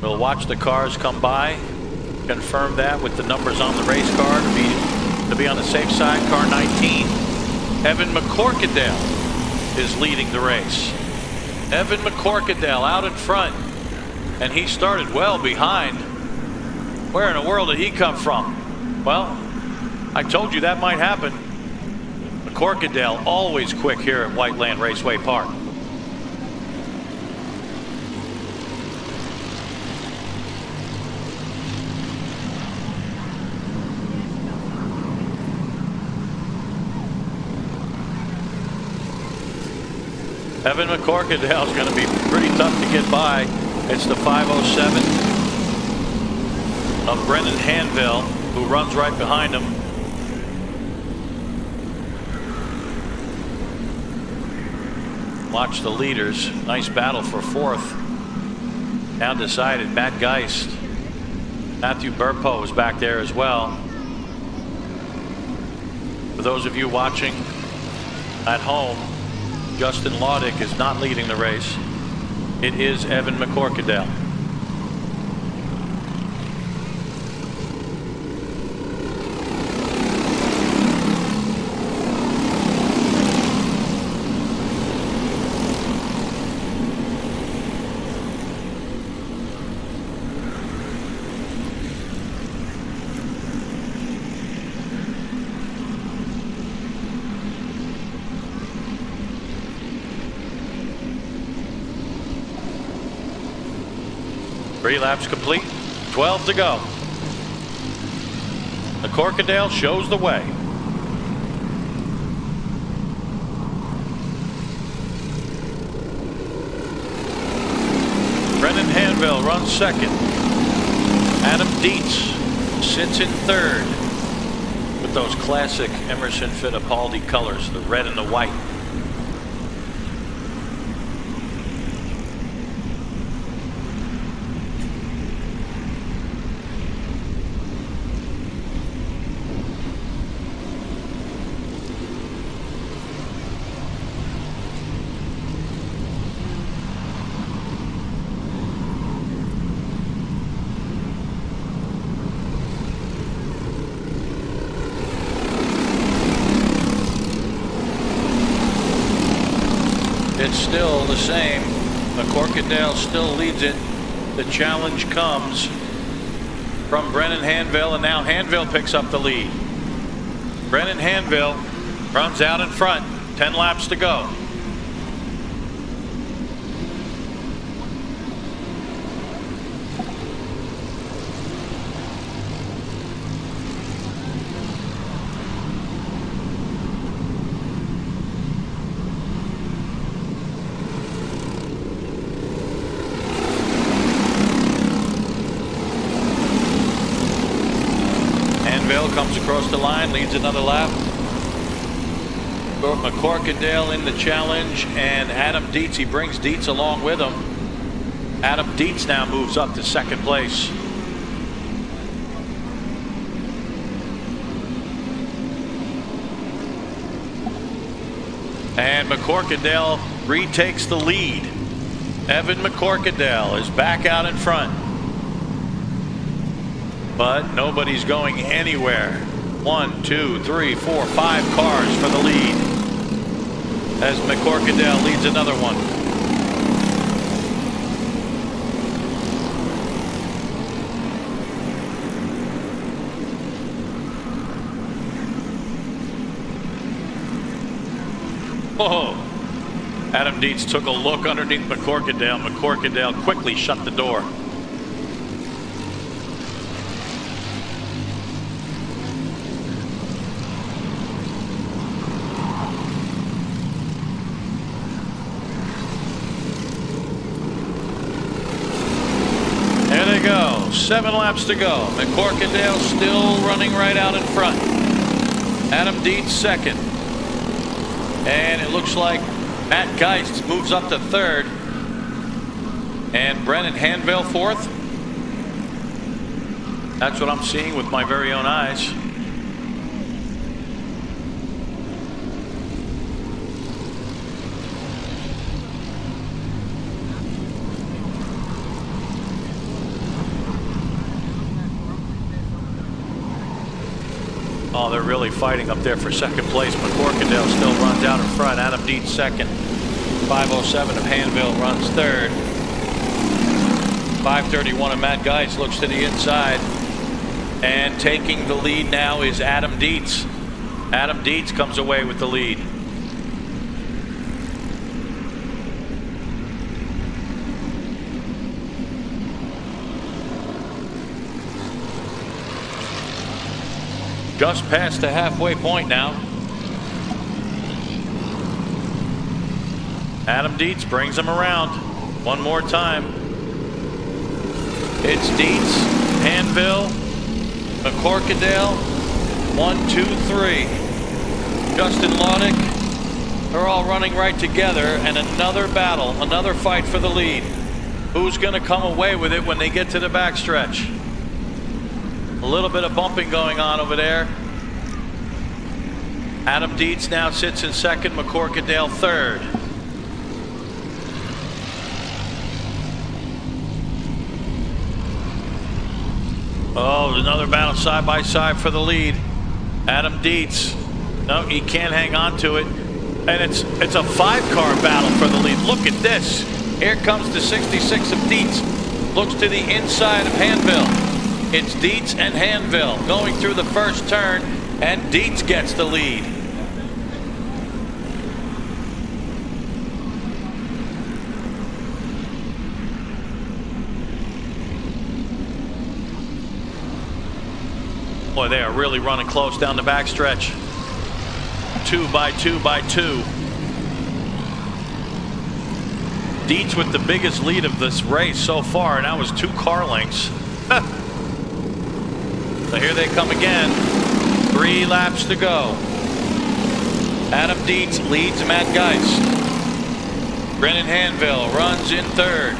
We'll watch the cars come by. Confirm that with the numbers on the race car to be on the safe side. Car 19. Evan McCorkadale is leading the race. Evan McCorkadale out in front, and he started well behind. Where in the world did he come from? Well, I told you that might happen. McCorkadale always quick here at Whiteland Raceway Park. Evan McCorkadale is going to be pretty tough to get by. It's the 507 of Brendan Hanville, who runs right behind him. Watch the leaders. Nice battle for fourth. Now decided. Matt Geist. Matthew Burpo is back there as well. For those of you watching at home, Justin Laudick is not leading the race. It is Evan McCorkadale. Three laps complete, 12 to go. McCorkadale shows the way. Brendan Hanville runs second. Adam Dietz sits in third with those classic Emerson Fittipaldi colors, the red and the white. It's still the same. McCorkadale still leads it. The challenge comes from Brennan Hanville, and now Hanville picks up the lead. Brennan Hanville runs out in front. 10 laps to go. comes across the line, leads another lap. McCorkindale in the challenge, and Adam Dietz, he brings Dietz along with him. Adam Dietz now moves up to second place. And McCorkindale retakes the lead. Evan McCorkindale is back out in front. But nobody's going anywhere. 1, 2, 3, 4, 5 cars for the lead as McCorkindale leads another one. Whoa. Adam Dietz took a look underneath McCorkindale. McCorkindale quickly shut the door. There they go. 7 laps to go. McCorkindale still running right out in front. Adam Dietz second. And it looks like Matt Geist moves up to third. And Brennan Hanville fourth. That's what I'm seeing with my very own eyes. Oh, they're really fighting up there for second place. McCorkindale still runs out in front. Adam Dietz second. 5:07 of Hanville runs third. 5:31 of Matt Geist looks to the inside. And taking the lead now is Adam Dietz. Adam Dietz comes away with the lead. Just past the halfway point now. Adam Dietz brings him around one more time. It's Dietz, Hanville, McCorkindale, 1, 2, 3. Justin Laudick. They're all running right together, and another battle, another fight for the lead. Who's going to come away with it when they get to the backstretch? A little bit of bumping going on over there. Adam Dietz now sits in second, McCorkindale third. Oh, another battle side by side for the lead. Adam Dietz. No, he can't hang on to it. And it's a 5-car battle for the lead. Look at this. Here comes the 66 of Dietz. Looks to the inside of Hanville. It's Dietz and Hanville going through the first turn, and Dietz gets the lead. Boy, they are really running close down the backstretch. 2 by 2 by 2. Dietz with the biggest lead of this race so far, and that was 2 car lengths. So here they come again. 3 laps to go. Adam Dietz leads Matt Geist. Brennan Hanville runs in third.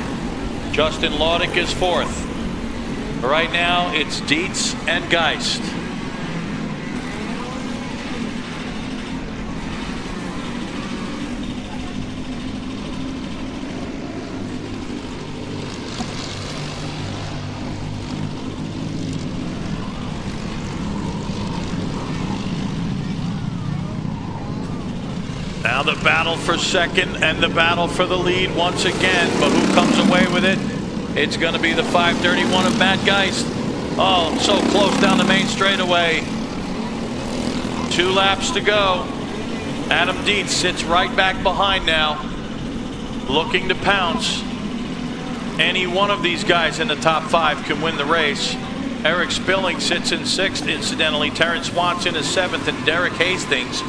Justin Laudick is fourth. Right now it's Dietz and Geist. Now the battle for second and the battle for the lead once again, but who comes away with it? It's going to be the 531 of Matt Geist. Oh, so close down the main straightaway. 2 laps to go. Adam Dietz sits right back behind now, looking to pounce. Any one of these guys in the top 5 can win the race. Eric Spilling sits in 6th. Incidentally, Terrence Swanson is 7th, and Derek Hastings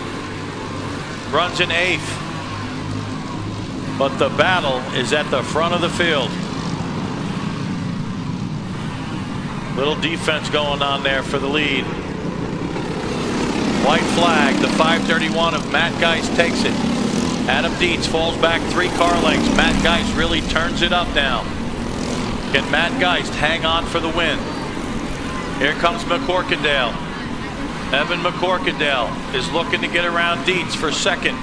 runs in 8th. But the battle is at the front of the field. Little defense going on there for the lead. White flag. The 531 of Matt Geist takes it. Adam Dietz falls back 3 car lengths. Matt Geist really turns it up now. Can Matt Geist hang on for the win? Here comes McCorkindale. Evan McCorkindale is looking to get around Dietz for second.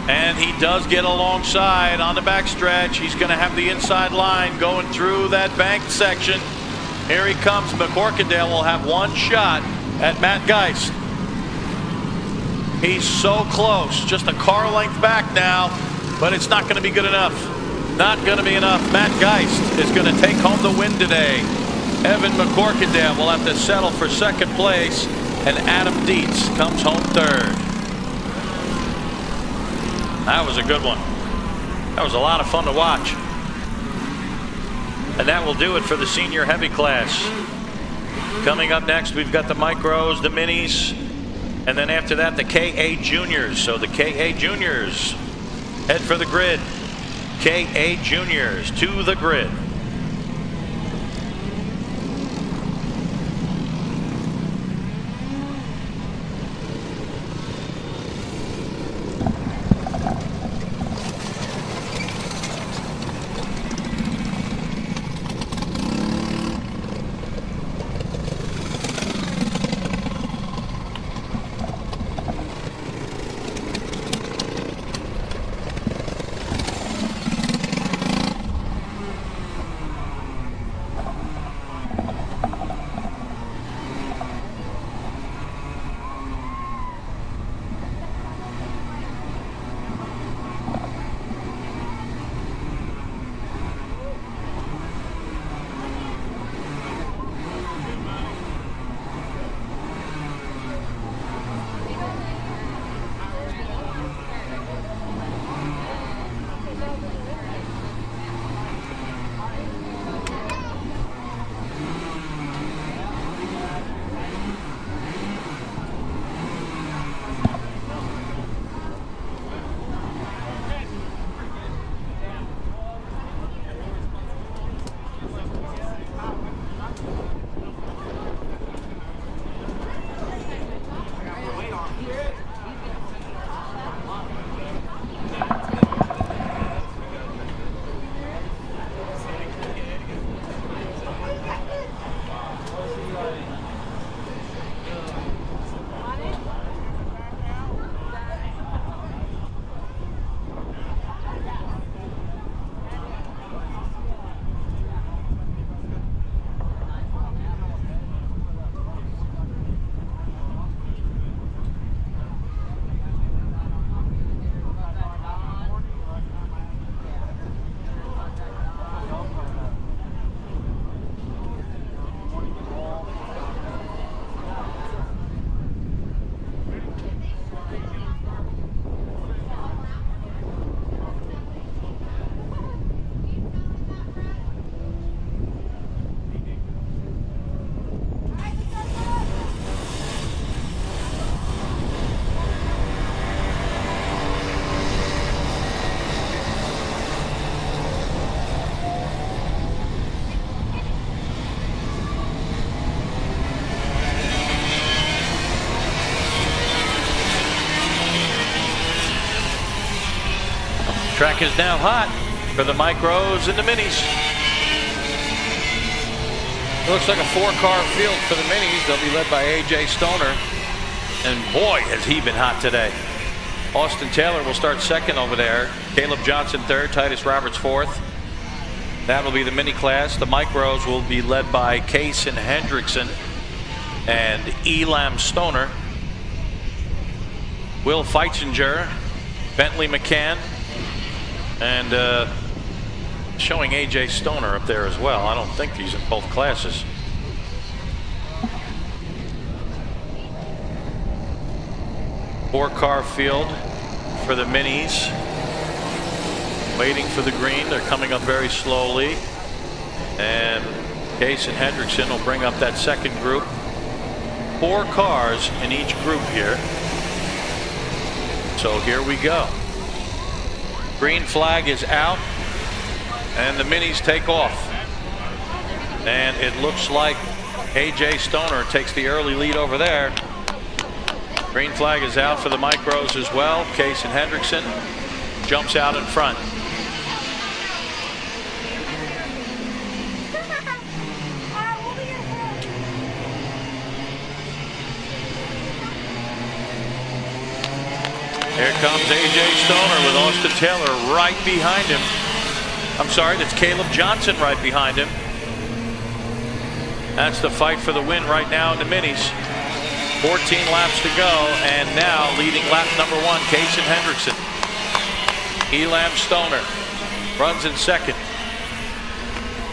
And he does get alongside on the backstretch. He's going to have the inside line going through that banked section. Here he comes. McCorkindale will have one shot at Matt Geist. He's so close, just a car length back now, but it's not going to be good enough. Not going to be enough. Matt Geist is going to take home the win today. Evan McCorkindale will have to settle for second place, and Adam Dietz comes home third. That was a good one. That was a lot of fun to watch. And that will do it for the senior heavy class. Coming up next, we've got the micros, the minis, and then after that, the KA juniors. So the KA juniors head for the grid. KA juniors to the grid. Track is now hot for the micros and the minis. It looks like a 4-car field for the minis. They'll be led by AJ Stoner. And boy, has he been hot today. Austin Taylor will start second over there. Caleb Johnson third. Titus Roberts fourth. That will be the mini class. The micros will be led by Kaysen Hendrickson and Elam Stoner. Will Feitzinger, Bentley McCann, and showing AJ Stoner up there as well. I don't think he's in both classes. Four-car field for the minis. Waiting for the green. They're coming up very slowly. And Kaysen Hendrickson will bring up that second group. 4 cars in each group here. So here we go. Green flag is out, and the minis take off. And it looks like AJ Stoner takes the early lead over there. Green flag is out for the micros as well. Case and Hendrickson jumps out in front. Here comes A.J. Stoner with Austin Taylor right behind him. I'm sorry, that's Caleb Johnson right behind him. That's the fight for the win right now in the minis. 14 laps to go, and now leading lap number 1, Case and Hendrickson. Elam Stoner runs in second.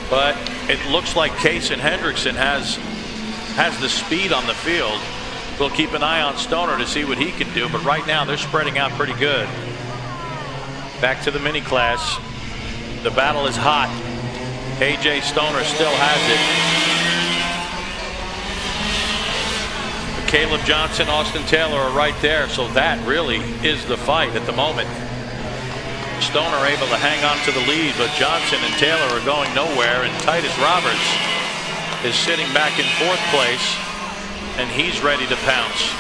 But it looks like Case and Hendrickson has the speed on the field. We'll keep an eye on Stoner to see what he can do, but right now they're spreading out pretty good. Back to the mini class. The battle is hot. A.J. Stoner still has it. But Caleb Johnson, Austin Taylor are right there, so that really is the fight at the moment. Stoner able to hang on to the lead, but Johnson and Taylor are going nowhere, and Titus Roberts is sitting back in 4th place. And he's ready to pounce.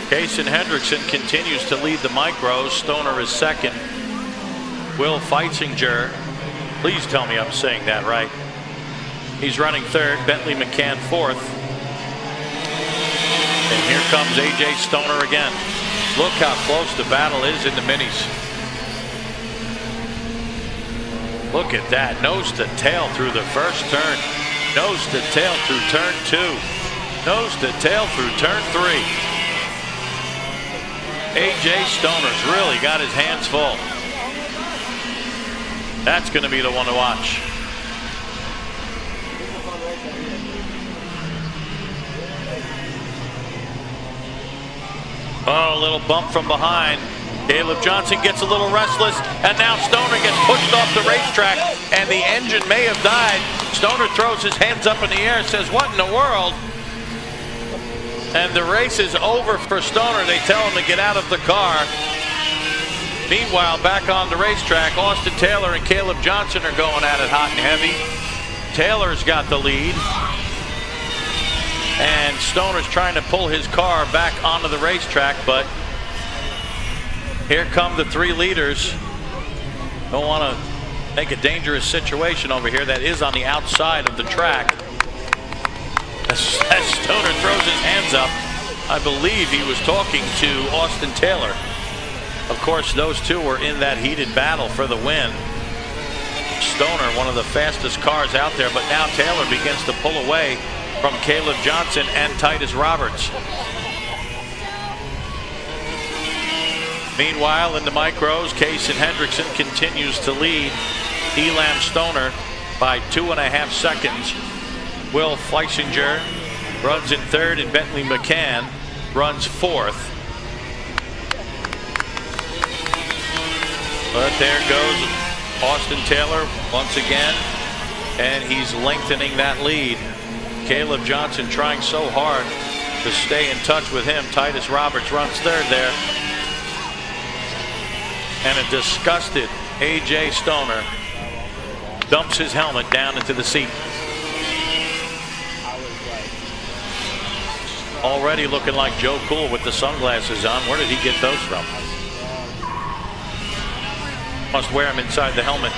Case and Hendrickson continues to lead the micros. Stoner is second. Will Feitzinger, please tell me I'm saying that right. He's running third. Bentley McCann 4th. And here comes A.J. Stoner again. Look how close the battle is in the minis. Look at that. Nose to tail through the first turn. Nose to tail through turn 2. Nose to tail through turn 3. A.J. Stoner's really got his hands full. That's going to be the one to watch. Oh, a little bump from behind. Caleb Johnson gets a little restless, and now Stoner gets pushed off the racetrack, and the engine may have died. Stoner throws his hands up in the air, says, "What in the world?" And the race is over for Stoner. They tell him to get out of the car. Meanwhile, back on the racetrack, Austin Taylor and Caleb Johnson are going at it hot and heavy. Taylor's got the lead, and Stoner's trying to pull his car back onto the racetrack, but here come the 3 leaders. Don't want to make a dangerous situation over here. That is on the outside of the track. As Stoner throws his hands up, I believe he was talking to Austin Taylor. Of course, those two were in that heated battle for the win. Stoner, one of the fastest cars out there, but now Taylor begins to pull away from Caleb Johnson and Titus Roberts. Meanwhile, in the micros, Case and Hendrickson continues to lead Elam Stoner by 2.5 seconds. Will Fleissinger runs in 3rd, and Bentley McCann runs 4th. But there goes Austin Taylor once again, and he's lengthening that lead. Caleb Johnson trying so hard to stay in touch with him. Titus Roberts runs 3rd there. And a disgusted A.J. Stoner dumps his helmet down into the seat. Already looking like Joe Cool with the sunglasses on. Where did he get those from? Must wear them inside the helmet.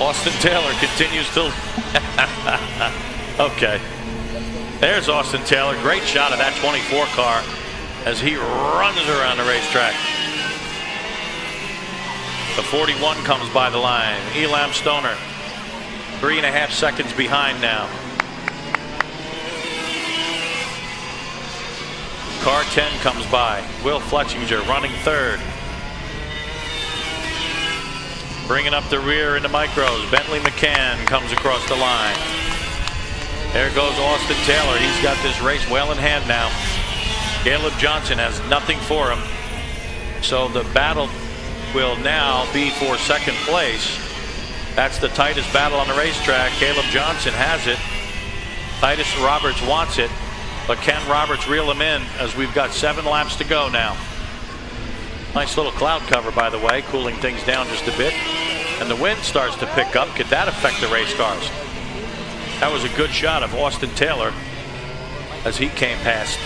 Austin Taylor continues to... Okay. There's Austin Taylor. Great shot of that 24 car as he runs around the racetrack. The 41 comes by the line. Elam Stoner, 3.5 seconds behind now. Car 10 comes by. Will Fletchinger running 3rd. Bringing up the rear in the micros. Bentley McCann comes across the line. There goes Austin Taylor. He's got this race well in hand now. Caleb Johnson has nothing for him. So the battle will now be for 2nd place. That's the tightest battle on the racetrack. Caleb Johnson has it. Titus Roberts wants it. But can Roberts reel him in as we've got 7 laps to go now? Nice little cloud cover, by the way, cooling things down just a bit. and the wind starts to pick up. Could that affect the race cars? That was a good shot of Austin Taylor as he came past.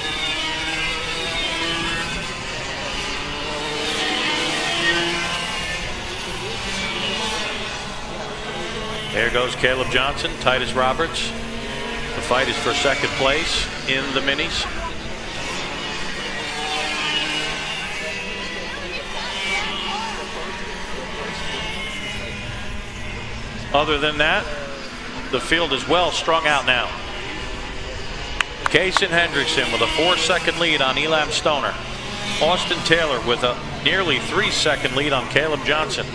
There goes Caleb Johnson, Titus Roberts. The fight is for second place in the minis. Other than that, the field is well strung out now. Kaysen Hendrickson with a 4-second lead on Elam Stoner. Austin Taylor with a nearly 3-second lead on Caleb Johnson.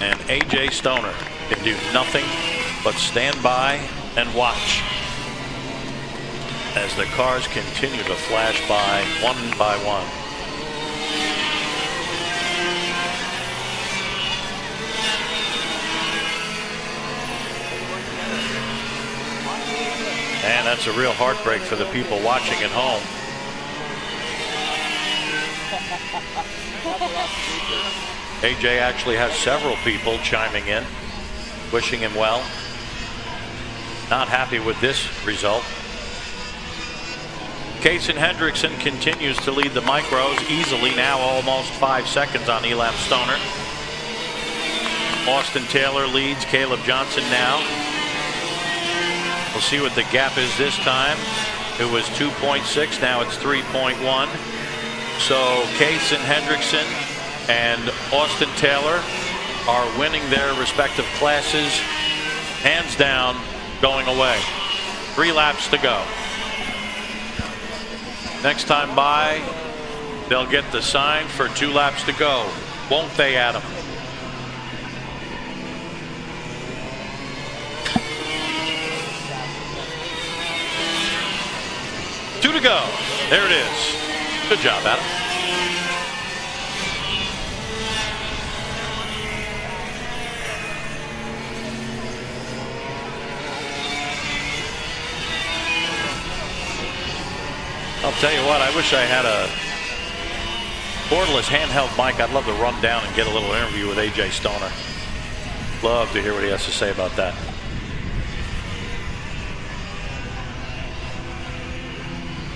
And AJ Stoner can do nothing but stand by and watch as the cars continue to flash by one. And that's a real heartbreak for the people watching at home. AJ actually has several people chiming in, wishing him well. Not happy with this result. Kaysen Hendrickson continues to lead the micros easily, now almost 5 seconds on Elam Stoner. Austin Taylor leads Caleb Johnson now. We'll see what the gap is this time. It was 2.6, now it's 3.1. So Kaysen Hendrickson and Austin Taylor are winning their respective classes, hands down, going away. 3 laps to go. Next time by, they'll get the sign for 2 laps to go, won't they, Adam? Two to go. There it is. Good job, Adam. I'll tell you what, I wish I had a cordless handheld mic. I'd love to run down and get a little interview with AJ Stoner. Love to hear what he has to say about that.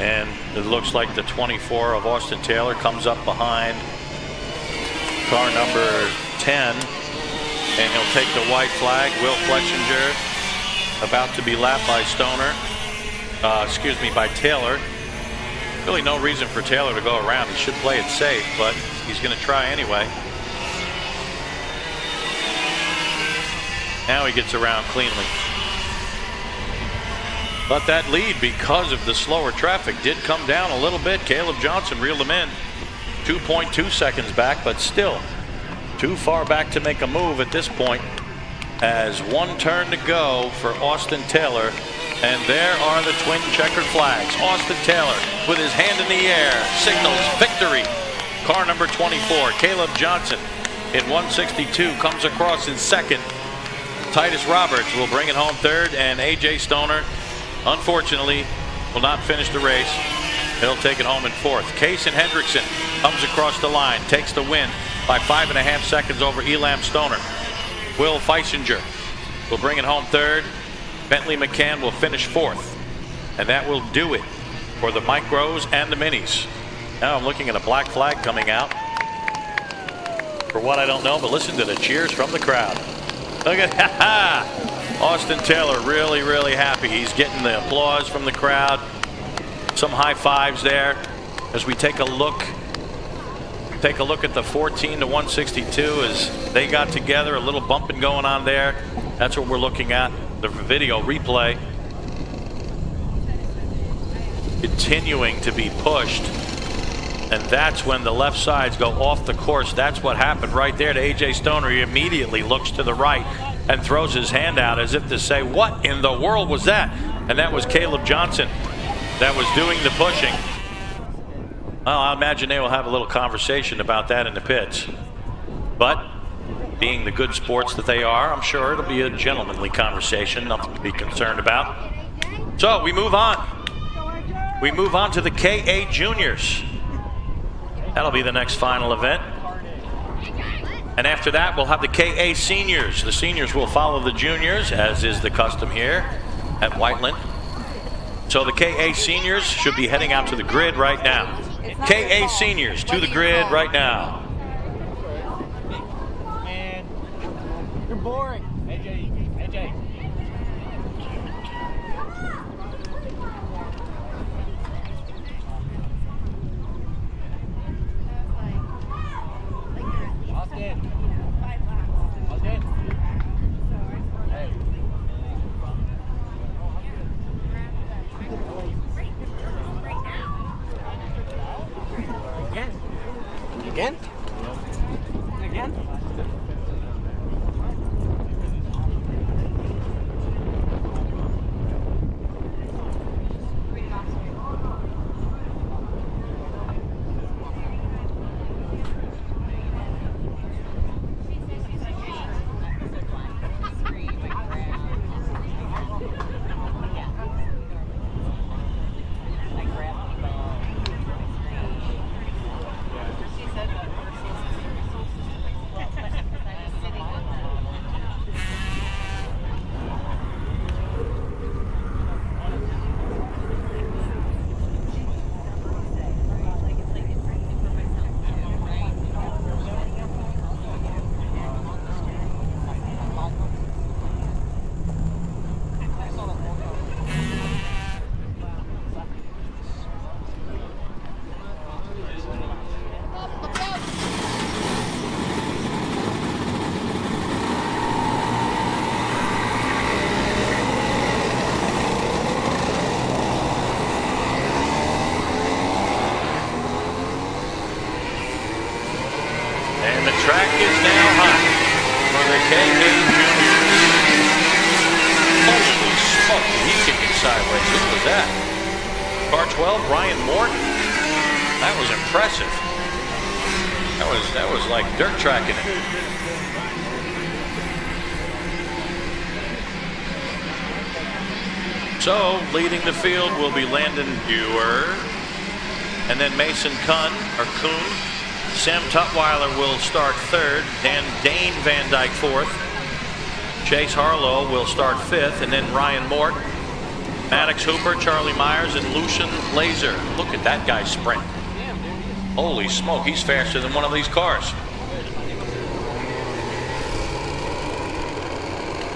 And it looks like the 24 of Austin Taylor comes up behind car number 10, and he'll take the white flag. Will Fletchinger about to be lapped by by Taylor. Really no reason for Taylor to go around. He should play it safe, but he's going to try anyway. Now he gets around cleanly. But that lead, because of the slower traffic, did come down a little bit. Caleb Johnson reeled him in 2.2 seconds back, but still too far back to make a move at this point. As 1 turn to go for Austin Taylor. And there are the twin checkered flags. Austin Taylor with his hand in the air signals victory. Car number 24, Caleb Johnson in 162 comes across in second. Titus Roberts will bring it home third, and AJ Stoner, unfortunately, will not finish the race. He'll take it home in fourth. Kaysen Hendrickson comes across the line, takes the win by 5.5 seconds over Elam Stoner. Will Fleissinger will bring it home third. Bentley McCann will finish fourth. And that will do it for the micros and the minis. Now I'm looking at a black flag coming out. For what I don't know, but listen to the cheers from the crowd. Look at that. Austin Taylor really, really happy. He's getting the applause from the crowd. Some high fives there as we take a look at the 14 to 162 as they got together. A little bumping going on there. That's what we're looking at. The video replay continuing to be pushed, and that's when the left sides go off the course. That's what happened right there to AJ Stoner. He immediately looks to the right and throws his hand out as if to say, what in the world was that? And that was Caleb Johnson that was doing the pushing. Well, I imagine they will have a little conversation about that in the pits. But being the good sports that they are, I'm sure it'll be a gentlemanly conversation, nothing to be concerned about. So we move on. We move on to the KA Juniors. That'll be the next final event. And after that, we'll have the KA Seniors. The seniors will follow the juniors, as is the custom here at Whiteland. So the KA Seniors should be heading out to the grid right now. KA Seniors to the grid right now. Man, you're boring. AJ. Again? And the track is now hot for the KA Juniors. Holy smoke, he's kicking sideways. Who was that? Car 12, Ryan Morton. That was impressive. That was like dirt tracking it. So, leading the field will be Landon Buer, and then Mason Kuhn. Sam Tutwiler will start third, Dane Van Dyke fourth. Chase Harlow will start fifth, and then Ryan Mort, Maddox Hooper, Charlie Myers, and Lucian Laser. Look at that guy sprint. Holy smoke, he's faster than one of these cars.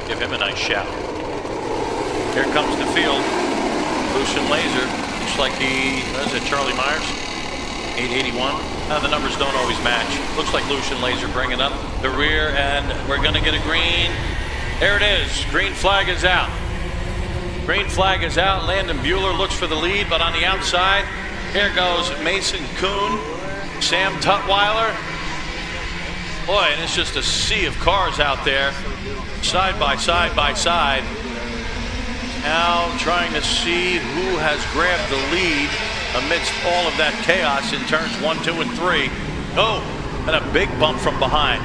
Give him a nice shout. Here comes the field. Lucian Laser, looks like what is it, Charlie Myers? 881. The numbers don't always match. Looks like Lucian Laser bringing up the rear, and we're going to get a green. There it is. Green flag is out. Green flag is out. Landon Bueller looks for the lead, but on the outside, here goes Mason Kuhn, Sam Tutwiler. Boy, and it's just a sea of cars out there, side by side by side. Now trying to see who has grabbed the lead amidst all of that chaos in turns 1, 2, and 3. Oh, and a big bump from behind.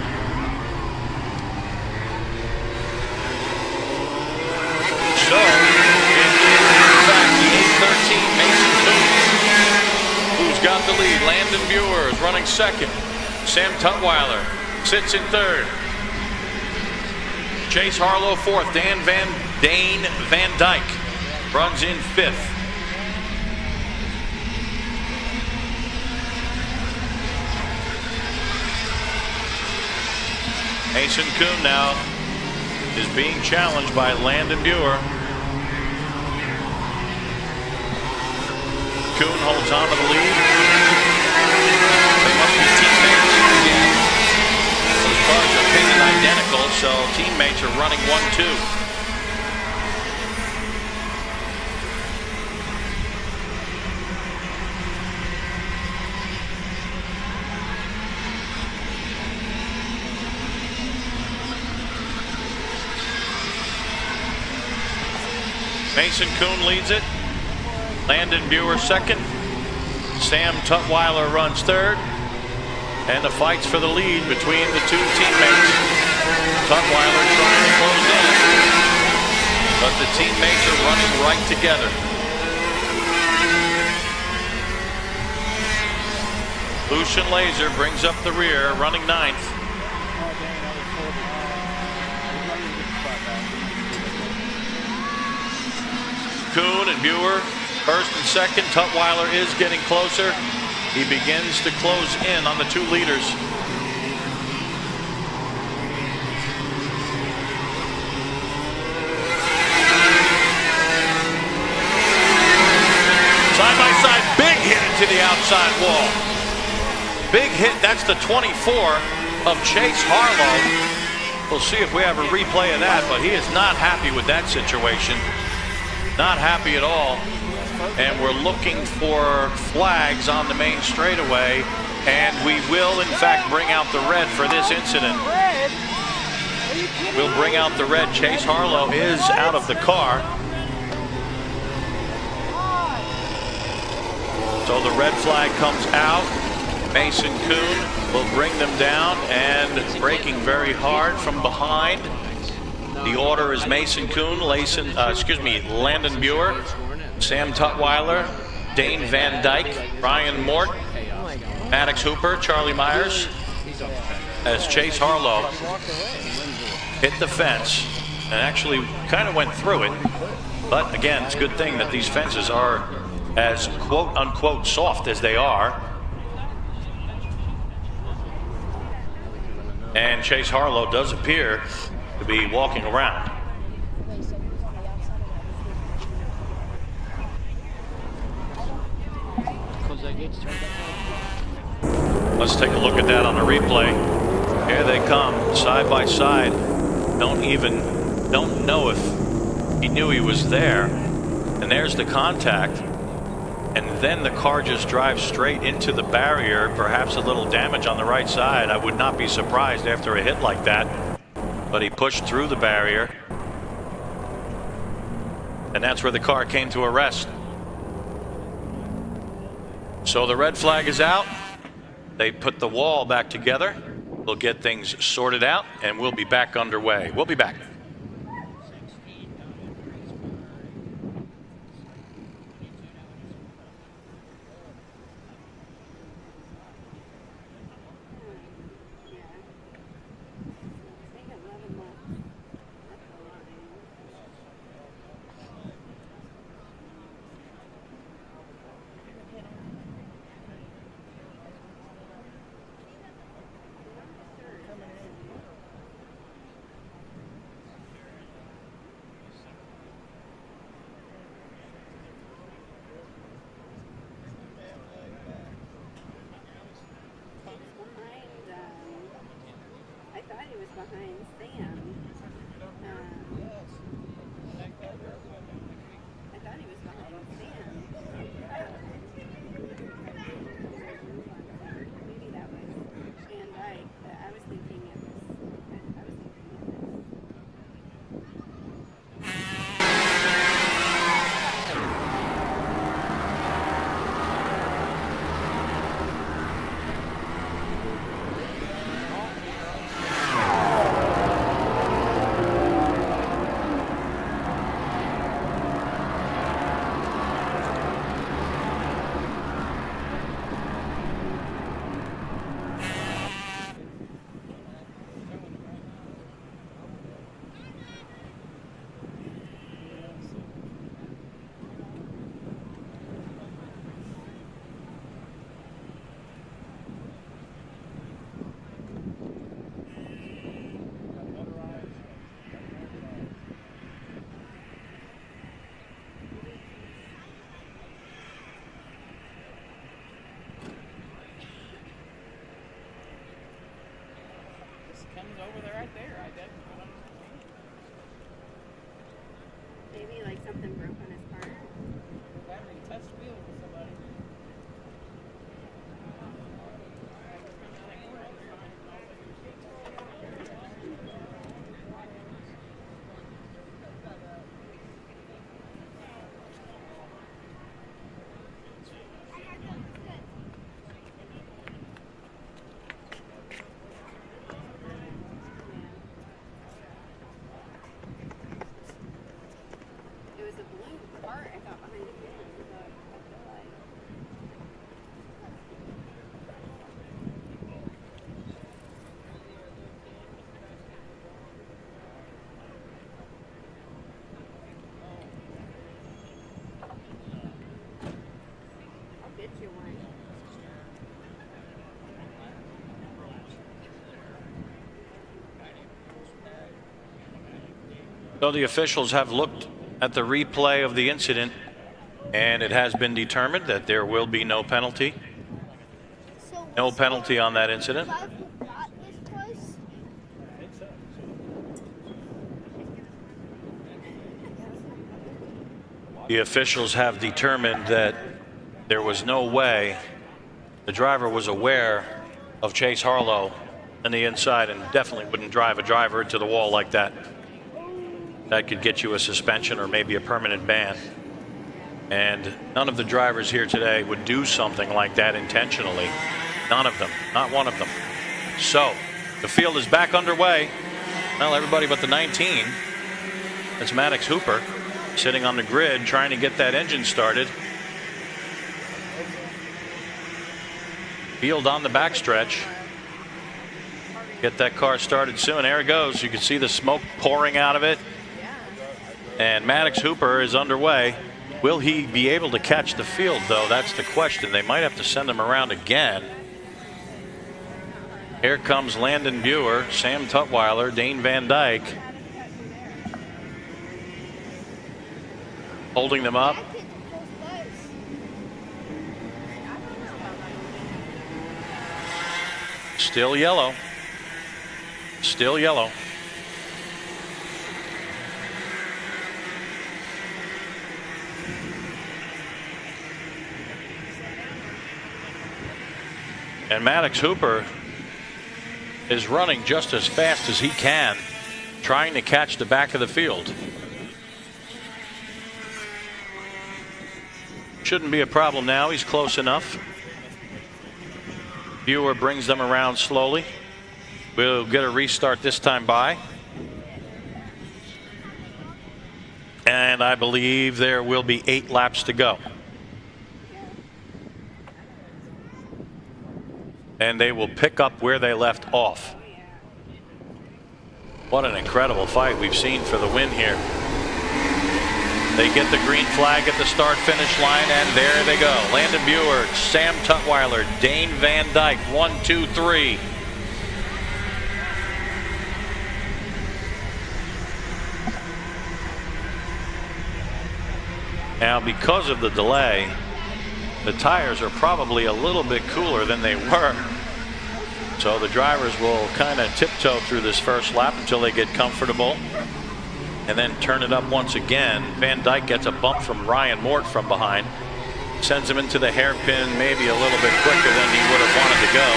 So, it is in fact the 813 Mason Kuhn who's got the lead. Landon Buer is running second. Sam Tutwiler sits in third. Chase Harlow fourth. Dane Van Dyke runs in fifth. Mason Kuhn now is being challenged by Landon Buer. Kuhn holds on to the lead. They must be teammates again. Those cars are painted identical, so teammates are running 1-2. Mason Kuhn leads it. Landon Buer second. Sam Tutwiler runs third. And the fight's for the lead between the two teammates. Tutwiler trying to close in, but the teammates are running right together. Lucian Laser brings up the rear, running ninth. Kuhn and Buer first and second. Tutwiler is getting closer. He begins to close in on the two leaders. Side by side, big hit into the outside wall. Big hit, that's the 24 of Chase Harlow. We'll see if we have a replay of that, but he is not happy with that situation. Not happy at all. And we're looking for flags on the main straightaway, and we will in fact bring out the red for this incident. We'll bring out the red. Chase Harlow is out of the car. So the red flag comes out. Mason Kuhn will bring them down, and braking very hard from behind. The order is Mason Kuhn, Landon Buer, Sam Tutwiler, Dane Van Dyke, Brian Mort, Maddox Hooper, Charlie Myers, as Chase Harlow hit the fence and actually kind of went through it. But again, it's a good thing that these fences are as quote unquote soft as they are. And Chase Harlow does appear to be walking around. Let's take a look at that on the replay. Here they come, side by side. Don't know if he knew he was there. And there's the contact. And then the car just drives straight into the barrier, perhaps a little damage on the right side. I would not be surprised after a hit like that. But he pushed through the barrier. And that's where the car came to a rest. So the red flag is out. They put the wall back together. We'll get things sorted out, and we'll be back underway. We'll be back. Over there, right there. I definitely maybe like something broke on his part. Battery touched wheel with somebody. So the officials have looked at the replay of the incident, and it has been determined that there will be no penalty. No penalty on that incident. The officials have determined that there was no way the driver was aware of Chase Harlow on the inside, and definitely wouldn't drive a driver into the wall like that. That could get you a suspension or maybe a permanent ban. And none of the drivers here today would do something like that intentionally. None of them, not one of them. So the field is back underway. Well, everybody but the 19. It's Maddox Hooper sitting on the grid trying to get that engine started. Field on the backstretch. Get that car started soon. There it goes. You can see the smoke pouring out of it. And Maddox Hooper is underway. Will he be able to catch the field, though? That's the question. They might have to send him around again. Here comes Landon Buer, Sam Tutwiler, Dane Van Dyke. Holding them up. Still yellow. Still yellow. And Maddox Hooper is running just as fast as he can, trying to catch the back of the field. Shouldn't be a problem now. He's close enough. Buer brings them around slowly. We'll get a restart this time by. And I believe there will be 8 laps to go. And they will pick up where they left off. What an incredible fight we've seen for the win here. They get the green flag at the start-finish line, and there they go. Landon Buer, Sam Tutwiler, Dane Van Dyke, 1, 2, 3. Now, because of the delay, the tires are probably a little bit cooler than they were. So the drivers will kind of tiptoe through this first lap until they get comfortable and then turn it up once again. Van Dyke gets a bump from Ryan Mort from behind. Sends him into the hairpin maybe a little bit quicker than he would have wanted to go.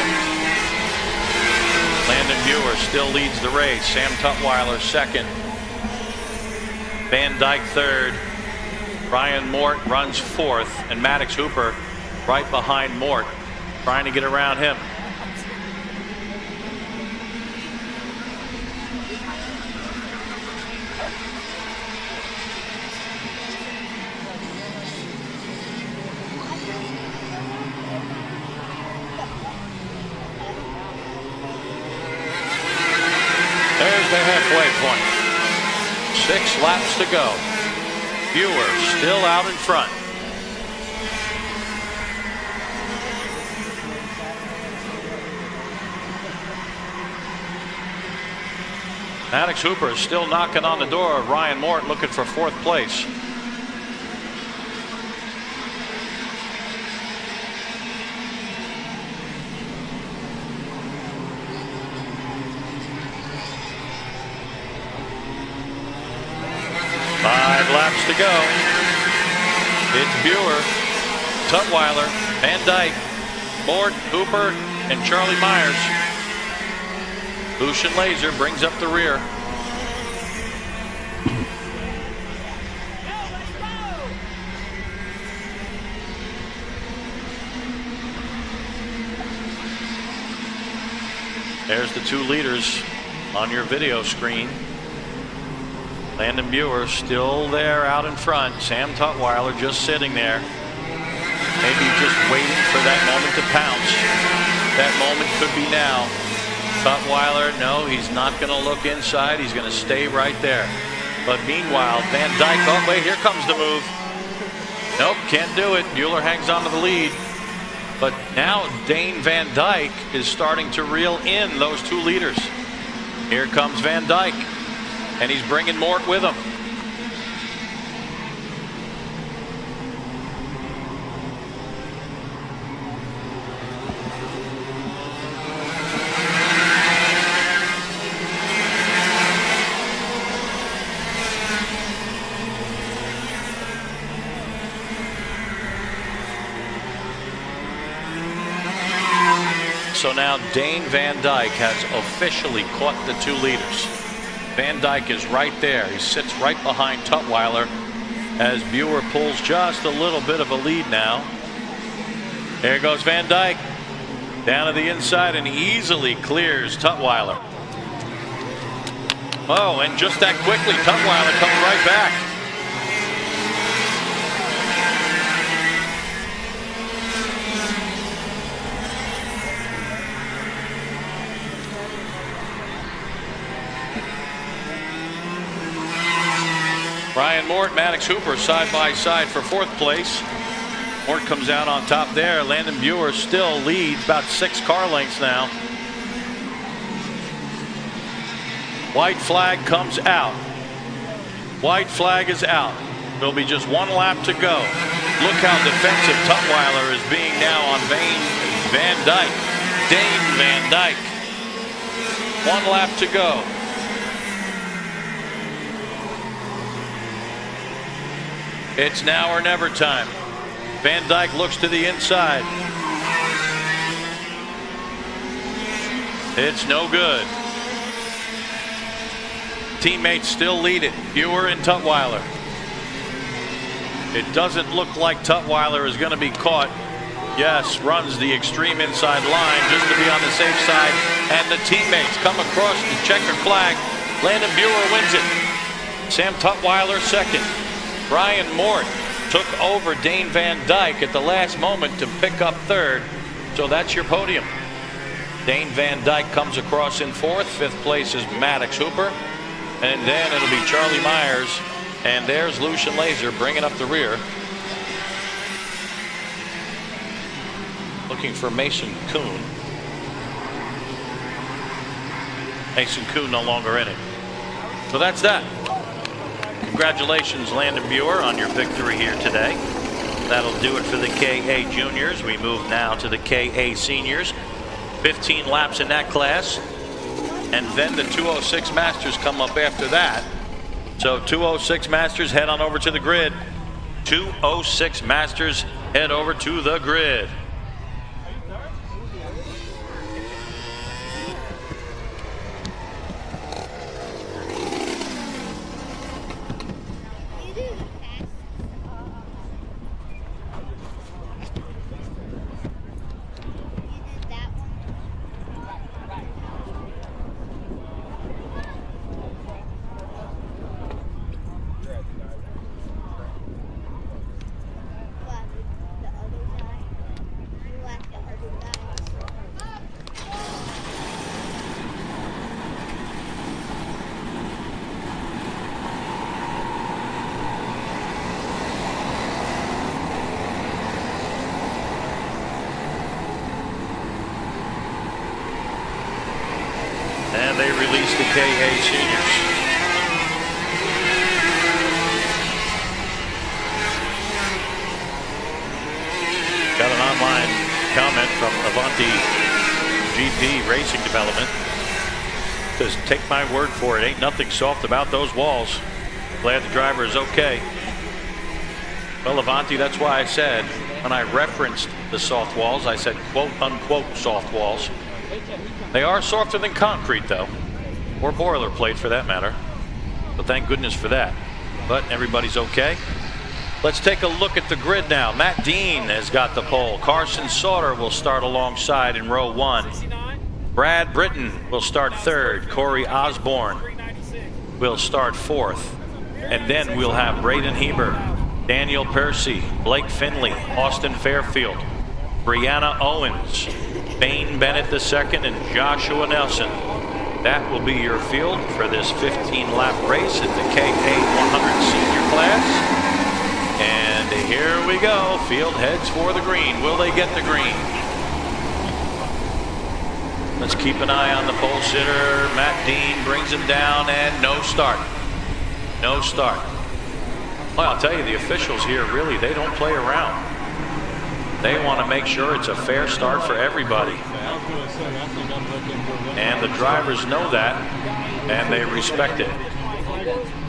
Landon Buer still leads the race. Sam Tutwiler second. Van Dyke third. Ryan Mort runs fourth, and Maddox Hooper right behind Mort, trying to get around him. There's the halfway point. 6 laps to go. Buer still out in front. Maddox Hooper is still knocking on the door of Ryan Mort, looking for 4th place. Laps to go. It's Buer, Tutwiler, Van Dyke, Mort, Hooper, and Charlie Myers. Lucian Laser brings up the rear. There's the 2 leaders on your video screen. Landon Buer still there out in front. Sam Tutwiler just sitting there. Maybe just waiting for that moment to pounce. That moment could be now. Tutwiler, no, he's not going to look inside. He's going to stay right there. But meanwhile, Van Dyke, oh wait, here comes the move. Nope, can't do it. Bueller hangs on to the lead. But now Dane Van Dyke is starting to reel in those 2 leaders. Here comes Van Dyke. and he's bringing Mort with him. So now Dane Van Dyke has officially caught the 2 leaders. Van Dyke is right there. He sits right behind Tutwiler as Buer pulls just a little bit of a lead now. There goes Van Dyke down to the inside and easily clears Tutwiler. Oh, and just that quickly, Tutwiler comes right back. Brian Mort, Maddox Hooper side by side for 4th place. Mort comes out on top there. Landon Buer still leads about 6 car lengths now. White flag comes out. White flag is out. There'll be just 1 lap to go. Look how defensive Tutwiler is being now on Van Dyke. Dane Van Dyke. 1 lap to go. It's now or never time. Van Dyke looks to the inside. It's no good. Teammates still lead it. Buer and Tutwiler. It doesn't look like Tutwiler is going to be caught. Yes, runs the extreme inside line just to be on the safe side. And the teammates come across the checkered flag. Landon Buer wins it. Sam Tutwiler second. Brian Mort took over Dane Van Dyke at the last moment to pick up 3rd. So that's your podium. Dane Van Dyke comes across in 4th. 5th place is Maddox Hooper. And then it'll be Charlie Myers. And there's Lucian Laser bringing up the rear. Looking for Mason Kuhn. Mason Kuhn no longer in it. So that's that. Congratulations, Landon Buer, on your victory here today. That'll do it for the KA Juniors. We move now to the KA Seniors. 15 laps in that class. And then the 206 Masters come up after that. So 206 Masters, head on over to the grid. 206 Masters, head over to the grid. And they release the KA Seniors. Got an online comment from Avanti GP Racing Development. Says, take my word for it, ain't nothing soft about those walls. Glad the driver is okay. Well, Avanti, that's why I said, when I referenced the soft walls, I said quote unquote soft walls. They are softer than concrete, though, or boilerplate for that matter. But thank goodness for that. But everybody's okay. Let's take a look at the grid now. Matt Dean has got the pole. Carson Sauter will start alongside in row 1. Brad Britton will start 3rd. Corey Osborne will start 4th. And then we'll have Braden Heber, Daniel Percy, Blake Finley, Austin Fairfield, Brianna Owens, Bane Bennett II, and Joshua Nelson. That will be your field for this 15-lap race in the KA 100 senior class. And here we go. Field heads for the green. Will they get the green? Let's keep an eye on the pole sitter. Matt Dean brings him down and no start. No start. Well, I'll tell you, the officials here really, they don't play around. They want to make sure it's a fair start for everybody. And the drivers know that, and they respect it.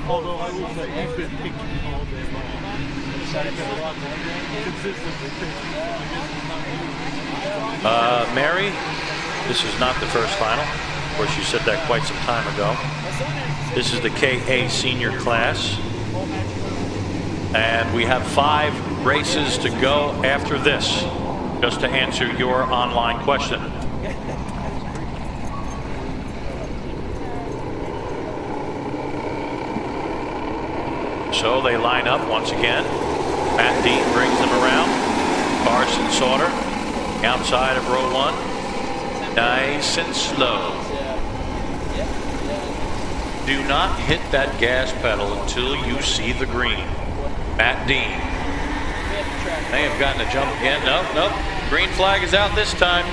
Although I will say he's been picking all day long. Mary, this is not the first final. Of course, you said that quite some time ago. This is the KA senior class. And we have 5 races to go after this, just to answer your online question. So they line up once again. Matt Dean brings them around. Carson Sauter outside of row 1. Nice and slow. Do not hit that gas pedal until you see the green. Matt Dean. They have gotten a jump again. Nope. Green flag is out this time.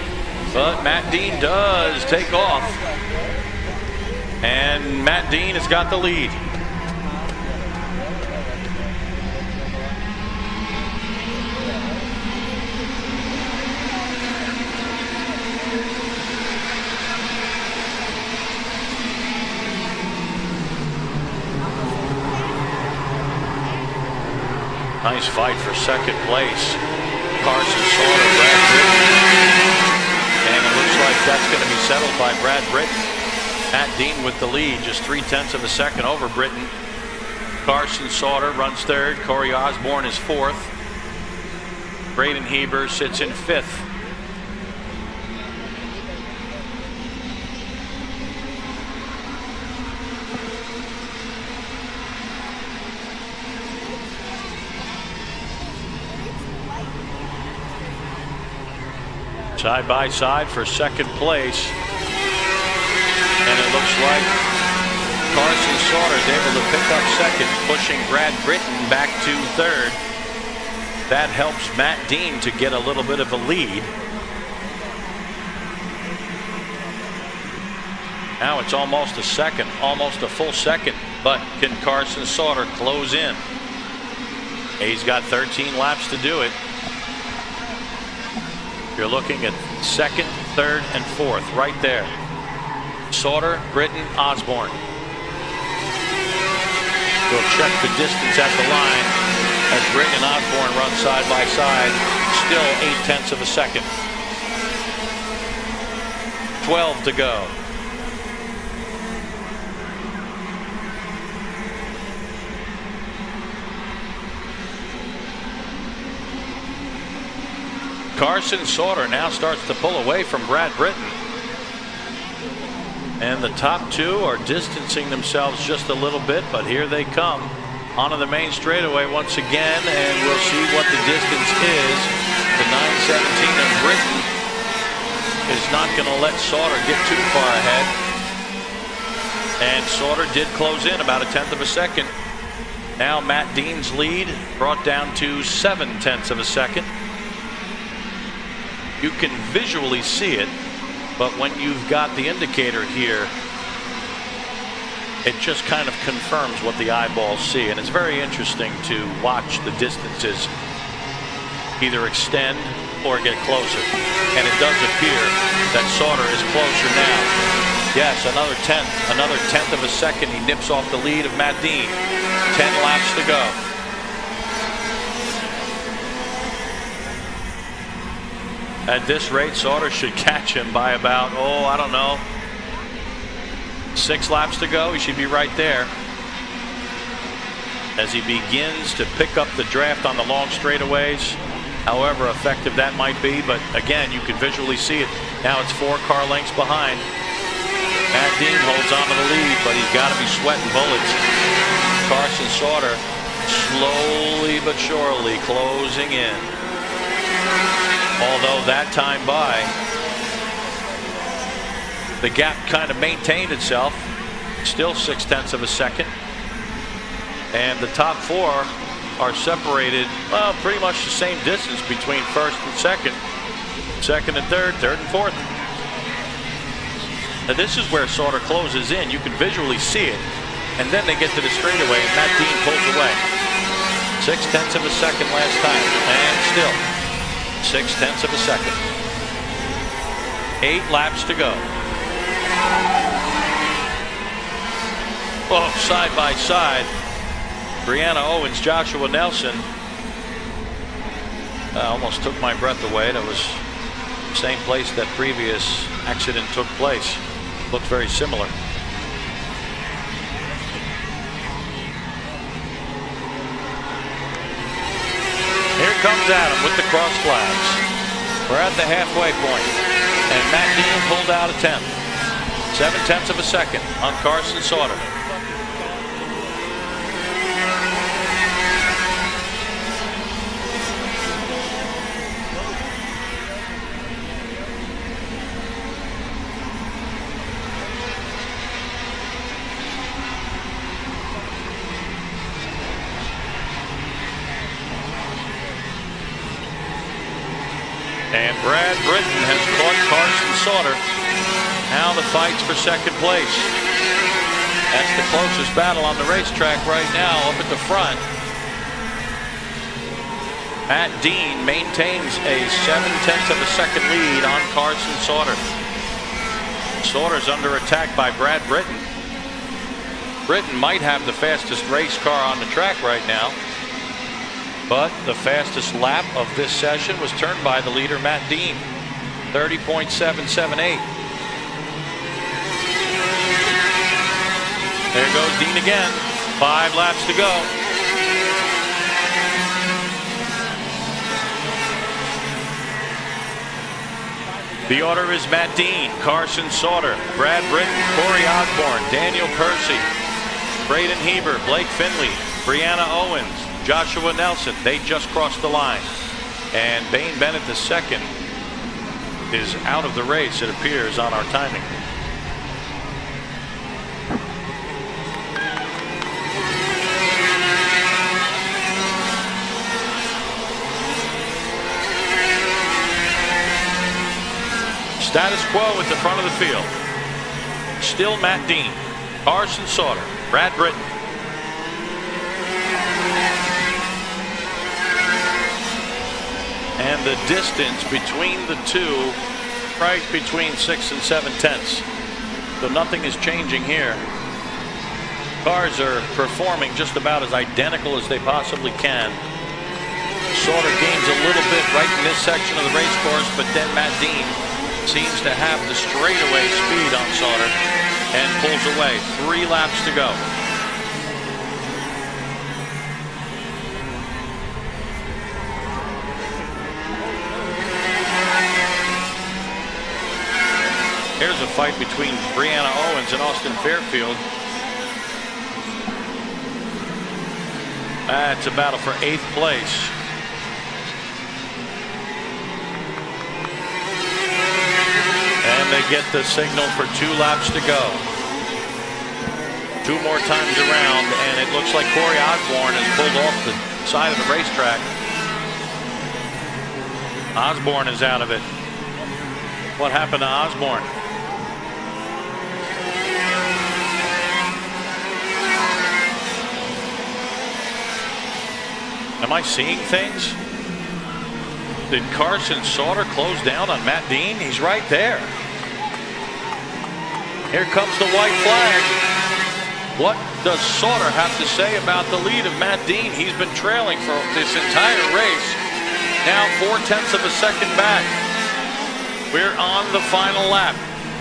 But Matt Dean does take off. And Matt Dean has got the lead. Nice fight for second place. Carson Sauter, Brad Britton. And it looks like that's going to be settled by Brad Britton. Matt Dean with the lead, just 0.3 of a second over Britton. Carson Sauter runs third. Corey Osborne is fourth. Braden Heber sits in fifth. Side by side for second place. And it looks like Carson Sauter is able to pick up second, pushing Brad Britton back to third. That helps Matt Dean to get a little bit of a lead. Now it's almost a second, almost a full second. But can Carson Sauter close in? He's got 13 laps to do it. You're looking at second, third, and fourth right there. Sauter, Britton, Osborne. We'll check the distance at the line as Britton and Osborne run side by side. Still 0.8 of a second. 12 to go. Carson Sauter now starts to pull away from Brad Britton. And the top two are distancing themselves just a little bit, but here they come onto the main straightaway once again, and we'll see what the distance is. The 9:17 of Britton is not going to let Sauter get too far ahead. And Sauter did close in about 1/10 of a second. Now Matt Dean's lead brought down to 0.7 of a second. You can visually see it, but when you've got the indicator here, it just kind of confirms what the eyeballs see. And it's very interesting to watch the distances either extend or get closer. And it does appear that Sauter is closer now. Yes, another 10th of a second. He nips off the lead of Matt Dean. 10 laps to go. At this rate, Sauter should catch him by about, I don't know, 6 laps to go. He should be right there as he begins to pick up the draft on the long straightaways, however effective that might be. But again, you can visually see it. Now it's 4 car lengths behind. Matt Dean holds on to the lead, but he's got to be sweating bullets. Carson Sauter slowly but surely closing in. Although that time by, the gap kind of maintained itself. Still 0.6 of a second. And the top 4 are separated, well, pretty much the same distance between first and second. Second and third, third and fourth. Now this is where Sauter closes in. You can visually see it. And then they get to the straightaway and Matt Dean pulls away. 0.6 of a second last time. And still 0.6 of a second. 8 laps to go. Oh, side by side. Brianna Owens, Joshua Nelson. I almost took my breath away. That was the same place that previous accident took place. Looked very similar. Here comes Adam with the cross flags. We're at the halfway point. And Matt Dean pulled out a 10th. 0.7 of a second on Carson Sauter. And Brad Britton has caught Carson Sauter. Now the fight's for second place. That's the closest battle on the racetrack right now up at the front. Matt Dean maintains a 0.7 of a second lead on Carson Sauter. Sauter's under attack by Brad Britton. Britton might have the fastest race car on the track right now. But the fastest lap of this session was turned by the leader, Matt Dean. 30.778. There goes Dean again. 5 laps to go. The order is Matt Dean, Carson Sauter, Brad Britton, Corey Osborne, Daniel Percy, Braden Heber, Blake Finley, Brianna Owens, Joshua Nelson. They just crossed the line. And Bane Bennett II is out of the race, it appears, on our timing. Status quo at the front of the field. Still Matt Dean, Carson Sauter, Brad Britton. And the distance between the two, right between 6 and 7/10. So nothing is changing here. Cars are performing just about as identical as they possibly can. Sauter gains a little bit right in this section of the race course, but then Matt Dean seems to have the straightaway speed on Sauter and pulls away. 3 laps to go. Here's a fight between Brianna Owens and Austin Fairfield. It's a battle for 8th place. And they get the signal for 2 laps to go. 2 more times around, and it looks like Corey Osborne has pulled off the side of the racetrack. Osborne is out of it. What happened to Osborne? Am I seeing things? Did Carson Sauter close down on Matt Dean? He's right there. Here comes the white flag. What does Sauter have to say about the lead of Matt Dean? He's been trailing for this entire race. Now 0.4 of a second back. We're on the final lap.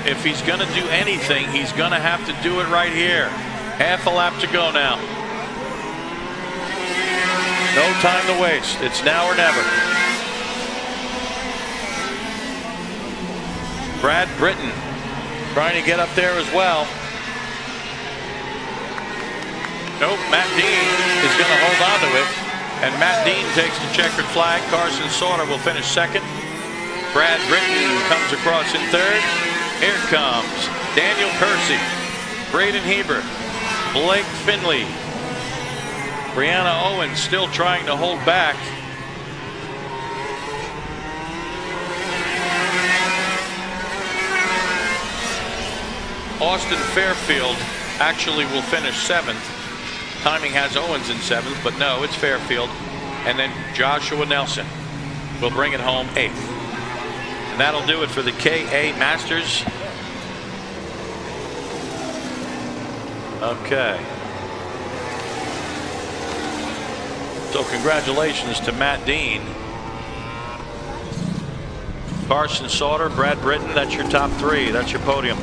If he's going to do anything, he's going to have to do it right here. Half a lap to go now. No time to waste. It's now or never. Brad Britton trying to get up there as well. Nope, Matt Dean is going to hold on to it. And Matt Dean takes the checkered flag. Carson Sauter will finish second. Brad Britton comes across in third. Here comes Daniel Percy, Braden Heber, Blake Finley. Brianna Owens still trying to hold back. Austin Fairfield actually will finish 7th. Timing has Owens in 7th, but no, it's Fairfield. And then Joshua Nelson will bring it home 8th. And that'll do it for the KA Masters. Okay. So congratulations to Matt Dean, Carson Sauter, Brad Britton. That's your top 3. That's your podium.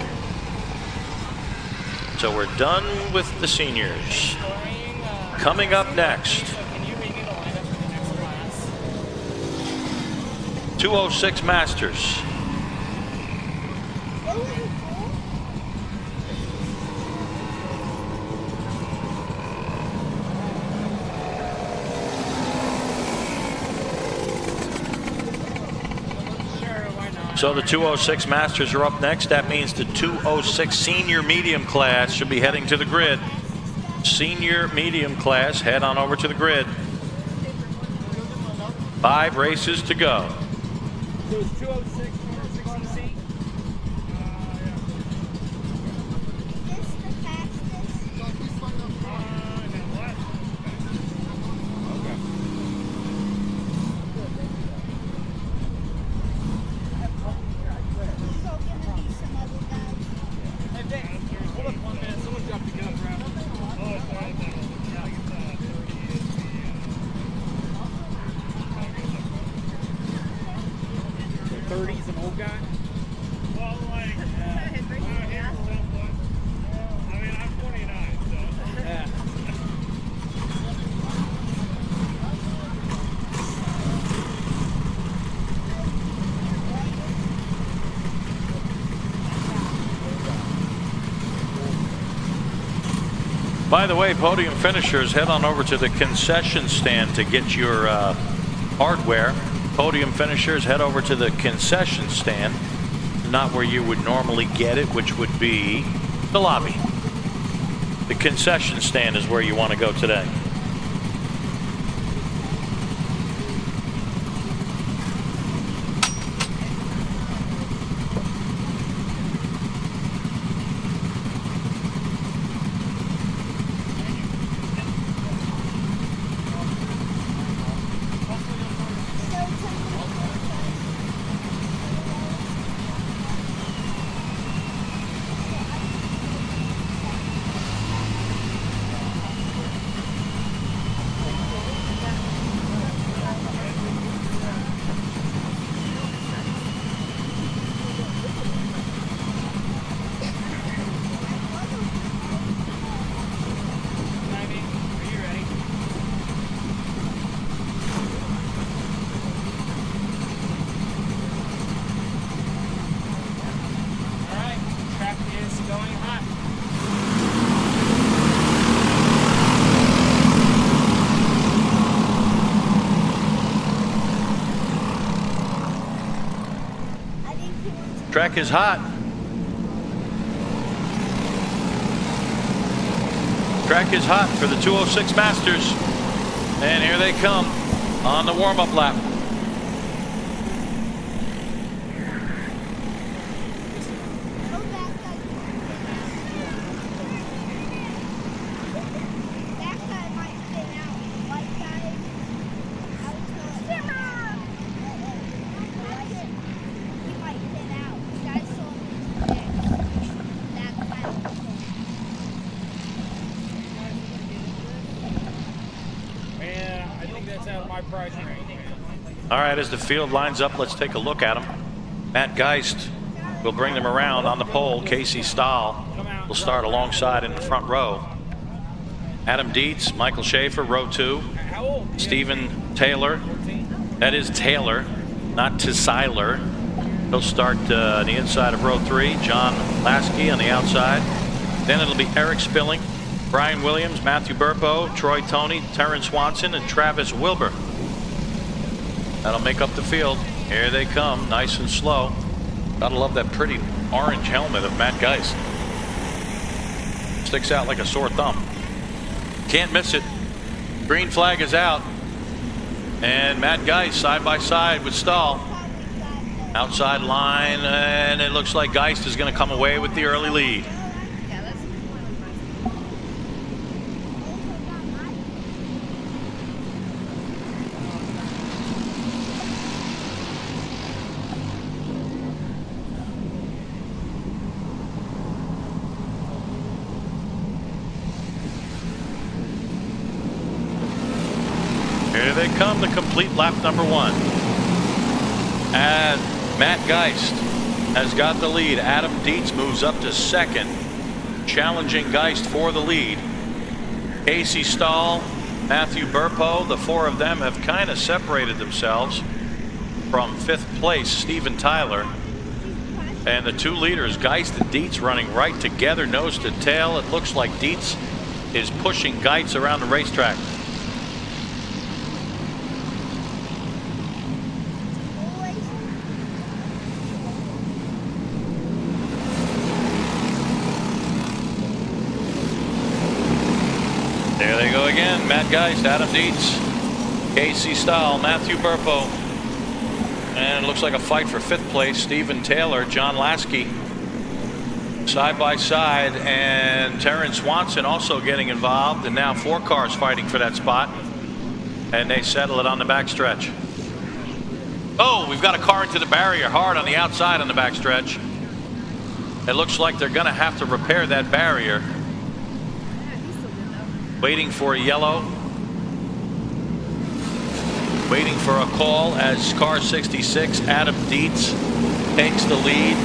So we're done with the seniors. Coming up next, 206 Masters. So the 206 Masters are up next. That means the 206 Senior Medium class should be heading to the grid. Senior Medium class, head on over to the grid. 5 races to go. So it's 206, 260. By the way, podium finishers, head on over to the concession stand to get your hardware. Podium finishers, head over to the concession stand, not where you would normally get it, which would be the lobby. The concession stand is where you want to go today. Track is hot. Track is hot for the 206 Masters. And here they come on the warm-up lap. All right, as the field lines up, let's take a look at them. Matt Geist will bring them around on the pole. Casey Stahl will start alongside in the front row. Adam Dietz, Michael Schaefer, row 2. Stephen Taylor, that is Taylor, not Tyler. He'll start on the inside of row 3. John Lasky on the outside. Then it'll be Eric Spilling, Brian Williams, Matthew Burpo, Troy Toney, Terrence Swanson, and Travis Wilbur. That'll make up the field. Here they come, nice and slow. Gotta love that pretty orange helmet of Matt Geist. Sticks out like a sore thumb. Can't miss it. Green flag is out. And Matt Geist side by side with Stahl. Outside line, and it looks like Geist is going to come away with the early lead. they come to complete lap number 1. And Matt Geist has got the lead. Adam Dietz moves up to second, challenging Geist for the lead. Casey Stahl, Matthew Burpo, the 4 of them have kind of separated themselves from 5th place, Steven Tyler. And the 2 leaders, Geist and Dietz, running right together, nose to tail. It looks like Dietz is pushing Geist around the racetrack. There they go again. Matt Geist, Adam Dietz, Casey Stahl, Matthew Burpo. And it looks like a fight for 5th place. Steven Taylor, John Lasky, side by side, and Terrence Swanson also getting involved. And now 4 cars fighting for that spot. And they settle it on the backstretch. Oh, we've got a car into the barrier hard on the outside on the backstretch. It looks like they're going to have to repair that barrier. Waiting for a yellow. Waiting for a call as car 66, Adam Dietz, takes the lead.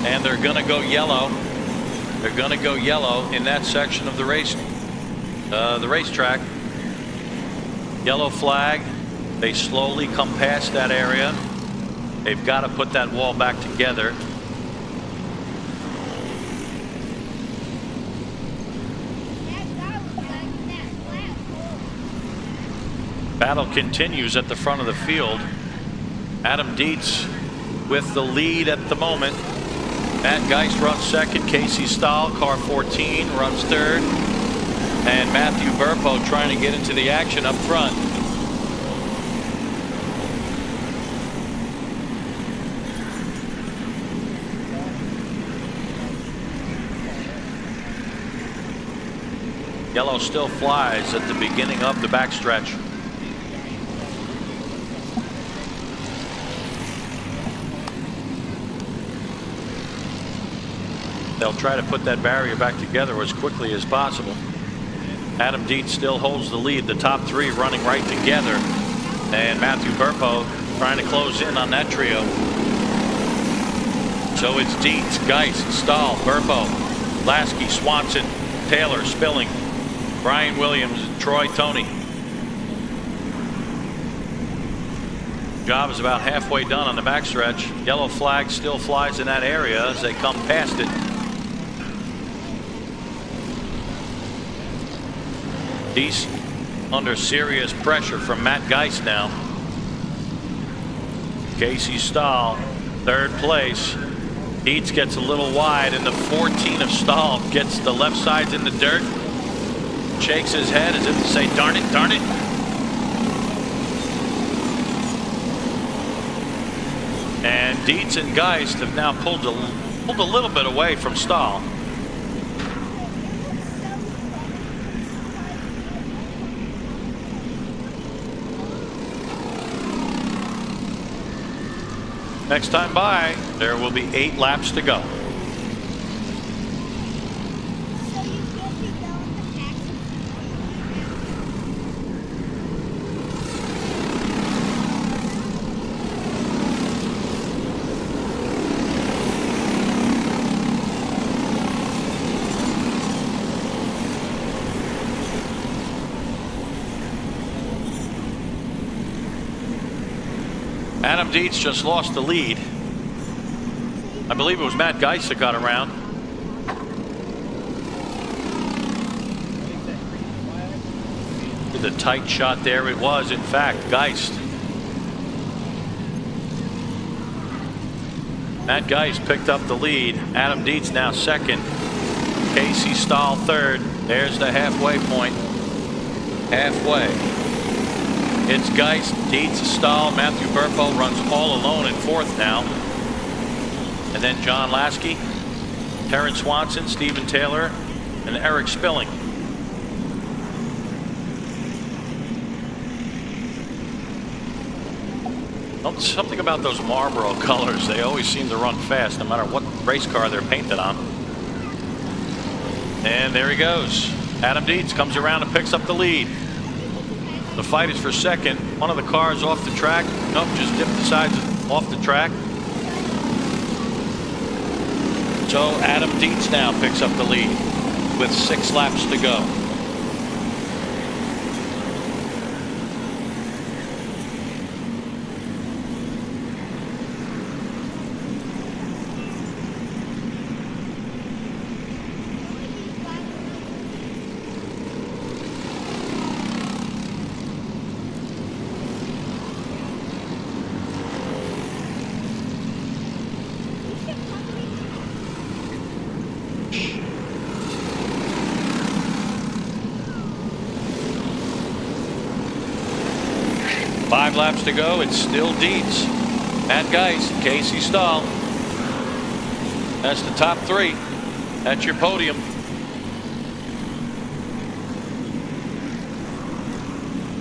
And they're going to go yellow. They're going to go yellow in that section of the racetrack. Yellow flag. They slowly come past that area. They've got to put that wall back together. Battle continues at the front of the field. Adam Dietz with the lead at the moment. Matt Geist runs second. Casey Stahl, car 14, runs third. And Matthew Burpo trying to get into the action up front. Yellow still flies at the beginning of the backstretch. They'll try to put that barrier back together as quickly as possible. Adam Dietz still holds the lead. The top 3 running right together. And Matthew Burpo trying to close in on that trio. So it's Dietz, Geist, Stahl, Burpo, Lasky, Swanson, Taylor, Spilling, Brian Williams, Troy Toney. Job is about halfway done on the backstretch. Yellow flag still flies in that area as they come past it. Dietz under serious pressure from Matt Geist now. Casey Stahl, 3rd place. Dietz gets a little wide, and the 14 of Stahl gets the left sides in the dirt. Shakes his head as if to say, darn it, darn it. And Dietz and Geist have now pulled a little bit away from Stahl. Next time by, there will be 8 laps to go. Adam Dietz just lost the lead. I believe it was Matt Geist that got around. The tight shot there. It was, in fact, Geist. Matt Geist picked up the lead. Adam Dietz now second. Casey Stahl third. There's the halfway point. Halfway. It's Geist, Dietz, Stahl, Matthew Burpo runs all alone in 4th now. And then John Lasky, Terrence Swanson, Steven Taylor, and Eric Spilling. Oh, something about those Marlboro colors. They always seem to run fast, no matter what race car they're painted on. And there he goes. Adam Dietz comes around and picks up the lead. The fight is for second. One of the cars off the track. Nope, just dipped the sides off the track. So Adam Dietz now picks up the lead with 6 laps to go. Five laps to go. It's still Dietz, Matt Geist, Casey Stahl. That's the top 3. That's your podium.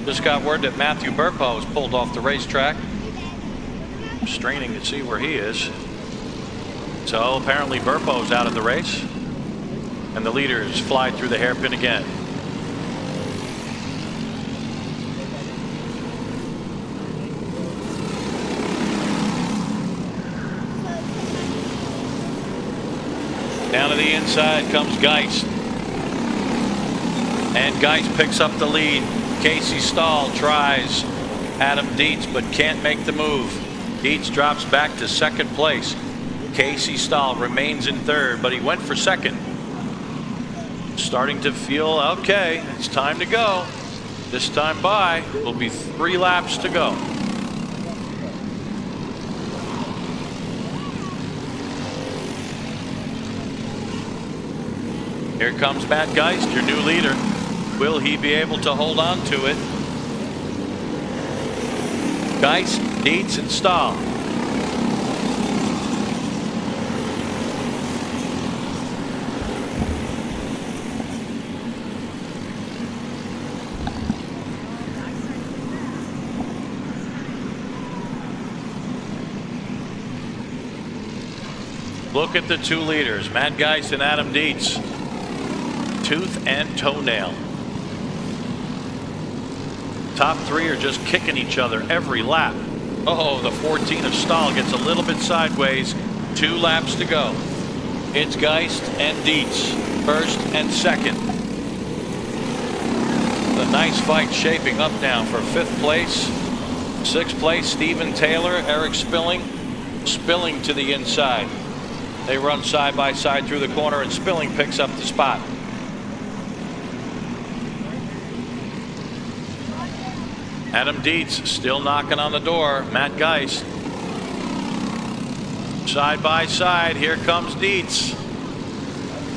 Just got word that Matthew Burpo was pulled off the racetrack. Straining to see where he is. So apparently Burpo's out of the race. And the leaders fly through the hairpin again. Down to the inside comes Geist. And Geist picks up the lead. Casey Stahl tries Adam Dietz but can't make the move. Dietz drops back to second place. Casey Stahl remains in third, but he went for second. Starting to feel okay. It's time to go. This time by will be 3 laps to go. Here comes Matt Geist, your new leader. Will he be able to hold on to it? Geist, Dietz, and Stahl. Look at the 2 leaders, Matt Geist and Adam Dietz. Tooth and toenail. Top 3 are just kicking each other every lap. Oh, the 14 of Stahl gets a little bit sideways. 2 laps to go. It's Geist and Dietz, first and second. The nice fight shaping up now for 5th place. 6th place, Stephen Taylor, Eric Spilling to the inside. They run side by side through the corner, and Spilling picks up the spot. Adam Dietz still knocking on the door. Matt Geist. Side by side, here comes Dietz.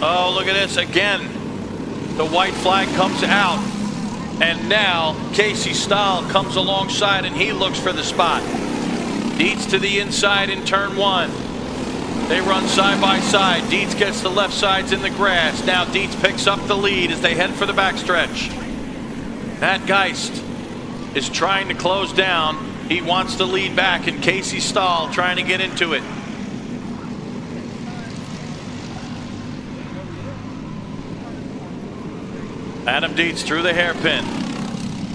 Oh, look at this again. The white flag comes out. And now Casey Stahl comes alongside and he looks for the spot. Dietz to the inside in turn 1. They run side by side. Dietz gets the left sides in the grass. Now Dietz picks up the lead as they head for the backstretch. Matt Geist is trying to close down. He wants to lead back, and Casey Stahl trying to get into it. Adam Dietz through the hairpin.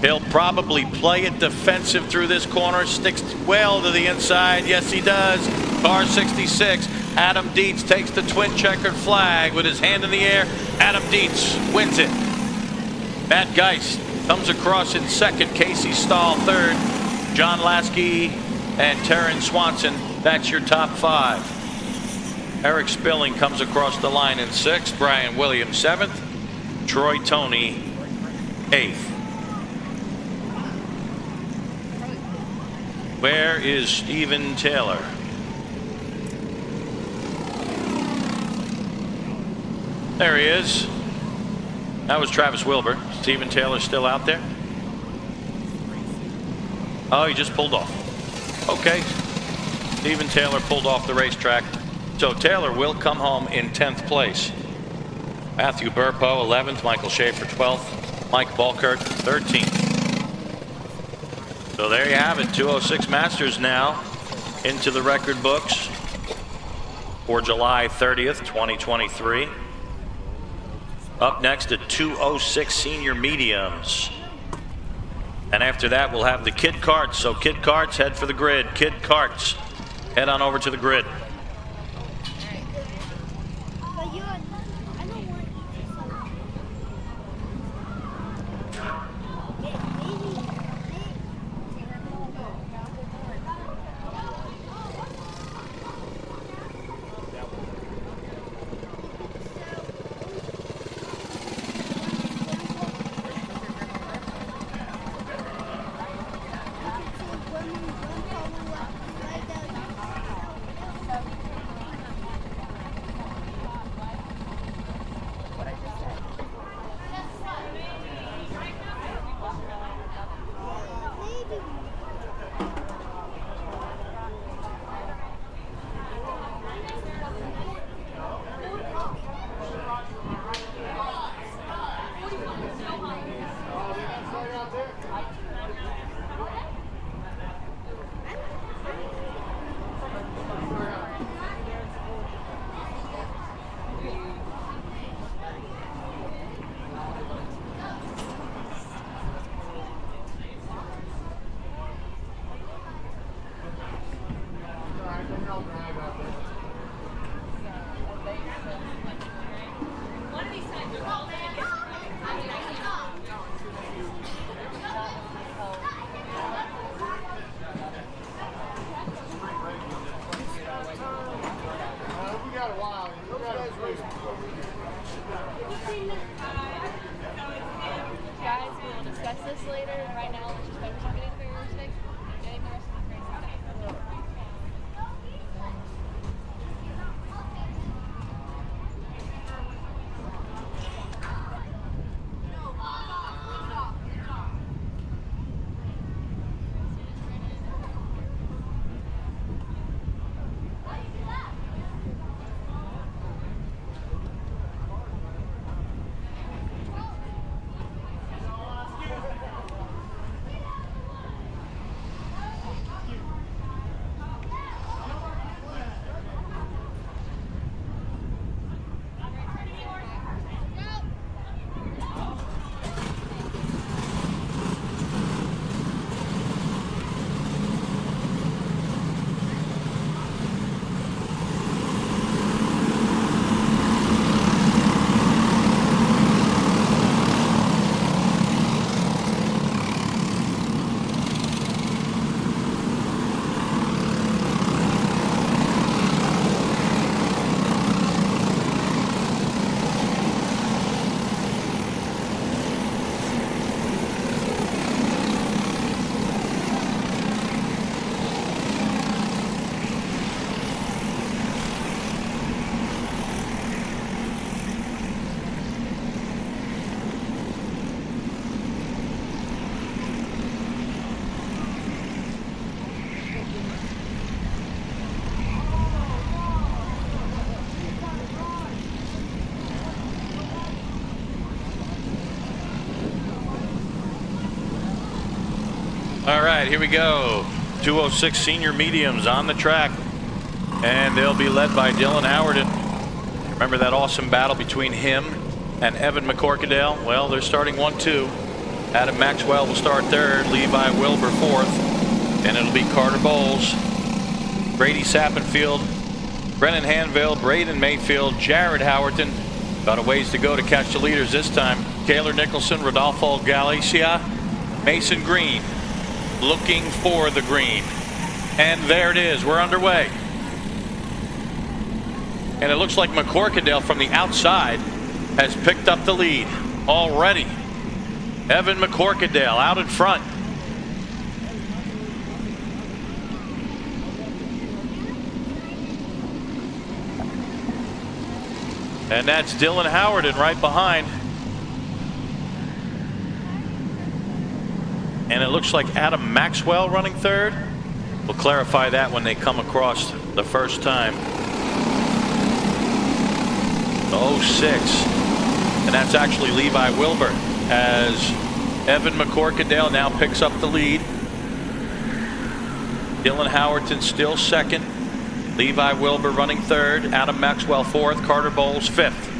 He'll probably play it defensive through this corner. Sticks well to the inside. Yes, he does. Car 66. Adam Dietz takes the twin checkered flag with his hand in the air. Adam Dietz wins it. Matt Geist comes across in second. Casey Stahl third. John Lasky and Terrence Swanson. That's your top 5. Eric Spilling comes across the line in 6th. Brian Williams 7th. Troy Toney 8th. Where is Stephen Taylor? There he is. That was Travis Wilbur. Stephen Taylor still out there. Oh, he just pulled off. Okay. Stephen Taylor pulled off the racetrack. So Taylor will come home in 10th place. Matthew Burpo 11th. Michael Schaefer 12th. Mike Balkert 13th. So there you have it. 206 Masters now into the record books for July 30th, 2023. Up next, the 206 senior mediums. And after that, we'll have the kid karts. So kid karts, head for the grid. Kid karts, head on over to the grid. Guys, we will discuss this later. Right now, let's just focus on getting the barriers fixed. Getting the rest of the race done. All right, here we go. 206 senior mediums on the track. And they'll be led by Dylan Howerton. Remember that awesome battle between him and Evan McCorkadale? Well, they're starting 1-2. Adam Maxwell will start third, Levi Wilbur fourth, and it'll be Carter Bowles, Brady Sappenfield, Brennan Hanville, Braden Mayfield, Jared Howerton. Got a ways to go to catch the leaders this time. Kaylor Nicholson, Rodolfo Galicia, Mason Green looking for the green. And there it is, we're underway. And it looks like McCorkadale from the outside has picked up the lead already. Evan McCorkadale out in front. And that's Dylan Howerton right behind. And it looks like Adam Maxwell running third. We'll clarify that when they come across the first time. 06. And that's actually Levi Wilbur as Evan McCorkadale now picks up the lead. Dylan Howerton still second. Levi Wilbur running third. Adam Maxwell fourth. Carter Bowles fifth.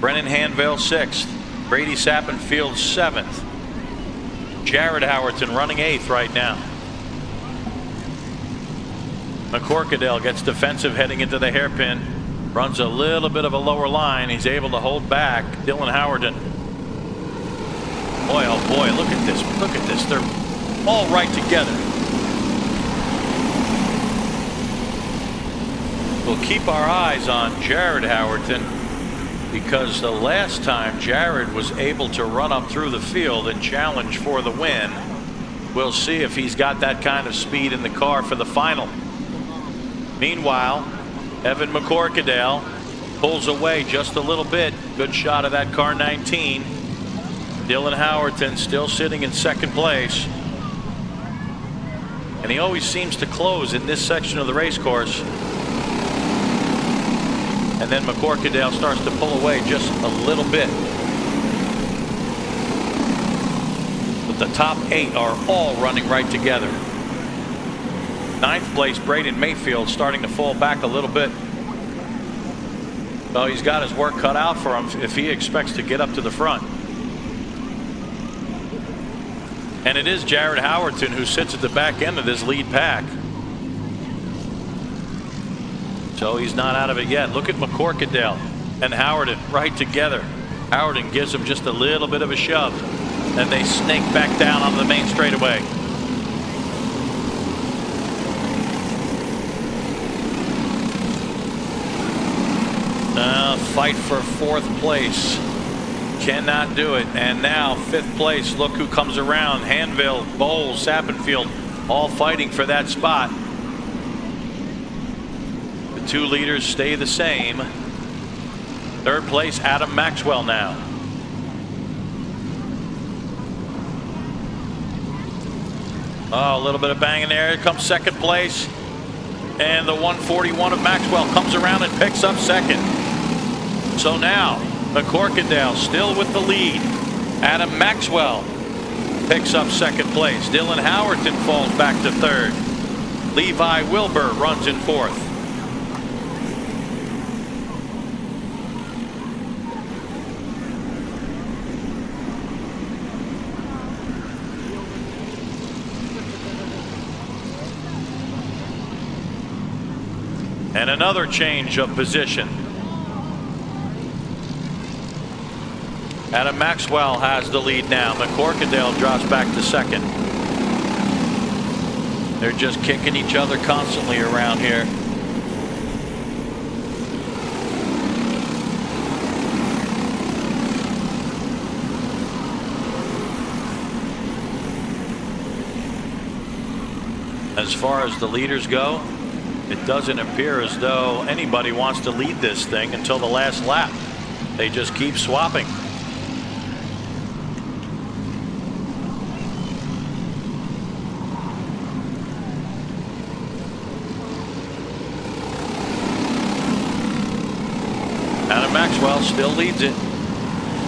Brennan Hanville 6th. Brady Sappenfield 7th. Jared Howerton running 8th right now. McCorkadale gets defensive heading into the hairpin. Runs a little bit of a lower line. He's able to hold back Dylan Howerton. Boy, oh boy, look at this. Look at this. They're all right together. We'll keep our eyes on Jared Howerton, because the last time Jared was able to run up through the field and challenge for the win, we'll see if he's got that kind of speed in the car for the final. Meanwhile, Evan McCorkadale pulls away just a little bit. Good shot of that car 19. Dylan Howerton still sitting in second place. And he always seems to close in this section of the race course. And then McCorkadale starts to pull away just a little bit. But the top 8 are all running right together. 9th place Braden Mayfield starting to fall back a little bit. So he's got his work cut out for him if he expects to get up to the front. And it is Jared Howerton who sits at the back end of this lead pack. So he's not out of it yet. Look at McCorkadale and Howerton right together. Howerton gives him just a little bit of a shove, and they snake back down on the main straightaway. Fight for 4th place. Cannot do it. And now 5th place. Look who comes around. Hanville, Bowles, Sappenfield, all fighting for that spot. The 2 leaders stay the same. 3rd place, Adam Maxwell now. Oh, a little bit of bang in there. Here comes 2nd place. And the 141 of Maxwell comes around and picks up 2nd. So now McCorkadale still with the lead. Adam Maxwell picks up 2nd place. Dylan Howerton falls back to 3rd. Levi Wilbur runs in 4th. And another change of position. Adam Maxwell has the lead now. McCorkadale drops back to 2nd. They're just kicking each other constantly around here. As far as the leaders go, it doesn't appear as though anybody wants to lead this thing until the last lap. They just keep swapping. Adam Maxwell still leads it.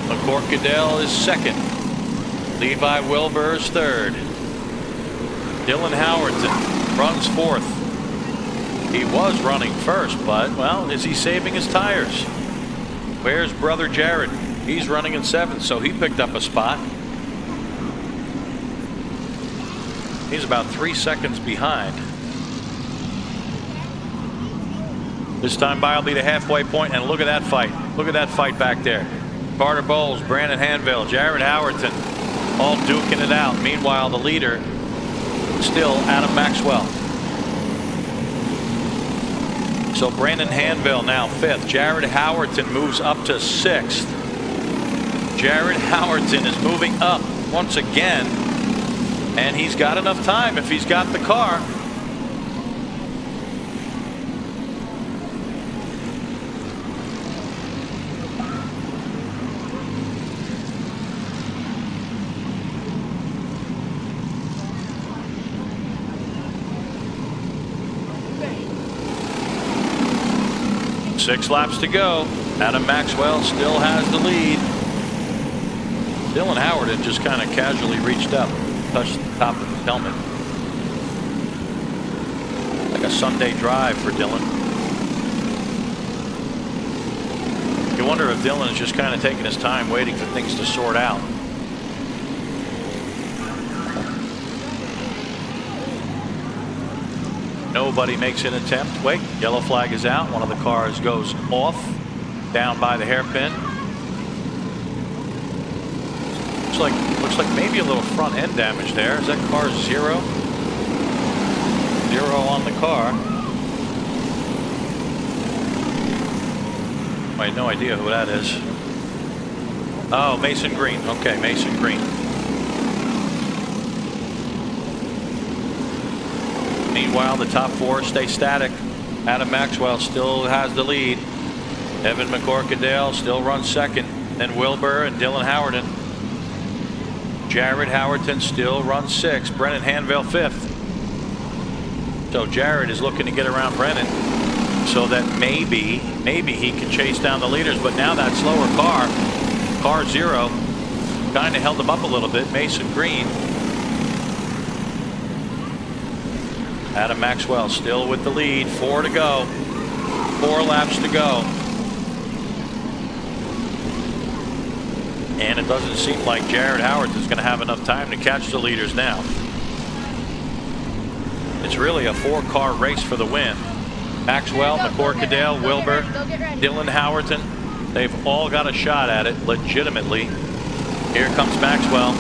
McCorkadale is 2nd. Levi Wilbur is 3rd. Dylan Howerton runs 4th. He was running 1st, but, well, is he saving his tires? Where's brother Jared? He's running in 7th, so he picked up a spot. He's about 3 seconds behind. This time by will be the halfway point, and look at that fight. Look at that fight back there. Carter Bowles, Brandon Hanville, Jared Howerton, all duking it out. Meanwhile, the leader still Adam Maxwell. So Brandon Hanville now 5th. Jared Howerton moves up to 6th. Jared Howerton is moving up once again, and he's got enough time if he's got the car. Six laps to go. Adam Maxwell still has the lead. Dylan Howerton just kind of casually reached up, touched the top of his helmet. Like a Sunday drive for Dylan. He wonder if Dylan is just kind of taking his time waiting for things to sort out. Nobody makes an attempt. Wait, yellow flag is out. One of the cars goes off down by the hairpin. Looks like maybe a little front end damage there. Is that car 0? 0 on the car. I had no idea who that is. Oh, Mason Green. Okay, Mason Green. Meanwhile, the top 4 stay static. Adam Maxwell still has the lead. Evan McCorkadale still runs second. Then Wilbur and Dylan Howerton. Jared Howerton still runs 6th. Brennan Hanville 5th. So Jared is looking to get around Brennan so that maybe he can chase down the leaders. But now that slower car 0, kind of held him up a little bit. Mason Green. Adam Maxwell still with the lead. 4 to go. 4 laps to go. And it doesn't seem like Jared Howard is going to have enough time to catch the leaders now. It's really a 4-car race for the win. Maxwell, McCorkadale, Wilbur, Dylan Howerton. They've all got a shot at it legitimately. Here comes Maxwell.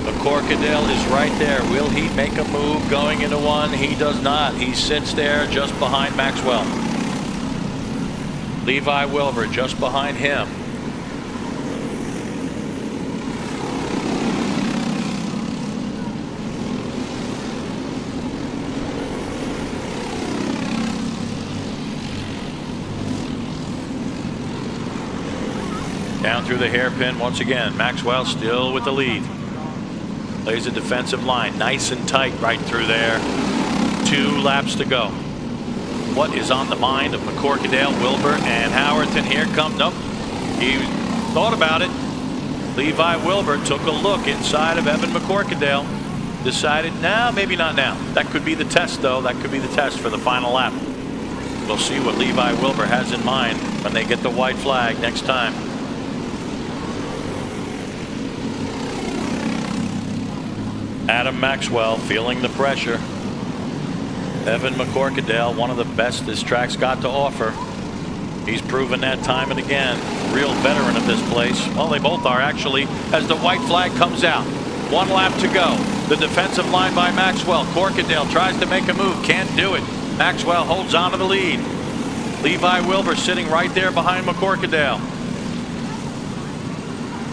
McCorkadale is right there. Will he make a move going into 1? He does not. He sits there just behind Maxwell. Levi Wilbur just behind him. Down through the hairpin once again. Maxwell still with the lead. Plays a defensive line. Nice and tight right through there. 2 laps to go. What is on the mind of McCorkadale, Wilbur, and Howerton? Here comes. Nope. He thought about it. Levi Wilbur took a look inside of Evan McCorkadale. Decided, nah, maybe not now. That could be the test, though. That could be the test for the final lap. We'll see what Levi Wilbur has in mind when they get the white flag next time. Adam Maxwell feeling the pressure. Evan McCorkadale, one of the best this track's got to offer. He's proven that time and again. Real veteran of this place. Well, they both are actually, as the white flag comes out. 1 lap to go. The defensive line by Maxwell. Corkadale tries to make a move. Can't do it. Maxwell holds on to the lead. Levi Wilbur sitting right there behind McCorkadale.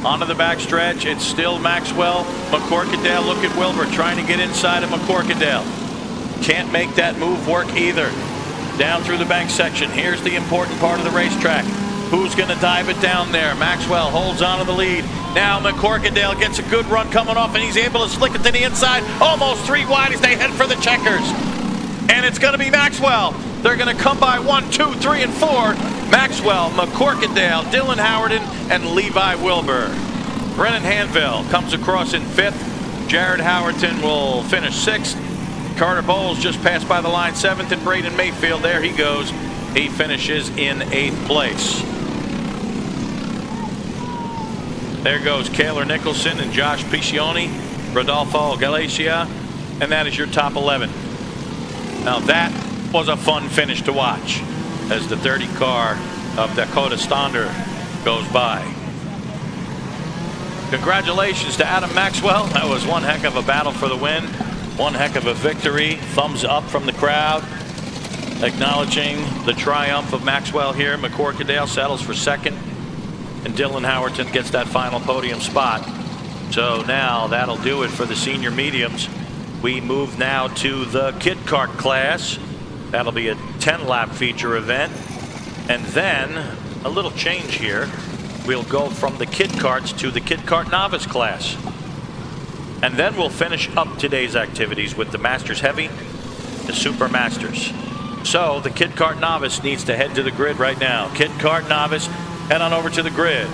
Onto the backstretch. It's still Maxwell. McCorkadale. Look at Wilbur trying to get inside of McCorkadale. Can't make that move work either. Down through the bank section. Here's the important part of the racetrack. Who's going to dive it down there? Maxwell holds on to the lead. Now McCorkadale gets a good run coming off, and he's able to slick it to the inside. Almost 3 wide as they head for the checkers. And it's going to be Maxwell. They're going to come by 1, 2, 3, and 4. Maxwell, McCorkadale, Dylan Howerton, and Levi Wilbur. Brennan Hanville comes across in 5th. Jared Howerton will finish 6th. Carter Bowles just passed by the line 7th, and Braden Mayfield, there he goes. He finishes in 8th place. There goes Kaylor Nicholson and Josh Piccioni, Rodolfo Galicia, and that is your top 11. Now that was a fun finish to watch as the 30 car of Dakota Stonder goes by. Congratulations to Adam Maxwell. That was one heck of a battle for the win. One heck of a victory. Thumbs up from the crowd, acknowledging the triumph of Maxwell here. McCorkadale settles for 2nd, and Dylan Howerton gets that final podium spot. So now that'll do it for the senior mediums. We move now to the kid kart class. That'll be a 10-lap feature event. And then a little change here. We'll go from the kid karts to the kid kart novice class. And then we'll finish up today's activities with the Masters Heavy, the Super Masters. So the kid kart novice needs to head to the grid right now. Kid kart novice, head on over to the grid.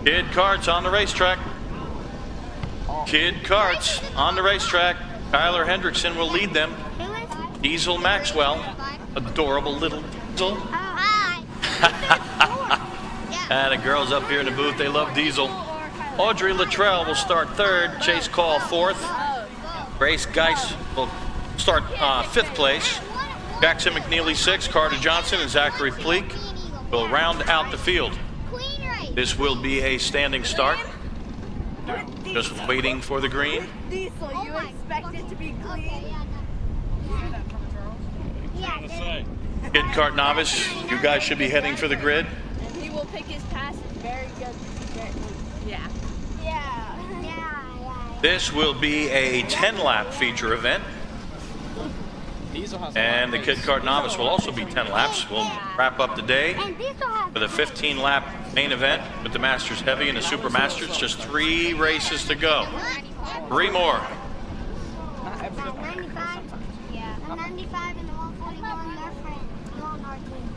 Kid Karts on the racetrack. Kid Karts on the racetrack. Kyler Hendrickson will lead them. Diesel Maxwell. Adorable little Diesel. And the girls up here in the booth, they love Diesel. Audrey Luttrell will start third. Chase Call fourth. Grace Geist will start fifth place. Jackson McNeely sixth. Carter Johnson and Zachary Pleak will round out the field. This will be a standing start. Just waiting for the green. Diesel, you expect it to be clean? Kid Kart Novice, you guys should be heading for the grid. And he will pick his passes very good. Yeah. This will be a 10-lap feature event. And the Kid Kart Novice will also be 10 laps. We'll wrap up the day with a 15-lap main event with the Masters Heavy and the Super Masters. Just 3 races to go. 3 more. 95, yeah. The 95 and the 141, they're friends. They're on our team.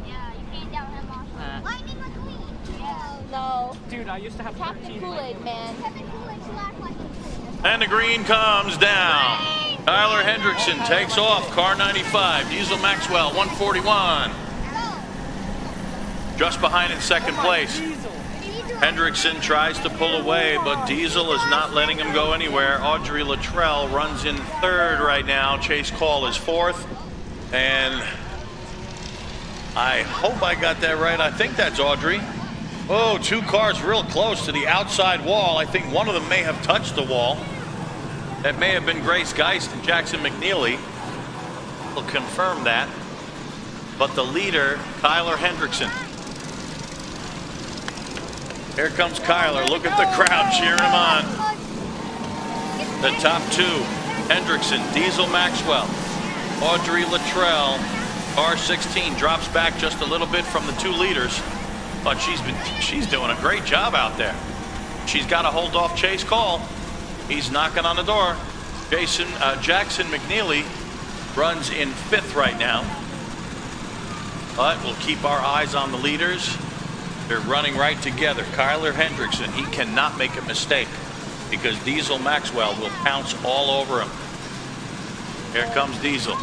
Yeah, you can't doubt him also. Lightning McQueen. Yeah. No. Dude, I used to have Captain Kool-Aid, man. Captain Kool-Aid, you act like And the green comes down. Kyler Hendrickson takes off. Car 95. Diesel Maxwell, 141. Just behind in second place. Hendrickson tries to pull away, but Diesel is not letting him go anywhere. Audrey Luttrell runs in third right now. Chase Call is fourth. And I hope I got that right. I think that's Audrey. Oh, 2 cars real close to the outside wall. I think one of them may have touched the wall. That may have been Grace Geist and Jackson McNeely. We'll confirm that. But the leader, Kyler Hendrickson. Here comes Kyler. Look at the crowd cheering him on. The top 2, Hendrickson, Diesel Maxwell, Audrey Luttrell. Car 16 drops back just a little bit from the 2 leaders. But she's doing a great job out there. She's got to hold off Chase Call. He's knocking on the door. Jackson McNeely runs in 5th right now. But we'll keep our eyes on the leaders. They're running right together. Kyler Hendrickson, he cannot make a mistake because Diesel Maxwell will pounce all over him. Here comes Diesel.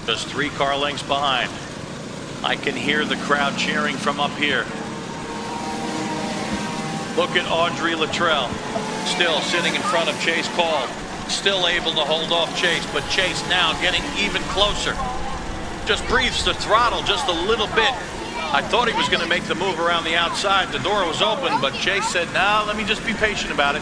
Just 3 car lengths behind. I can hear the crowd cheering from up here. Look at Audrey Luttrell, still sitting in front of Chase Call, still able to hold off Chase, but Chase now getting even closer. Just breathes the throttle just a little bit. I thought he was going to make the move around the outside. The door was open, but Chase said, "No, let me just be patient about it."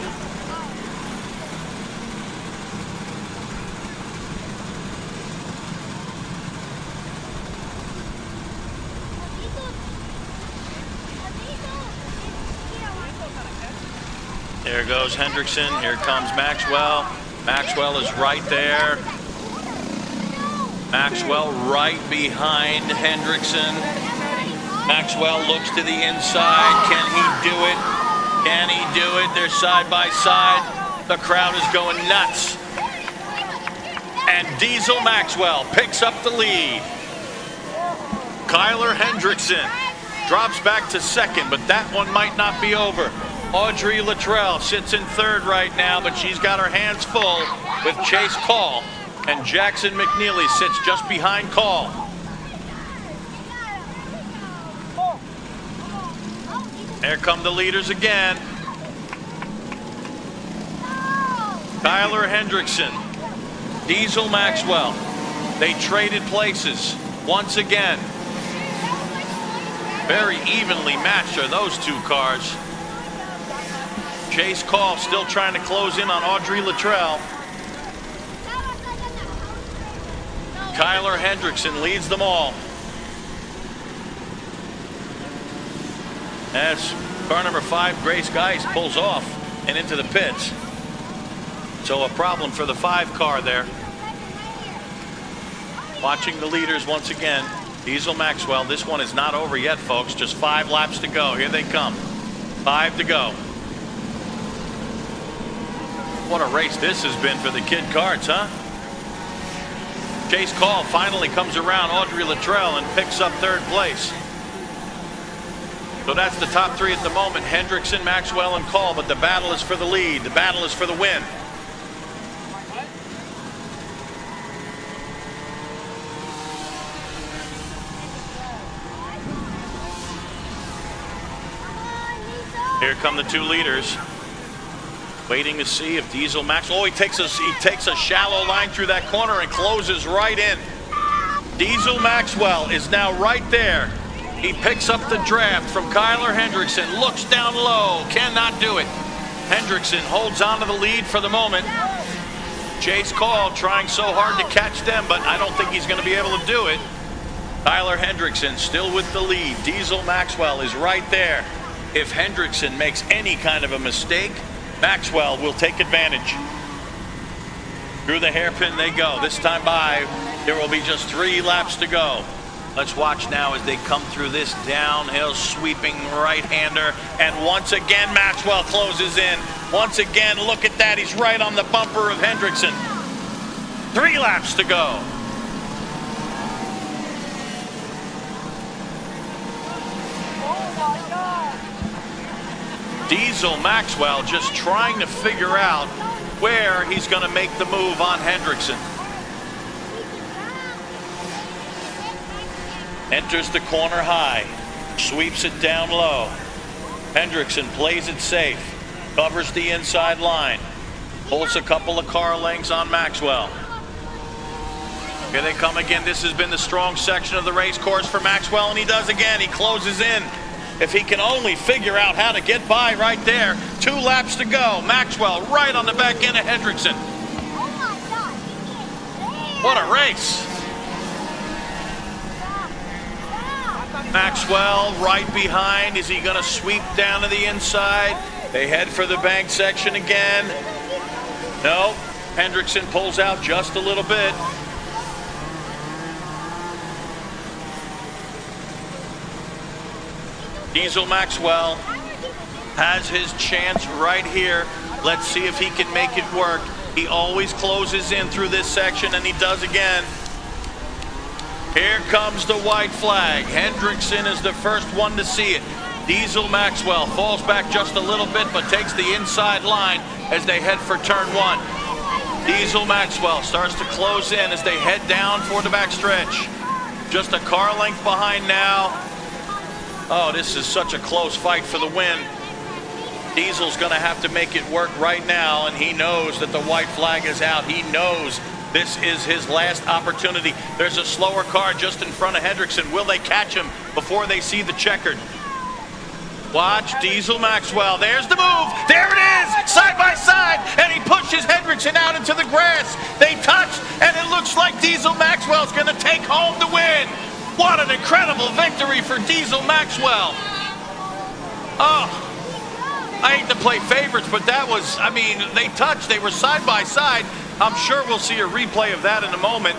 There goes Hendrickson. Here comes Maxwell. Maxwell is right there. Maxwell right behind Hendrickson. Maxwell looks to the inside. Can he do it? Can he do it? They're side by side. The crowd is going nuts. And Diesel Maxwell picks up the lead. Kyler Hendrickson drops back to second, but that one might not be over. Audrey Luttrell sits in third right now, but she's got her hands full with Chase Call. And Jackson McNeely sits just behind Call. There come the leaders again. Kyler Hendrickson, Diesel Maxwell. They traded places once again. Very evenly matched are those 2 cars. Chase Call still trying to close in on Audrey Luttrell. Kyler Hendrickson leads them all. As car number 5, Grace Geist, pulls off and into the pits. So a problem for the 5 car there. Watching the leaders once again. Diesel Maxwell. This one is not over yet, folks. Just 5 laps to go. Here they come. 5 to go. What a race this has been for the Kid Karts, huh? Chase Call finally comes around Audrey Luttrell and picks up 3rd place. So that's the top three at the moment. Hendrickson, Maxwell, and Call, but the battle is for the lead. The battle is for the win. Here come the two leaders. Waiting to see if Diesel Maxwell. Oh, he takes a shallow line through that corner and closes right in. Diesel Maxwell is now right there. He picks up the draft from Kyler Hendrickson, looks down low, cannot do it. Hendrickson holds on to the lead for the moment. Chase Call trying so hard to catch them, but I don't think he's going to be able to do it. Kyler Hendrickson still with the lead. Diesel Maxwell is right there. If Hendrickson makes any kind of a mistake, Maxwell will take advantage. Through the hairpin they go. This time by, there will be just 3 laps to go. Let's watch now as they come through this downhill sweeping right-hander. And once again, Maxwell closes in. Once again, look at that. He's right on the bumper of Hendrickson. 3 laps to go. Diesel Maxwell just trying to figure out where he's going to make the move on Hendrickson. Enters the corner high, sweeps it down low. Hendrickson plays it safe, covers the inside line, pulls a couple of car lengths on Maxwell. Here they come again. This has been the strong section of the race course for Maxwell, and he does again. He closes in. If he can only figure out how to get by right there. 2 laps to go. Maxwell right on the back end of Hendrickson. What a race. Maxwell right behind. Is he going to sweep down to the inside? They head for the bank section again. No. Hendrickson pulls out just a little bit. Diesel Maxwell has his chance right here. Let's see if he can make it work. He always closes in through this section, and he does again. Here comes the white flag. Hendrickson is the first one to see it. Diesel Maxwell falls back just a little bit, but takes the inside line as they head for turn 1. Diesel Maxwell starts to close in as they head down for the backstretch. Just a car length behind now. Oh, this is such a close fight for the win. Diesel's going to have to make it work right now, and he knows that the white flag is out. He knows this is his last opportunity. There's a slower car just in front of Hendrickson. Will they catch him before they see the checkered? Watch Diesel Maxwell. There's the move. There it is, side by side, and he pushes Hendrickson out into the grass. They touch, and it looks like Diesel Maxwell's going to take home the win. What an incredible victory for Diesel Maxwell. Oh, I hate to play favorites, but that was, I mean, they touched. They were side by side. I'm sure we'll see a replay of that in a moment.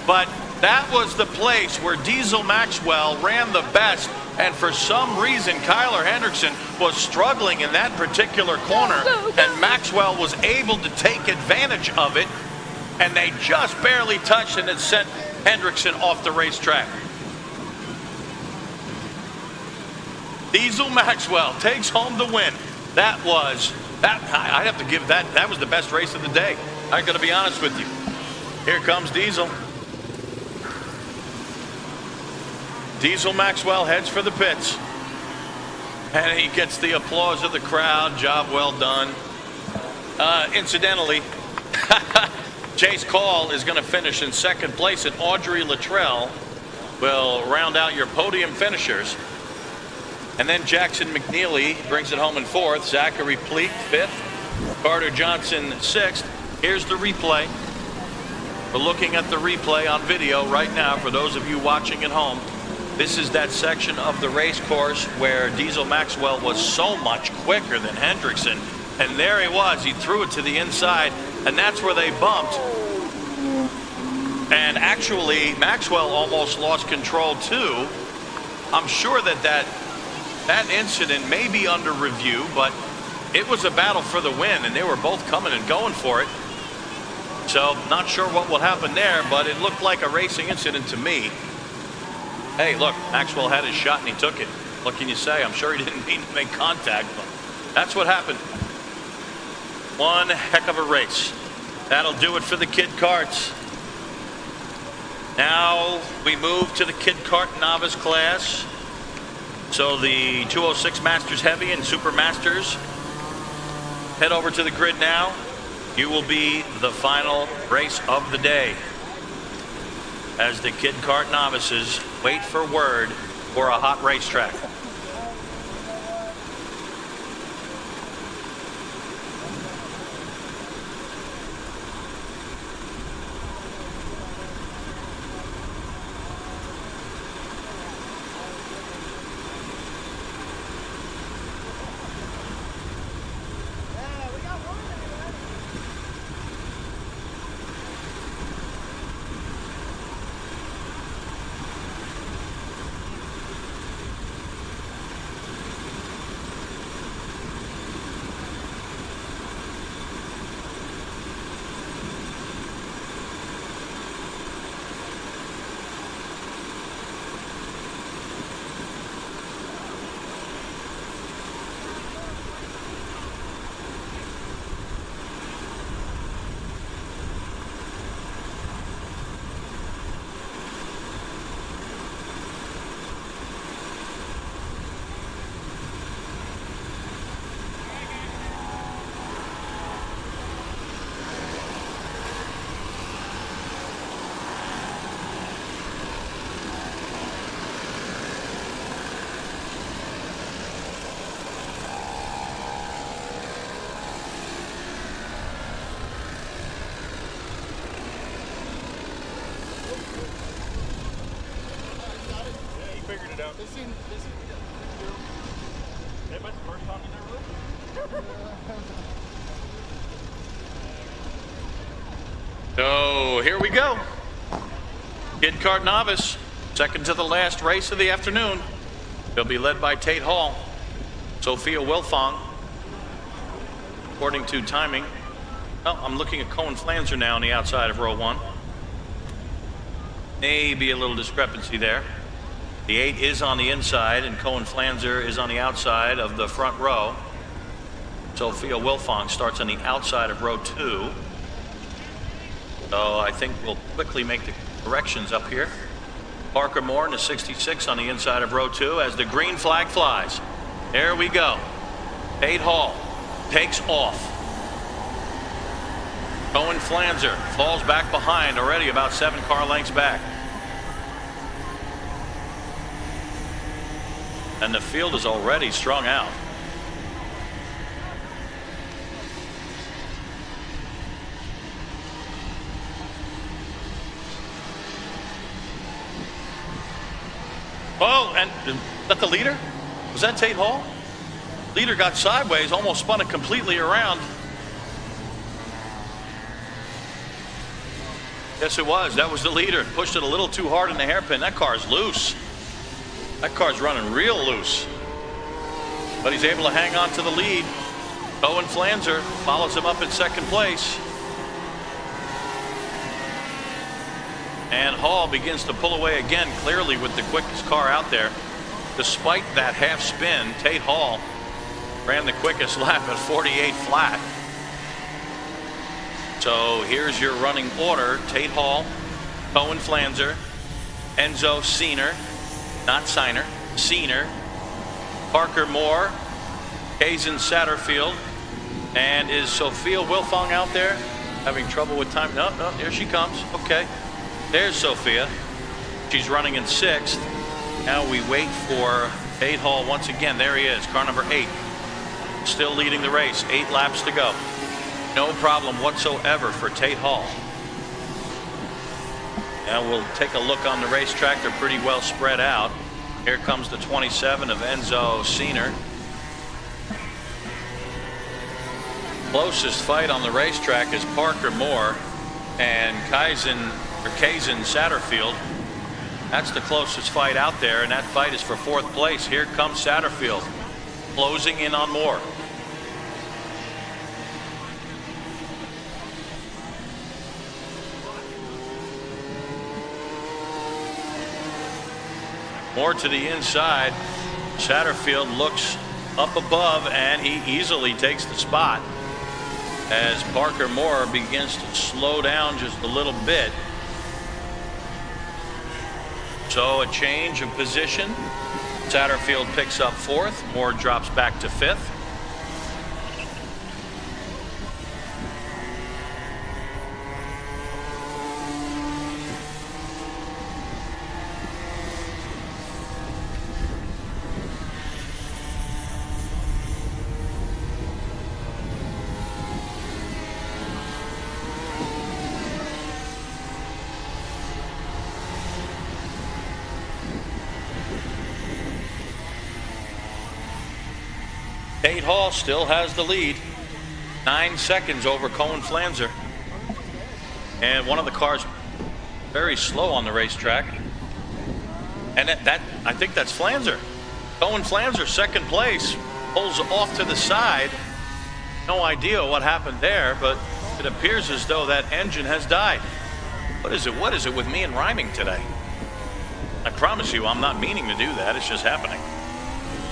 But that was the place where Diesel Maxwell ran the best. And for some reason, Kyler Hendrickson was struggling in that particular corner. And Maxwell was able to take advantage of it. And they just barely touched, and it sent Hendrickson off the racetrack. Diesel Maxwell takes home the win. That was, I have to give that was the best race of the day. I'm going to be honest with you. Here comes Diesel. Diesel Maxwell heads for the pits. And he gets the applause of the crowd. Job well done. Incidentally, Chase Call is going to finish in second place, and Audrey Luttrell will round out your podium finishers. And then Jackson McNeely brings it home in fourth. Zachary Pleak, fifth. Carter Johnson, sixth. Here's the replay. We're looking at the replay on video right now for those of you watching at home. This is that section of the race course where Diesel Maxwell was so much quicker than Hendrickson. And there he was. He threw it to the inside, and that's where they bumped. And actually, Maxwell almost lost control too. I'm sure that incident may be under review, but it was a battle for the win, and they were both coming and going for it. So, not sure what will happen there, but it looked like a racing incident to me. Hey, look, Maxwell had his shot and he took it. What can you say? I'm sure he didn't mean to make contact, but that's what happened. One heck of a race. That'll do it for the kid karts. Now we move to the kid kart novice class. So the 206 Masters Heavy and Super Masters head over to the grid now. You will be the final race of the day as the kid kart novices wait for word for a hot racetrack. So here we go. Kid kart novice, second to the last race of the afternoon. They'll be led by Tate Hall, Sophia Wilfong. According to timing, well, I'm looking at Cohen Flanzer now on the outside of row 1. Maybe a little discrepancy there. The 8 is on the inside and Cohen Flanzer is on the outside of the front row. Sophia Wilfong starts on the outside of row 2. So I think we'll quickly make the corrections up here. Parker Moore in the 66 on the inside of row 2 as the green flag flies. There we go. Tate Hall takes off. Cohen Flanzer falls back behind, already about 7 car lengths back. And the field is already strung out. Oh, and is that the leader? Was that Tate Hall? Leader got sideways, almost spun it completely around. Yes, it was. That was the leader. Pushed it a little too hard in the hairpin. That car's loose. That car's running real loose. But he's able to hang on to the lead. Cohen Flanzer follows him up in second place. And Hall begins to pull away again, clearly with the quickest car out there. Despite that half spin, Tate Hall ran the quickest lap at 48 flat. So here's your running order. Tate Hall, Cohen Flanzer, Enzo Siener, not Siner, Siener, Parker Moore, Hazen Satterfield, and is Sophia Wilfong out there having trouble with time? No, here she comes. Okay. There's Sophia. She's running in 6th. Now we wait for Tate Hall once again. There he is, car number 8. Still leading the race, 8 laps to go. No problem whatsoever for Tate Hall. Now we'll take a look on the racetrack. They're pretty well spread out. Here comes the 27 of Enzo Siener. Closest fight on the racetrack is Parker Moore and Kazan Satterfield. That's the closest fight out there, and that fight is for 4th place. Here comes Satterfield, closing in on Moore. Moore to the inside. Satterfield looks up above, and he easily takes the spot as Parker Moore begins to slow down just a little bit. So a change of position. Satterfield picks up 4th. Moore drops back to 5th. Tate Hall still has the lead. 9 seconds over Cohen Flanzer. And one of the cars very slow on the racetrack. And that I think that's Flanzer. Cohen Flanzer, 2nd place, pulls off to the side. No idea what happened there, but it appears as though that engine has died. What is it with me and rhyming today? I promise you I'm not meaning to do that, it's just happening.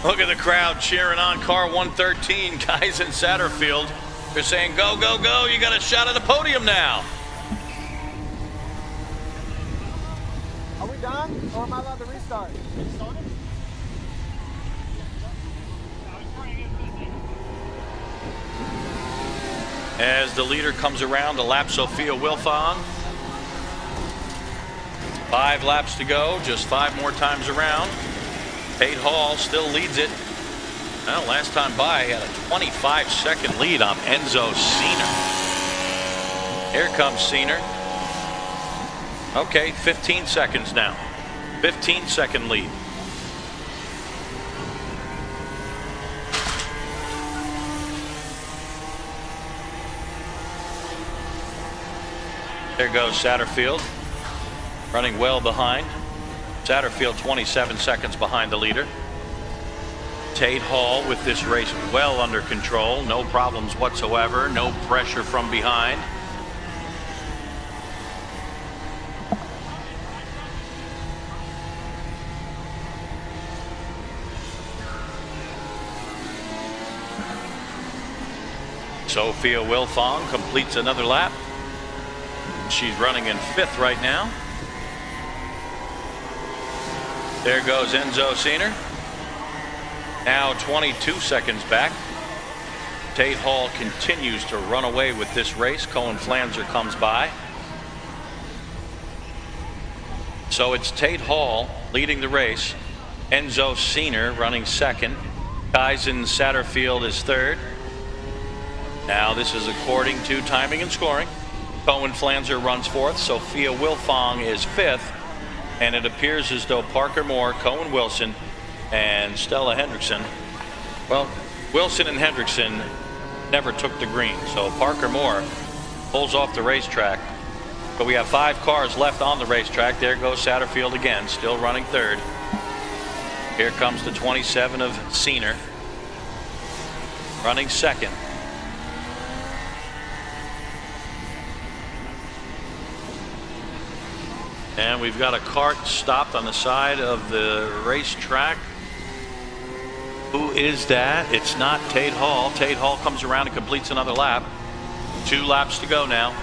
Look at the crowd cheering on car 113, guys in Satterfield. They're saying, go, go, go, you got a shot at the podium now. Are we done, or am I allowed to restart? As the leader comes around to lap Sophia Wilfong. 5 laps to go, just 5 more times around. Tate Hall still leads it. Well, last time by, he had a 25-second lead on Enzo Cena. Here comes Cena. Okay, 15 seconds now. 15-second lead. There goes Satterfield, running well behind. Satterfield 27 seconds behind the leader. Tate Hall with this race well under control. No problems whatsoever. No pressure from behind. Sophia Wilfong completes another lap. She's running in 5th right now. There goes Enzo Cena. Now 22 seconds back. Tate Hall continues to run away with this race. Cohen Flanzer comes by. So it's Tate Hall leading the race. Enzo Cena running 2nd. Kaizen Satterfield is 3rd. Now this is according to timing and scoring. Cohen Flanzer runs 4th. Sophia Wilfong is 5th. And it appears as though Parker Moore, Cohen Wilson, and Stella Hendrickson, well, Wilson and Hendrickson never took the green. So Parker Moore pulls off the racetrack. But we have 5 cars left on the racetrack. There goes Satterfield again, still running 3rd. Here comes the 27 of Cena, running 2nd. And we've got a kart stopped on the side of the racetrack. Who is that? It's not Tate Hall. Tate Hall comes around and completes another lap. 2 laps to go now.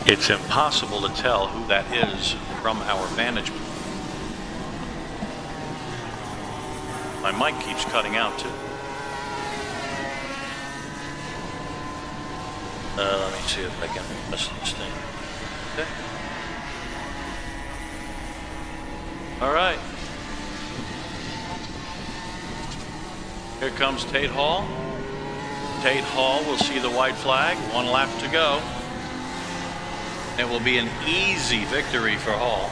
It's impossible to tell who that is from our vantage point. My mic keeps cutting out too. Let me see if I can miss this thing. Okay. All right. Here comes Tate Hall. Tate Hall will see the white flag. 1 lap to go. It will be an easy victory for Hall.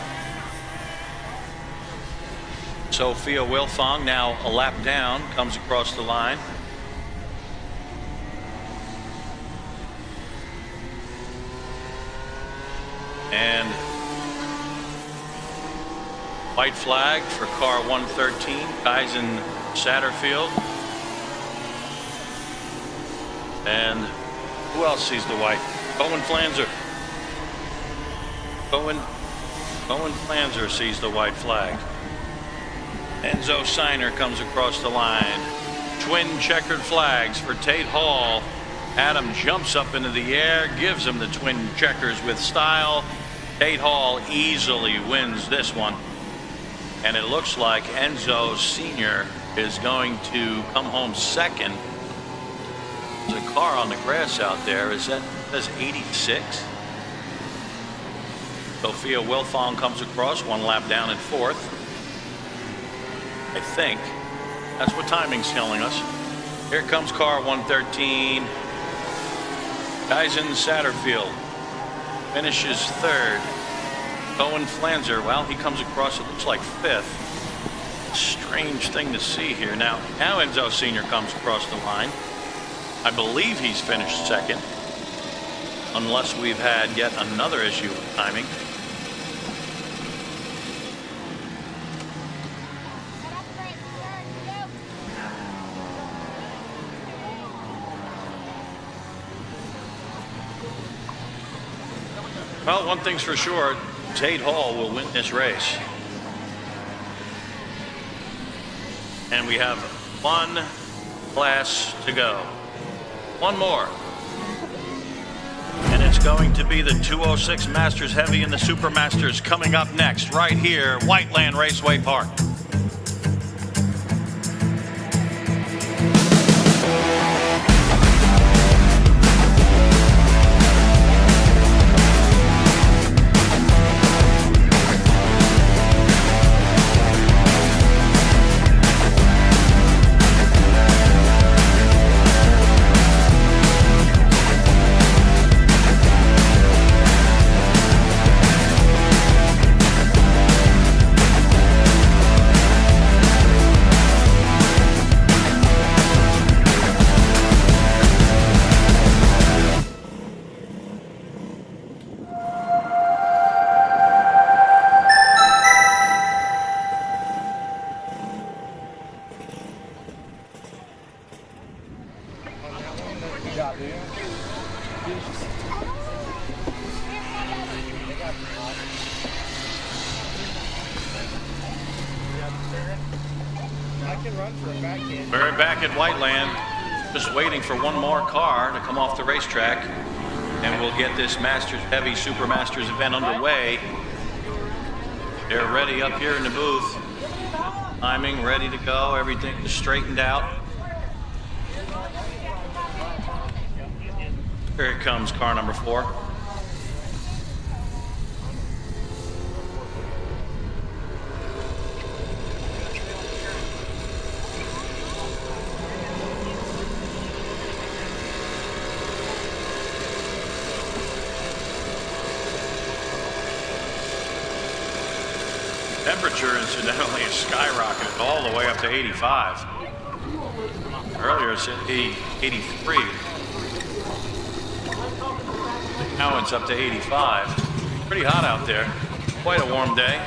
Sophia Wilfong, now a lap down, comes across the line. And White flag for car 113, Kaizen Satterfield. And who else sees the white? Owen Flanzer. Owen Flanzer sees the white flag. Enzo Signer comes across the line. Twin checkered flags for Tate Hall. Adam jumps up into the air, gives him the twin checkers with style. Tate Hall easily wins this one. And it looks like Enzo Sr. is going to come home second. There's a car on the grass out there. Is that, says 86? Sophia Wilfong comes across, 1 lap down in 4th. I think. That's what timing's telling us. Here comes car 113. Kaizen Satterfield finishes 3rd. Owen Flanzer, well, he comes across, it looks like 5th. Strange thing to see here. Now Enzo Sr. comes across the line. I believe he's finished 2nd, unless we've had yet another issue with timing. Well, one thing's for sure, Tate Hall will win this race. And we have 1 class to go. 1 more. And it's going to be the 206 Masters Heavy and the Super Masters coming up next, right here, Whiteland Raceway Park. We're back at Whiteland, just waiting for one more car to come off the racetrack, and we'll get this Masters Heavy Super Masters event underway. They're ready up here in the booth. Timing ready to go, everything is straightened out. Here it comes, car number 4. Temperature, incidentally, is skyrocketed all the way up to 85. Earlier it said 83. Now it's up to 85. Pretty hot out there. Quite a warm day.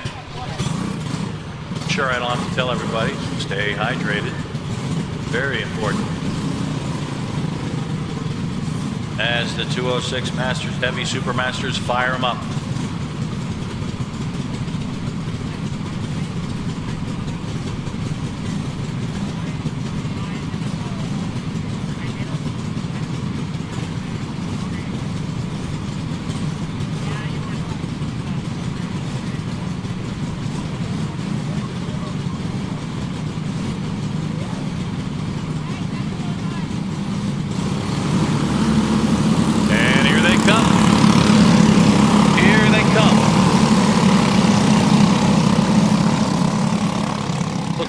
Sure, I don't have to tell everybody. Stay hydrated. Very important. As the 206 Masters Heavy Super Masters fire them up.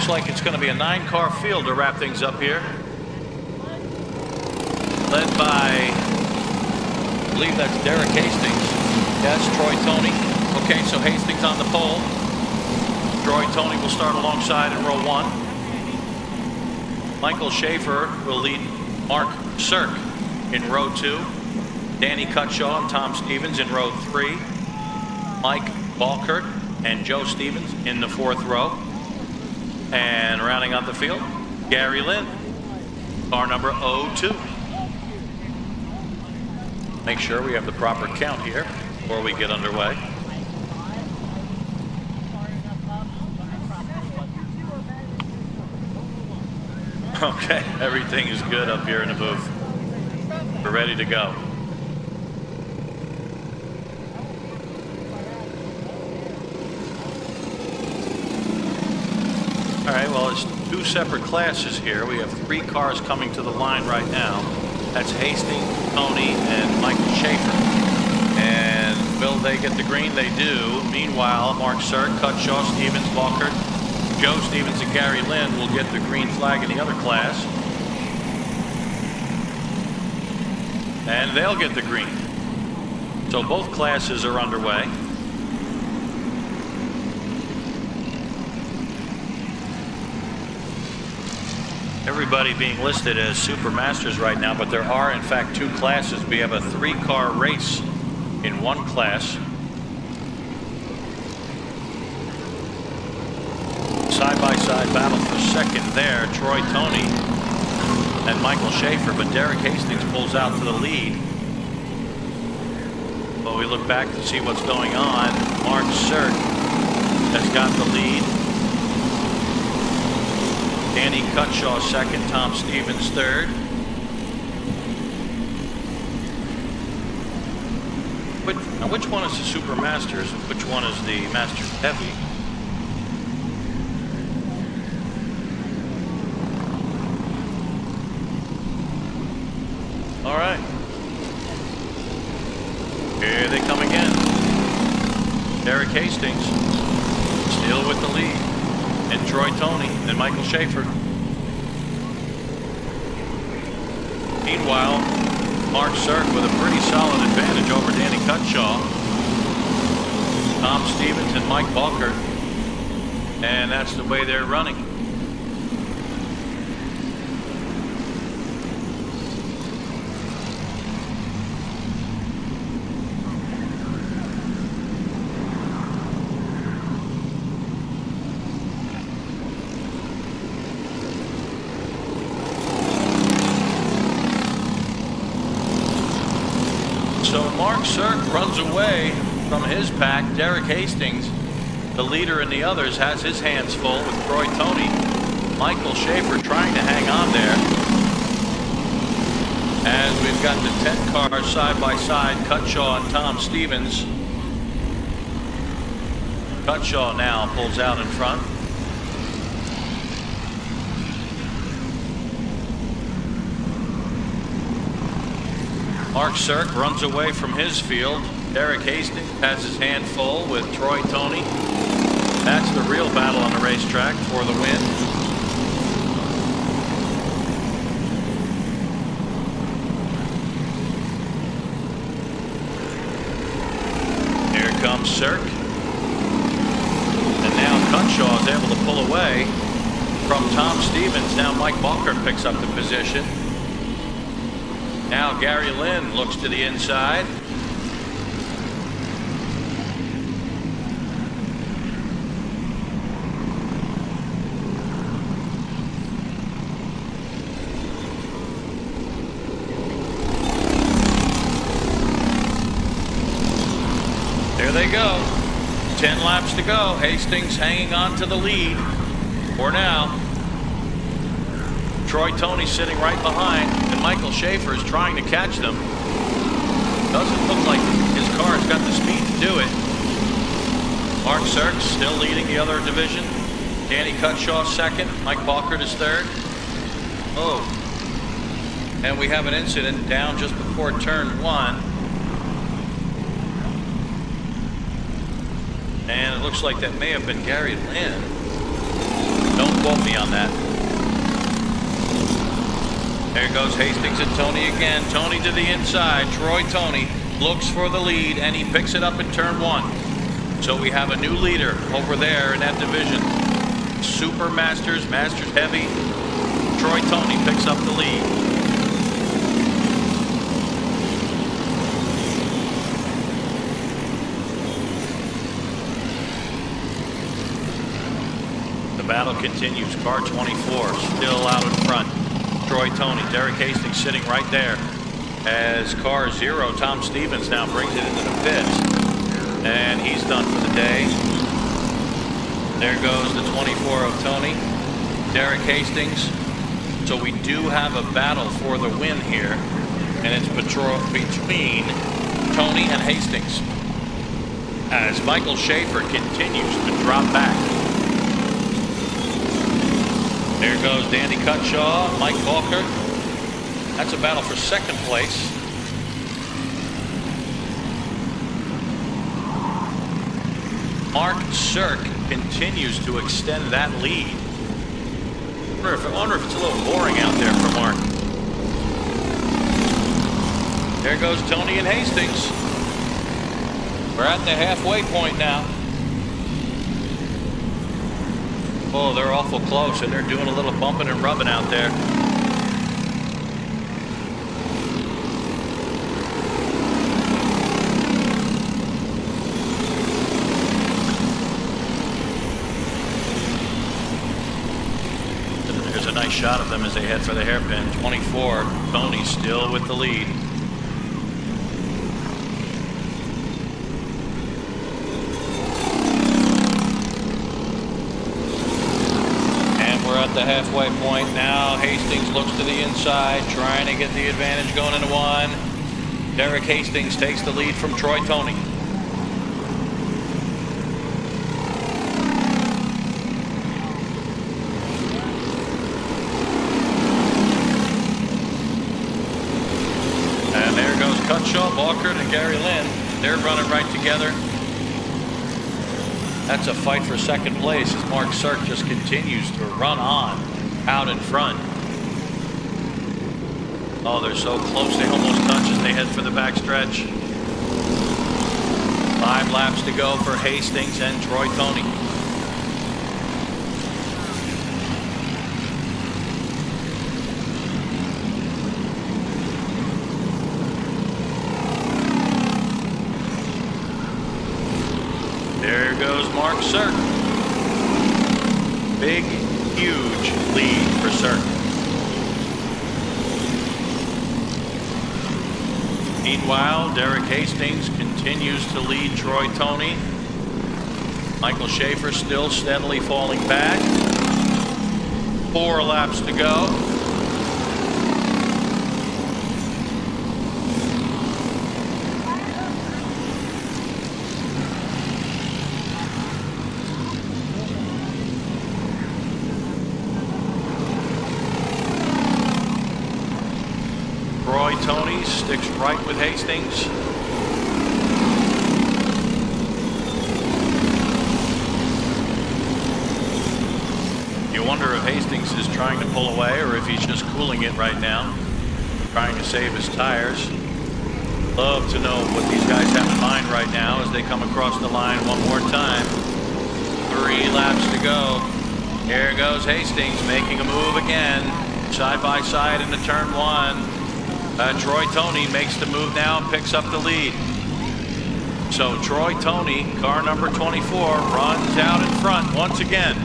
Like it's going to be a 9-car field to wrap things up here. Led by, I believe that's Derek Hastings. Yes, Troy Toney. Okay, so Hastings on the pole. Troy Toney will start alongside in row 1. Michael Schaefer will lead Mark Cirk in row 2. Danny Cutshaw and Tom Stevens in row 3. Mike Balkert and Joe Stevens in the 4th row. And rounding out the field, Gary Lynn, car number 02. Make sure we have the proper count here before we get underway. Okay, everything is good up here in the booth. We're ready to go. All right, well, it's 2 separate classes here. We have 3 cars coming to the line right now. That's Hastings, Tony, and Michael Schaefer. And will they get the green? They do. Meanwhile, Mark Sirk, Cutshaw, Stevens, Walker, Joe Stevens, and Gary Lynn will get the green flag in the other class. And they'll get the green. So both classes are underway. Everybody being listed as Super Masters right now, but there are in fact 2 classes. We have a 3-car race in one class. Side-by-side battle for second there. Troy Tony and Michael Schaefer, but Derek Hastings pulls out to the lead. Well, we look back to see what's going on. Mark Sirk has got the lead. Danny Cutshaw second, Tom Stevens third. Which one is the Super Masters and which one is the Masters Heavy? All right. Here they come again. Derek Hastings still with the lead. And Troy Tony and Michael Schaefer. Meanwhile, Mark Sirk with a pretty solid advantage over Danny Cutshaw, Tom Stevens, and Mike Balker. And that's the way they're running. Mark Sirk runs away from his pack. Derek Hastings, the leader in the others, has his hands full with Troy Tony. Michael Schaefer trying to hang on there. As we've got the 10 cars side by side, Cutshaw and Tom Stevens. Cutshaw now pulls out in front. Mark Sirk runs away from his field. Derek Hastings has his hand full with Troy Tony. That's the real battle on the racetrack for the win. Here comes Sirk. And now Cutshaw is able to pull away from Tom Stevens. Now Mike Balker picks up the position. Now Gary Lynn looks to the inside. There they go. 10 laps to go. Hastings hanging on to the lead for now. Troy Tony sitting right behind, and Michael Schaefer is trying to catch them. Doesn't look like his car's got the speed to do it. Mark Sirk still leading the other division. Danny Cutshaw second. Mike Balkert is third. Oh. And we have an incident down just before turn 1. And it looks like that may have been Gary Lynn. Don't quote me on that. There goes Hastings and Tony again. Tony to the inside. Troy Tony looks for the lead, and he picks it up in turn 1. So we have a new leader over there in that division. Super Masters, Masters Heavy. Troy Tony picks up the lead. battle continues. Car 24 still out in front. Troy Tony, Derek Hastings sitting right there. As car 0, Tom Stevens now brings it into the pits. And he's done for the day. There goes the 24 of Tony. Derek Hastings. So we do have a battle for the win here. And it's between Tony and Hastings. As Michael Schaefer continues to drop back. There goes Danny Cutshaw, Mike Balker. That's a battle for second place. Mark Cirk continues to extend that lead. I wonder if it's a little boring out there for Mark. There goes Tony and Hastings. We're at the halfway point now. Oh, they're awful close, and they're doing a little bumping and rubbing out there. There's a nice shot of them as they head for the hairpin. 24, Tony still with the lead. At the halfway point now. Hastings looks to the inside, trying to get the advantage going into one. Derek Hastings takes the lead from Troy Tony. And there goes Cutshaw, Balkert, and Gary Lynn. They're running right together. That's a fight for second place as Mark Cirk just continues to run on out in front. Oh, they're so close they almost touch as they head for the backstretch. 5 laps to go for Hastings and Troy Tony. There goes Mark Cirk. Big, huge lead for Cirk. Meanwhile, Derek Hastings continues to lead Troy Tony. Michael Schaefer still steadily falling back. 4 laps to go. Tony sticks right with Hastings. You wonder if Hastings is trying to pull away or if he's just cooling it right now, trying to save his tires. Love to know what these guys have in mind right now as they come across the line one more time. 3 laps to go. Here goes Hastings making a move again. Side by side into turn 1. Troy Tony makes the move now and picks up the lead. So Troy Tony, car number 24, runs out in front once again.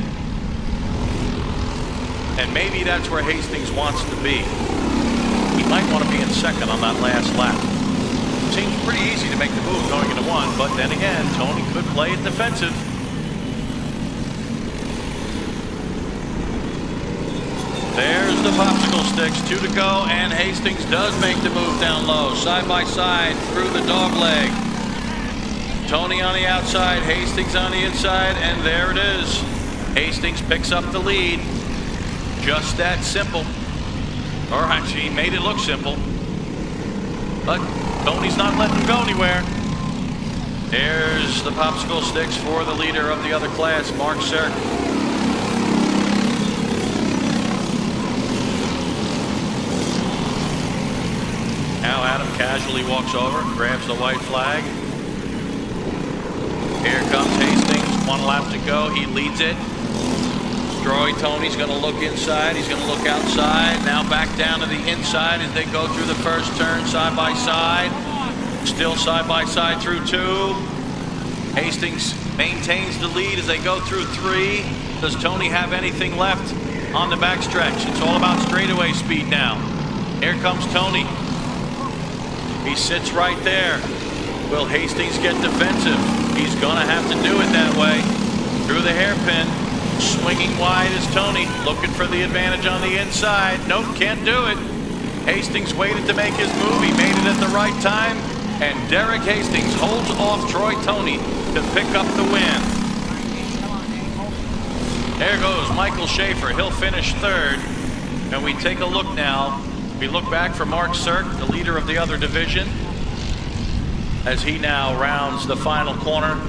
And maybe that's where Hastings wants to be. He might want to be in second on that last lap. Seems pretty easy to make the move going into 1, but then again, Tony could play it defensive. There's the popsicle sticks, 2 to go, and Hastings does make the move down low, side by side through the dog leg. Tony on the outside, Hastings on the inside, and there it is. Hastings picks up the lead. Just that simple. Or actually, he made it look simple. But Tony's not letting him go anywhere. There's the popsicle sticks for the leader of the other class, Mark Cirk. Now Adam casually walks over, grabs the white flag. Here comes Hastings, 1 lap to go, he leads it. Troy Tony's gonna look inside, he's gonna look outside, now back down to the inside as they go through the first turn side by side. Still side by side through 2. Hastings maintains the lead as they go through 3. Does Tony have anything left on the backstretch? It's all about straightaway speed now. Here comes Tony. He sits right there. Will Hastings get defensive? He's gonna have to do it that way. Through the hairpin, swinging wide is Tony, looking for the advantage on the inside. Nope, can't do it. Hastings waited to make his move. He made it at the right time, and Derek Hastings holds off Troy Tony to pick up the win. There goes Michael Schaefer. He'll finish third. And we take a look now. We look back for Mark Cirk, the leader of the other division, as he now rounds the final corner.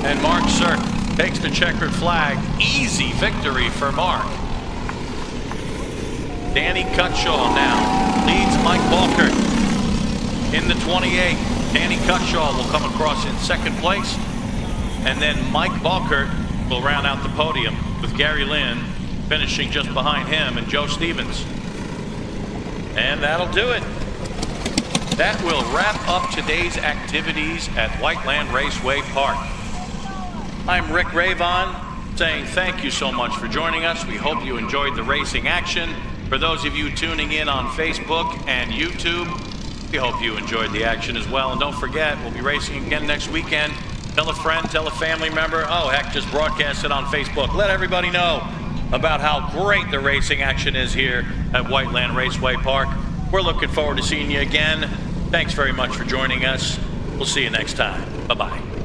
And Mark Cirk takes the checkered flag. Easy victory for Mark. Danny Cutshaw now leads Mike Balkert in the 28. Danny Cutshaw will come across in second place. And then Mike Balkert will round out the podium with Gary Lynn finishing just behind him and Joe Stevens. And that'll do it. That will wrap up today's activities at Whiteland Raceway Park. I'm Rick Ravon saying thank you so much for joining us. We hope you enjoyed the racing action. For those of you tuning in on Facebook and YouTube, we hope you enjoyed the action as well. And don't forget, we'll be racing again next weekend. Tell a friend, tell a family member. Oh, heck, just broadcast it on Facebook. Let everybody know about how great the racing action is here at Whiteland Raceway Park. We're looking forward to seeing you again. Thanks very much for joining us. We'll see you next time. Bye-bye.